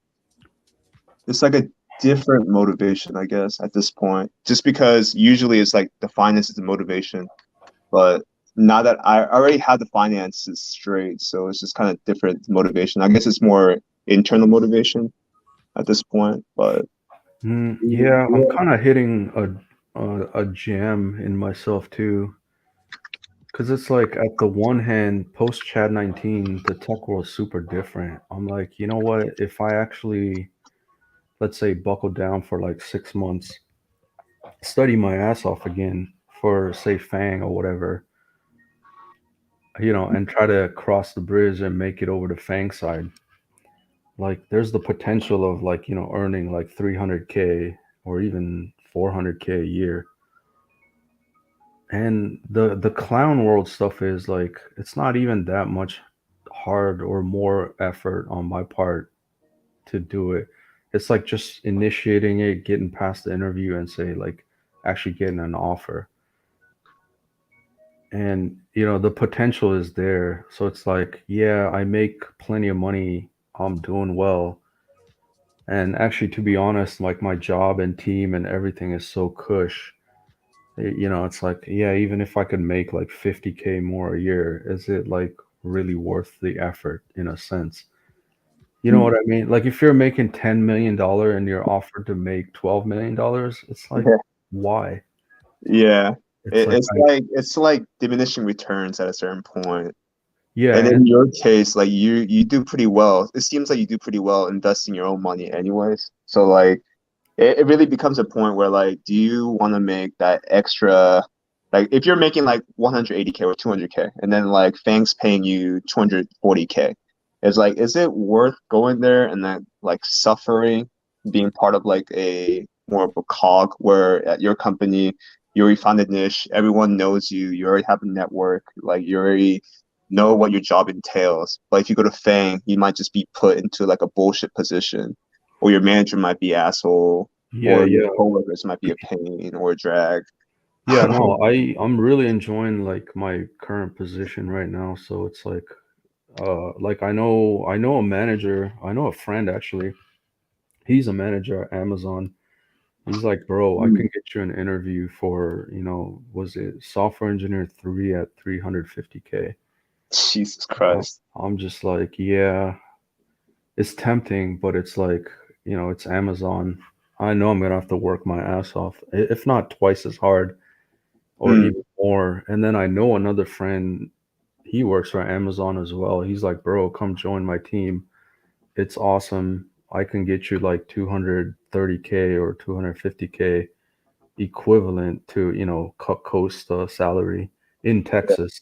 different motivation, I guess, at this point. Just because usually it's like the finance is the motivation, but now that I already have the finances straight, so it's just kind of different motivation. I guess it's more internal motivation at this point, but Yeah, I'm kind of hitting a jam in myself too, because it's like at the one hand, post Chad 19, the tech world is super different. I'm like, you know what? If I actually, let's say, buckle down for like 6 months, study my ass off again for say Fang or whatever, you know, and try to cross the bridge and make it over to Fang side. Like there's the potential of like, you know, earning like 300K or even 400K a year. And the clown world stuff is like it's not even that much hard or more effort on my part to do it. It's like just initiating it, getting past the interview and say like actually getting an offer. And you know, the potential is there. So it's like, yeah, I make plenty of money. I'm doing well. And actually, to be honest, like my job and team and everything is so cush. You know, it's like, yeah, even if I could make like 50K more a year, is it like really worth the effort in a sense? You know what I mean? Like if you're making $10 million and you're offered to make $12 million, it's like, yeah, why? yeah. It's like, It's like diminishing returns at a certain point. yeah, And in and your case, like you do pretty well. It seems like you do pretty well investing your own money anyways. So like it really becomes a point where like do you want to make that extra like if you're making like 180K or 200K and then like Fang's paying you 240K, it's like is it worth going there and then like suffering being part of like a more of a cog where at your company you already found a niche, everyone knows you, you already have a network, like you already know what your job entails. But if you go to Fang, you might just be put into like a bullshit position, or your manager might be asshole, Yeah, or your yeah. coworkers might be a pain or a drag. Yeah, no, I'm really enjoying like my current position right now. So it's like I know a manager, I know a friend actually. He's a manager at Amazon. He's like, bro, I can get you an interview for, was it software engineer 3 at 350K. Jesus Christ. I'm just like, yeah, it's tempting, but it's like, it's Amazon. I know I'm gonna have to work my ass off, if not twice as hard or Mm. even more. And then I know another friend, he works for Amazon as well. He's like, bro, come join my team. It's awesome. I can get you like 230K or 250K equivalent to, coast salary in Texas.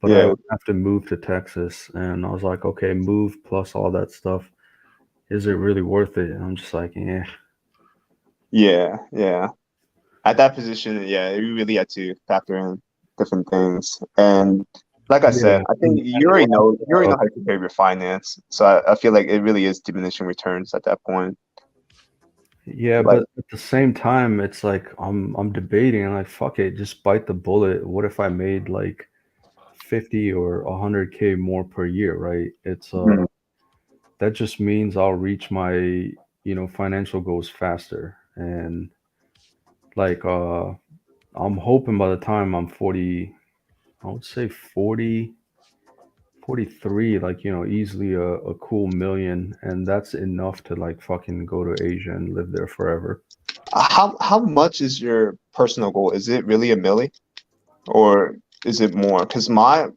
But I Yeah. would have to move to Texas. And I was like, okay, move plus all that stuff. Is it really worth it? And I'm just like, yeah. Yeah. Yeah. At that position, yeah, you really had to factor in different things. And like I said, Yeah. I think you already know how to take care of your finance. So I feel like it really is diminishing returns at that point. Yeah, Like, but at the same time, it's like I'm debating. I'm like, fuck it, just bite the bullet. What if I made like 50 or 100K more per year, right? It's Mhm. that just means I'll reach my, financial goals faster. And like I'm hoping by the time I'm 40, I would say 40, 43, like, easily a cool million, and that's enough to like fucking go to Asia and live there forever. How much is your personal goal? Is it really a milli, or is it more? Because my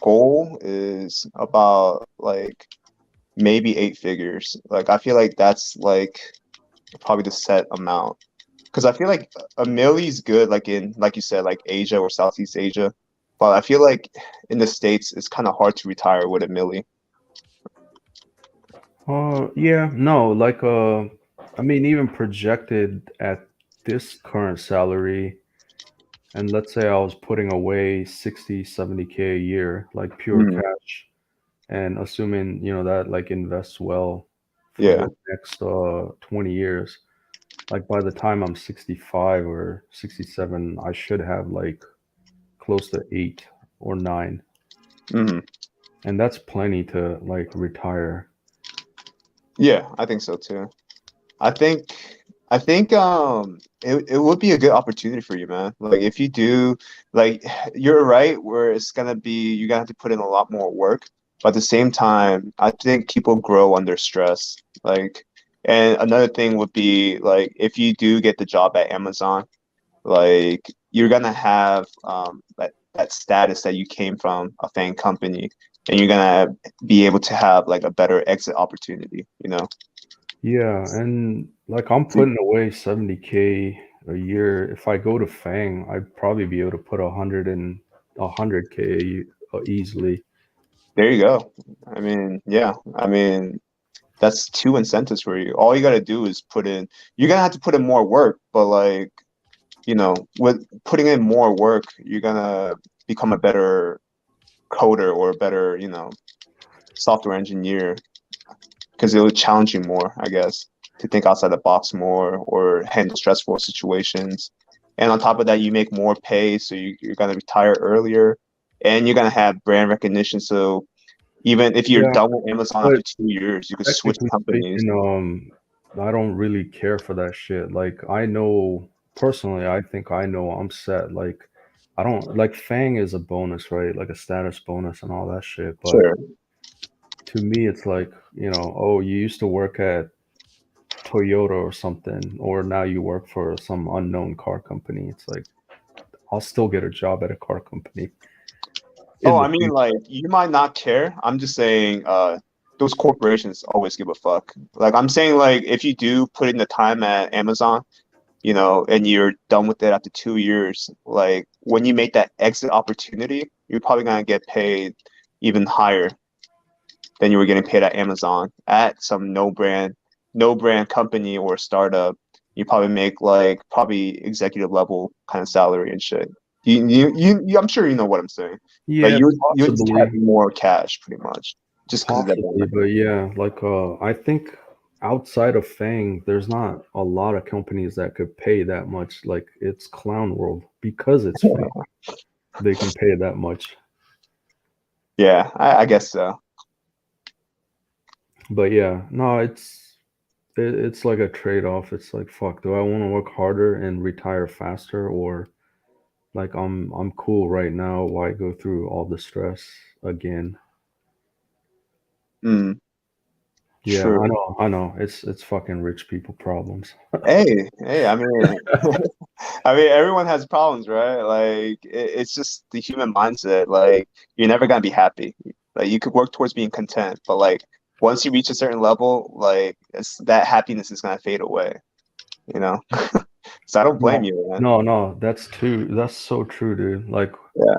goal is about like maybe 8 figures. Like I feel like that's like probably the set amount. Because I feel like a milli is good, like you said, like Asia or Southeast Asia. But I feel like in the States, it's kind of hard to retire with a milli. Yeah, no, like I mean, even projected at this current salary, and let's say I was putting away 60, 70K a year, like pure Mhm. cash, and assuming, that like invests well for Yeah. the next 20 years, like by the time I'm 65 or 67, I should have like close to 8 or 9, Hmm. and that's plenty to like retire. Yeah, I think so too. I think it would be a good opportunity for you, man. Like if you do, like you're right where it's gonna be you're gonna have to put in a lot more work, but at the same time, I think people grow under stress. Like, and another thing would be like if you do get the job at Amazon, like you're gonna have that status that you came from a fan company, and you're gonna be able to have like a better exit opportunity, you know? Yeah, and like I'm putting away 70K a year. If I go to Fang, I'd probably be able to put 100K easily. There you go. I mean, yeah. I mean, that's two incentives for you. All you got to do is put in, you're going to have to put in more work, but like, with putting in more work, you're going to become a better coder or a better, software engineer because it'll challenge you more, I guess, to think outside the box more or handle stressful situations. And on top of that, you make more pay, so you're going to retire earlier and you're going to have brand recognition. So even if you're Yeah, done with Amazon but after 2 years, you could switch technically companies. speaking, I don't really care for that shit. Like I know personally, I think I know I'm set. Like I don't like Fang is a bonus, right? Like a status bonus and all that shit. But Sure. to me, it's like, oh, you used to work at Toyota or something, or now you work for some unknown car company. It's like I'll still get a job at a car company Oh, in the I mean, future. like you might not care. I'm just saying, those corporations always give a fuck. Like I'm saying, like if you do put in the time at Amazon, and you're done with it after 2 years, like when you make that exit opportunity, you're probably gonna get paid even higher than you were getting paid at Amazon at some no brand company or startup. You probably make like probably executive level kind of salary and shit. I'm sure you know what I'm saying. Yeah, Like you just possibly. have more cash, pretty much, just because of that. Possibly, but yeah, like I think outside of Fang, there's not a lot of companies that could pay that much. Like it's Clown World because it's Fang, they can pay that much. Yeah, I guess so. But yeah, no, it's like a trade-off. It's like fuck, do I want to work harder and retire faster, or like I'm cool right now? Why go through all the stress again? Mm, Yeah, true. I know. It's fucking rich people problems. Hey, I mean, I mean, everyone has problems, right? Like, it's just the human mindset. Like, you're never gonna be happy. Like, you could work towards being content, but like, once you reach a certain level, like, that happiness is gonna fade away. You know? So I don't blame No, you, man. no, that's so true, dude. Yeah,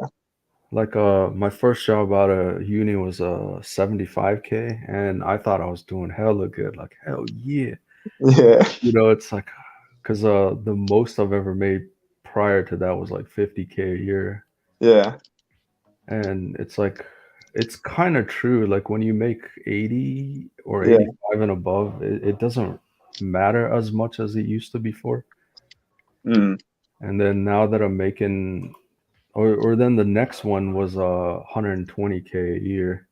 Like my first job out of uni was 75K, and I thought I was doing hella good. Like hell yeah. yeah, You know, it's like because the most I've ever made prior to that was like 50K a year. yeah, And it's like it's kind of true. Like when you make 80 or yeah. 85 and above, it doesn't matter as much as it used to before. Mm, And then now that I'm making or then the next one was 120K a year.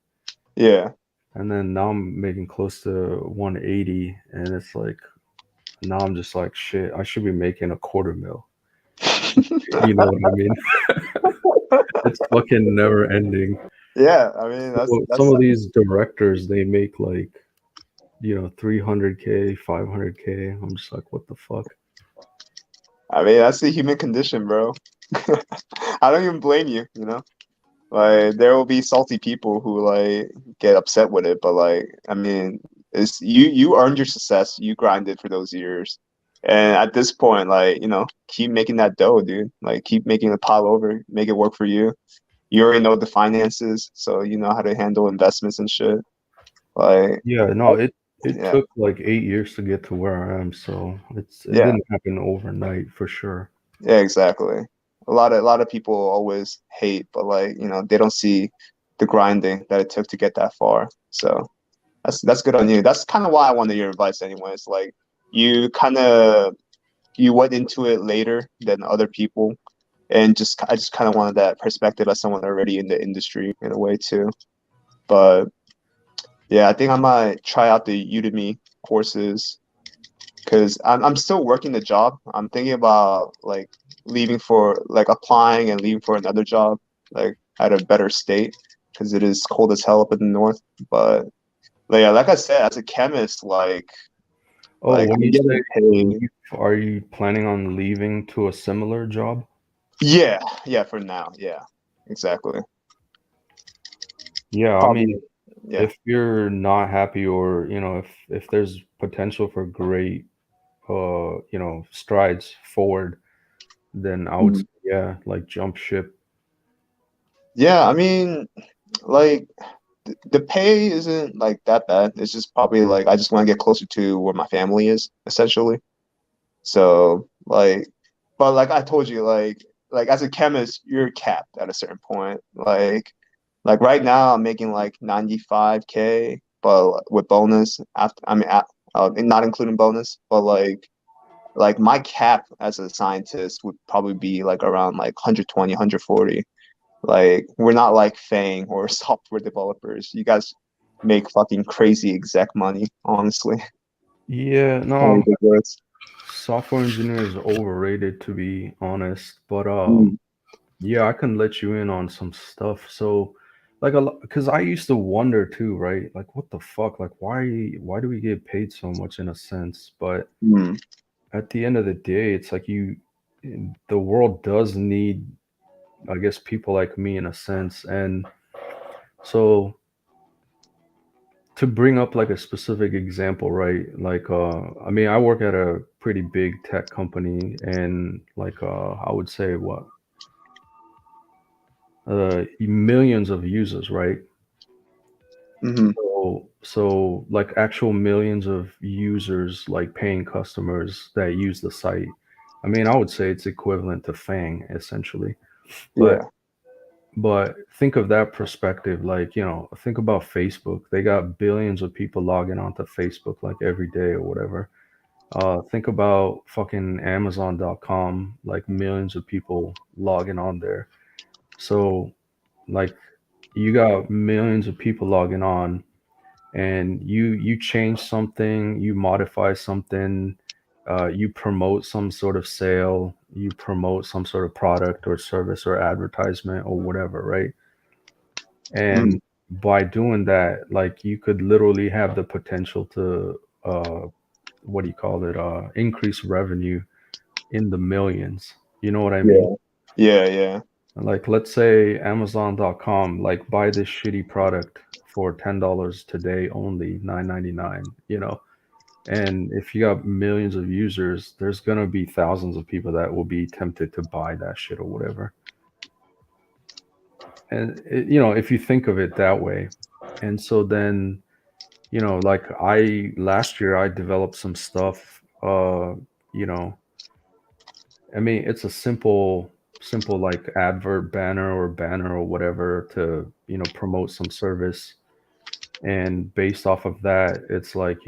yeah. And then now I'm making close to 180, and it's like now I'm just like shit. I should be making a quarter mil. You know what I mean? It's fucking never ending. Yeah, I mean, Some that's. of these directors they make like 300K, 500K. I'm just like, what the fuck? I mean, that's the human condition, bro. I don't even blame you, you know? Like there will be salty people who like get upset with it, but like I mean, it's you earned your success, you grinded for those years. And at this point, like, keep making that dough, dude. Like keep making the pile over, make it work for you. You already know the finances, so you know how to handle investments and shit. Like, Yeah, no, it yeah, took like 8 years to get to where I am, so it yeah. didn't happen overnight for sure. Yeah, exactly. A lot of people always hate, but like, they don't see the grinding that it took to get that far. So that's good on you. That's kind of why I wanted your advice anyways. Like you went into it later than other people, and I just kind of wanted that perspective as someone already in the industry in a way too. But yeah, I think I might try out the Udemy courses because I'm still working the job. I'm thinking about like leaving for like applying and leaving for another job like at a better state because it is cold as hell up in the north. But yeah, like I said, as a chemist, Oh, when I'm you say getting paid. leave, are you planning on leaving to a similar job? Yeah, yeah, for now, yeah, exactly. Yeah, I Probably, mean, yeah. if you're not happy or, if there's potential for great strides forward, then I would say, Mhm. yeah, like jump ship. Yeah, I mean, like the pay isn't like that bad. It's just probably like I just want to get closer to where my family is, essentially. So but like I told you, like as a chemist, you're capped at a certain point. Like right now, I'm making like 95K, but with bonus after I mean, not including bonus, but like my cap as a scientist would probably be like around like 120, 140. Like we're not like Fang or software developers. You guys make fucking crazy exec money, honestly. Yeah, Kind no, of ridiculous. software engineer is overrated to be honest, but Mm, yeah, I can let you in on some stuff. So, like a lot, because I used to wonder too, right? Like, what the fuck? Like, why do we get paid so much in a sense? But mm. at the end of the day, it's like the world does need, I guess, people like me in a sense. And so to bring up like a specific example, right? Like, I mean, I work at a pretty big tech company, and like, I would say what, millions of users, right? Hmm. So like actual millions of users, like paying customers that use the site. I mean, I would say it's equivalent to Fang essentially. But Yeah. but think of that perspective, like, think about Facebook. They got billions of people logging onto Facebook like every day or whatever. Think about fucking Amazon.com, like millions of people logging on there. So, like, you got millions of people logging on, and you change something, you modify something, you promote some sort of sale, you promote some sort of product or service or advertisement or whatever, right? And by doing that, like, you could literally have the potential to what do you call it? Increase revenue in the millions. You know what I mean? Yeah. Yeah. Like, let's say Amazon.com, like, buy this shitty product for $10 today only, $9.99. And if you got millions of users, there's gonna be thousands of people that will be tempted to buy that shit or whatever. And if you think of it that way, and so then, like, last year I developed some stuff. You know, I mean, it's a simple like advert banner or whatever to promote some service. And based off of that, it's like,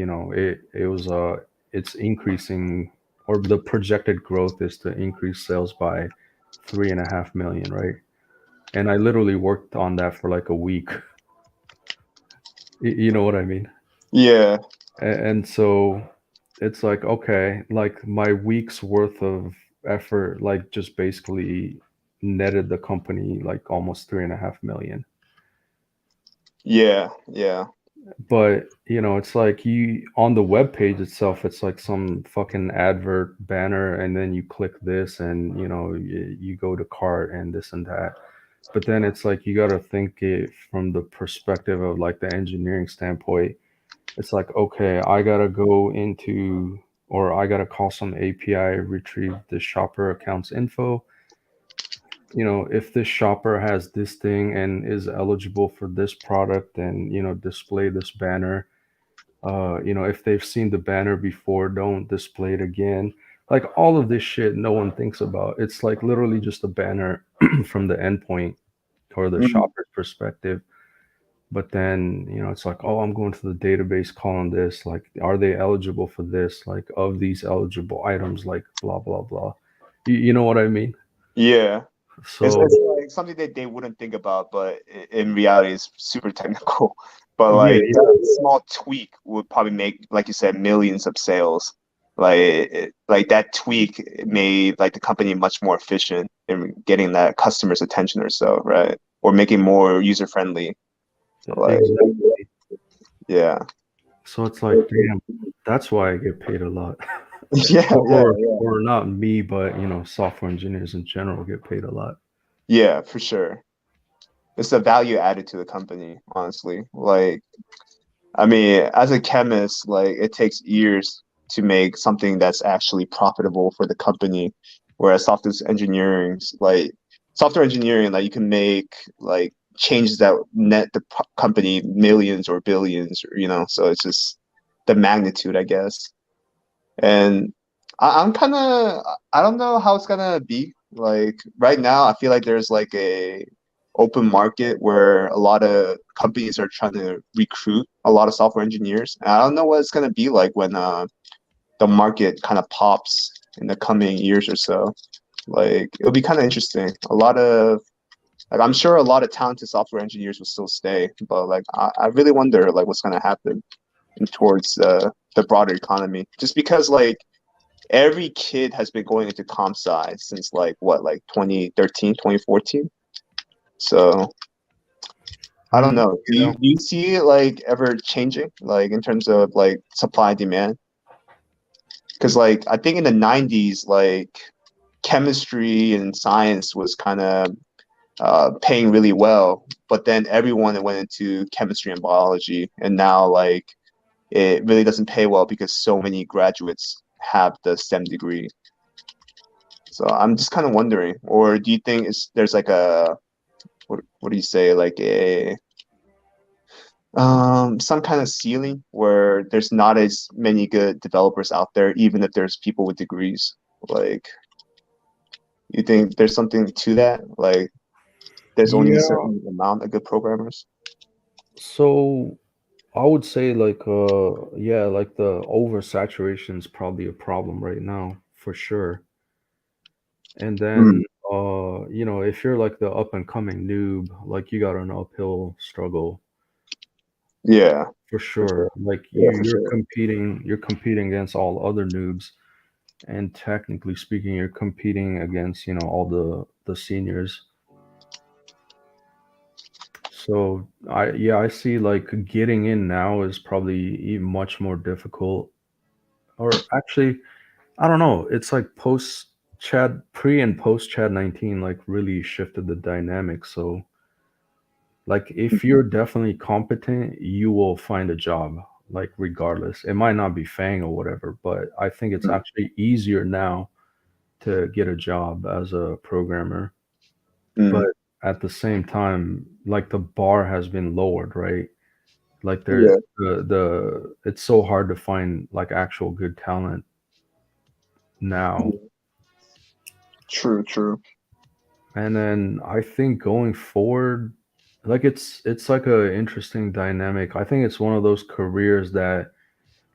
it's increasing, or the projected growth is to increase sales by 3.5 million, right? And I literally worked on that for like a week. You know what I mean? Yeah. And so it's like, okay, like, my week's worth of effort, like, just basically netted the company like almost 3.5 million. Yeah. Yeah. But it's like, you on the web page itself, it's like some fucking advert banner, and then you click this, and you go to cart and this and that. But then it's like, you got to think it from the perspective of like the engineering standpoint. It's like, okay, I gotta go into, or I gotta call some API, retrieve the shopper account's info. If this shopper has this thing and is eligible for this product, and display this banner. If they've seen the banner before, don't display it again. Like, all of this shit no one thinks about. It's like literally just a banner from the endpoint or the Mhm. shopper's perspective. But then, it's like, oh, I'm going to the database calling this, like, are they eligible for this? Like, of these eligible items, like, blah, blah, blah. You know what I mean? Yeah. It's So, like something that they wouldn't think about, but in reality, it's super technical. But yeah, like yeah, that small tweak would probably make, like you said, millions of sales. Like like that tweak made like the company much more efficient in getting that customer's attention or so, right? Or making more user friendly. Like, exactly. yeah. So it's like, damn, that's why I get paid a lot. Yeah, Or not me, but software engineers in general get paid a lot. yeah, for sure. It's the value added to the company, honestly. Like, I mean, as a chemist, like it takes years to make something that's actually profitable for the company. Whereas software engineering, like you can make like changes that net the company millions or billions, so it's just the magnitude, I guess. And I'm kind of, I don't know how it's gonna be. Like right now, I feel like there's like a open market where a lot of companies are trying to recruit a lot of software engineers. And I don't know what it's gonna be like when the market kind of pops in the coming years or so. Like it'll be kind of interesting. I'm sure a lot of talented software engineers will still stay, but like I really wonder like what's gonna happen towards the broader economy. Just because like every kid has been going into comp sci since like what, like 2013, 2014. So I don't know. Do you see it like ever changing, like in terms of like supply and demand? Because like I think in the 90s, like chemistry and science was kind of paying really well, but then everyone went into chemistry and biology, and now like it really doesn't pay well because so many graduates have the STEM degree. So I'm just kind of wondering, or do you think there's like a what do you say, like a some kind of ceiling where there's not as many good developers out there, even if there's people with degrees? Like, You think there's something to that? Like, there's only a Yeah. certain amount of good programmers. So I would say like yeah, like the oversaturation is probably a problem right now for sure. And then you know, if you're like the up and coming noob, like you got an uphill struggle Yeah, for sure. Like yeah, for you're sure. competing against all other noobs, and technically speaking, you're competing against, you know, all the seniors. So I see like getting in now is probably even much more difficult. Or actually, I don't know. It's like post Chad pre and post Chad 19 like really shifted the dynamic. So like if you're definitely competent, you will find a job, like regardless. It might not be Fang or whatever, but I think it's actually easier now to get a job as a programmer. Mm. But at the same time, like the bar has been lowered, right? Like Yeah, the it's so hard to find like actual good talent now. true, true. And then I think going forward, like it's like a interesting dynamic. I think it's one of those careers that,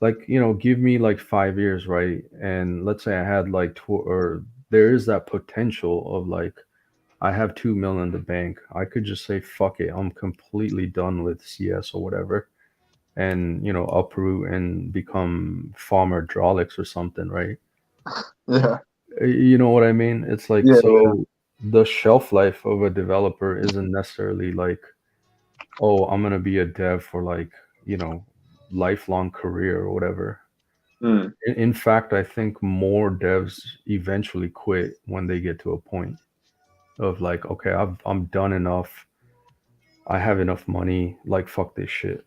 like, you know, give me like 5 years, right? And let's say I had like or there is that potential of like I have 2 million in the bank. I could just say fuck it, I'm completely done with CS or whatever, and you know, uproot and become farmer hydraulics or something, right? Yeah, You know what I mean? It's like, yeah, so the shelf life of a developer isn't necessarily like, oh, I'm gonna be a dev for like, you know, lifelong career or whatever. mm, In fact, I think more devs eventually quit when they get to a point of like, okay, I'm done enough. I have enough money. Like, fuck this shit.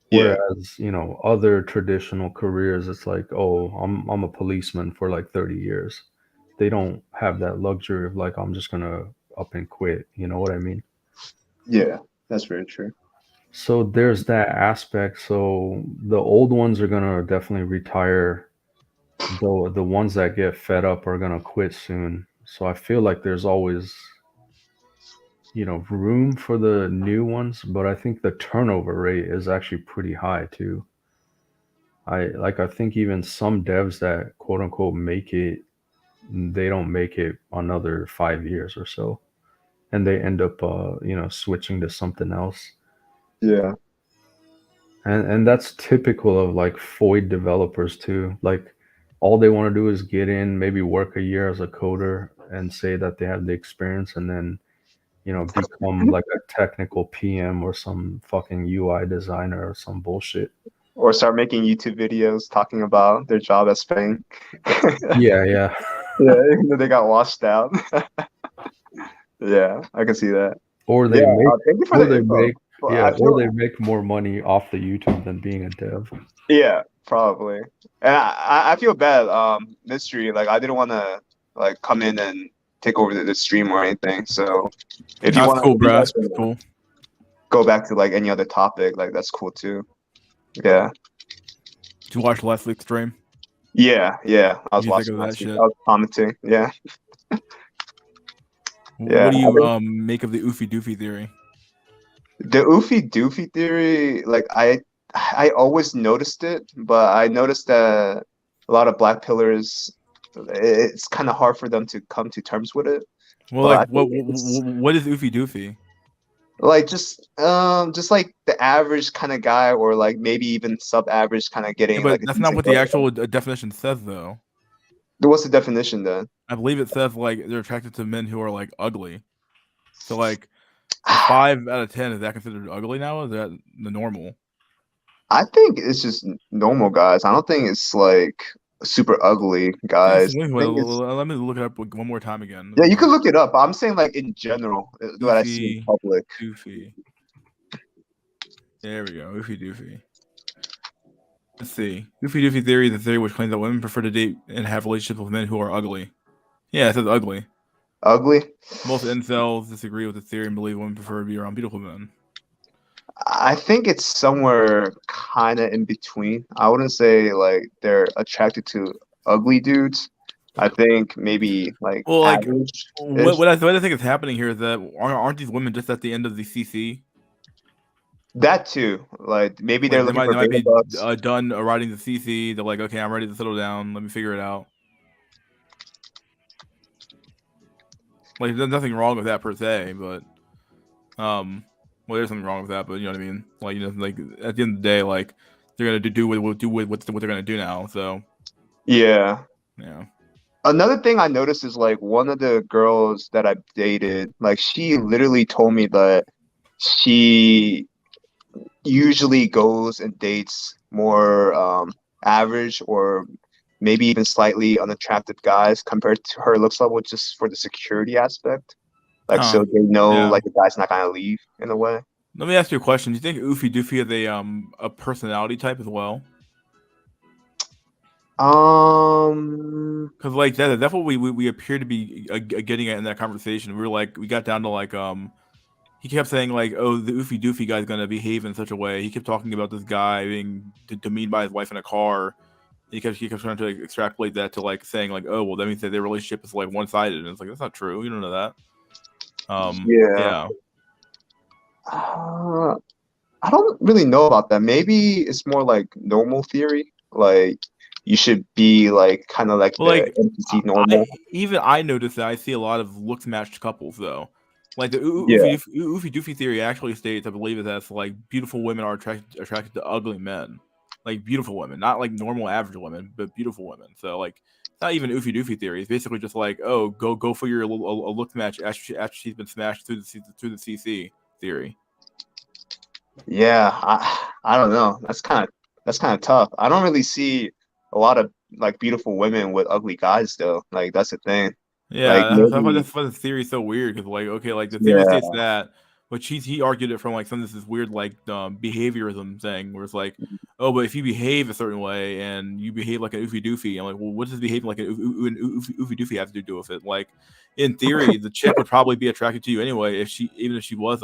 yeah, Whereas, you know, other traditional careers, it's like, oh, I'm a policeman for like 30 years. They don't have that luxury of like, I'm just gonna up and quit. You know what I mean? yeah. That's very true. So there's that aspect. So the old ones are gonna definitely retire. Though the ones that get fed up are gonna quit soon. So I feel like there's always, you know, room for the new ones, but I think the turnover rate is actually pretty high too. I think even some devs that quote unquote make it, they don't make it another 5 years or so, and they end up you know, switching to something else. Yeah, And that's typical of like Void developers too. Like all they want to do is get in, maybe work a year as a coder and say that they have the experience, and then, you know, become like a technical PM or some fucking UI designer or some bullshit. or start making YouTube videos talking about their job as Fang. Yeah, yeah. Yeah, even though they got washed out. Yeah, I can see that. Or Yeah, they make thank you for or the they info. make Well, yeah, I or feel, they make more money off the YouTube than being a dev. yeah, probably. And I feel bad, Mystery. Like I didn't want to like come in and take over the stream or anything. So if you That's want, cool, if you bro. guys wanna Cool. go back to like any other topic, like that's cool too. Yeah, Did you watch last week's stream? yeah, yeah. I was What do you think watching of that last week. shit? I was commenting. Yeah, yeah. What do I you think make of the oofy doofy theory? the oofy doofy theory, like I always noticed it, but I noticed that a lot of black pillars, it's kind of hard for them to come to terms with it. Well, But like I think it's what is oofy doofy? like just like the average kind of guy, or like maybe even sub-average kind of Yeah, getting but like a that's not decent what the girlfriend. actual definition says, though. What's the definition then? I believe it says like they're attracted to men who are like ugly. So like a 5 out of 10, is that considered ugly now? Is that the normal? I think it's just normal guys. I don't think it's like super ugly guys. Wait, I think it's let me look it up one more time again. yeah. You can look it up. I'm saying like in general, what I see in Oofy public. doofy. There we go. Oofy doofy. Let's see. Oofy doofy theory is a theory which claims that women prefer to date and have relationships with men who are ugly. Yeah, it says ugly. Ugly. Most incels disagree with the theory and believe women prefer to be around beautiful men. I think it's somewhere kind of in between. I wouldn't say like they're attracted to ugly dudes, I think maybe like Well, like, average. what I think is happening here is that aren't these women just at the end of the CC? That too. Like maybe they're Like, looking for they might be beta bucks. done writing the CC. They're like, okay, I'm ready to settle down. Let me figure it out. Like, there's nothing wrong with that per se, but well, there's something wrong with that, but you know what I mean. Like, you know, like at the end of the day, like they're gonna do what they're gonna do now. So Yeah. yeah. Another thing I noticed is like one of the girls that I dated, like she literally told me that she usually goes and dates more average or maybe even slightly unattractive guys compared to her looks level just for the security aspect. Like so they know Yeah. like the guy's not gonna leave in a way. Let me ask you a question. Do you think Oofy Doofy is a personality type as well? Because like that's what we appear to be getting at in that conversation. We were like, we got down to like he kept saying like, oh, the Oofy Doofy guy's gonna behave in such a way. He kept talking about this guy being demeaned by his wife in a car. He kept trying to like, extrapolate that to like saying like, oh, well, that means that their relationship is like one sided, and it's like that's not true. You don't know that. Yeah. I don't really know about that. Maybe it's more like normal theory. Like you should be like kind of like Well, like the NPC normal. I noticed that I see a lot of looks matched couples though. Like the Yeah. Oofy Doofy theory actually states, I believe, it that like beautiful women are attracted to ugly men, like beautiful women, not like normal average women, but beautiful women. So like, it's not even Oofy Doofy theory. It's basically just like, oh, go for your a look match after she's been smashed through the CC theory. Yeah, I don't know. That's kind of tough. I don't really see a lot of like beautiful women with ugly guys though. Like that's the thing. Like Yeah, maybe that's why the theory is so weird. Because like, okay, like the theory yeah, states that, but he argued it from like some of this weird like behaviorism thing, where it's like, oh, but if you behave a certain way and you behave like an oofy doofy, I'm like, well, what does behaving like an oofy doofy have to do with it? Like, in theory, the chick would probably be attracted to you anyway if she was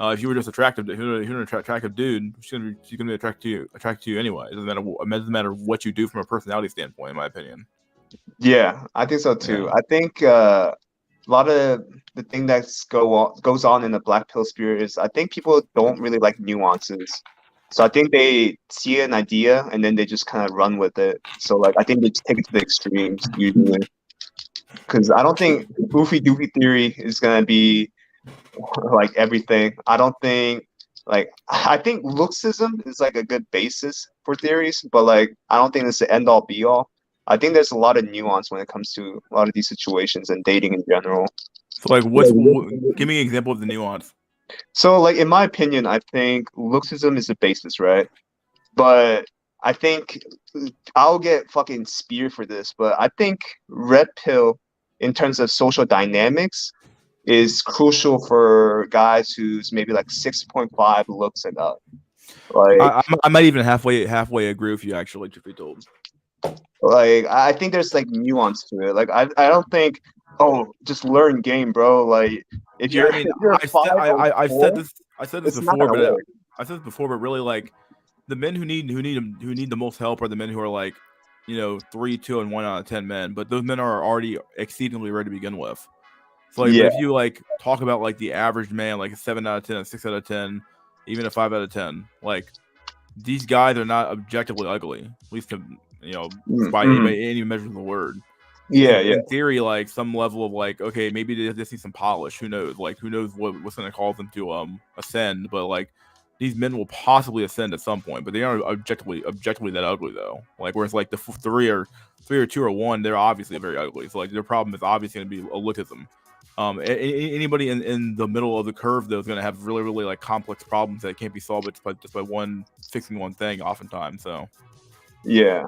if you were just attractive, if you're an attractive dude, she's gonna be attracted to you anyway. It doesn't matter what you do from a personality standpoint, in my opinion. yeah, I think so too. Yeah. I think a lot of the thing that's goes on in the black pill spirit is I think people don't really like nuances. So I think they see an idea and then they just kind of run with it. So like I think they just take it to the extremes usually. Because I don't think oofy doofy theory is gonna be like everything. I don't think like I think looksism is like a good basis for theories, but like I don't think it's the end all be all. I think there's a lot of nuance when it comes to a lot of these situations and dating in general. So like, give me an example of the nuance. So like in my opinion, I think looksism is the basis, right? But I think I'll get fucking speared for this, but I think red pill in terms of social dynamics is crucial for guys who's maybe like 6.5 looks and up. Like I might even halfway agree with you actually, truth be told. Like I think there's like nuance to it. Like I don't think just learn game, bro. Like if Yeah, you're I mean, if you're a I said this it's not before, gonna but work. I said this before, but really like the men who need the most help are the men who are like, 3, 2, and 1 out of 10 men. But those men are already exceedingly rare to begin with. So like, Yeah. but if you like talk about like the average man, like a 7 out of 10, a 6 out of 10, even a 5 out of 10, like these guys are not objectively ugly, at least by any measure of the word. Yeah, In theory, like some level of like, okay, maybe they just need some polish. Who knows? Like, who knows what's going to cause them to ascend? But like, these men will possibly ascend at some point. But they aren't objectively that ugly though. Like, whereas like the 3 or 2 or 1, they're obviously very ugly. So like, their problem is obviously going to be a lookism. Anybody in the middle of the curve though is going to have really really like complex problems that can't be solved just by fixing one thing oftentimes. So yeah,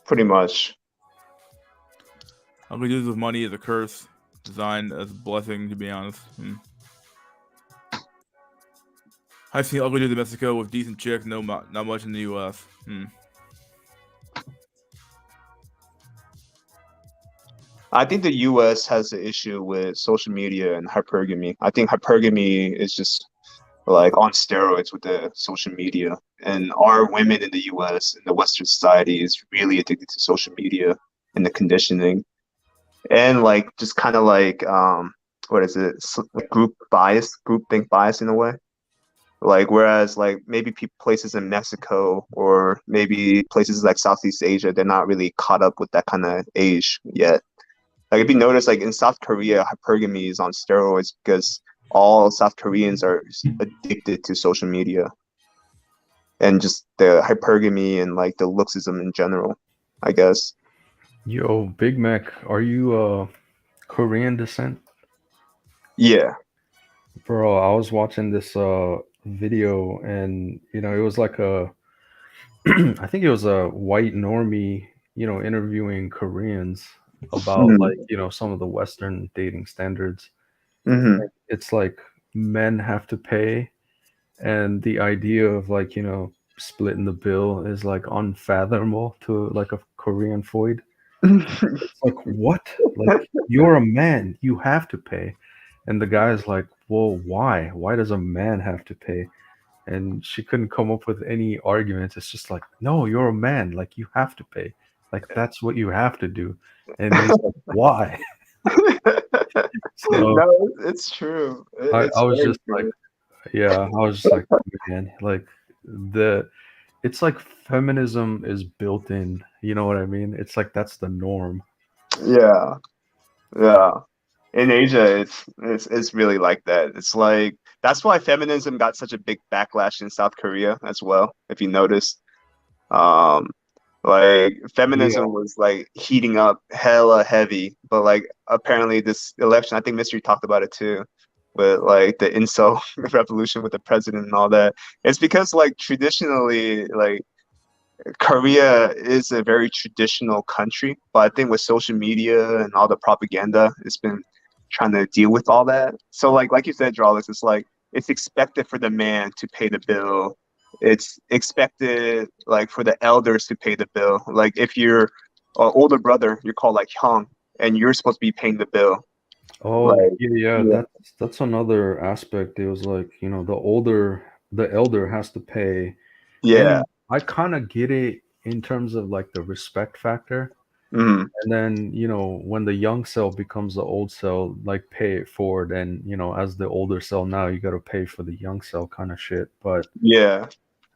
pretty much. ugly dudes with money is a curse, designed as a blessing. To be honest, I've seen ugly dudes in Mexico with decent chicks. No, not much in the U.S. I think the U.S. has an issue with social media and hypergamy. I think hypergamy is just like on steroids with the social media. And our women in the US and the Western society is really addicted to social media and the conditioning. And like just kind of like what is it? Like group bias, group think bias in a way. Like whereas like maybe places in Mexico or maybe places like Southeast Asia, they're not really caught up with that kind of age yet. Like if you notice, like in South Korea, hypergamy is on steroids because all South Koreans are addicted to social media and just the hypergamy and like the looksism in general, I guess. Yo, Big Mac, are you Korean descent? Yeah. Bro, I was watching this video and it was like a I think it was a white normie, interviewing Koreans about Mhm. like, some of the Western dating standards. Hmm. It's like men have to pay, and the idea of like, splitting the bill is like unfathomable to like a Korean foid. It's like, what? Like, you're a man, you have to pay. And the guy's like, well, why? Why does a man have to pay? And she couldn't come up with any arguments. It's just like, no, you're a man. Like, you have to pay. Like, that's what you have to do. And he's like, why? So No, it's true. I It's was very just like, true. yeah, I was just like, man, like it's like feminism is built in. You know what I mean? It's like that's the norm. Yeah, yeah. In Asia, it's really like that. It's like that's why feminism got such a big backlash in South Korea as well, if you notice. Um, like Yeah. feminism was like heating up hella heavy, but like apparently this election, I think Mystery talked about it too, with like the incel revolution with the president and all that. It's because like traditionally, like Korea is a very traditional country, but I think with social media and all the propaganda, it's been trying to deal with all that. So like you said, Drawlix, it's like it's expected for the man to pay the bill. It's expected like for the elders to pay the bill. Like if you're an older brother, you're called like Hyung, and you're supposed to be paying the bill. Oh, Like yeah. yeah, That's another aspect. It was like, the elder has to pay. yeah, And I kind of get it in terms of like the respect factor. mm, And then, when the young cell becomes the old cell, like pay it forward. And, as the older cell now, you got to pay for the young cell kind of shit. But yeah,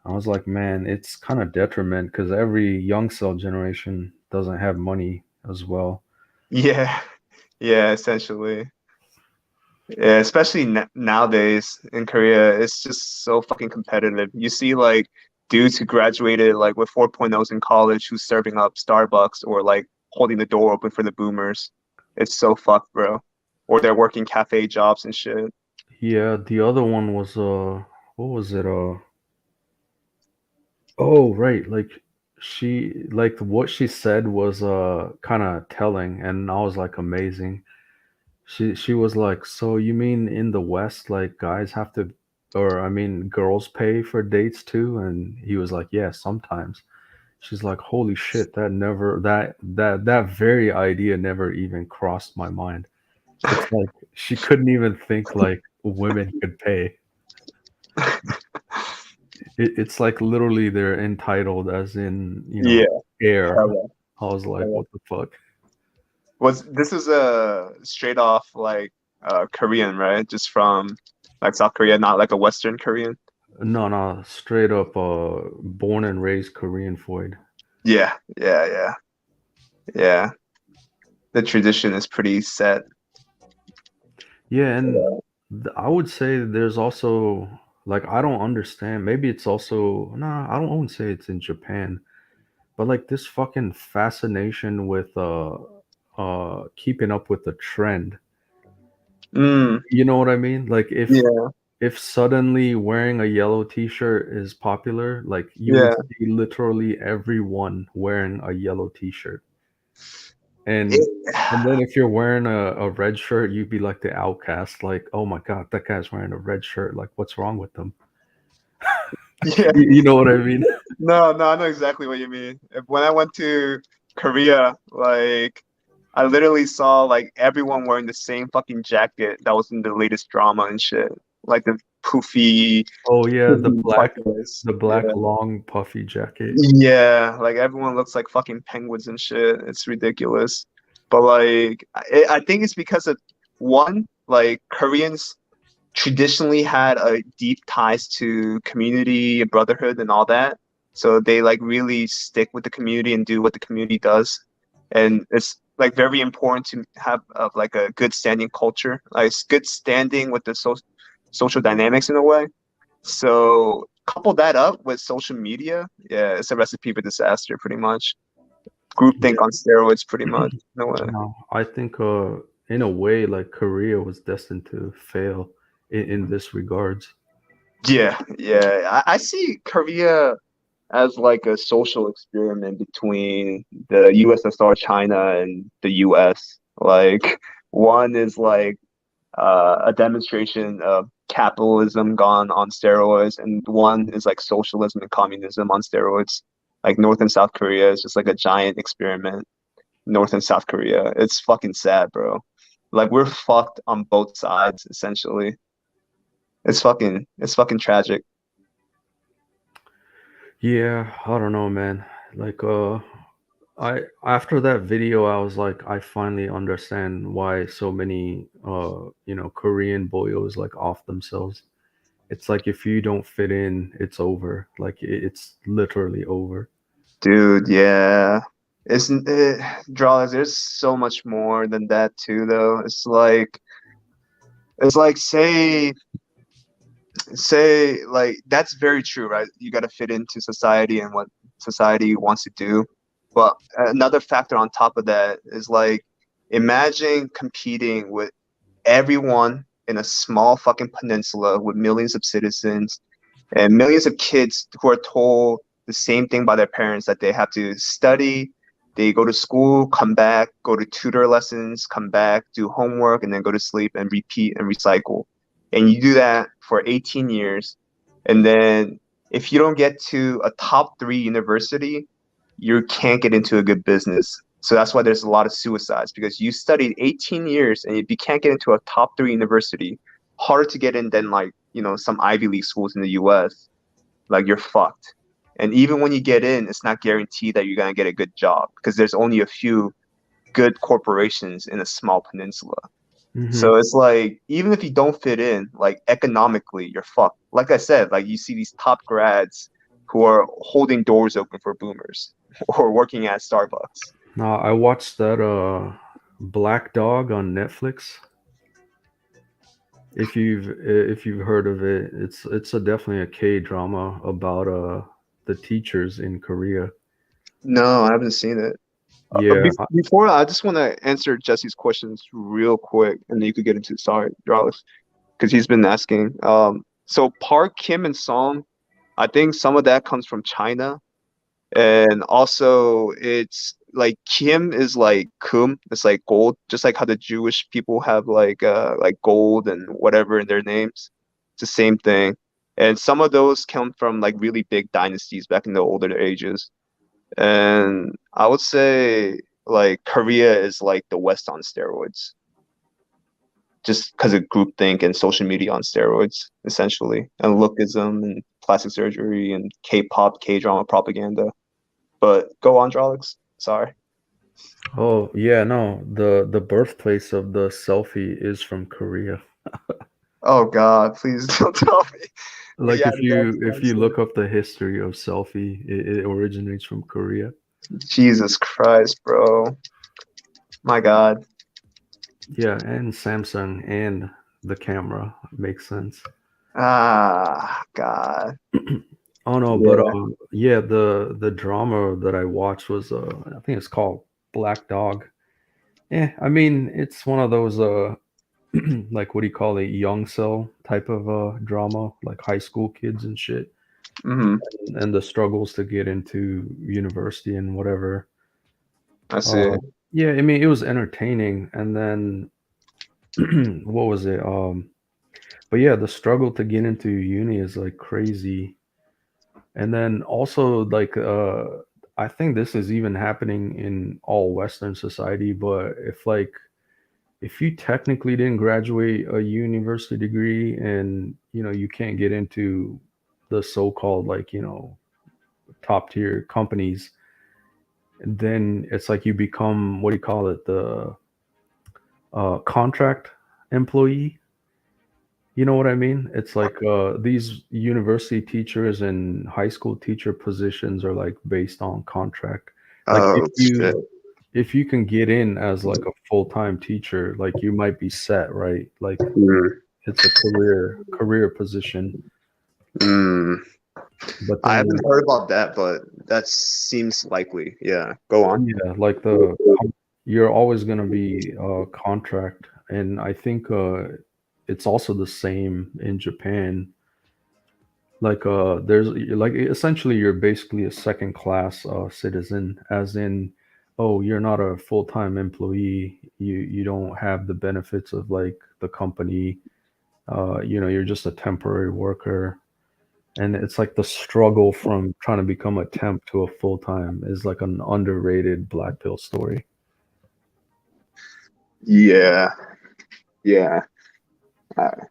I was like, man, it's kind of detriment because every young cell generation doesn't have money as well. yeah, yeah. Essentially. Yeah, especially nowadays in Korea, it's just so fucking competitive. You see like dudes who graduated like with 4.0s in college who's serving up Starbucks or like holding the door open for the boomers. It's so fucked, bro. Or they're working cafe jobs and shit. Yeah, the other one was what was it? Oh, right, like what she said was kind of telling, and I was like amazing. She was like, "So you mean in the West, like guys have to, or I mean, girls pay for dates too?" And he was like, "Yeah, sometimes." She's like, "Holy shit, that very idea never even crossed my mind." It's like she couldn't even think like women could pay. It's like literally they're entitled, as in, Yeah, air. hella, I was like, hella. what the fuck? Was this is a straight off like Korean, right? Just from like South Korea, not like a Western Korean. No, no, straight up born and raised Korean Foyd. Yeah, yeah, yeah, yeah. The tradition is pretty set. Yeah, and I would say there's also like I don't understand. Maybe it's also nah, I wouldn't say it's in Japan, but like this fucking fascination with keeping up with the trend. Mm, You know what I mean? Like yeah, if suddenly wearing a yellow t-shirt is popular, like you would yeah. see literally everyone wearing a yellow t-shirt. And It- and then if you're wearing a red shirt, you'd be like the outcast, like, oh my god, that guy's wearing a red shirt. Like, what's wrong with them? yeah. You know what I mean? No, no, I know exactly what you mean. When I went to Korea, like I literally saw like everyone wearing the same fucking jacket that was in the latest drama and shit. Like poofy. Oh yeah, the black fuckers. the long puffy jacket. Yeah, like everyone looks like fucking penguins and shit. It's ridiculous. But like, I think it's because of one, like Koreans traditionally had a deep ties to community and brotherhood and all that. So they like really stick with the community and do what the community does. And it's like very important to have like a good standing culture, like good standing with the social dynamics in a way. So couple that up with social media, yeah, it's a recipe for disaster pretty much. Groupthink on steroids pretty much. No way. No, I think in a way like Korea was destined to fail in this regards. Yeah, yeah. I see Korea as like a social experiment between the USSR, China, and the US. Like one is like a demonstration of capitalism gone on steroids, and one is like socialism and communism on steroids. Like North and South Korea is just like a giant experiment. North and South Korea. It's fucking sad, bro. Like we're fucked on both sides, essentially. It's fucking tragic. Yeah, I don't know, man. Like I after that video I was like I finally understand why so many Korean boyos like off themselves. It's like if you don't fit in, it's over. Like it's literally over. Dude, yeah. Isn't it draws, there's so much more than that too though. It's like say like that's very true, right? You got to fit into society and what society wants to do. But another factor on top of that is like imagine competing with everyone in a small fucking peninsula with millions of citizens and millions of kids who are told the same thing by their parents that they have to study, they go to school, come back, go to tutor lessons, come back, do homework, and then go to sleep and repeat and recycle. And you do that for 18 years. And then if you don't get to a top 3 university, you can't get into a good business. So that's why there's a lot of suicides because you studied 18 years and if you can't get into a top 3 university, harder to get in than like, some Ivy League schools in the US, like you're fucked. And even when you get in, it's not guaranteed that you're gonna get a good job because there's only a few good corporations in a small peninsula. Mhm. So it's like even if you don't fit in, like economically, you're fucked. Like I said, like you see these top grads who are holding doors open for boomers or working at Starbucks. No, I watched that Black Dog on Netflix. If you've heard of it, it's definitely a K drama about the teachers in Korea. No, I haven't seen it. Yeah, Before, I just want to answer Jesse's questions real quick, and then you could get into sorry, Jarlis, because he's been asking. So Park, Kim, and Song, I think some of that comes from China, and also it's like Kim is like Kum, it's like gold, just like how the Jewish people have like gold and whatever in their names. It's the same thing, and some of those come from like really big dynasties back in the older ages. And I would say like Korea is like the West on steroids, just because of groupthink and social media on steroids, essentially, and lookism and plastic surgery and K-pop, K-drama propaganda. But go on, Drolix. Sorry. oh yeah, no, the birthplace of the selfie is from Korea. Oh God, please don't tell me. Like Yeah, if you look up the history of selfie, it originates from Korea. Jesus Christ, bro. My God. Yeah, and Samsung and the camera makes sense. Ah, God. Oh no, Yeah. but yeah, the drama that I watched was I think it's called Black Dog. Yeah, I mean it's one of those like what do you call it, young cell type of drama, like high school kids and shit, Hmm. and the struggles to get into university and whatever. I see. Yeah, I mean it was entertaining, and then what was it? But yeah, the struggle to get into uni is like crazy. And then also like I think this is even happening in all Western society, but if you technically didn't graduate a university degree and you can't get into the so-called like top tier companies, and then it's like you become, what do you call it, the contract employee. You know what I mean? It's like these university teachers and high school teacher positions are like based on contract. Like Oh shit. if you can get in as like a full-time teacher, like you might be set, right? Like Mm, it's a career position. mm. But I then haven't heard about that, but that seems likely. Yeah, go on. yeah, like you're always gonna be contract, and I think it's also the same in Japan. Like there's like essentially you're basically a second class citizen, as in, oh, you're not a full-time employee. You don't have the benefits of like the company. You're just a temporary worker. And it's like the struggle from trying to become a temp to a full-time is like an underrated black pill story. Yeah, yeah,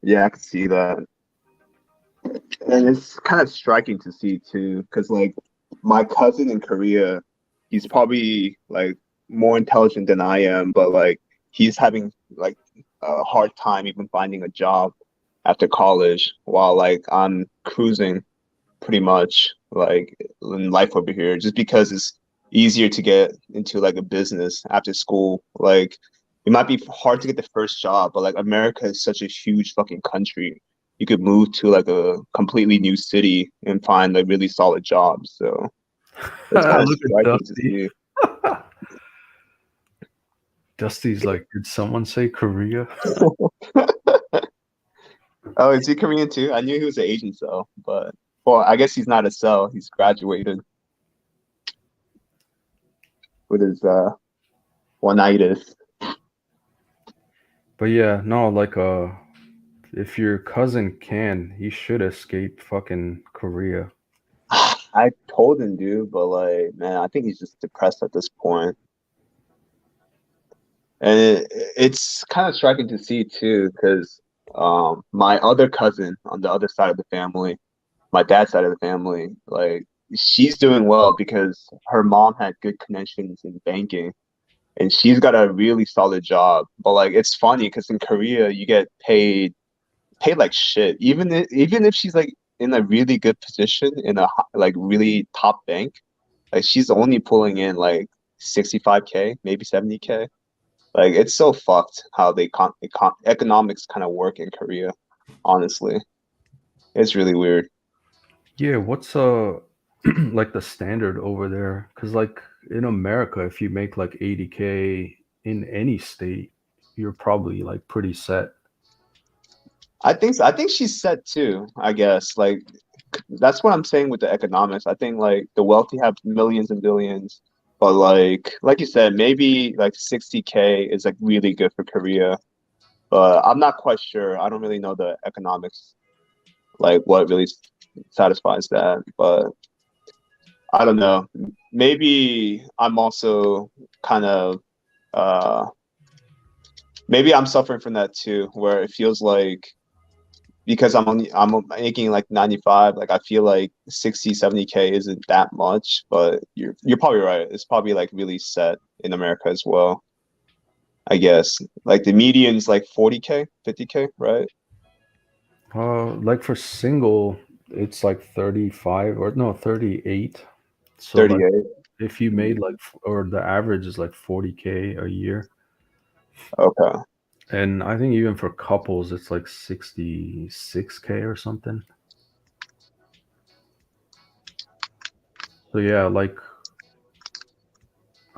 yeah. I can see that, and it's kind of striking to see too, because like my cousin in Korea, he's probably like more intelligent than I am, but like he's having like a hard time even finding a job after college, while like I'm cruising pretty much like in life over here, just because it's easier to get into like a business after school. Like it might be hard to get the first job, but like America is such a huge fucking country. You could move to like a completely new city and find a really solid job. So it's kind of Look at striking to Dusty. see. Dusty's like, did someone say Korea? Oh, is he Korean too? I knew he was an Asian cell, but well, I guess he's not a cell. He's graduated with his one-itis. But yeah, no, like if your cousin can, he should escape fucking Korea. I told him, dude, but like, man, I think he's just depressed at this point. And it's kind of striking to see too, because my other cousin on the other side of the family, my dad's side of the family, like she's doing well because her mom had good connections in banking, and she's got a really solid job. But like, it's funny because in Korea, you get paid like shit, even if she's like in a really good position in a like really top bank, like she's only pulling in like 65K, maybe 70K. Like it's so fucked how they economics kind of work in Korea. Honestly, it's really weird. Yeah, what's like the standard over there? Because like in America, if you make like 80K in any state, you're probably like pretty set. I think so. I think she's set too. I guess like that's what I'm saying with the economics. I think like the wealthy have millions and billions, but like you said, maybe like 60K is like really good for Korea. But I'm not quite sure. I don't really know the economics, like what really satisfies that. But I don't know. Maybe I'm also kind of maybe I'm suffering from that too, where it feels like because I'm making like 95, like I feel like 60, 70K isn't that much, but you're probably right. It's probably like really set in America as well. I guess like the median's like 40K, 50K, right? Like for single, it's like 35 or no 38. So like 38. if you made like or the average is like 40K a year. Okay. And I think even for couples, it's like 66K or something. So yeah, like,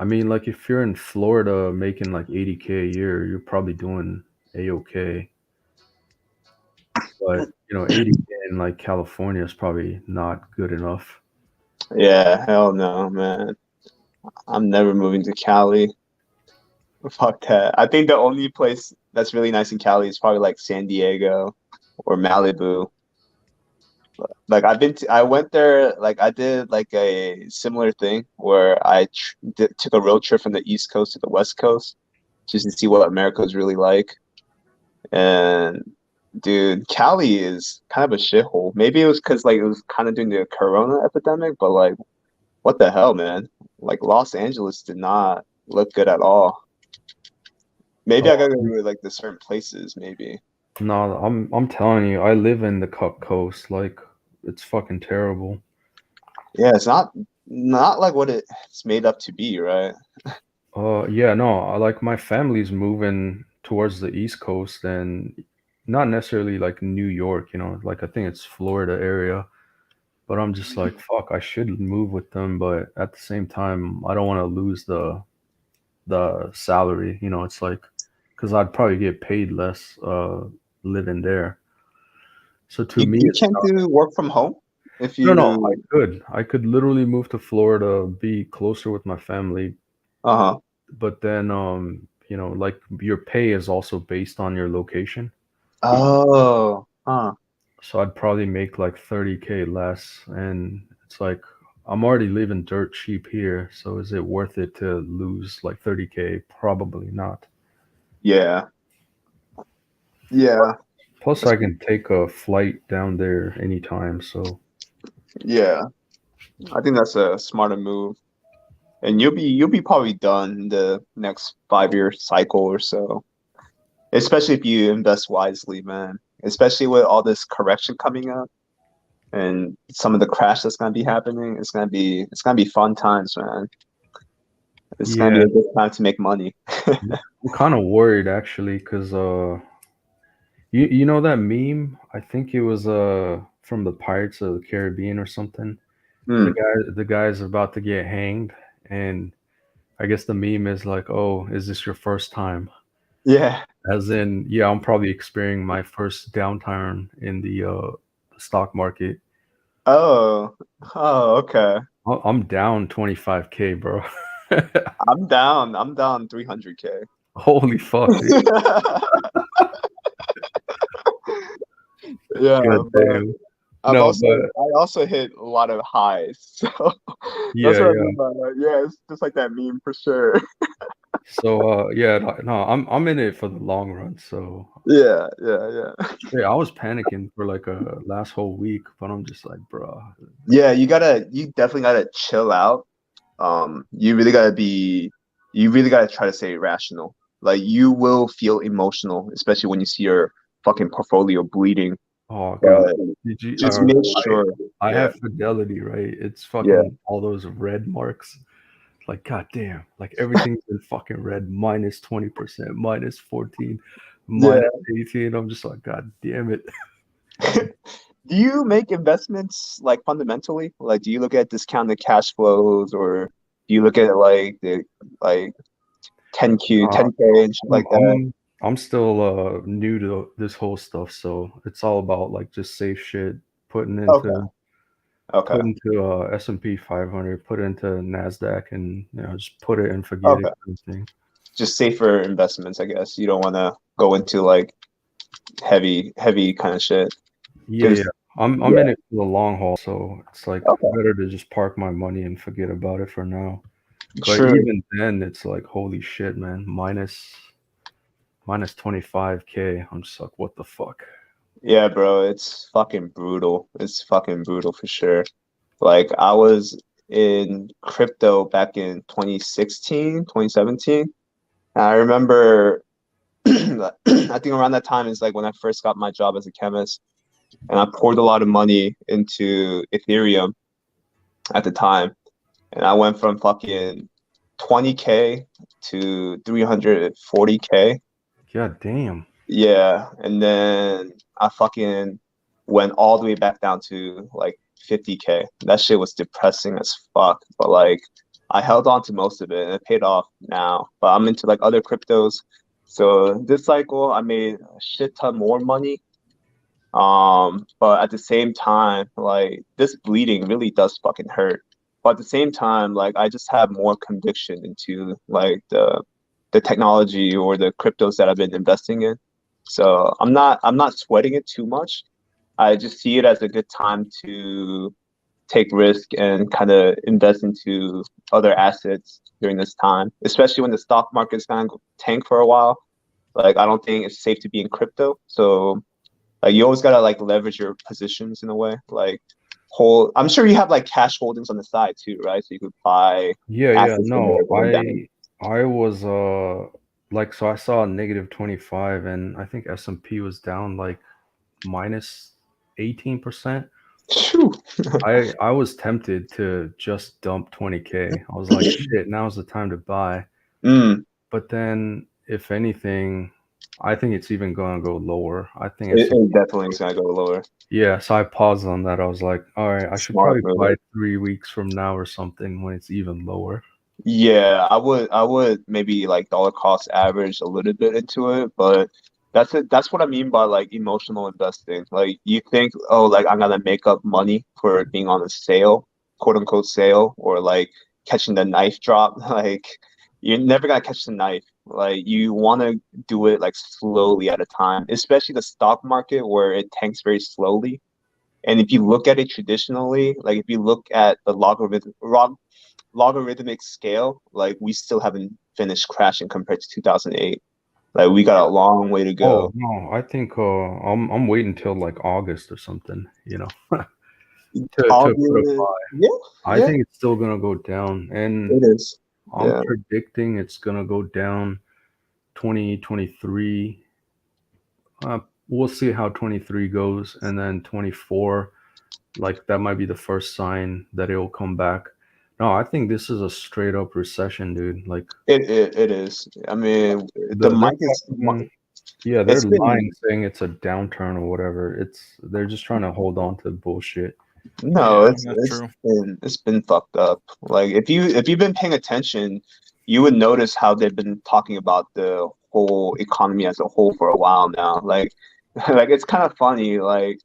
I mean, like if you're in Florida making like 80K a year, you're probably doing a-okay. But 80K in like California is probably not good enough. Yeah, hell no, man. I'm never moving to Cali. Fuck that. I think the only place that's really nice in Cali is probably like San Diego or Malibu. Like I went there, like I did like a similar thing where I took a road trip from the East Coast to the West Coast just to see what America is really like. And Dude, Cali is kind of a shithole. Maybe it was because like it was kind of during the Corona epidemic, but like, what the hell, man? Like Los Angeles did not look good at all. Maybe I Oh, gotta go to like the certain places. Maybe. no, I'm telling you, I live in the Cup Coast. Like, it's fucking terrible. Yeah, it's not like what it's made up to be, right? Yeah, no, like my family's moving towards the East Coast and not necessarily like New York, like I think it's Florida area. But I'm just like, fuck, I should move with them, but at the same time, I don't want to lose the salary. It's like because I'd probably get paid less living there. So to me, You it's can't not. do work from home if No, I you. could. I could literally move to Florida, be closer with my family, Uh-huh. but then like your pay is also based on your location. Oh. Huh. So I'd probably make like 30K less, and it's like I'm already living dirt cheap here, so is it worth it to lose like 30K? Probably not. Yeah. Yeah. Plus I can take a flight down there anytime, so Yeah. I think that's a smarter move. And you'll be probably done in the next 5 year cycle or so. Especially if you invest wisely, man. Especially with all this correction coming up and some of the crash that's gonna be happening. It's gonna be fun times, man. It's gonna be yeah, a good time to make money. I'm kind of worried actually because you know that meme? I think it was from the Pirates of the Caribbean or something. Hmm. The guy's about to get hanged, and I guess the meme is like, "Oh, is this your first time?" Yeah. As in, yeah, I'm probably experiencing my first downturn in the stock market. Oh. Oh, okay. I'm down 25K, bro. I'm down 300K. Holy fuck, dude. Yeah, God but damn. I've No, also but I also hit a lot of highs. So that's yeah, what I yeah. mean by that. Yeah, it's just like that meme for sure. So yeah, no, I'm in it for the long run. So Yeah, yeah, yeah. yeah, I was panicking for like a last whole week, but I'm just like, bro. Yeah, you definitely gotta chill out. You really gotta try to stay rational. Like you will feel emotional, especially when you see your fucking portfolio bleeding. Oh god. But Did you just make sure. I Yeah, have Fidelity, right? It's yeah, fucking all those red marks. Like, god damn, like everything's in fucking red, minus 20%, minus 14, yeah. minus 18. I'm just like, god damn it. Do you make investments like fundamentally? Like, do you look at discounted cash flows, or do you look at like the like 10Q, Uh, 10K and shit I'm like that? I'm I'm still new to this whole stuff, so it's all about like just safe shit, putting Okay, into okay, put into S&P 500, put it into Nasdaq, and just put it and forget okay. it kind of thing. Just safer investments, I guess. You don't want to go into like heavy kind of shit. Yeah, yeah. 'Cause I'm yeah, in it for the long haul, so it's like okay, better to just park my money and forget about it for now. But true. even then, it's like holy shit, man. Minus 25K. I'm just like, what the fuck? Yeah, bro, it's fucking brutal. It's fucking brutal for sure. Like I was in crypto back in 2016, 2017. And I remember I think around that time is like when I first got my job as a chemist, and I poured a lot of money into Ethereum at the time, and I went from fucking 20K to 340K. God damn. Yeah, and then I fucking went all the way back down to like 50K. That shit was depressing as fuck, but like I held on to most of it and it paid off now. But I'm into like other cryptos. So this cycle I made a shit ton more money. But at the same time, like this bleeding really does fucking hurt. But at the same time, like I just have more conviction into like the technology or the cryptos that I've been investing in. So I'm not sweating it too much. I just see it as a good time to take risk and kind of invest into other assets during this time, especially when the stock market's gonna tank for a while. Like I don't think it's safe to be in crypto. So Like you always gotta like leverage your positions in a way. Like I'm sure you have like cash holdings on the side too, right? So you could buy Yeah, assets when no, they're going down. I was like, so I saw a -25, and I think S&P was down like -18%. Phew. I was tempted to just dump 20K. I was like, shit, now's the time to buy. Mm, But then, if anything, I think it's even gonna go lower. I think it, it's it definitely is gonna go lower. yeah. So I paused on that. I was like, all right, I should Smart, probably really. buy 3 weeks from now or something when it's even lower. Yeah, I would maybe like dollar cost average a little bit into it, but that's what I mean by like emotional investing. Like you think, oh, like I'm gonna make up money for being on a sale, quote unquote sale, or like catching the knife drop. Like you're never gonna catch the knife. Like you wanna do it like slowly at a time, especially the stock market where it tanks very slowly. And if you look at it traditionally, like if you look at the logarithmic scale, like we still haven't finished crashing compared to 2008. Like we got a long way to Oh go. no, I think I'm waiting till like August or something, to put a buy. Yeah, I yeah, think it's still gonna go down, and it is. I'm Yeah, predicting it's gonna go down 2023. We'll see how 23 goes, and then 24, like that might be the first sign that it will come back. No, I think this is a straight up recession, dude. Like it is. I mean, the they're mic is. yeah, they're It's lying been saying it's a downturn or whatever. They're just trying to hold on to bullshit. no, Yeah, it's that's true. it's been fucked up. Like if you've been paying attention, you would notice how they've been talking about the whole economy as a whole for a while now. Like like it's kind of funny. Like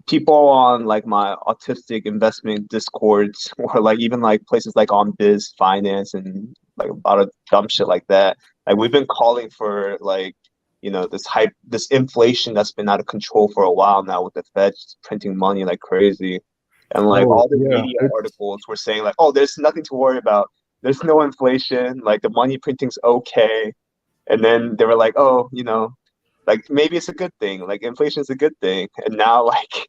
people on like my autistic investment discords or like even like places like on biz finance and like a lot of dumb shit like that, like we've been calling for like this inflation that's been out of control for a while now with the Fed just printing money like crazy, and like Oh all the yeah, media it's articles were saying like, oh, there's nothing to worry about, there's no inflation, like the money printing's okay. And then they were like, oh, like maybe it's a good thing, like inflation is a good thing. And now like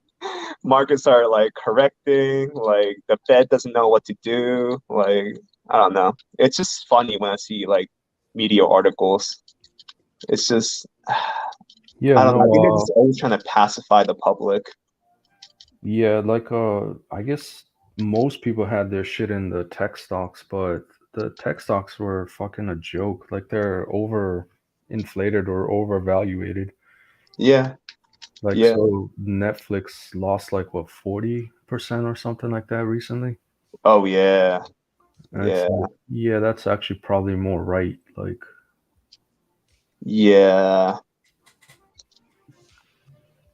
markets are like correcting, like the Fed doesn't know what to do. Like I don't know, it's just funny when I see like media articles. It's just yeah, I don't know, I think they're no, just always trying to pacify the public. yeah, like I guess most people had their shit in the tech stocks, but the tech stocks were fucking a joke. Like they're over inflated or overvaluated. Yeah, Like yeah. so Netflix lost like what 40% or something like that recently. Oh yeah, And it's yeah, like, yeah, that's actually probably more right. Like yeah,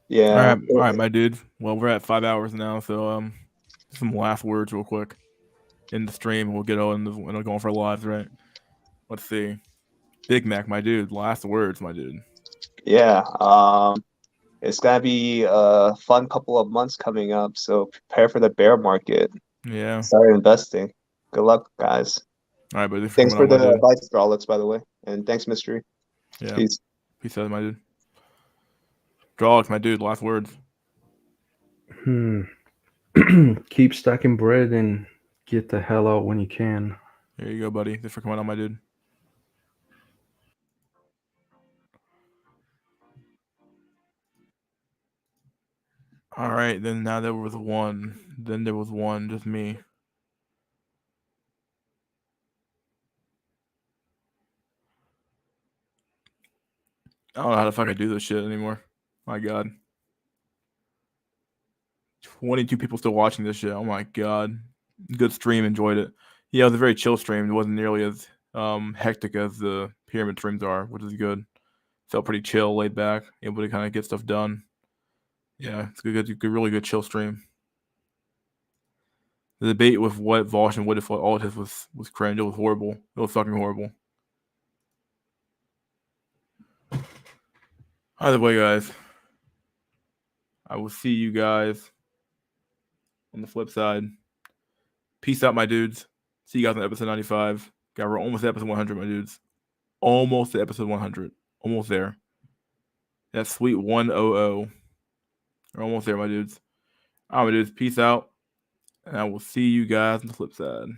yeah. All right, my dude. Well, we're at 5 hours now, so some last words real quick in the stream. We'll get on and going for lives, right? Let's see. Big Mac, my dude. Last words, my dude. Yeah. It's gonna be a fun couple of months coming up, so prepare for the bear market. Yeah. Start investing. Good luck, guys. All right, buddy. Thanks for Thanks coming for on, my the dude. advice, Alex, by the way, and thanks, Mystery. Yeah. Peace. Peace out, my dude. Drawix, my dude. Last words. keep stacking bread and get the hell out when you can. There you go, buddy. Thanks for coming on, my dude. All right, then now there was one. Then there was one, just me. I don't know how the fuck I do this shit anymore. My God. 22 people still watching this shit. Oh my God. Good stream. Enjoyed it. Yeah, it was a very chill stream. It wasn't nearly as hectic as the pyramid streams are, which is good. Felt pretty chill, laid back, able to kind of get stuff done. Yeah, it's a good, really good chill stream. The debate with what Vosh and what if all it is was cringe. It was horrible. It was fucking horrible. Either way, guys, I will see you guys on the flip side. Peace out, my dudes. See you guys on episode 95. God, we're almost at episode 100, my dudes. Almost to episode 100. Almost there. That's sweet 100. We're almost there, my dudes. All right, my dudes. Peace out. And I will see you guys on the flip side.